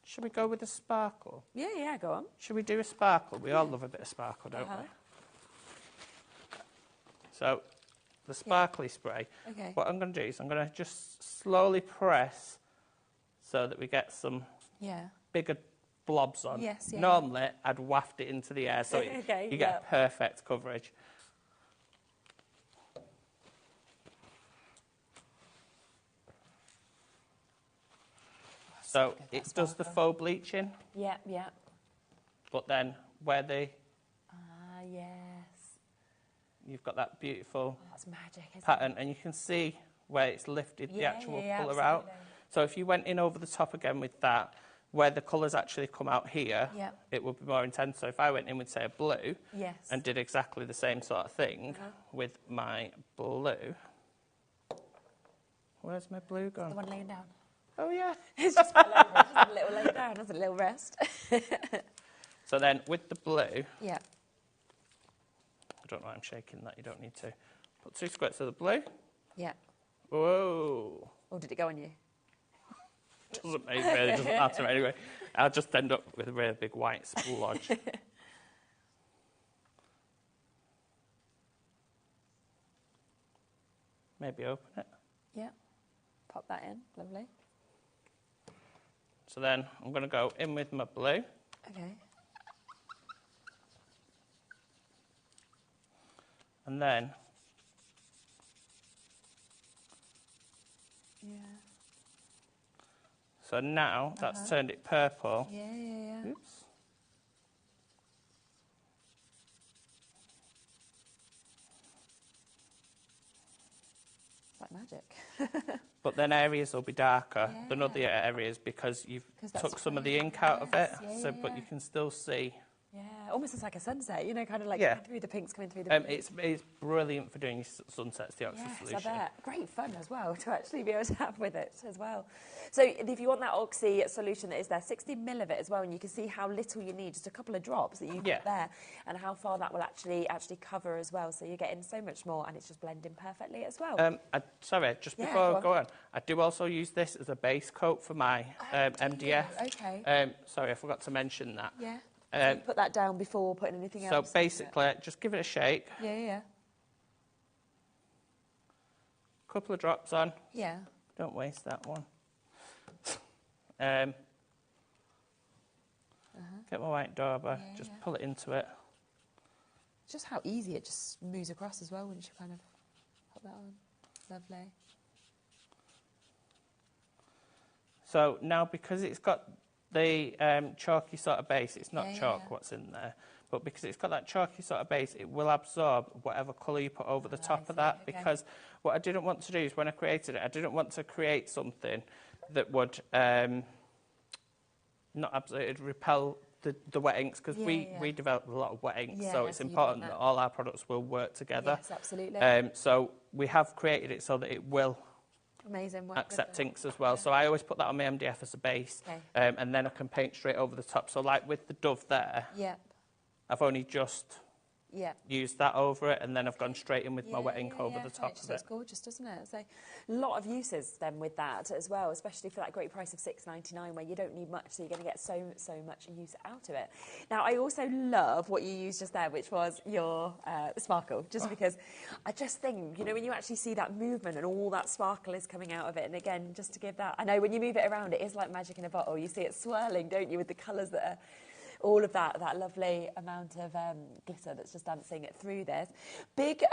should we go with a sparkle? Yeah, go on. Should we do a sparkle? We all love a bit of sparkle, don't we? So the sparkly spray, what I'm going to do is I'm going to just slowly press so that we get some bigger blobs on. Yes, Normally, I'd waft it into the air so you get a perfect coverage. So it does the faux bleaching. Yeah. But then where the... yes. You've got that beautiful that's magic, isn't pattern, and you can see where it's lifted the actual colour out. So if you went in over the top again with that, where the colours actually come out here, it would be more intense. So if I went in with, say, a blue and did exactly the same sort of thing with my blue... Where's my blue gone? The one laying down. Oh, yeah. It's just fell over. Just a little lay down, just a little rest. So then with the blue... Yeah. I don't know why I'm shaking that. You don't need to. Put 2 squirts of the blue. Yeah. Whoa. Or did it go on you? Doesn't really doesn't matter anyway. I'll just end up with a really big white splodge. Maybe open it. Yeah. Pop that in. Lovely. So then I'm going to go in with my blue. Okay. And then so now that's turned it purple. Yeah. Oops. It's like magic. But then areas will be darker than other areas because you've took some of the ink out of it. But you can still see. Yeah, almost as like a sunset, you know, kind of like coming through the pinks, coming through the it's brilliant for doing your sunsets, the Oxy solution. I bet. Great fun as well to actually be able to have with it as well. So if you want that Oxy solution that is there, 60 ml of it as well, and you can see how little you need, just a couple of drops that you put there, and how far that will actually cover as well. So you're getting so much more, and it's just blending perfectly as well. Sorry, just before I go on, I do also use this as a base coat for my MDF. Okay. Sorry, I forgot to mention that. Yeah. So you put that down before putting anything else. So basically, just give it a shake. Yeah. Couple of drops on. Yeah. Don't waste that one. Get my white dauber, just pull it into it. Just how easy it just moves across as well once you kind of put that on. Lovely. So now because it's got the chalky sort of base, it's not chalk what's in there, but because it's got that chalky sort of base, it will absorb whatever colour you put over the top of that, because what I didn't want to do is when I created it, I didn't want to create something that would not absolutely repel the wet inks, because we develop a lot of wet inks, so it's important that all our products will work together. Yes, absolutely. So we have created it so that it will accept inks as well. So I always put that on my MDF as a base, and then I can paint straight over the top. So like with the dove there, I've only just used that over it, and then I've gone straight in with my wet ink over the top of it. It's gorgeous, doesn't it? So a lot of uses then with that as well, especially for that great price of $6.99, where you don't need much, so you're going to get so much use out of it. Now, I also love what you used just there, which was your sparkle, just because I just think, you know, when you actually see that movement and all that sparkle is coming out of it, and again, just to give that, I know when you move it around, it is like magic in a bottle. You see it swirling, don't you, with the colours that are all of that lovely amount of glitter that's just dancing through this. Big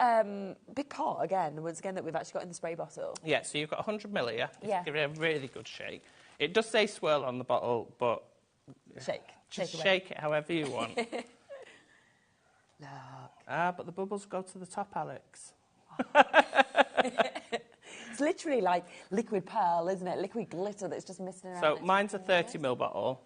pot, again, once again, that we've actually got in the spray bottle. Yeah, so you've got 100 ml here. Give it a really good shake. It does say swirl on the bottle, but... Just shake it however you want. Look. But the bubbles go to the top, Alex. literally like liquid pearl, isn't it? Liquid glitter that's just missing around. So mine's a 30ml bottle,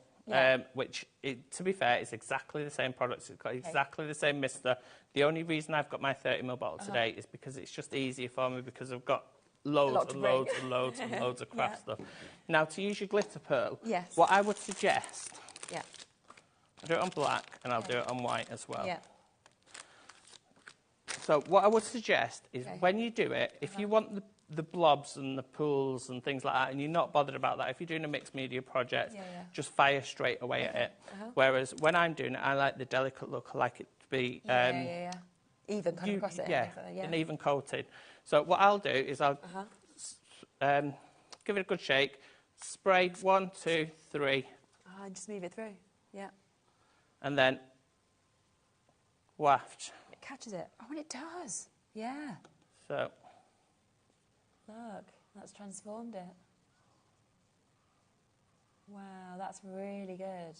which, to be fair, is exactly the same product. It's got exactly the same mister. The only reason I've got my 30ml bottle today is because it's just easier for me because I've got loads and loads and loads and loads of craft stuff. Now, to use your glitter pearl, what I would suggest, I'll do it on black and I'll do it on white as well. So what I would suggest is when you do it, if you want the blobs and the pools and things like that, and you're not bothered about that, if you're doing a mixed media project, just fire straight away at it. Whereas when I'm doing it, I like the delicate look. I like it to be even kind of across it. An even coating. So what I'll do is I'll give it a good shake, spray 1, 2, 3. And just move it through. And then waft. It catches it. Oh, and it does. Yeah. So. Look, that's transformed it. Wow, that's really good.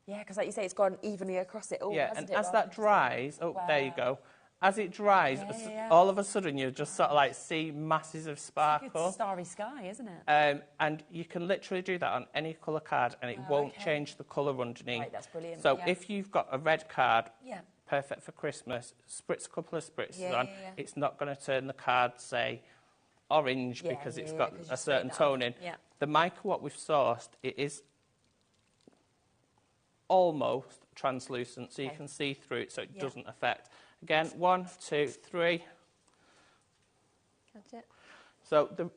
Yeah, because like you say, it's gone evenly across it all, hasn't and it? as that dries, there you go. As it dries, all of a sudden you just sort of like see masses of sparkle. It's like a starry sky, isn't it? And you can literally do that on any colour card and it won't change the colour underneath. Right, that's brilliant. So if you've got a red card, perfect for Christmas, spritz a couple of spritzes on, it's not going to turn the card, say, orange because it's got a certain tone in. The mica, what we've sourced, it is almost translucent, so you can see through it, so it doesn't affect. Again, 1, 2, 3. Catch it. So the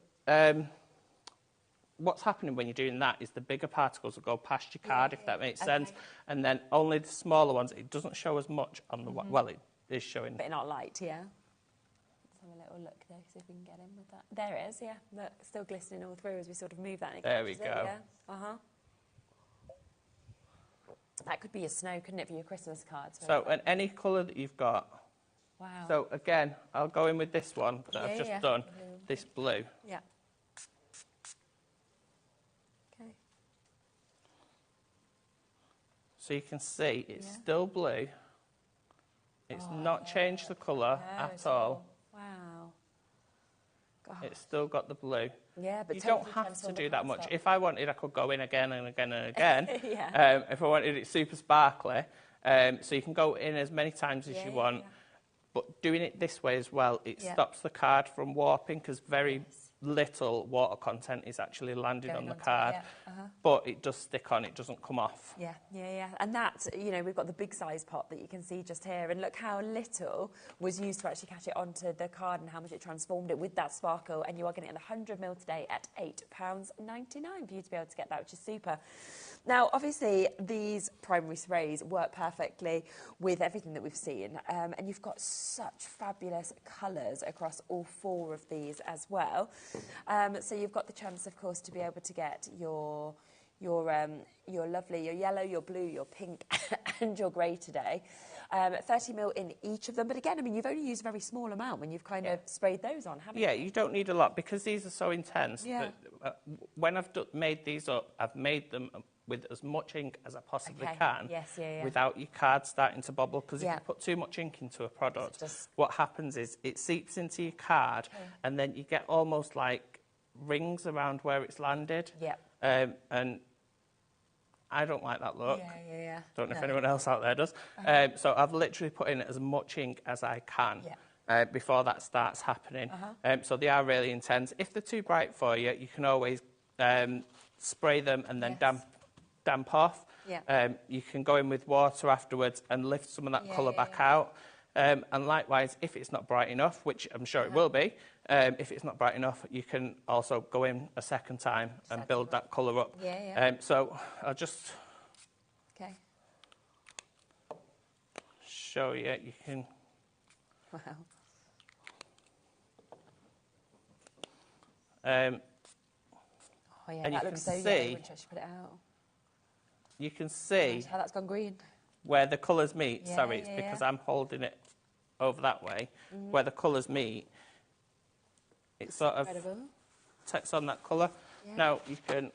what's happening when you're doing that is the bigger particles will go past your card, if that makes sense, and then only the smaller ones, it doesn't show as much on the well, it is showing. But not light, Let's have a little look there, see if we can get in with that. There it is, Look, still glistening all through as we sort of move that. And there we go. That could be a snow, couldn't it, for your Christmas cards? So, and any colour that you've got. Wow. So, again, I'll go in with this one that I've just done, this blue. Yeah. Okay. So you can see it's still blue. It's not changed the colour at all. Wow. It's still got the blue. Yeah, but you don't have to do that much. If I wanted, I could go in again and again and again. If I wanted it super sparkly. So you can go in as many times as you want. But doing it this way as well, it stops the card from warping because very little water content is actually landing on the card. But it does stick on, it doesn't come off. Yeah. And that, you know, we've got the big size pot that you can see just here. And look how little was used to actually catch it onto the card and how much it transformed it with that sparkle. And you are getting 100ml today at £8.99 for you to be able to get that, which is super. Now, obviously, these primary sprays work perfectly with everything that we've seen. And you've got such fabulous colours across all 4 of these as well. So you've got the chance, of course, to be able to get your lovely, your yellow, your blue, your pink and your grey today. 30ml in each of them. But again, I mean, you've only used a very small amount when you've kind of sprayed those on, haven't you? Yeah, you don't need a lot because these are so intense. That, when I've made these up, I've made them with as much ink as I possibly can without your card starting to bubble. Because if you put too much ink into a product, what happens is it seeps into your card and then you get almost like rings around where it's landed. And I don't like that look. Don't know if anyone else out there does. So I've literally put in as much ink as I can before that starts happening. So they are really intense. If they're too bright for you, you can always spray them and then damp off. You can go in with water afterwards and lift some of that colour back out. And likewise, if it's not bright enough, which I'm sure it will be, if it's not bright enough, you can also go in a second time and build that colour up. So I'll just show you. You can. Wow. And that looks so yellow when she put it out. You can see how that's gone green. Where the colours meet. It's because I'm holding it over that way. Where the colours meet, it sort of takes on that colour. Now you can.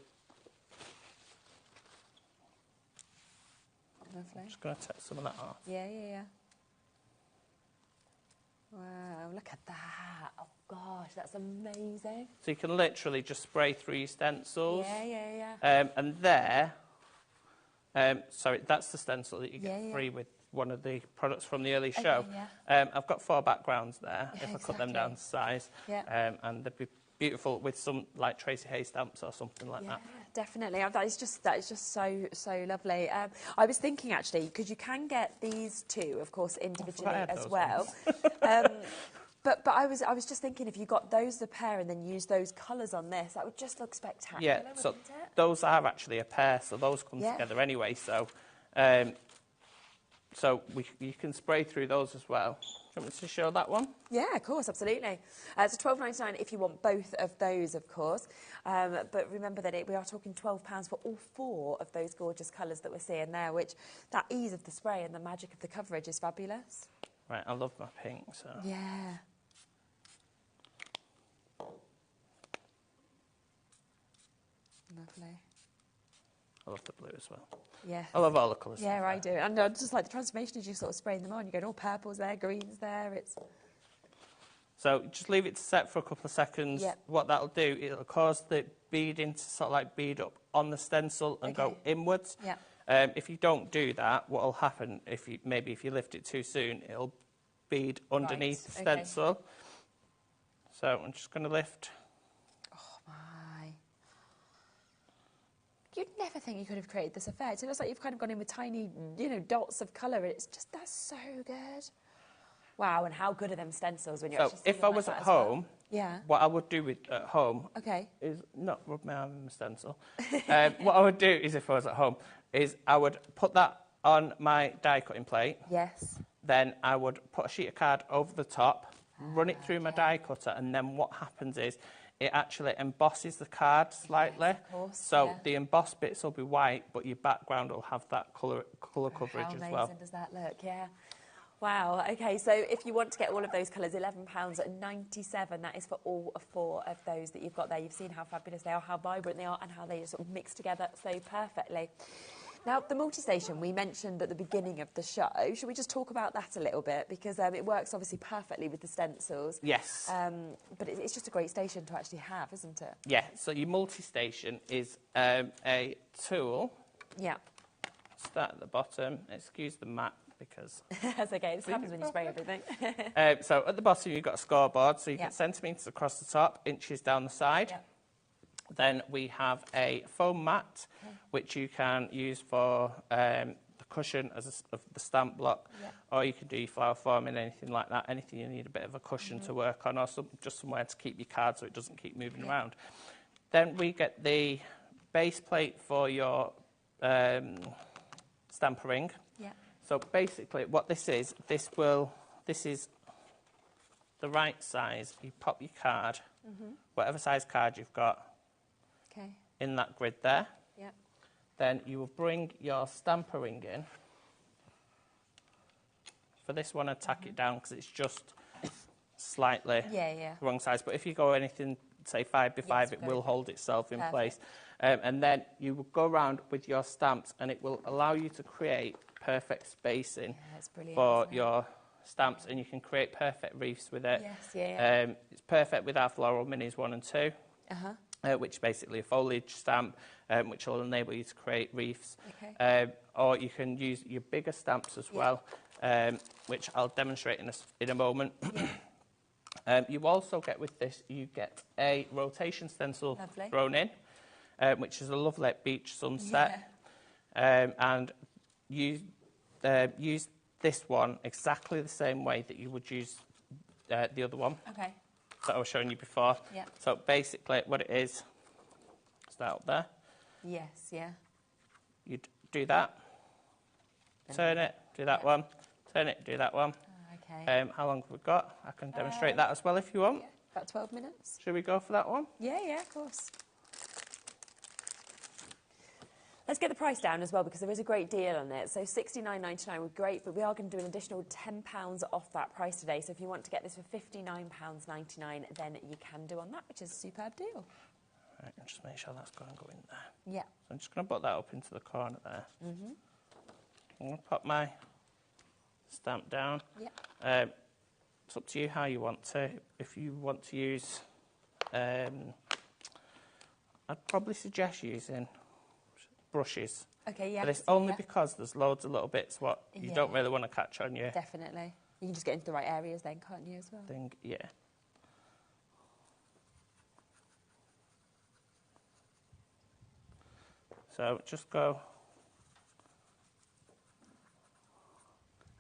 I'm just going to take some of that off. Wow, look at that. Oh, God. gosh, that's amazing. So you can literally just spray through your stencils. Yeah. And there, sorry, that's the stencil that you get free with one of the products from the early show. I've got 4 backgrounds there, if I cut them down to size. And they'd be beautiful with some like Tracy Hay stamps or something like that. Definitely. That is just so lovely. I was thinking actually, because you can get these two, of course, individually as well. But I was just thinking, if you got those as a pair and then use those colours on this, that would just look spectacular. Yeah. So those are actually a pair, so those come together anyway. So, you can spray through those as well. Do you want me to show that one? Yeah, of course, absolutely. It's £12.99 if you want both of those, of course. But remember that we are talking £12 for all 4 of those gorgeous colours that we're seeing there, which that ease of the spray and the magic of the coverage is fabulous. Right, I love my pink, so... Yeah. Lovely. I love the blue as well. Yeah. I love all the colours. Yeah, I do. And I just like the transformation as you sort of spraying them on. You're going, oh, purple's there, green's there. It's... So just leave it to set for a couple of seconds. What that'll do, it'll cause the beading to sort of like bead up on the stencil and go inwards. If you don't do that, what will happen, if you lift it too soon, it'll bead underneath the stencil. So I'm just going to lift. You'd never think you could have created this effect. It looks like you've kind of gone in with tiny, dots of colour. It's just, that's so good. Wow, and how good are them stencils when you're actually seeing if I was at home, what I would do at home is not rub my arm in the stencil. What I would do is, if I was at home, is I would put that on my die cutting plate. Then I would put a sheet of card over the top, run it through my die cutter, and then what happens is it actually embosses the card slightly. So the embossed bits will be white, but your background will have that colour coverage as well. How amazing does that look? Yeah. Wow. Okay, so if you want to get all of those colours, £11.97. That is for all 4 of those that you've got there. You've seen how fabulous they are, how vibrant they are, and how they sort of mix together so perfectly. Now, the multi-station we mentioned at the beginning of the show. Should we just talk about that a little bit? Because it works obviously perfectly with the stencils. Yes. But it's just a great station to actually have, isn't it? Yeah, so your multi-station is a tool. Start at the bottom. Excuse the mat because... That's okay, this happens when you spray everything. So at the bottom you've got a scoreboard, so you get centimetres across the top, inches down the side. Then we have a foam mat, which you can use for the cushion of the stamp block, or you can do your flower forming, anything like that, anything you need a bit of a cushion to work on, or just somewhere to keep your card so it doesn't keep moving around. Then we get the base plate for your stamper ring. So basically what this is the right size. You pop your card, whatever size card you've got, in that grid there. Then you will bring your stamper ring in. For this one, I'd tack it down because it's just slightly the wrong size. But if you go anything, say 5x5, it will hold itself in place. And then you will go around with your stamps, and it will allow you to create perfect spacing for your stamps, and you can create perfect wreaths with it. It's perfect with our Floral Minis 1 and 2. Which is basically a foliage stamp, which will enable you to create wreaths. Or you can use your bigger stamps as well, which I'll demonstrate in a moment. You also get with this, you get a rotation stencil thrown in, which is a lovely beach sunset. And you use this one exactly the same way that you would use the other one. That I was showing you before. So basically what it is that up there. You do that, turn it, do that one, turn it, do that one. How long have we got? I can demonstrate that as well if you want. About 12 minutes. Should we go for that one? Yeah, of course. Let's get the price down as well, because there is a great deal on it. So $69.99 would be great, but we are going to do an additional £10 off that price today. So if you want to get this for £59.99, then you can do on that, which is a superb deal. Right, and just make sure that's going to go in there. Yeah. So I'm just going to put that up into the corner there. I'm going to pop my stamp down. it's up to you how you want to. If you want to use, I'd probably suggest using brushes. Okay, yeah. But it's only because there's loads of little bits what you don't really want to catch on you. Definitely. You can just get into the right areas then, can't you, as well? Yeah. So just go.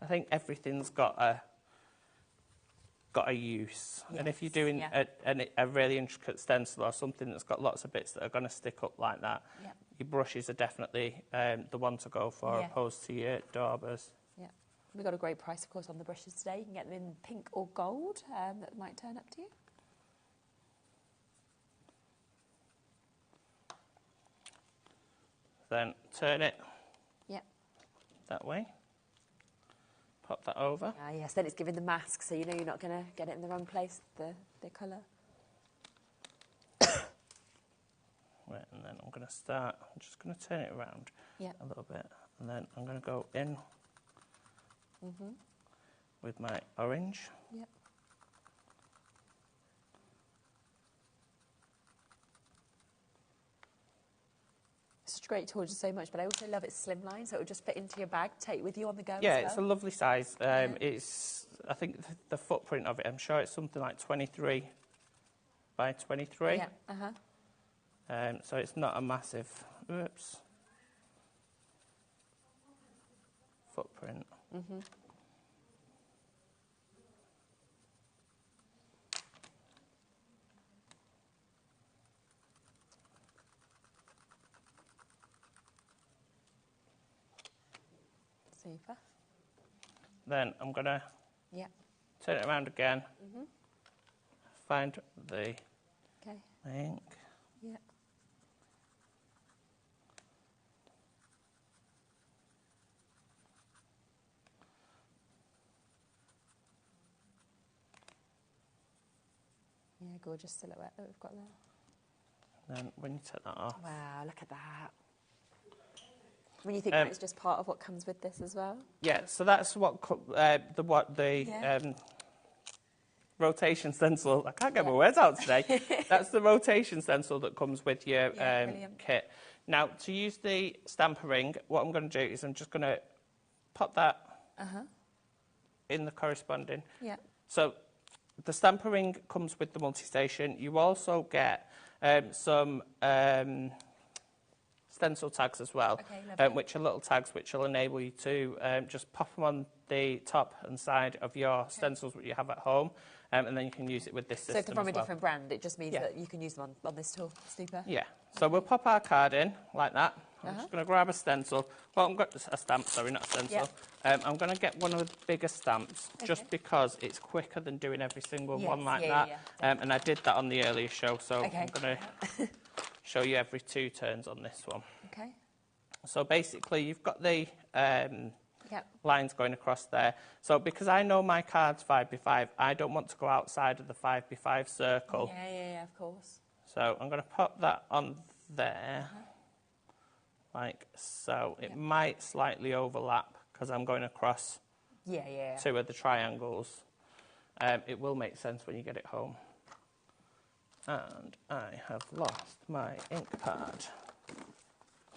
I think everything's got a use, and if you're doing a really intricate stencil or something that's got lots of bits that are going to stick up like that, your brushes are definitely the one to go for, opposed to your daubers. Yeah, we've got a great price, of course, on the brushes today. You can get them in pink or gold. That might turn up to you. Then turn it that way. Pop that over. Ah, yes, then it's giving the mask, so you know you're not going to get it in the wrong place, the colour. Right, and then I'm going to start, I'm just going to turn it around a little bit, and then I'm going to go in with my orange. Yep. Such a great tool, just so much, but I also love its slimline, so it will just fit into your bag, take with you on the go. Yeah, as well. it's a lovely size. It's, I think the footprint of it, I'm sure it's something like 23 by 23. Yeah, so it's not a massive, footprint. Super. Then I'm going to turn it around again, find the ink. Yeah. Yeah, gorgeous silhouette that we've got there. Then when you take that off. Wow, look at that. When you think that it's just part of what comes with this as well? Yeah, so that's what the rotation stencil. I can't get my words out today. That's the rotation stencil that comes with your kit. Now, to use the stamper ring, what I'm going to do is I'm just going to pop that in the corresponding. Yeah. So the stamper ring comes with the multi-station. You also get some stencil tags as well, which are little tags which will enable you to just pop them on the top and side of your stencils that you have at home, and then you can use it with this system. So if they're from a well. different brand, it just means that you can use them on this tool. Super. Yeah. So we'll pop our card in like that. I'm just going to grab a stencil. Well, I'm got a stamp, sorry, not a stencil. I'm going to get one of the bigger stamps just because it's quicker than doing every single one like that. And I did that on the earlier show, so I'm going to show you every 2 turns on this one. Okay. So basically, you've got the lines going across there. So because I know my card's 5x5, I don't want to go outside of the 5x5 circle. Yeah, of course. So I'm going to pop that on there, like so. It might slightly overlap because I'm going across 2 of the triangles. It will make sense when you get it home. And I have lost my ink pad.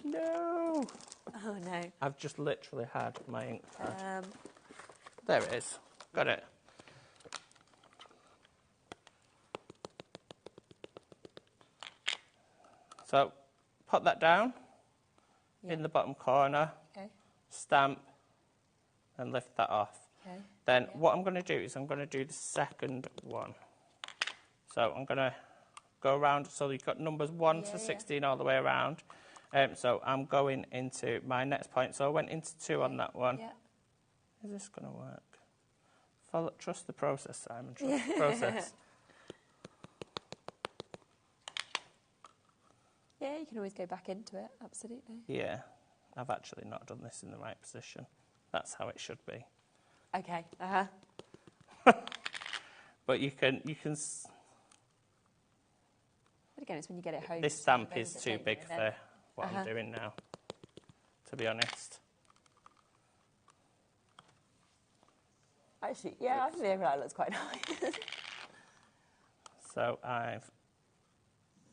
No! Oh, no. I've just literally had my ink pad. There it is. Got it. So, pop that down in the bottom corner, stamp, and lift that off. Then what I'm going to do is I'm going to do the second one. So I'm going to go around, so you've got numbers 1 to 16 all the way around. So I'm going into my next point. So I went into 2 on that one. Is this going to work? Trust the process, Simon. Trust the process. Yeah, you can always go back into it, absolutely. Yeah, I've actually not done this in the right position. That's how it should be. Okay, But you can. But again, it's when you get it home. This stamp is too big for what I'm doing now, to be honest. Actually, yeah, I think the overlay looks quite nice. So I've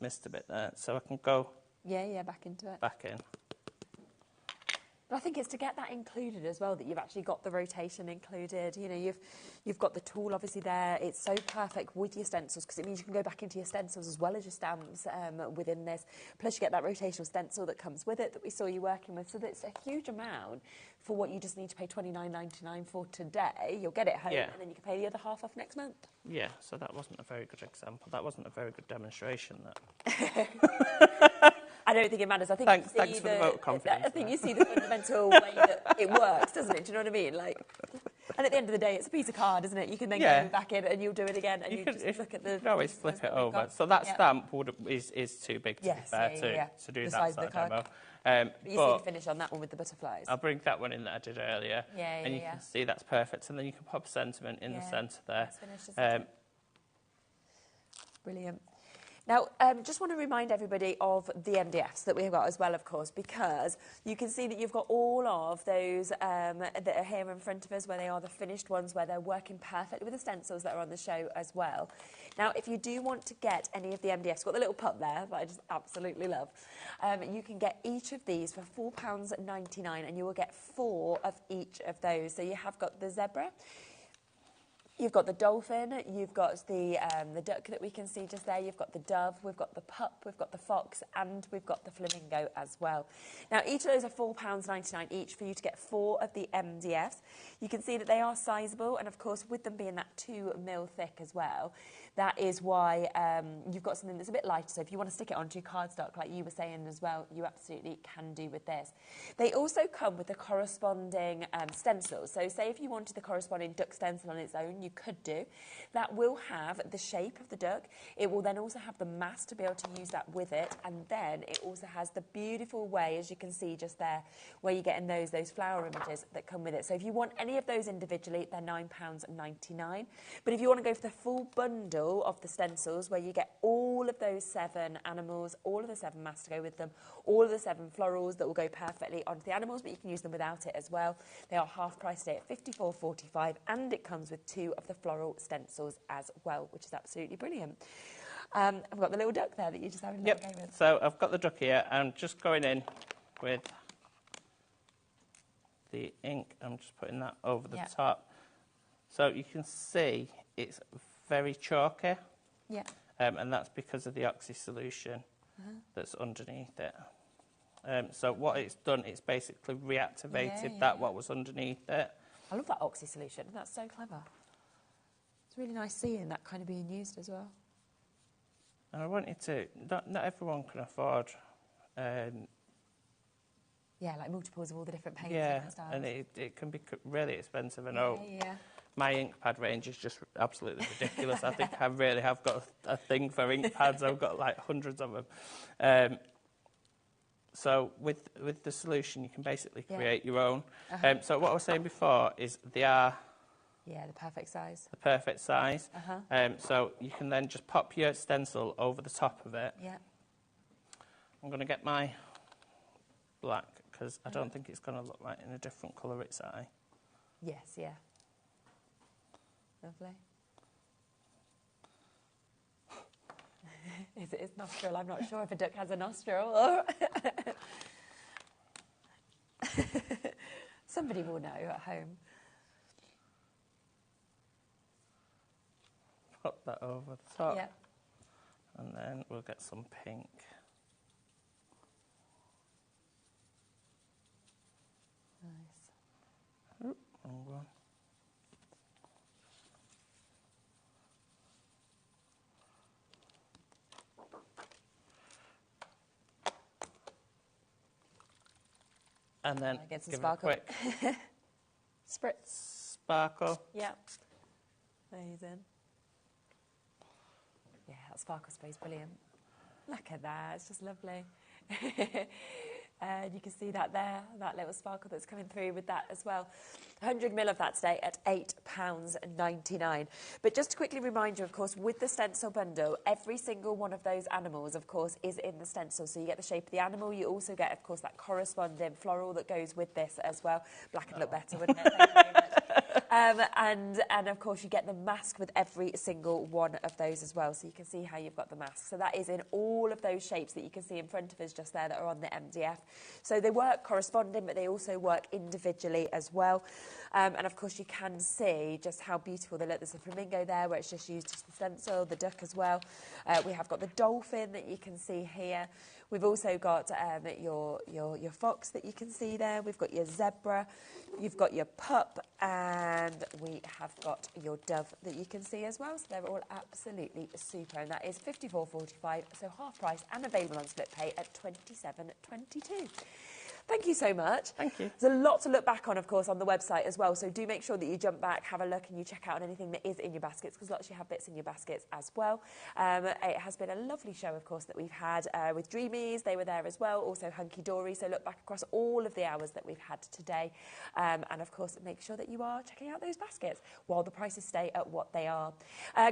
missed a bit there, so I can go Yeah, back into it. back in. But I think it's to get that included as well, that you've actually got the rotation included. You know, you've got the tool obviously there. It's so perfect with your stencils because it means you can go back into your stencils as well as your stamps within this. Plus you get that rotational stencil that comes with it that we saw you working with. So that's a huge amount for what you just need to pay $29.99 for today. You'll get it home and then you can pay the other half off next month. Yeah, so that wasn't a very good example. That wasn't a very good demonstration. I don't think it matters. I think thanks for the vote of confidence. I think you see the fundamental way that it works, doesn't it? Do you know what I mean? Like, and at the end of the day, it's a piece of card, isn't it? You can then go back in and you'll do it again, and you just look at the. You can always flip it over. So that stamp is too big to be fair to do the that size sort of the card. demo. But you see the finish on that one with the butterflies. I'll bring that one in that I did earlier. And you can see that's perfect. And then you can pop sentiment in the centre there. Brilliant. Now, just want to remind everybody of the MDFs that we've got as well, of course, because you can see that you've got all of those that are here in front of us, where they are the finished ones, where they're working perfectly with the stencils that are on the show as well. Now, if you do want to get any of the MDFs, got the little pup there that I just absolutely love, you can get each of these for £4.99 and you will get 4 of each of those. So you have got the zebra, you've got the dolphin, you've got the duck that we can see just there, you've got the dove, we've got the pup, we've got the fox, and we've got the flamingo as well. Now, each of those are £4.99 each for you to get 4 of the MDFs. You can see that they are sizable, and of course, with them being that 2 mil thick as well, that is why you've got something that's a bit lighter. So if you want to stick it onto your cardstock, like you were saying as well, you absolutely can do with this. They also come with the corresponding stencils. So say if you wanted the corresponding duck stencil on its own, you could do. That will have the shape of the duck. It will then also have the mask to be able to use that with it. And then it also has the beautiful way, as you can see just there, where you're getting those flower images that come with it. So if you want any of those individually, they're £9.99. But if you want to go for the full bundle of the stencils, where you get all of those 7 animals, all of the 7 masks to go with them, all of the 7 florals that will go perfectly onto the animals, but you can use them without it as well. They are half price today at $54.45, and it comes with 2 of the floral stencils as well, which is absolutely brilliant. I've got the little duck there that you just having a little game with. So I've got the duck here. I'm just going in with the ink. I'm just putting that over the top. So you can see it's very chalky. Yeah. And that's because of the oxy solution that's underneath it. So what it's done, it's basically reactivated what was underneath it. I love that oxy solution. That's so clever. It's really nice seeing that kind of being used as well. And I want you to, not everyone can afford... like multiples of all the different paints and styles. And it can be really expensive. I know my ink pad range is just absolutely ridiculous. I think I really have got a thing for ink pads. I've got like hundreds of them. So with the solution, you can basically create your own. So what I was saying before is they are... the perfect size. The perfect size. So you can then just pop your stencil over the top of it. Yeah. I'm going to get my black, because I don't think it's going to look like in a different colour its eye. Yes, yeah. Lovely. Is it its nostril? I'm not sure if a duck has a nostril. Or somebody will know at home. Pop that over the top. Yeah. And then we'll get some pink. Nice. Oop, wrong one. And then get some give sparkle. it a quick spritz. Sparkle. Yeah. Amazing. Yeah, that sparkle spray is brilliant. Look at that, it's just lovely. And you can see that there, that little sparkle that's coming through with that as well. 100 ml of that today at £8.99. But just to quickly remind you, of course, with the stencil bundle, every single one of those animals, of course, is in the stencil. So you get the shape of the animal. You also get, of course, that corresponding floral that goes with this as well. Black would look better, wouldn't it? Thank you very much. And of course you get the mask with every single one of those as well, so you can see how you've got the mask. So that is in all of those shapes that you can see in front of us just there that are on the MDF. So they work corresponding, but they also work individually as well. And of course you can see just how beautiful they look. There's the flamingo there where it's just used as the stencil, the duck as well. We have got the dolphin that you can see here. We've also got your fox that you can see there. We've got your zebra, you've got your pup, and we have got your dove that you can see as well. So they're all absolutely super, and that is £54.45, so half price and available on split pay at £27.22. Thank you so much. Thank you. There's a lot to look back on, of course, on the website as well. So do make sure that you jump back, have a look, and you check out on anything that is in your baskets, because lots of you have bits in your baskets as well. It has been a lovely show, of course, that we've had with Dreamees. They were there as well. Also Hunky Dory. So look back across all of the hours that we've had today. And, of course, make sure that you are checking out those baskets while the prices stay at what they are.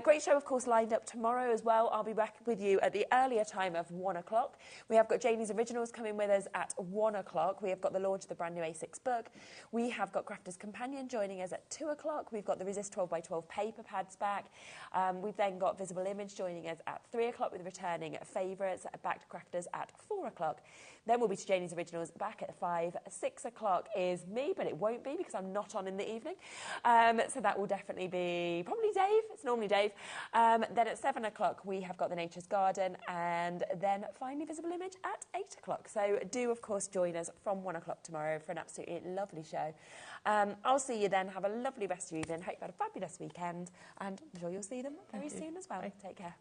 Great show, of course, lined up tomorrow as well. I'll be back with you at the earlier time of 1 o'clock. We have got Janie's Originals coming with us at 1 o'clock. We have got the launch of the brand new A6 book. We have got Crafter's Companion joining us at 2 o'clock. We've got the Resist 12x12 paper pads back. We've then got Visible Image joining us at 3 o'clock with returning favourites. Back to Crafters at 4 o'clock. Then we'll be to Janie's Originals back at 5. 6 o'clock is me, but it won't be because I'm not on in the evening. So that will definitely be probably Dave. It's normally Dave. Then at 7 o'clock, we have got the Nature's Garden. And then finally Visible Image at 8 o'clock. So do, of course, join us from 1 o'clock tomorrow for an absolutely lovely show. I'll see you then. Have a lovely rest of your evening. Hope you've had a fabulous weekend. And I'm sure you'll see them very soon as well. Bye. Take care.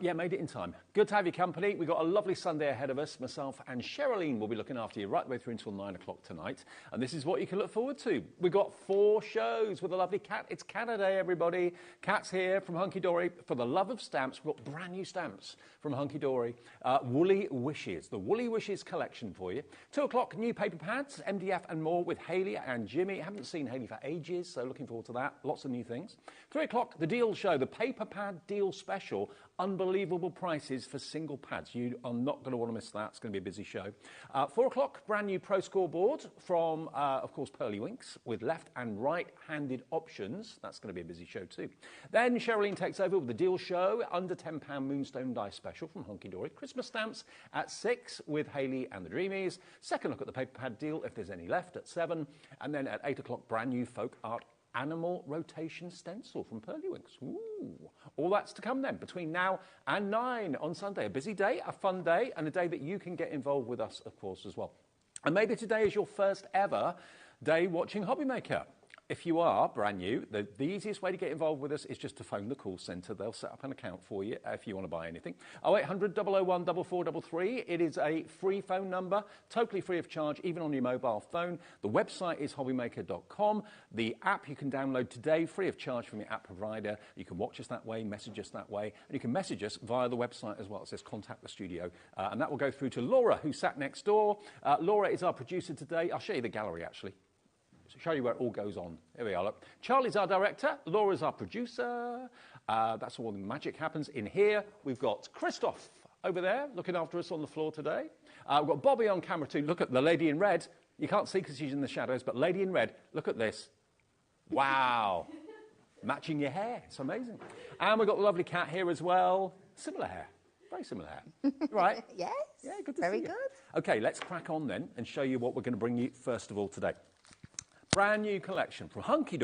Yeah, made it in time. Good to have your company. We've got a lovely Sunday ahead of us. Myself and Sherilyn will be looking after you right the way through until 9 o'clock tonight. And this is what you can look forward to. We've got 4 shows with a lovely cat. It's Canada Day, everybody. Cat's here from Hunky Dory. For the love of stamps, we've got brand new stamps from Hunky Dory. Woolly Wishes, the Woolly Wishes collection for you. 2 o'clock, new paper pads, MDF and more with Hayley and Jimmy. Haven't seen Hayley for ages, so looking forward to that. Lots of new things. 3 o'clock, the deal show, the paper pad deal special. Unbelievable prices for single pads. You are not going to want to miss that. It's going to be a busy show. 4 o'clock, brand new Pro Scoreboard from, of course, Pearly Winks with left and right-handed options. That's going to be a busy show too. Then Sherilyn takes over with the deal show, under £10 Moonstone Die special from Hunky Dory. Christmas stamps at 6 with Hayley and the Dreamees. Second look at the paper pad deal, if there's any left, at 7. And then at 8 o'clock, brand new folk art animal rotation stencil from Pearly Winks. Ooh. All that's to come then between now and 9 on Sunday. A busy day, a fun day, and a day that you can get involved with us, of course, as well. And maybe today is your first ever day watching HobbyMaker. If you are brand new, the easiest way to get involved with us is just to phone the call centre. They'll set up an account for you if you want to buy anything. 0800 001 4433. It is a free phone number, totally free of charge, even on your mobile phone. The website is hobbymaker.com. The app you can download today, free of charge from your app provider. You can watch us that way, message us that way, and you can message us via the website as well. It says contact the studio, and that will go through to Laura, who sat next door. Laura is our producer today. I'll show you the gallery, actually. Show you where it all goes on. Here we are. Look. Charlie's our director. Laura's our producer. That's all the magic happens in here. We've got Christoph over there looking after us on the floor today. We've got Bobby on camera too. Look at the lady in red. You can't see because she's in the shadows, but lady in red, look at this. Wow. Matching your hair. It's amazing. And we've got the lovely cat here as well. Similar hair. Very similar hair. Right? Yes. Yeah, good to Very see you. good. Okay, let's crack on then and show you what we're going to bring you first of all today. Brand new collection from Hunky Dory.